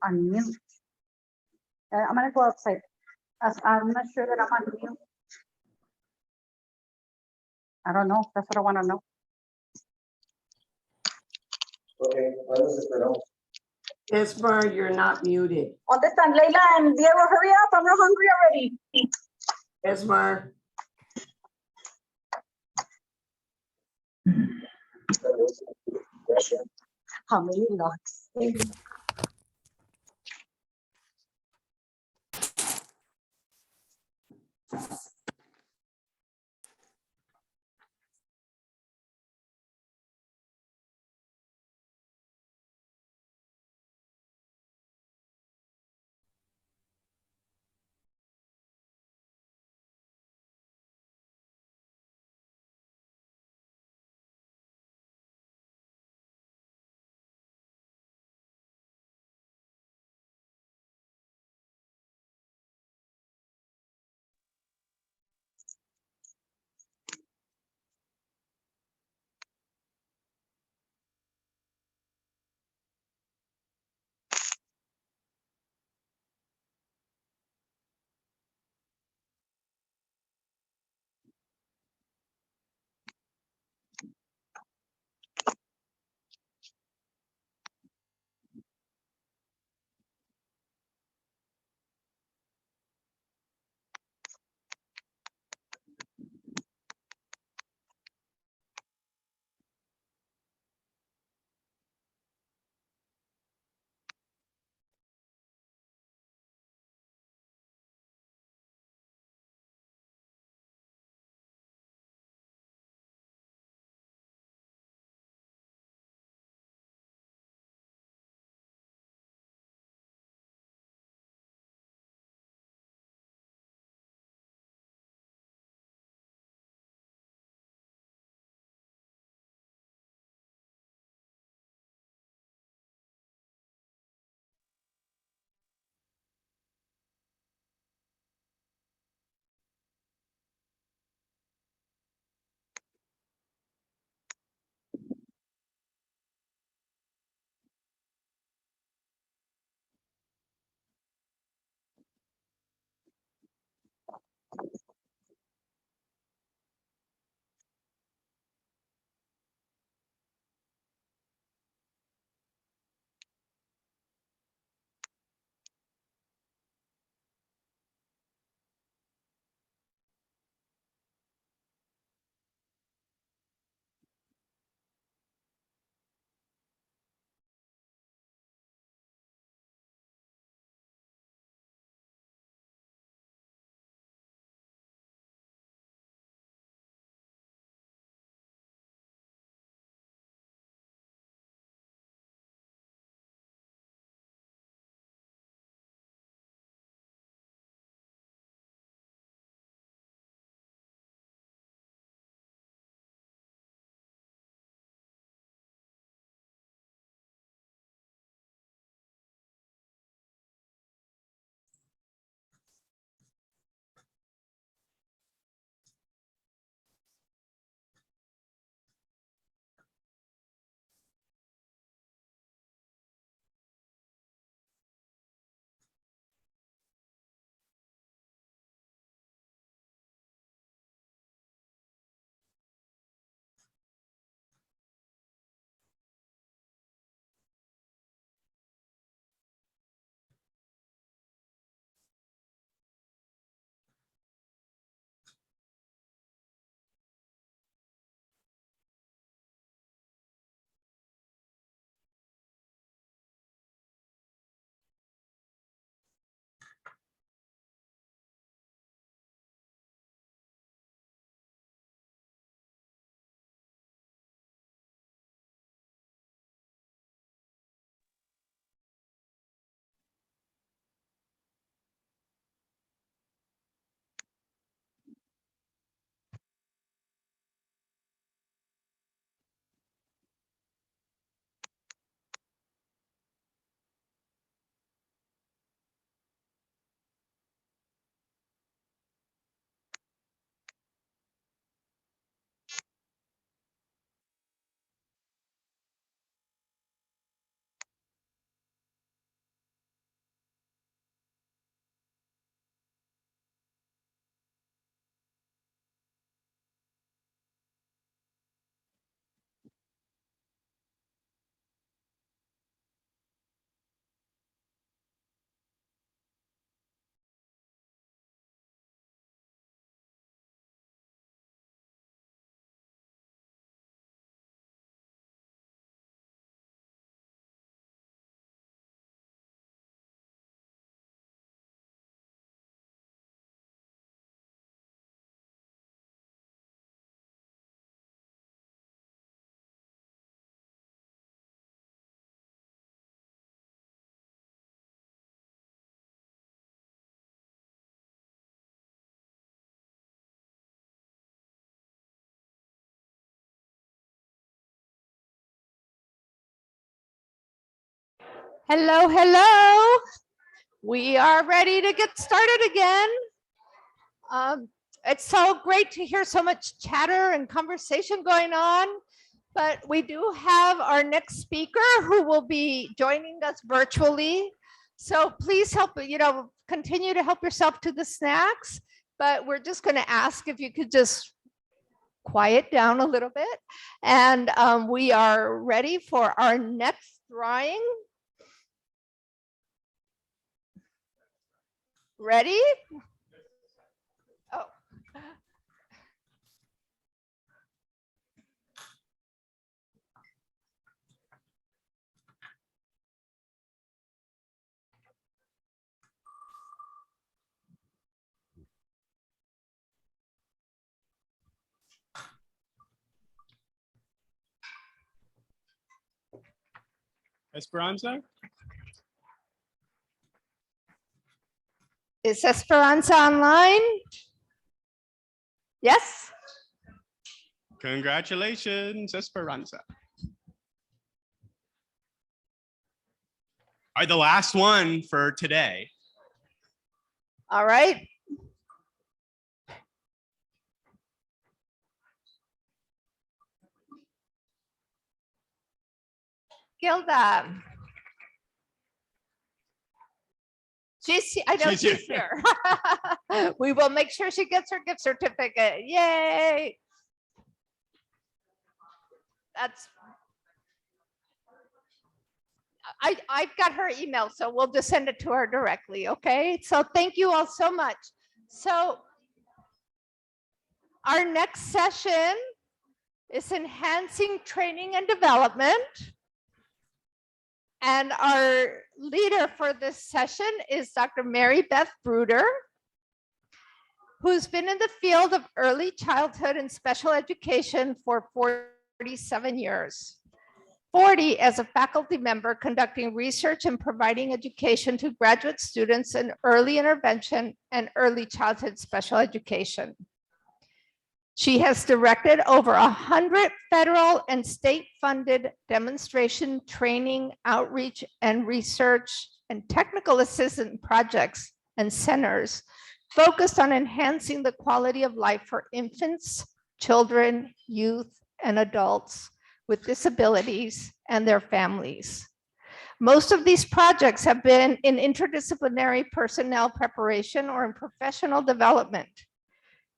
Unmute. I'm gonna go outside. I'm not sure that I'm on mute. I don't know. That's what I want to know. Esmer, you're not muted. Understand, Leila and Diego, hurry up. I'm real hungry already. Esmer. How many locks? Hello, hello. We are ready to get started again. It's so great to hear so much chatter and conversation going on, but we do have our next speaker who will be joining us virtually. So please help, continue to help yourself to the snacks, but we're just going to ask if you could just quiet down a little bit. And we are ready for our next drawing. Ready? Oh. Esperanza? Is Esperanza online? Yes? Congratulations, Esperanza. All right, the last one for today. All right. Gilda. I know she's here. We will make sure she gets her gift certificate. Yay. I've got her email, so we'll just send it to her directly. Okay. So thank you all so much. So our next session is enhancing training and development. And our leader for this session is Dr. Mary Beth Bruder, who's been in the field of early childhood and special education for 47 years. 40 as a faculty member conducting research and providing education to graduate students in early intervention and early childhood special education. She has directed over 100 federal and state-funded demonstration, training, outreach, and research and technical assistance projects and centers focused on enhancing the quality of life for infants, children, youth, and adults with disabilities and their families. Most of these projects have been in interdisciplinary personnel preparation or in professional development.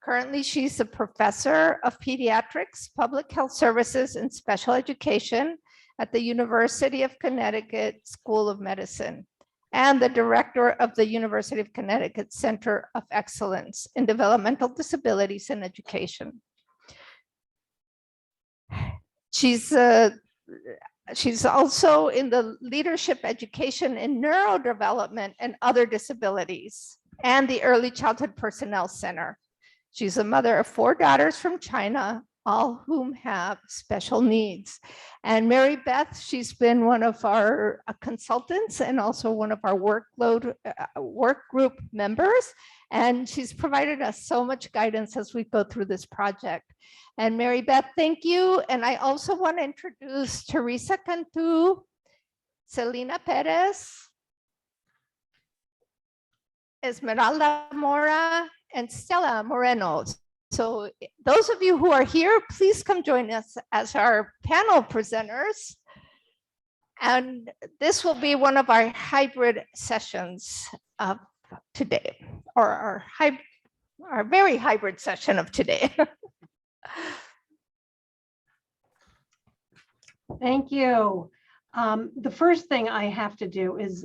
Currently, she's a professor of pediatrics, public health services, and special education at the University of Connecticut School of Medicine, and the director of the University of Connecticut Center of Excellence in Developmental Disabilities and Education. She's also in the leadership education in neurodevelopment and other disabilities and the Early Childhood Personnel Center. She's a mother of 4 daughters from China, all whom have special needs. And Mary Beth, she's been one of our consultants and also one of our work group members. And she's provided us so much guidance as we go through this project. And Mary Beth, thank you. And I also want to introduce Teresa Cantu, Selena Perez, Esmeralda Mora, and Stella Moreno. So those of you who are here, please come join us as our panel presenters. And this will be one of our hybrid sessions of today, or our very hybrid session of today. Thank you. The first thing I have to do is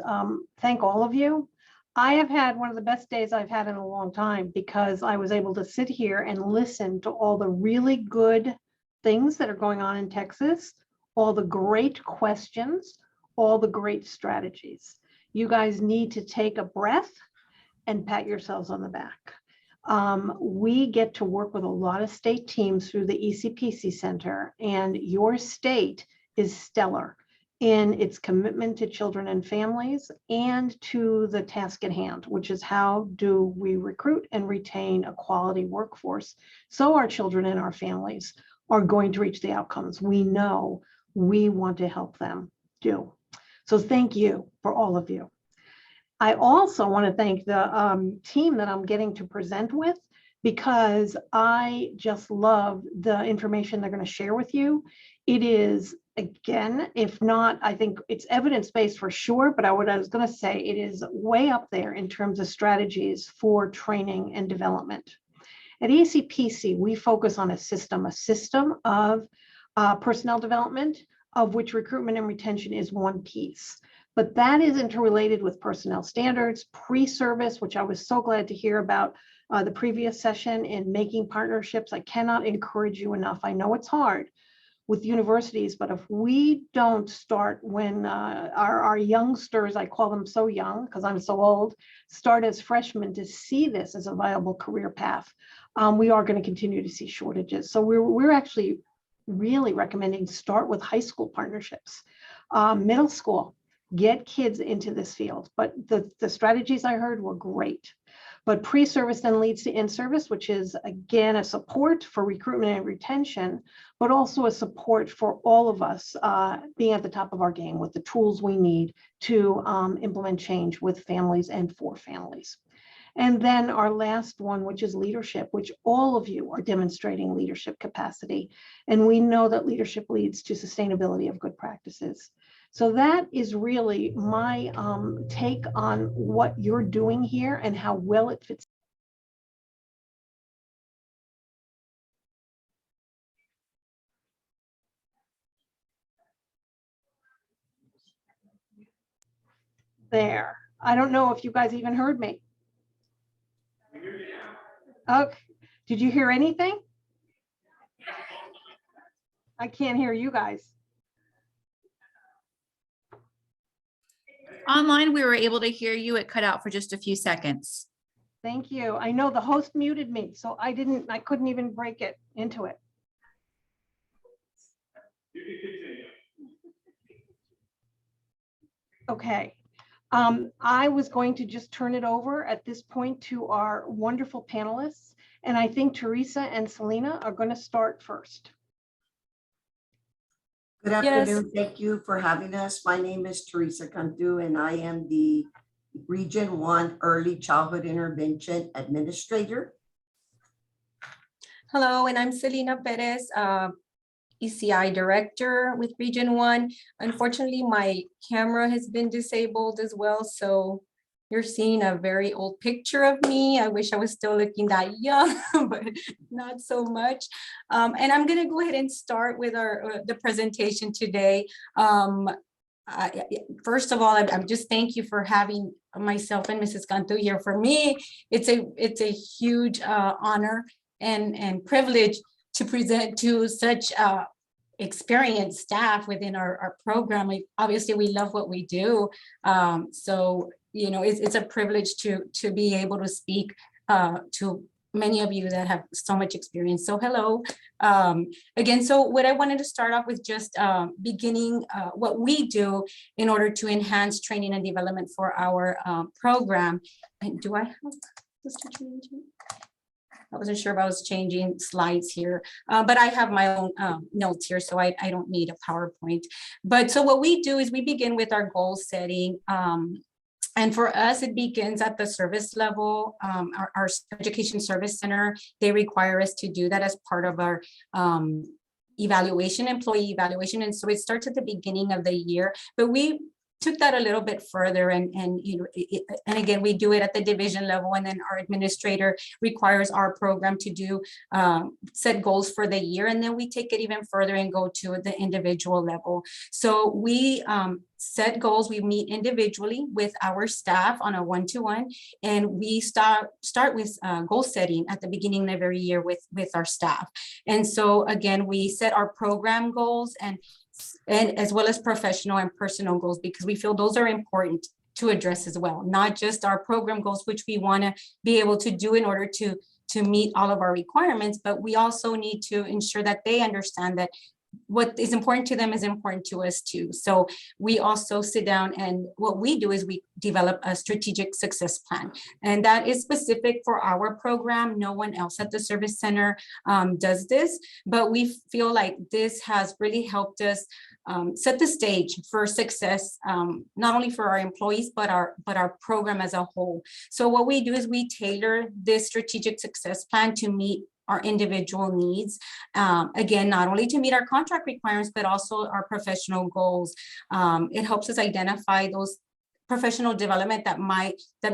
thank all of you. I have had one of the best days I've had in a long time because I was able to sit here and listen to all the really good things that are going on in Texas, all the great questions, all the great strategies. You guys need to take a breath and pat yourselves on the back. We get to work with a lot of state teams through the ECPC Center, and your state is stellar in its commitment to children and families and to the task at hand, which is how do we recruit and retain a quality workforce so our children and our families are going to reach the outcomes we know we want to help them do. So thank you for all of you. I also want to thank the team that I'm getting to present with, because I just love the information they're going to share with you. It is, again, if not, I think it's evidence-based for sure, but what I was going to say, it is way up there in terms of strategies for training and development. At ECPC, we focus on a system of personnel development, of which recruitment and retention is one piece. But that is interrelated with personnel standards, pre-service, which I was so glad to hear about the previous session, in making partnerships. I cannot encourage you enough. I know it's hard with universities, but if we don't start when our youngsters, I call them so young because I'm so old, start as freshmen to see this as a viable career path, we are going to continue to see shortages. So we're actually really recommending start with high school partnerships, middle school, get kids into this field. But the strategies I heard were great. But pre-service then leads to in-service, which is, again, a support for recruitment and retention, but also a support for all of us being at the top of our game with the tools we need to implement change with families and for families. And then our last one, which is leadership, which all of you are demonstrating leadership capacity. And we know that leadership leads to sustainability of good practices. So that is really my take on what you're doing here and how well it fits. There. I don't know if you guys even heard me. Okay. Did you hear anything? I can't hear you guys. Online, we were able to hear you. It cut out for just a few seconds. Thank you. I know the host muted me, so I couldn't even break it into it. Okay. I was going to just turn it over at this point to our wonderful panelists. And I think Teresa and Selena are going to start first. Good afternoon. Thank you for having us. My name is Teresa Cantu, and I am the Region 1 Early Childhood Intervention Administrator. Hello, and I'm Selena Perez, ECI Director with Region 1. Unfortunately, my camera has been disabled as well, so you're seeing a very old picture of me. I wish I was still looking that young, but not so much. And I'm gonna go ahead and start with the presentation today. First of all, I'm just thank you for having myself and Mrs. Cantu here. For me, it's a huge honor and privilege to present to such experienced staff within our program. Obviously, we love what we do. So, you know, it's a privilege to be able to speak to many of you that have so much experience. So hello. Again, so what I wanted to start off with just beginning what we do in order to enhance training and development for our program. And do I have this to change? I wasn't sure if I was changing slides here, but I have my own notes here, so I don't need a PowerPoint. But so what we do is we begin with our goal setting. And for us, it begins at the service level. Our Education Service Center, they require us to do that as part of our evaluation, employee evaluation. And so it starts at the beginning of the year, but we took that a little bit further and you know, and again, we do it at the division level, and then our administrator requires our program to do set goals for the year, and then we take it even further and go to the individual level. So we set goals. We meet individually with our staff on a one-to-one, and we start with goal setting at the beginning of every year with our staff. And so again, we set our program goals and as well as professional and personal goals, because we feel those are important to address as well, not just our program goals, which we want to be able to do in order to meet all of our requirements, but we also need to ensure that they understand that what is important to them is important to us too. So we also sit down, and what we do is we develop a strategic success plan. And that is specific for our program. No one else at the service center does this, but we feel like this has really helped us set the stage for success, not only for our employees, but our program as a whole. So what we do is we tailor this strategic success plan to meet our individual needs. Again, not only to meet our contract requirements, but also our professional goals. It helps us identify those professional development that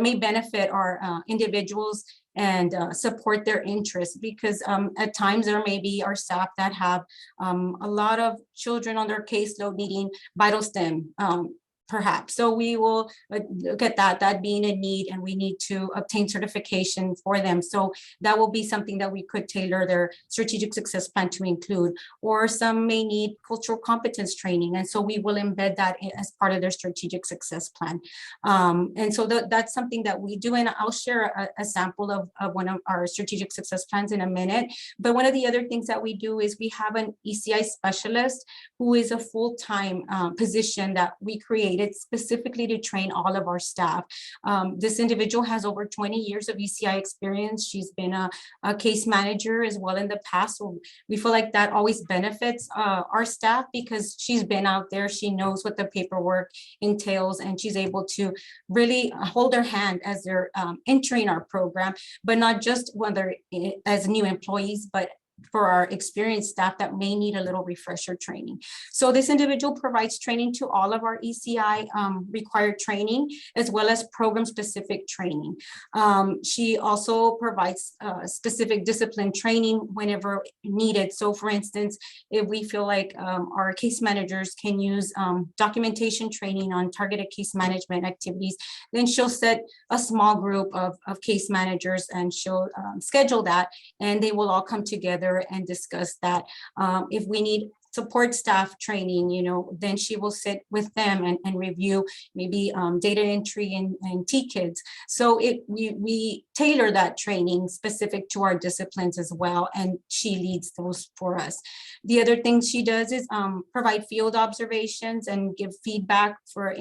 may benefit our individuals and support their interests, because at times there may be our staff that have a lot of children on their caseload needing vital STEM, perhaps. So we will look at that being a need, and we need to obtain certification for them. So that will be something that we could tailor their strategic success plan to include. Or some may need cultural competence training, and so we will embed that as part of their strategic success plan. And so that's something that we do, and I'll share a sample of one of our strategic success plans in a minute. But one of the other things that we do is we have an ECI specialist who is a full-time position that we created specifically to train all of our staff. This individual has over 20 years of ECI experience. She's been a case manager as well in the past. So we feel like that always benefits our staff, because she's been out there, she knows what the paperwork entails, and she's able to really hold their hand as they're entering our program, but not just when they're as new employees, but for our experienced staff that may need a little refresher training. So this individual provides training to all of our ECI required training, as well as program specific training. She also provides specific discipline training whenever needed. So for instance, if we feel like our case managers can use documentation training on targeted case management activities, then she'll set a small group of case managers, and she'll schedule that, and they will all come together and discuss that. If we need support staff training, then she will sit with them and review maybe data entry and T-Kids. So we tailor that training specific to our disciplines as well, and she leads those for us. The other thing she does is provide field observations and give feedback for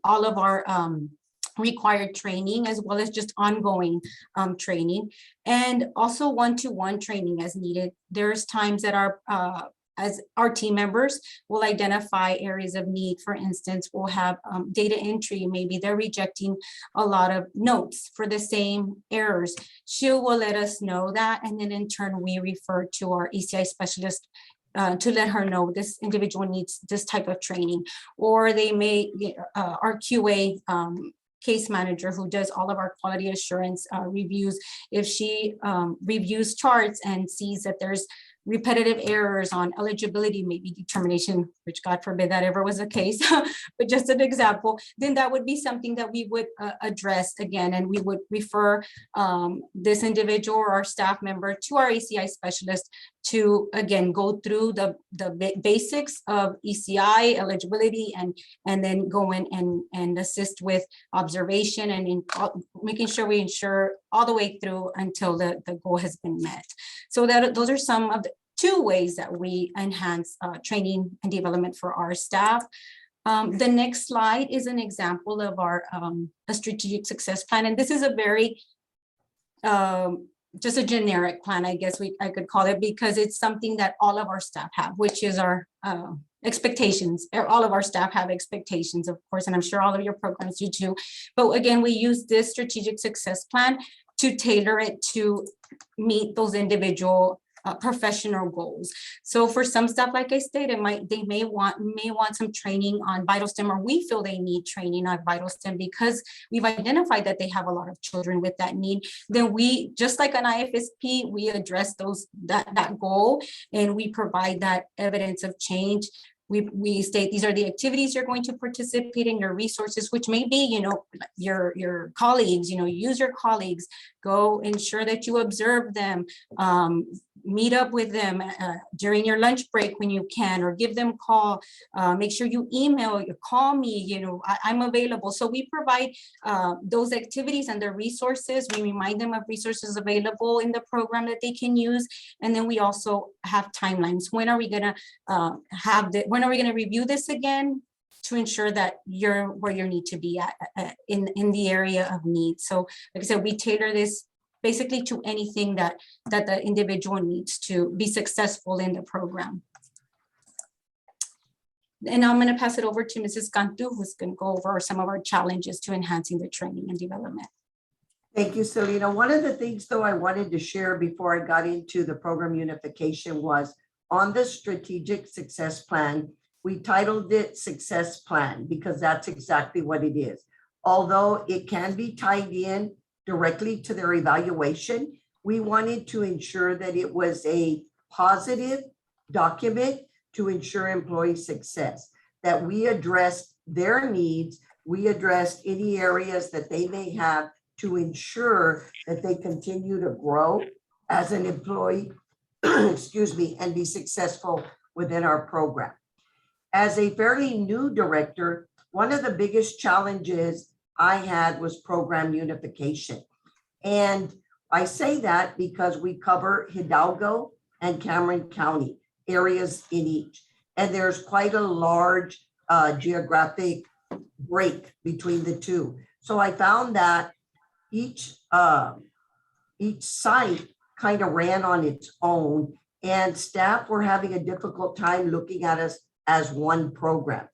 all of our required training, as well as just ongoing training, and also one-to-one training as needed. There's times that as our team members will identify areas of need. For instance, we'll have data entry. Maybe they're rejecting a lot of notes for the same errors. She will let us know that, and then in turn, we refer to our ECI specialist to let her know this individual needs this type of training. Or they may, our QA case manager who does all of our quality assurance reviews, if she reviews charts and sees that there's repetitive errors on eligibility, maybe determination, which God forbid that ever was the case, but just an example, then that would be something that we would address again, and we would refer this individual or our staff member to our ECI specialist to, again, go through the basics of ECI eligibility, and then go in and assist with observation and in making sure we ensure all the way through until the goal has been met. So those are some of the two ways that we enhance training and development for our staff. The next slide is an example of our a strategic success plan, and this is a very just a generic plan, I guess I could call it, because it's something that all of our staff have, which is our expectations. All of our staff have expectations, of course, and I'm sure all of your programs do too. But again, we use this strategic success plan to tailor it to meet those individual professional goals. So for some stuff, like I stated, they may want some training on vital STEM, or we feel they need training on vital STEM because we've identified that they have a lot of children with that need. Then we, just like an IFSP, we address that goal, and we provide that evidence of change. We state these are the activities you're going to participate in, your resources, which may be, your colleagues, use your colleagues, go ensure that you observe them, meet up with them during your lunch break when you can, or give them a call. Make sure you email, you call me, you know, I'm available. So we provide those activities and the resources. We remind them of resources available in the program that they can use. And then we also have timelines. When are we gonna when are we gonna review this again, to ensure that you're where you need to be at in the area of need. So like I said, we tailor this basically to anything that the individual needs to be successful in the program. And now I'm going to pass it over to Mrs. Cantu, who's going to go over some of our challenges to enhancing the training and development. Thank you, Selena. One of the things, though, I wanted to share before I got into the program unification was on the strategic success plan. We titled it Success Plan because that's exactly what it is. Although it can be tied in directly to their evaluation, we wanted to ensure that it was a positive document to ensure employee success, that we addressed their needs, we addressed any areas that they may have to ensure that they continue to grow as an employee, excuse me, and be successful within our program. As a fairly new director, one of the biggest challenges I had was program unification. And I say that because we cover Hidalgo and Cameron County, areas in each. And there's quite a large geographic break between the two. So I found that each site kind of ran on its own, and staff were having a difficult time looking at us as one program.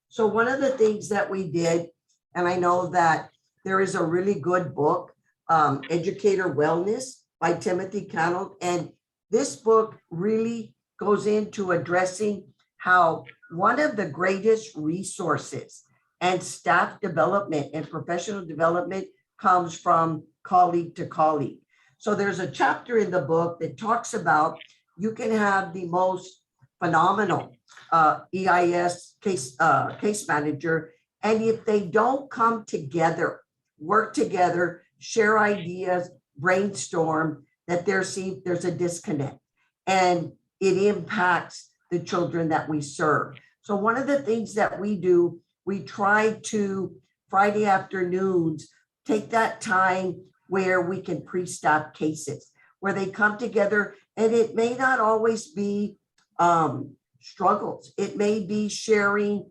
So one of the things that we did, and I know that there is a really good book, Educator Wellness by Timothy Cannell, and this book really goes into addressing how one of the greatest resources and staff development and professional development comes from colleague to colleague. So there's a chapter in the book that talks about you can have the most phenomenal EIS case manager, and if they don't come together, work together, share ideas, brainstorm, that there's a disconnect, and it impacts the children that we serve. So one of the things that we do, we try to Friday afternoons take that time where we can pre-staff cases, where they come together, and it may not always be struggles. It may be sharing,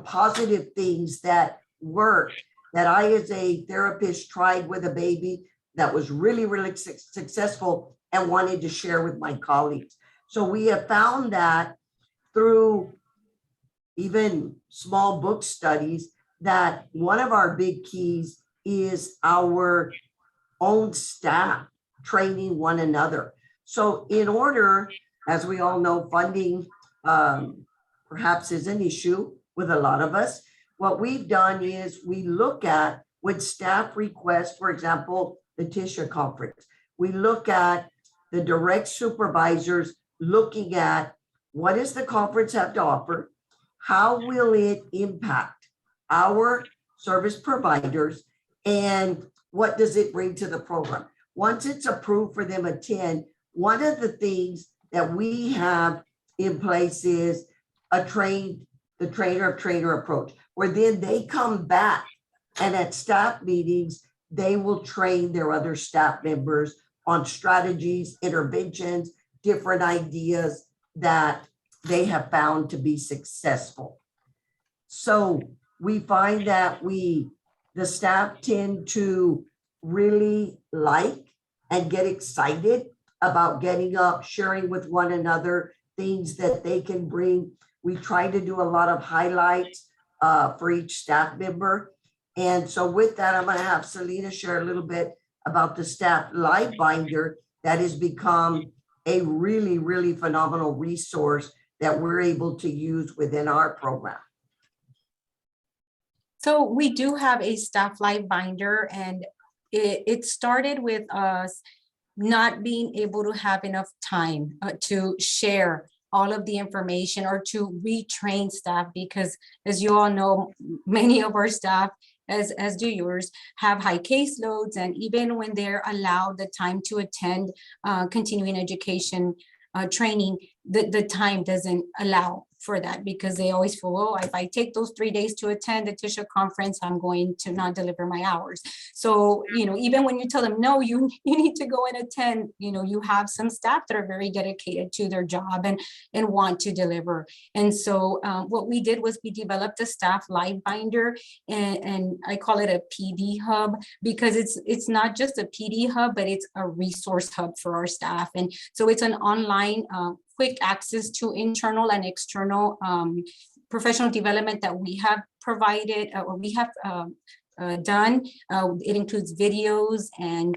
positive things that work, that I, as a therapist, tried with a baby that was really, really successful and wanted to share with my colleagues. So we have found that through even small book studies, that one of our big keys is our own staff training one another. So in order, as we all know, funding perhaps is an issue with a lot of us. What we've done is we look at when staff request, for example, the TISHA conference, we look at the direct supervisors looking at what does the conference have to offer? How will it impact our service providers? And what does it bring to the program? Once it's approved for them to attend, one of the things that we have in place is the trainer of trainer approach, where then they come back and at staff meetings, they will train their other staff members on strategies, interventions, different ideas that they have found to be successful. So we find that the staff tend to really like and get excited about getting up, sharing with one another things that they can bring. We try to do a lot of highlights for each staff member. And so with that, I'm going to have Selena share a little bit about the staff live binder that has become a really, really phenomenal resource that we're able to use within our program. So we do have a staff live binder, and it started with us not being able to have enough time to share all of the information or to retrain staff, because as you all know, many of our staff as do yours, have high caseloads, and even when they're allowed the time to attend continuing education training, the time doesn't allow for that, because they always feel, oh, if I take those 3 days to attend the TISHA conference, I'm going to not deliver my hours. So, even when you tell them, no, you need to go and attend, you have some staff that are very dedicated to their job and want to deliver. And so what we did was we developed a staff live binder, and I call it a PD hub, because it's not just a PD hub, but it's a resource hub for our staff. And so it's an online quick access to internal and external professional development that we have provided, or we have done. It includes videos and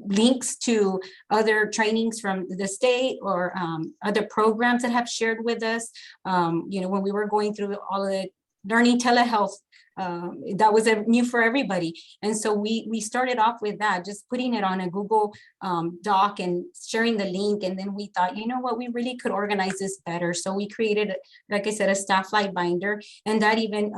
links to other trainings from the state, or other programs that have shared with us. When we were going through all of the learning telehealth, that was new for everybody. And so we started off with that, just putting it on a Google Doc and sharing the link. And then we thought, you know what, we really could organize this better. So we created, like I said, a staff light binder, and that even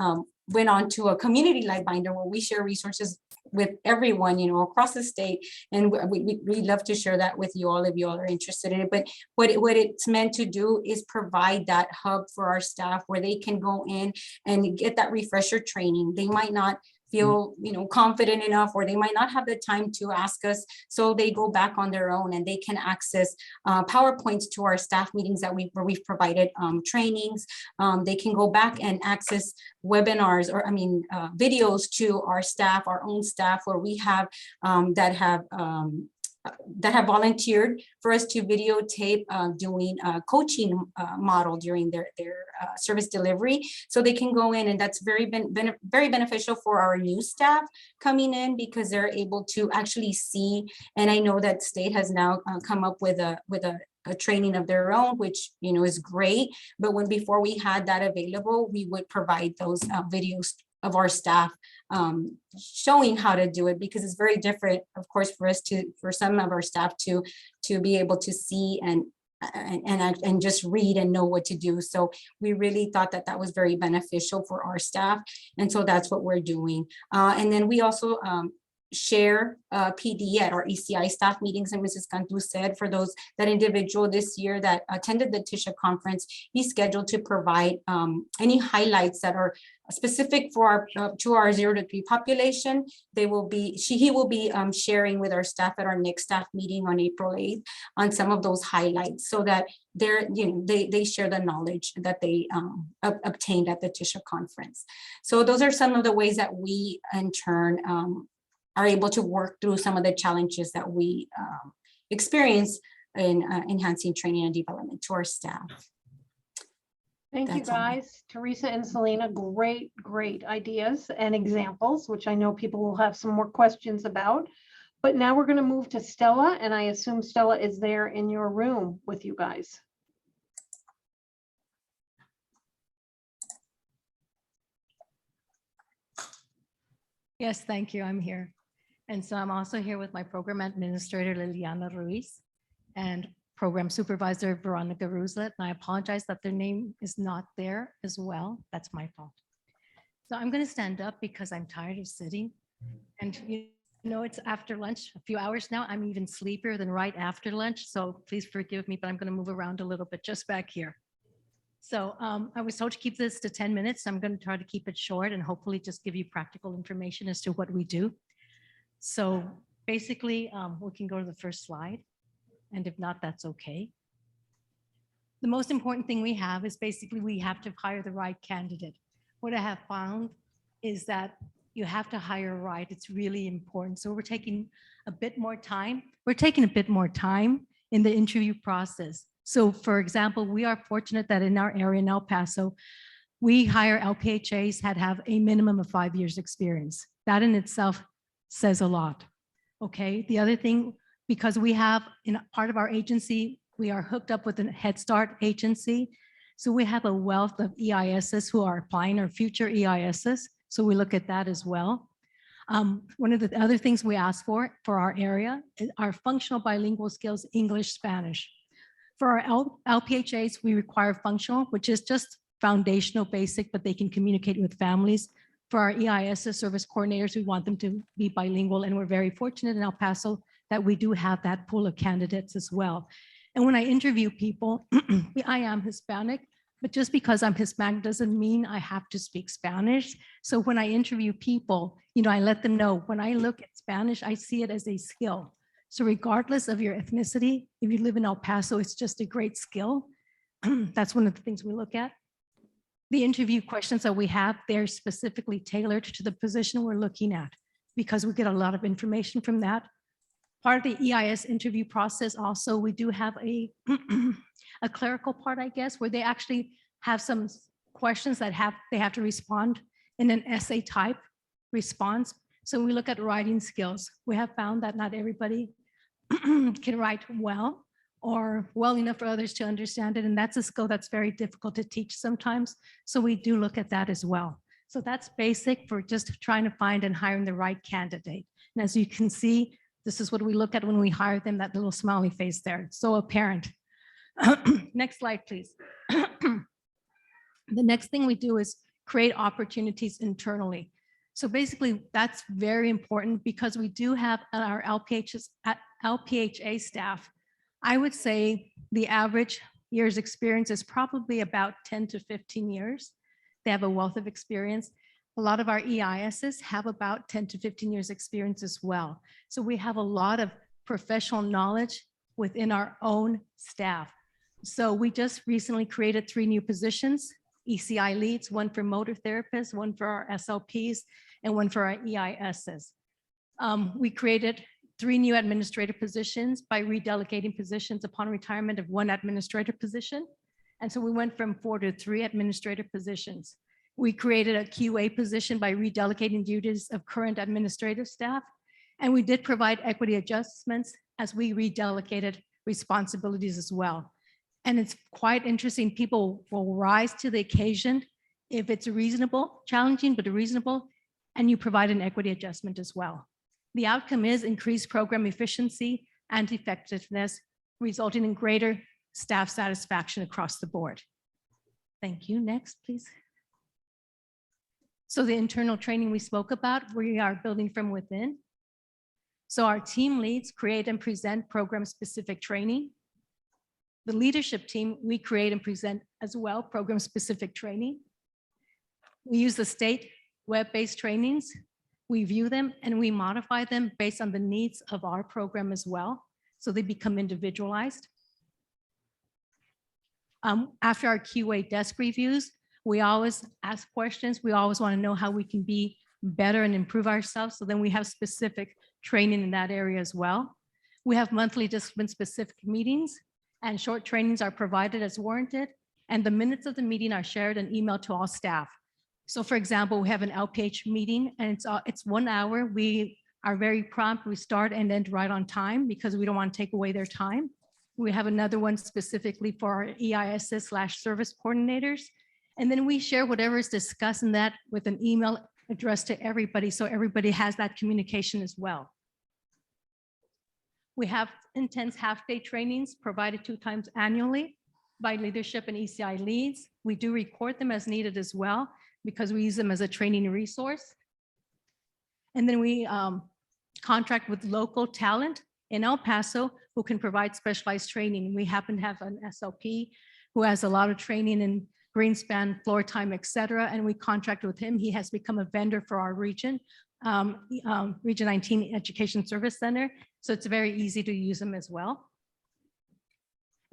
went on to a community light binder where we share resources with everyone, across the state. And we love to share that with you all if you all are interested in it. But what it's meant to do is provide that hub for our staff where they can go in and get that refresher training. They might not feel confident enough, or they might not have the time to ask us, so they go back on their own and they can access PowerPoints to our staff meetings where we've provided trainings. They can go back and access webinars, or videos to our staff, our own staff, where we have that have volunteered for us to videotape doing a coaching model during their service delivery. So they can go in, and that's very beneficial for our new staff coming in, because they're able to actually see. And I know that state has now come up with a training of their own, which is great. But before we had that available, we would provide those videos of our staff showing how to do it, because it's very different, of course, for some of our staff to be able to see and just read and know what to do. So we really thought that was very beneficial for our staff, and so that's what we're doing. And then we also share PD at our ECI staff meetings. And Mrs. Cantu said, for that individual this year that attended the TISHA conference, he's scheduled to provide any highlights that are specific for our 0 to 3 population. He will be sharing with our staff at our next staff meeting on April 8th on some of those highlights, so that they share the knowledge that they obtained at the TISHA conference. So those are some of the ways that we in turn are able to work through some of the challenges that we experience in enhancing training and development to our staff. Thank you, guys. Teresa and Selena, great ideas and examples, which I know people will have some more questions about. But now we're going to move to Stella, and I assume Stella is there in your room with you guys. Yes, thank you. I'm here. And so I'm also here with my program administrator, Liliana Ruiz, and program supervisor, Veronica Ruslet. And I apologize that their name is not there as well. That's my fault. So I'm going to stand up because I'm tired of sitting. And it's after lunch, a few hours now. I'm even sleepier than right after lunch. So please forgive me, but I'm going to move around a little bit just back here. So I was told to keep this to 10 minutes. I'm going to try to keep it short and hopefully just give you practical information as to what we do. So basically, we can go to the first slide. And if not, that's okay. The most important thing we have is basically we have to hire the right candidate. What I have found is that you have to hire right. It's really important. So we're taking a bit more time. We're taking a bit more time in the interview process. So for example, we are fortunate that in our area in El Paso, we hire LPHAs that have a minimum of 5 years experience. That in itself says a lot. Okay. The other thing, because we have in part of our agency, we are hooked up with a Head Start agency. So we have a wealth of EISs who are applying or future EISs. So we look at that as well. One of the other things we ask for our area are functional bilingual skills, English, Spanish. For our LPHAs, we require functional, which is just foundational basic, but they can communicate with families. For our EIS service coordinators, we want them to be bilingual, and we're very fortunate in El Paso that we do have that pool of candidates as well. And when I interview people, I am Hispanic, but just because I'm Hispanic doesn't mean I have to speak Spanish. So when I interview people, I let them know when I look at Spanish, I see it as a skill. So regardless of your ethnicity, if you live in El Paso, it's just a great skill. That's one of the things we look at. The interview questions that we have, they're specifically tailored to the position we're looking at because we get a lot of information from that. Part of the EIS interview process also, we do have a clerical part, I guess, where they actually have some questions that they have to respond in an essay type response. So we look at writing skills. We have found that not everybody can write well or well enough for others to understand it. And that's a skill that's very difficult to teach sometimes. So we do look at that as well. So that's basic for just trying to find and hiring the right candidate. And as you can see, this is what we look at when we hire them, that little smiley face there. It's so apparent. Next slide, please. The next thing we do is create opportunities internally. So basically, that's very important because we do have our LPHA staff. I would say the average year's experience is probably about 10 to 15 years. They have a wealth of experience. A lot of our EISs have about 10 to 15 years experience as well. So we have a lot of professional knowledge within our own staff. So we just recently created 3 new positions, ECI leads, 1 for motor therapists, 1 for our SLPs, and 1 for our EISs. We created 3 new administrative positions by redelegating positions upon retirement of 1 administrative position. And so we went from 4 to 3 administrative positions. We created a QA position by redelegating duties of current administrative staff. And we did provide equity adjustments as we redelegated responsibilities as well. And it's quite interesting. People will rise to the occasion if it's reasonable, challenging, but reasonable, and you provide an equity adjustment as well. The outcome is increased program efficiency and effectiveness, resulting in greater staff satisfaction across the board. Thank you. Next, please. So the internal training we spoke about, we are building from within. So our team leads create and present program-specific training. The leadership team, we create and present as well program-specific training. We use the state web-based trainings. We view them and we modify them based on the needs of our program as well. So they become individualized. After our QA desk reviews, we always ask questions. We always want to know how we can be better and improve ourselves. So then we have specific training in that area as well. We have monthly discipline-specific meetings, and short trainings are provided as warranted. And the minutes of the meeting are shared and emailed to all staff. So for example, we have an LPH meeting and it's 1 hour. We are very prompt. We start and end right on time because we don't want to take away their time. We have another one specifically for our EISs/service coordinators. And then we share whatever is discussed in that with an email addressed to everybody, so everybody has that communication as well. We have intense half-day trainings provided 2 times annually by leadership and ECI leads. We do record them as needed as well because we use them as a training resource. And then we contract with local talent in El Paso who can provide specialized training. We happen to have an SLP who has a lot of training in Greenspan, floor time, et cetera, and we contract with him. He has become a vendor for our region, Region 19 Education Service Center. So it's very easy to use them as well.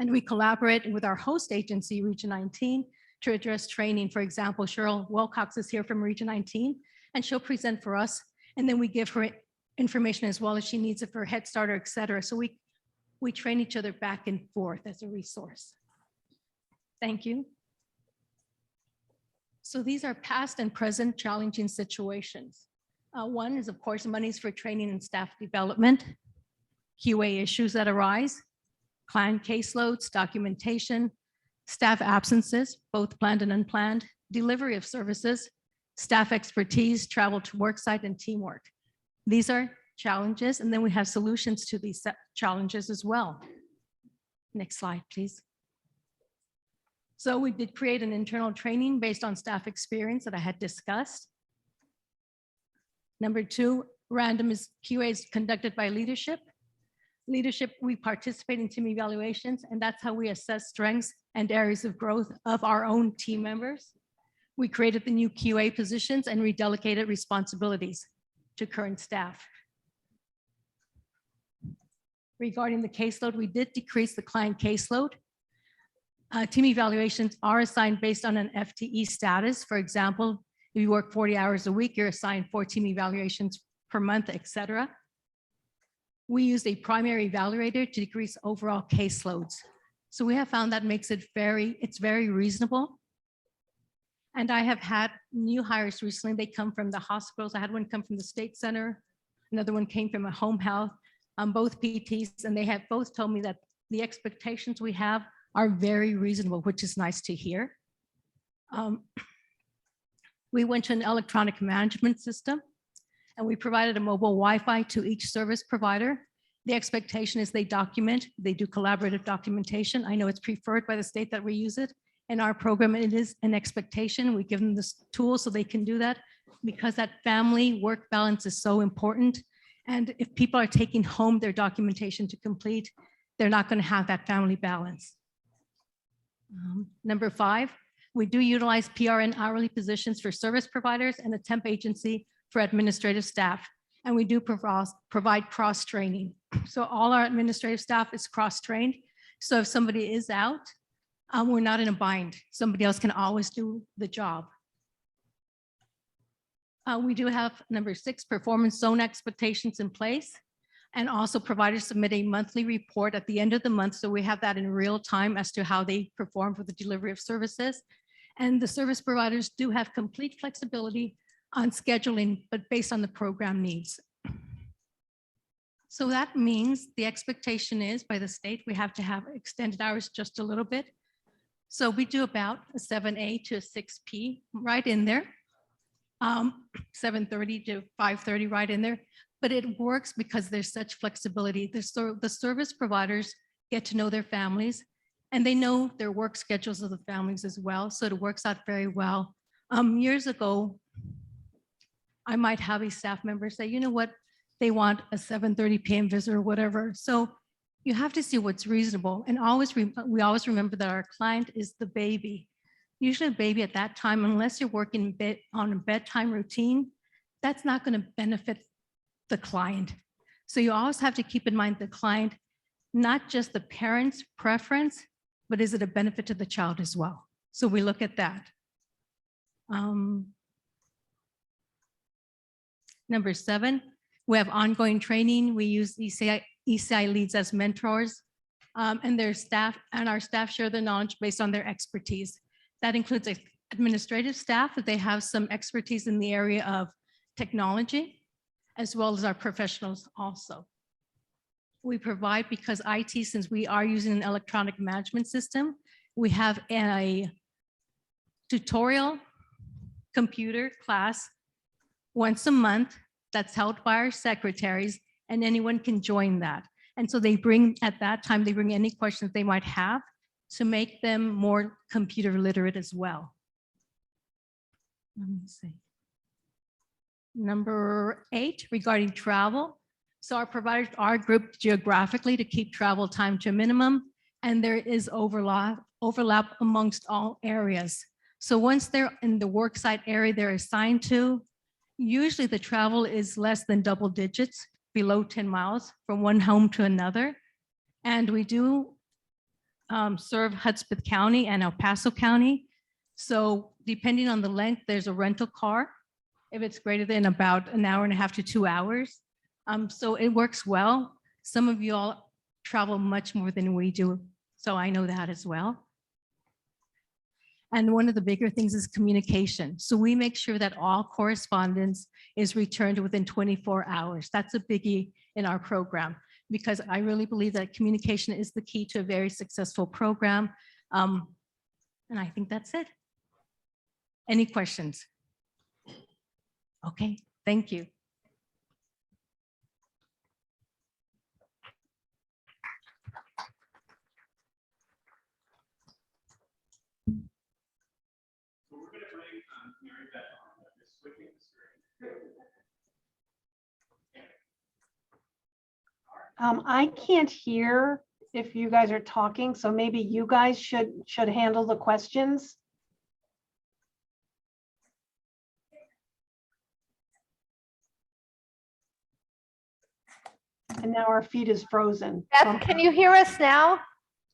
And we collaborate with our host agency, Region 19, to address training. For example, Cheryl Wilcox is here from Region 19, and she'll present for us. And then we give her information as well as she needs it for Head Starter, et cetera. So we train each other back and forth as a resource. Thank you. So these are past and present challenging situations. One is, of course, monies for training and staff development, QA issues that arise, client caseloads, documentation, staff absences, both planned and unplanned, delivery of services, staff expertise, travel to work site, and teamwork. These are challenges, and then we have solutions to these challenges as well. Next slide, please. So we did create an internal training based on staff experience that I had discussed. Number two, random is QA is conducted by leadership. Leadership, we participate in team evaluations, and that's how we assess strengths and areas of growth of our own team members. We created the new QA positions and redelegated responsibilities to current staff. Regarding the caseload, we did decrease the client caseload. Team evaluations are assigned based on an FTE status. For example, if you work 40 hours a week, you're assigned 4 team evaluations per month, etc. We used a primary evaluator to decrease overall caseloads. So we have found that makes it it's very reasonable. And I have had new hires recently. They come from the hospitals. I had one come from the State Center. Another one came from a home health, both PTs, and they have both told me that the expectations we have are very reasonable, which is nice to hear. We went to an electronic management system, and we provided a mobile Wi-Fi to each service provider. The expectation is they document, they do collaborative documentation. I know it's preferred by the state that we use it. In our program, it is an expectation. We give them this tool so they can do that, because that family work balance is so important. And if people are taking home their documentation to complete, they're not going to have that family balance. Number 5, we do utilize PRN hourly positions for service providers and a temp agency for administrative staff. And we do provide cross-training. So all our administrative staff is cross-trained. So if somebody is out, we're not in a bind. Somebody else can always do the job. We do have number 6, performance zone expectations in place. And also providers submit a monthly report at the end of the month. So we have that in real time as to how they perform for the delivery of services. And the service providers do have complete flexibility on scheduling, but based on the program needs. So that means the expectation is by the state, we have to have extended hours just a little bit. So we do about a 7A to a 6P right in there, 7:30 to 5:30 right in there. But it works because there's such flexibility. The service providers get to know their families, and they know their work schedules of the families as well. So it works out very well. Years ago, I might have a staff member say, you know what, they want a 7:30 p.m. visit or whatever. So you have to see what's reasonable. And we always remember that our client is the baby. Usually a baby at that time, unless you're working on a bedtime routine, that's not going to benefit the client. So you always have to keep in mind the client, not just the parent's preference, but is it a benefit to the child as well? So we look at that. Number 7, we have ongoing training. We use ECI leads as mentors, and their staff and our staff share the knowledge based on their expertise. That includes administrative staff, that they have some expertise in the area of technology, as well as our professionals also. We provide, because IT, since we are using an electronic management system, we have a tutorial computer class once a month that's held by our secretaries, and anyone can join that. And so they bring, at that time, they bring any questions they might have to make them more computer literate as well. Let me see. Number 8, regarding travel. So our providers are grouped geographically to keep travel time to a minimum, and there is overlap amongst all areas. So once they're in the worksite area they're assigned to, usually the travel is less than double digits, below 10 miles from one home to another. And we do serve Hudspeth County and El Paso County. So depending on the length, there's a rental car if it's greater than about an hour and a half to 2 hours. So it works well. Some of you all travel much more than we do, so I know that as well. And one of the bigger things is communication. So we make sure that all correspondence is returned within 24 hours. That's a biggie in our program, because I really believe that communication is the key to a very successful program. And I think that's it. Any questions? Okay, thank you. I can't hear if you guys are talking, so maybe you guys should handle the questions. And now our feed is frozen. Beth, can you hear us now?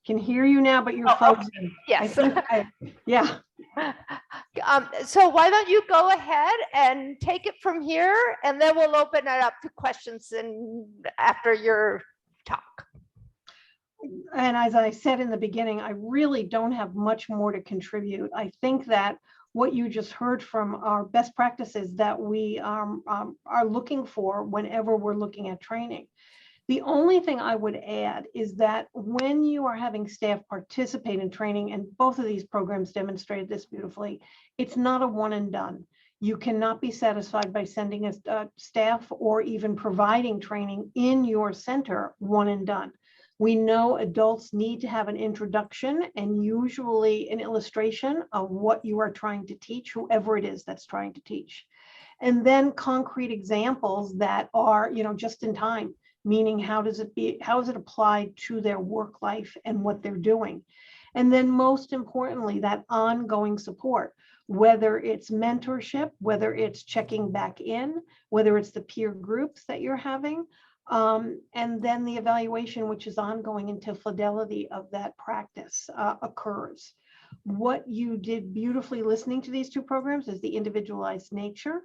Can hear you now, but you're Oh, okay. frozen. Yes. Yeah. So why don't you go ahead and take it from here, and then we'll open it up to questions and after your talk. And as I said in the beginning, I really don't have much more to contribute. I think that what you just heard from our best practices that we are looking for whenever we're looking at training. The only thing I would add is that when you are having staff participate in training, and both of these programs demonstrated this beautifully, it's not a one and done. You cannot be satisfied by sending a staff or even providing training in your center one and done. We know adults need to have an introduction and usually an illustration of what you are trying to teach, whoever it is that's trying to teach. And then concrete examples that are, just in time, meaning how is it applied to their work life and what they're doing. And then most importantly, that ongoing support, whether it's mentorship, whether it's checking back in, whether it's the peer groups that you're having, and then the evaluation, which is ongoing until fidelity of that practice occurs. What you did beautifully listening to these two programs is the individualized nature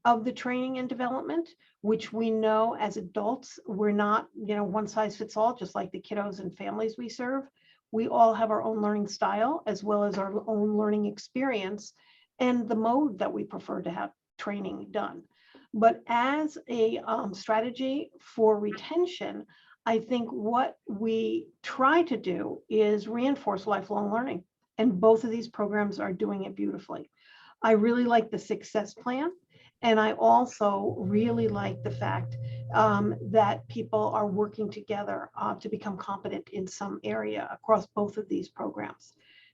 of the training and development, which we know as adults, we're not, one size fits all, just like the kiddos and families we serve. We all have our own learning style as well as our own learning experience and the mode that we prefer to have training done. But as a strategy for retention, I think what we try to do is reinforce lifelong learning, and both of these programs are doing it beautifully. I really like the success plan. And I also really like the fact that people are working together to become competent in some area across both of these programs.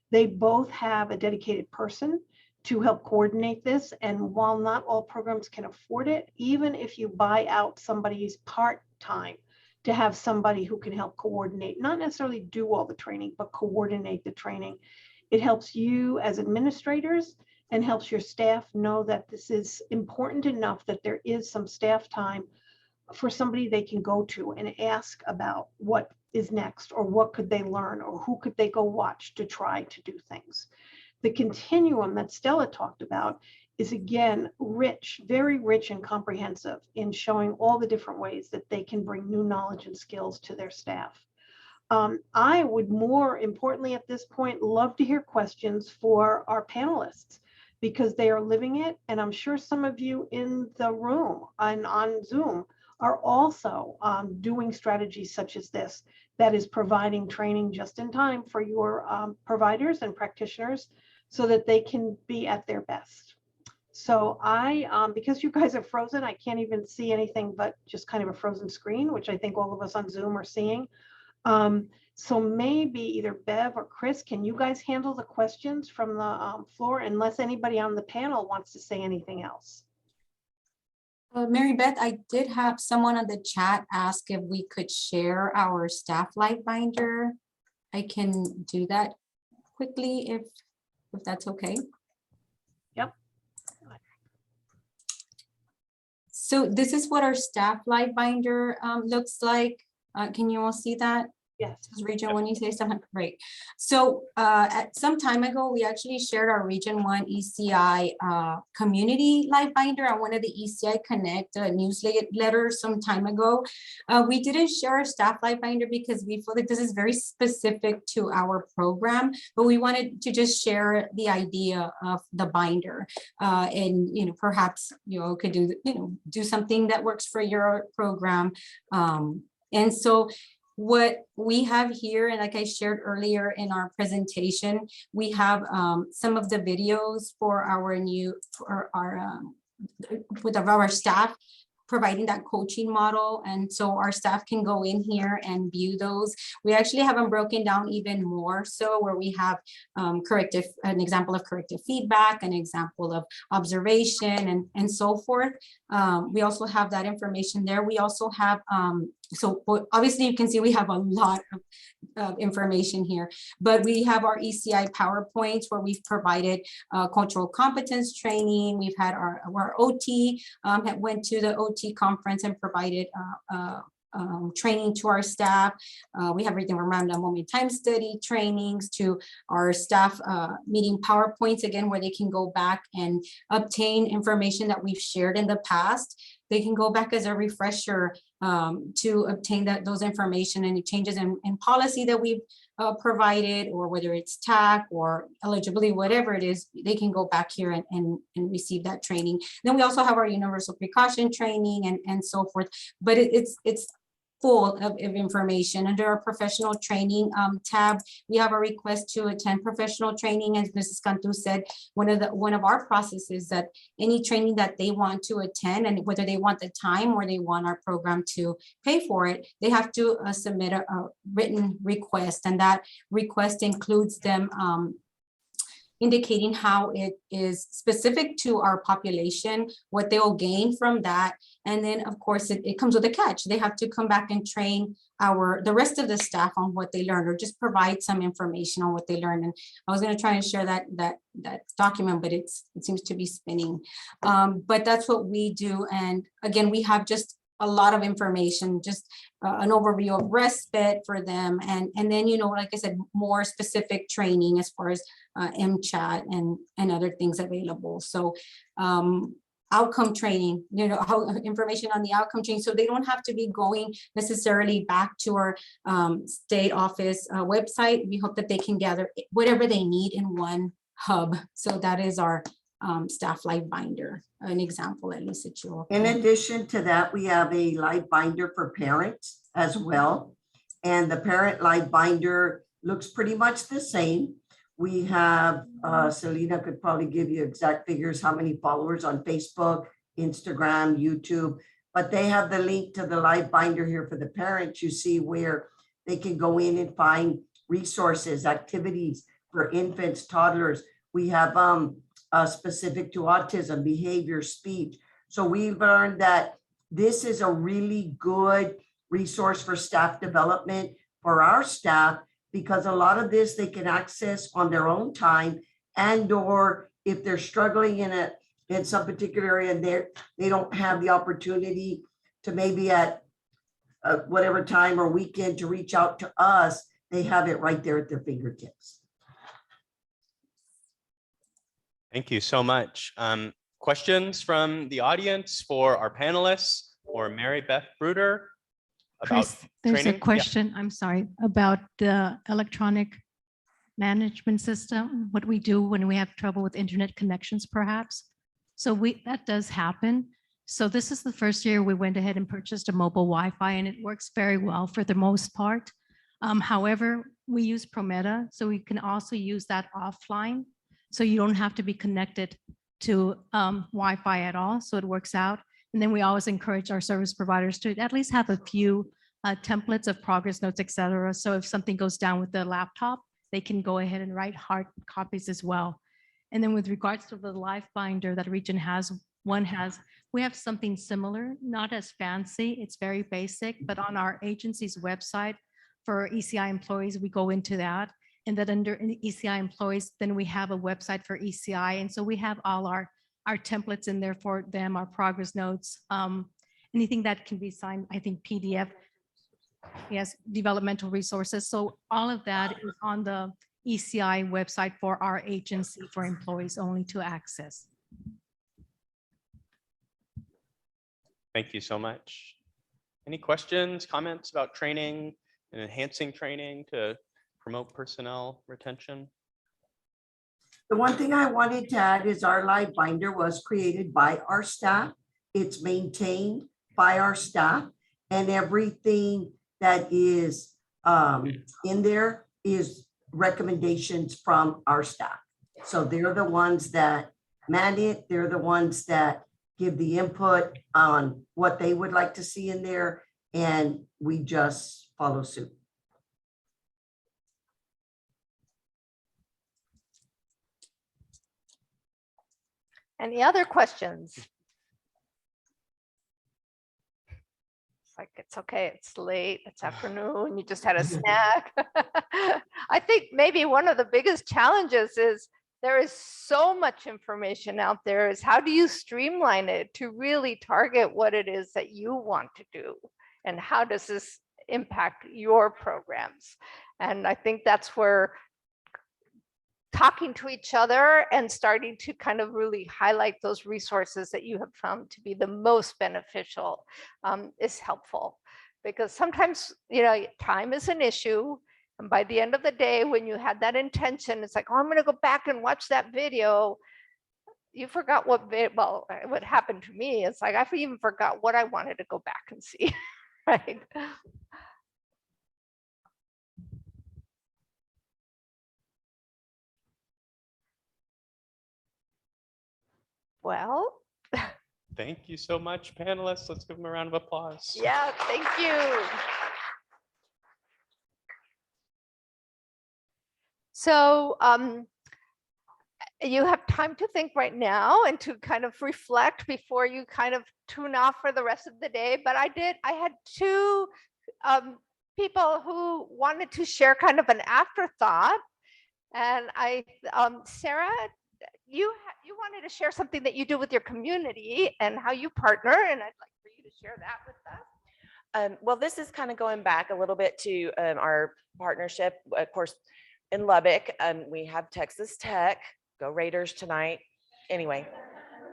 They both have a dedicated person to help coordinate this. And while not all programs can afford it, even if you buy out somebody's part-time to have somebody who can help coordinate, not necessarily do all the training, but coordinate the training, it helps you as administrators and helps your staff know that this is important enough that there is some staff time for somebody they can go to and ask about what is next, or what could they learn, or who could they go watch to try to do things. The continuum that Stella talked about is, again, rich, very rich and comprehensive in showing all the different ways that they can bring new knowledge and skills to their staff. I would, more importantly at this point, love to hear questions for our panelists, because they are living it. And I'm sure some of you in the room and on Zoom are also doing strategies such as this, that is providing training just in time for your providers and practitioners so that they can be at their best. So because you guys are frozen, I can't even see anything but just kind of a frozen screen, which I think all of us on Zoom are seeing. So maybe either Bev or Chris, can you guys handle the questions from the floor, unless anybody on the panel wants to say anything else? Mary Beth, I did have someone on the chat ask if we could share our staff light binder. I can do that quickly if that's okay. Yep. So this is what our staff light binder looks like. Can you all see that? Yes. Region 1, you say something, great. So at some time ago, we actually shared our Region 1 ECI community light binder on one of the ECI Connect newsletter some time ago. We didn't share our staff light binder because we feel that this is very specific to our program, but we wanted to just share the idea of the binder. And perhaps you all could do something that works for your program. And so what we have here, and like I shared earlier in our presentation, we have some of the videos for our staff providing that coaching model. And so our staff can go in here and view those. We actually have them broken down even more, so where we have an example of corrective feedback, an example of observation, and so forth. We also have that information there. We also have So obviously you can see we have a lot of information here, but we have our ECI PowerPoints where we've provided cultural competence training. We've had our OT, went to the OT conference and provided training to our staff. We have everything from random moment time study trainings to our staff meeting PowerPoints, again, where they can go back and obtain information that we've shared in the past. They can go back as a refresher to obtain those information and the changes in policy that we've provided, or whether it's TAC or eligibility, whatever it is, they can go back here and receive that training. Then we also have our universal precaution training and so forth, but it's full of information. Under our professional training tab, we have a request to attend professional training. As Mrs. Cantu said, one of our processes that any training that they want to attend, and whether they want the time or they want our program to pay for it, they have to submit a written request, and that request includes them indicating how it is specific to our population, what they will gain from that. And then of course it comes with a catch. They have to come back and train the rest of the staff on what they learned, or just provide some information on what they learned. And I was going to try and share that document, but it seems to be spinning. But that's what we do. And again, we have just a lot of information, just an overview of respite for them. And then, like I said, more specific training as far as MCHAT and other things available. So outcome training, information on the outcome training. So they don't have to be going necessarily back to our state office website. We hope that they can gather whatever they need in one hub. So that is our staff live binder, an example at least that you'll. In addition to that, we have a live binder for parents as well. And the parent live binder looks pretty much the same. We have, Selena could probably give you exact figures, how many followers on Facebook, Instagram, YouTube, but they have the link to the live binder here for the parents. You see where they can go in and find resources, activities for infants, toddlers. We have specific to autism, behavior, speech. So we learned that this is a really good resource for staff development for our staff, because a lot of this they can access on their own time, and or if they're struggling in some particular area and they don't have the opportunity to maybe at whatever time or weekend to reach out to us, they have it right there at their fingertips. Thank you so much. Questions from the audience for our panelists or Mary Beth Bruder about Chris, there's training? a question, I'm sorry, about the electronic management system, what we do when we have trouble with internet connections, perhaps. So that does happen. So this is the first year we went ahead and purchased a mobile Wi-Fi, and it works very well for the most part. However, we use Prometa, so we can also use that offline. So you don't have to be connected to Wi-Fi at all. So it works out. And then we always encourage our service providers to at least have a few templates of progress notes, et cetera. So if something goes down with the laptop, they can go ahead and write hard copies as well. And then with regards to the live binder that Region has, we have something similar, not as fancy. It's very basic, but on our agency's website for ECI employees, we go into that. And that under ECI employees, then we have a website for ECI. And so we have all our templates in there for them, our progress notes, anything that can be signed, I think PDF, yes, developmental resources. So all of that is on the ECI website for our agency for employees only to access. Thank you so much. Any questions, comments about training and enhancing training to promote personnel retention? The one thing I wanted to add is our live binder was created by our staff. It's maintained by our staff, and everything that is in there is recommendations from our staff. So they're the ones that man it. They're the ones that give the input on what they would like to see in there, and we just follow suit. Any other questions? like, it's okay, it's late, it's afternoon, you just had a snack. I think maybe one of the biggest challenges is there is so much information out there, is how do you streamline it to really target what it is that you want to do? And how does this impact your programs? And I think that's where talking to each other and starting to kind of really highlight those resources that you have found to be the most beneficial is helpful. Because sometimes, time is an issue. And by the end of the day, when you had that intention, it's like, oh, I'm going to go back and watch that video. You forgot what happened to me. It's like, I even forgot what I wanted to go back and see, right? Well, Thank you so much, panelists. Let's give them a round of applause. yeah, thank you. So you have time to think right now and to kind of reflect before you kind of tune off for the rest of the day. But I had two people who wanted to share kind of an afterthought. And Sarah, you wanted to share something that you do with your community and how you partner, and I'd like for you to share that with us. Well, this is kind of going back a little bit to our partnership, of course, in Lubbock. We have Texas Tech, go Raiders tonight. Anyway,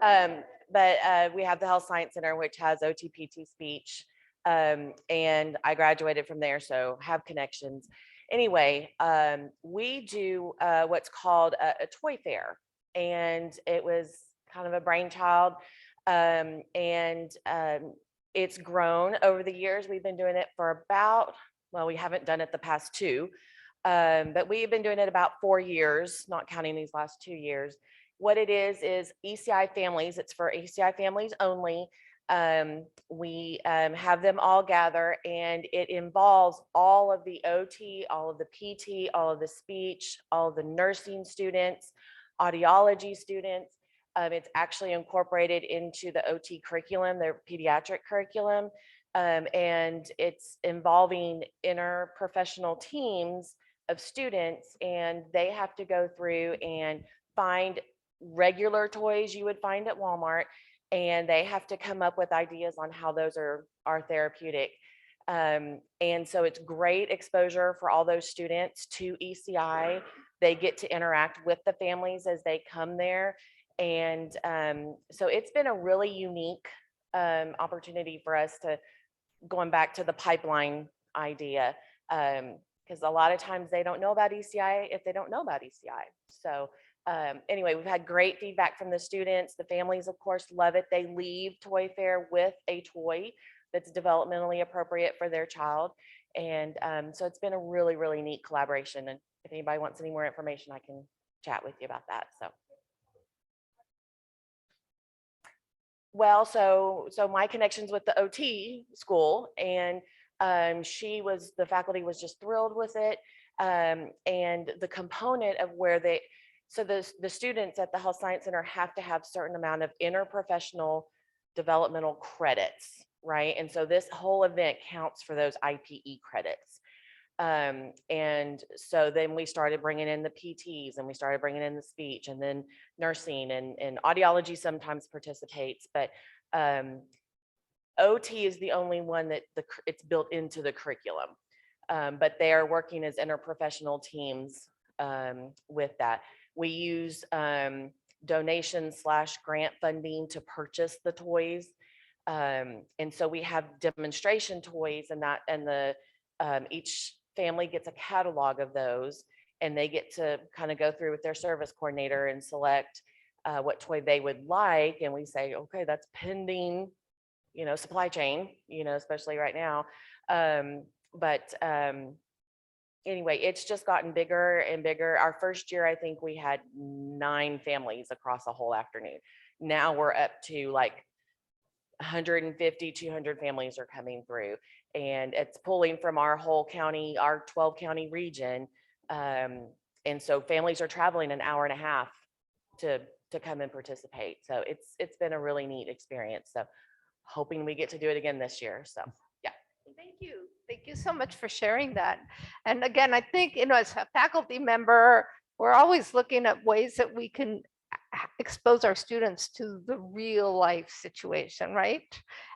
but we have the Health Science Center, which has OT-PT speech, and I graduated from there, so have connections. Anyway, we do what's called a toy fair, and it was kind of a brainchild, and it's grown over the years. We've been doing it for about, well, we haven't done it the past 2, but we've been doing it about 4 years, not counting these last 2 years. What it is ECI families. It's for ECI families only. We have them all gather, and it involves all of the OT, all of the PT, all of the speech, all of the nursing students, audiology students. It's actually incorporated into the OT curriculum, their pediatric curriculum, and it's involving interprofessional teams of students, and they have to go through and find regular toys you would find at Walmart, and they have to come up with ideas on how those are therapeutic. And so it's great exposure for all those students to ECI. They get to interact with the families as they come there. And so it's been a really unique opportunity for us to, going back to the pipeline idea, because a lot of times they don't know about ECI if they don't know about ECI. So anyway, we've had great feedback from the students. The families, of course, love it. They leave Toy Fair with a toy that's developmentally appropriate for their child. And so it's been a really, really neat collaboration. And if anybody wants any more information, I can chat with you about that. So. Well, so my connections with the OT school, and the faculty was just thrilled with it. And the component of where so the students at the Health Science Center have to have certain amount of interprofessional developmental credits, right? And so this whole event counts for those IPE credits. And so then we started bringing in the PTs, and we started bringing in the speech, and then nursing, and audiology sometimes participates, but OT is the only one that it's built into the curriculum. But they are working as interprofessional teams with that. We use donation/grant funding to purchase the toys. And so we have demonstration toys, and each family gets a catalog of those, and they get to kind of go through with their service coordinator and select what toy they would like. And we say, okay, that's pending, supply chain, especially right now. Anyway, it's just gotten bigger and bigger. Our first year, I think we had 9 families across a whole afternoon. Now we're up to like 150, 200 families are coming through, and it's pulling from our whole county, our 12 county region. And so families are traveling an hour and a half to come and participate. So it's been a really neat experience. So hoping we get to do it again this year. So yeah. Thank you. Thank you so much for sharing that. And again, I think, as a faculty member, we're always looking at ways that we can expose our students to the real life situation, right?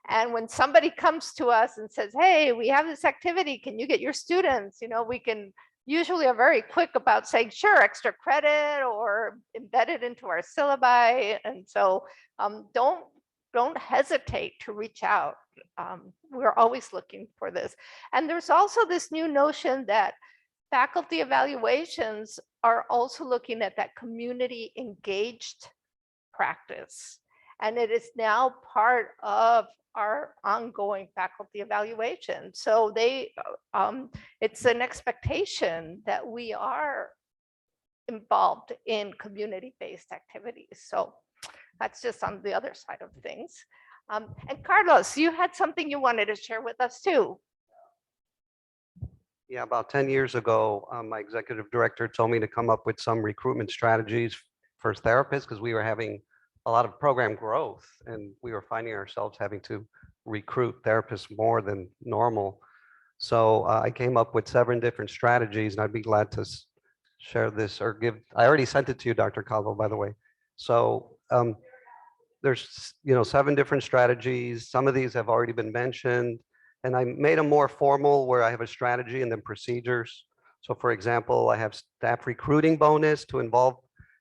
And when somebody comes to us and says, hey, we have this activity, can you get your students? We can usually are very quick about saying, sure, extra credit or embed it into our syllabi. And so don't hesitate to reach out. We're always looking for this. And there's also this new notion that faculty evaluations are also looking at that community engaged practice. And it is now part of our ongoing faculty evaluation. So it's an expectation that we are involved in community-based activities. So that's just on the other side of things. And Carlos, you had something you wanted to share with us too. Yeah, about 10 years ago, my executive director told me to come up with some recruitment strategies for therapists because we were having a lot of program growth and we were finding ourselves having to recruit therapists more than normal. So I came up with 7 different strategies, and I'd be glad to share this or I already sent it to you, Dr. Calvo, by the way. So there's 7 different strategies. Some of these have already been mentioned. And I made them more formal where I have a strategy and then procedures. So for example, I have staff recruiting bonus to involve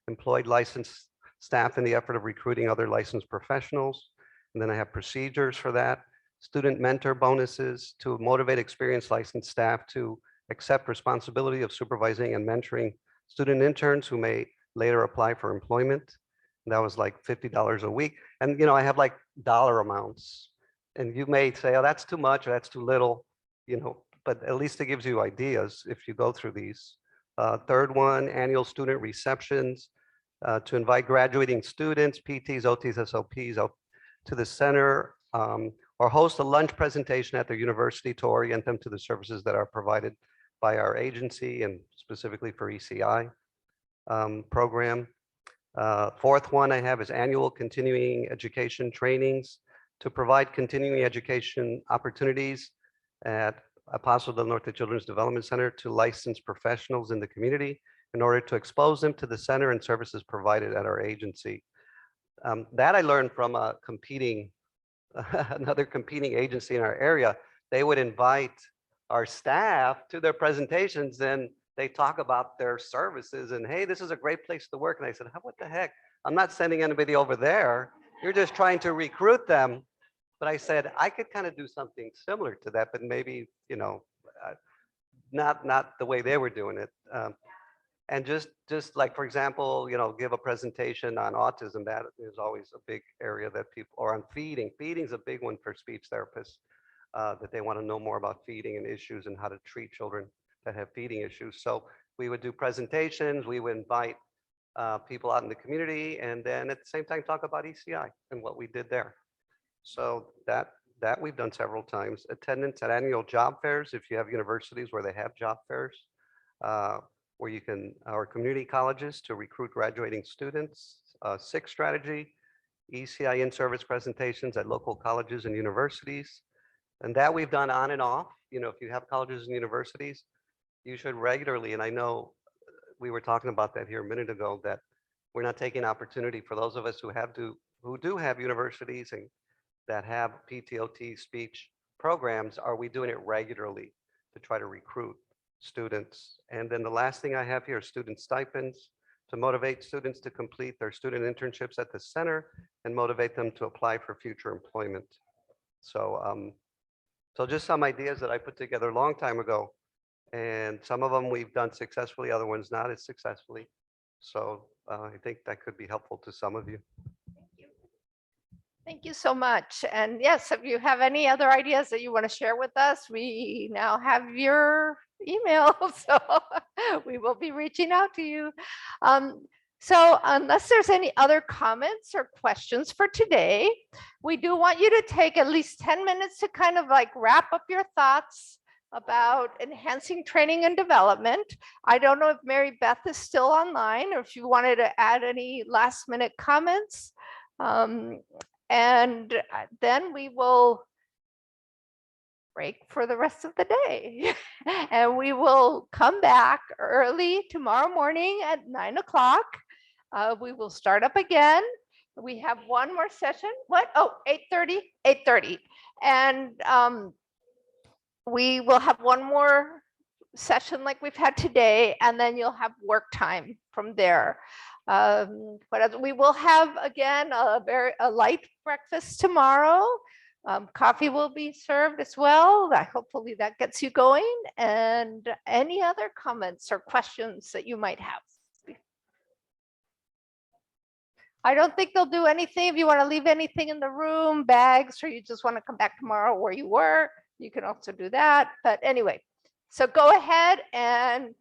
employed licensed staff in the effort of recruiting other licensed professionals. And then I have procedures for that. Student mentor bonuses to motivate experienced licensed staff to accept responsibility of supervising and mentoring student interns who may later apply for employment. And that was like $50 a week. And I have like dollar amounts. And you may say, oh, that's too much or that's too little, but at least it gives you ideas if you go through these. Third one, annual student receptions to invite graduating students, PTs, OTs, SOPs out to the center or host a lunch presentation at their university to orient them to the services that are provided by our agency and specifically for ECI program. Fourth one I have is annual continuing education trainings to provide continuing education opportunities at Paso del Norte Children's Development Center to licensed professionals in the community in order to expose them to the center and services provided at our agency. That I learned from a another competing agency in our area. They would invite our staff to their presentations and they talk about their services and, hey, this is a great place to work. And I said, what the heck? I'm not sending anybody over there. You're just trying to recruit them. But I said, I could kind of do something similar to that, but maybe, not the way they were doing it. And just like, for example, give a presentation on autism. That is always a big area that people, or on feeding. Feeding is a big one for speech therapists, that they want to know more about feeding and issues and how to treat children that have feeding issues. So we would do presentations, we would invite people out in the community, and then at the same time talk about ECI and what we did there. So that we've done several times. Attendance at annual job fairs, if you have universities where they have job fairs, where you can, our community colleges to recruit graduating students. Sixth strategy, ECI in-service presentations at local colleges and universities. And that we've done on and off. If you have colleges and universities, you should regularly, and I know we were talking about that here a minute ago, that we're not taking opportunity for those of us who do have universities and that have PTOT speech programs. Are we doing it regularly to try to recruit students? And then the last thing I have here is student stipends to motivate students to complete their student internships at the center and motivate them to apply for future employment. So, so just some ideas that I put together a long time ago. And some of them we've done successfully, other ones not as successfully. So I think that could be helpful to some of you. Thank you so much. And yes, if you have any other ideas that you want to share with us, we now have your email, so we will be reaching out to you. So unless there's any other comments or questions for today, we do want you to take at least 10 minutes to kind of like wrap up your thoughts about enhancing training and development. I don't know if Mary Beth is still online or if you wanted to add any last minute comments. And then we will break for the rest of the day. And we will come back early tomorrow morning at 9 o'clock. We will start up again. We have one more session. What? Oh, 8:30, 8:30. And we will have one more session like we've had today, and then you'll have work time from there. But we will have again a light breakfast tomorrow. Coffee will be served as well. Hopefully that gets you going. And any other comments or questions that you might have? I don't think they'll do anything. If you want to leave anything in the room, bags, or you just want to come back tomorrow where you were, you can also do that. But anyway, so go ahead and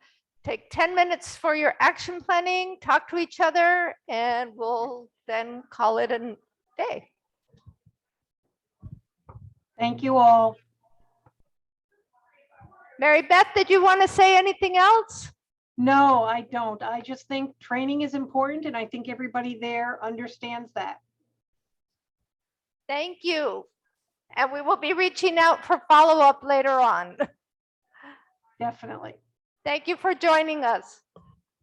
take 10 minutes for your action planning, talk to each other, and we'll then call it a day. Thank you all. Mary Beth, did you want to say anything else? No, I don't. I just think training is important, and I think everybody there understands that. Thank you. And we will be reaching out for follow-up later on. Definitely. Thank you for joining us.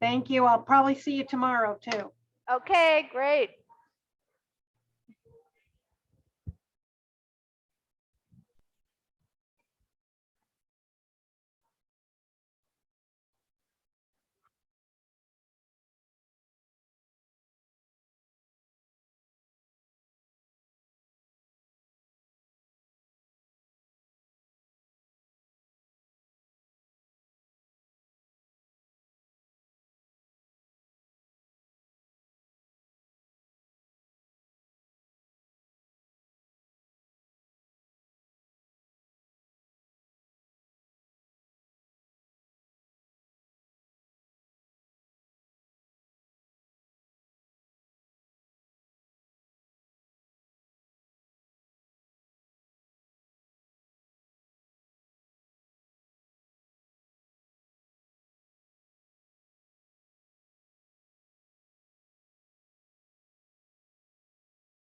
Thank you. I'll probably see you tomorrow too. Okay, great.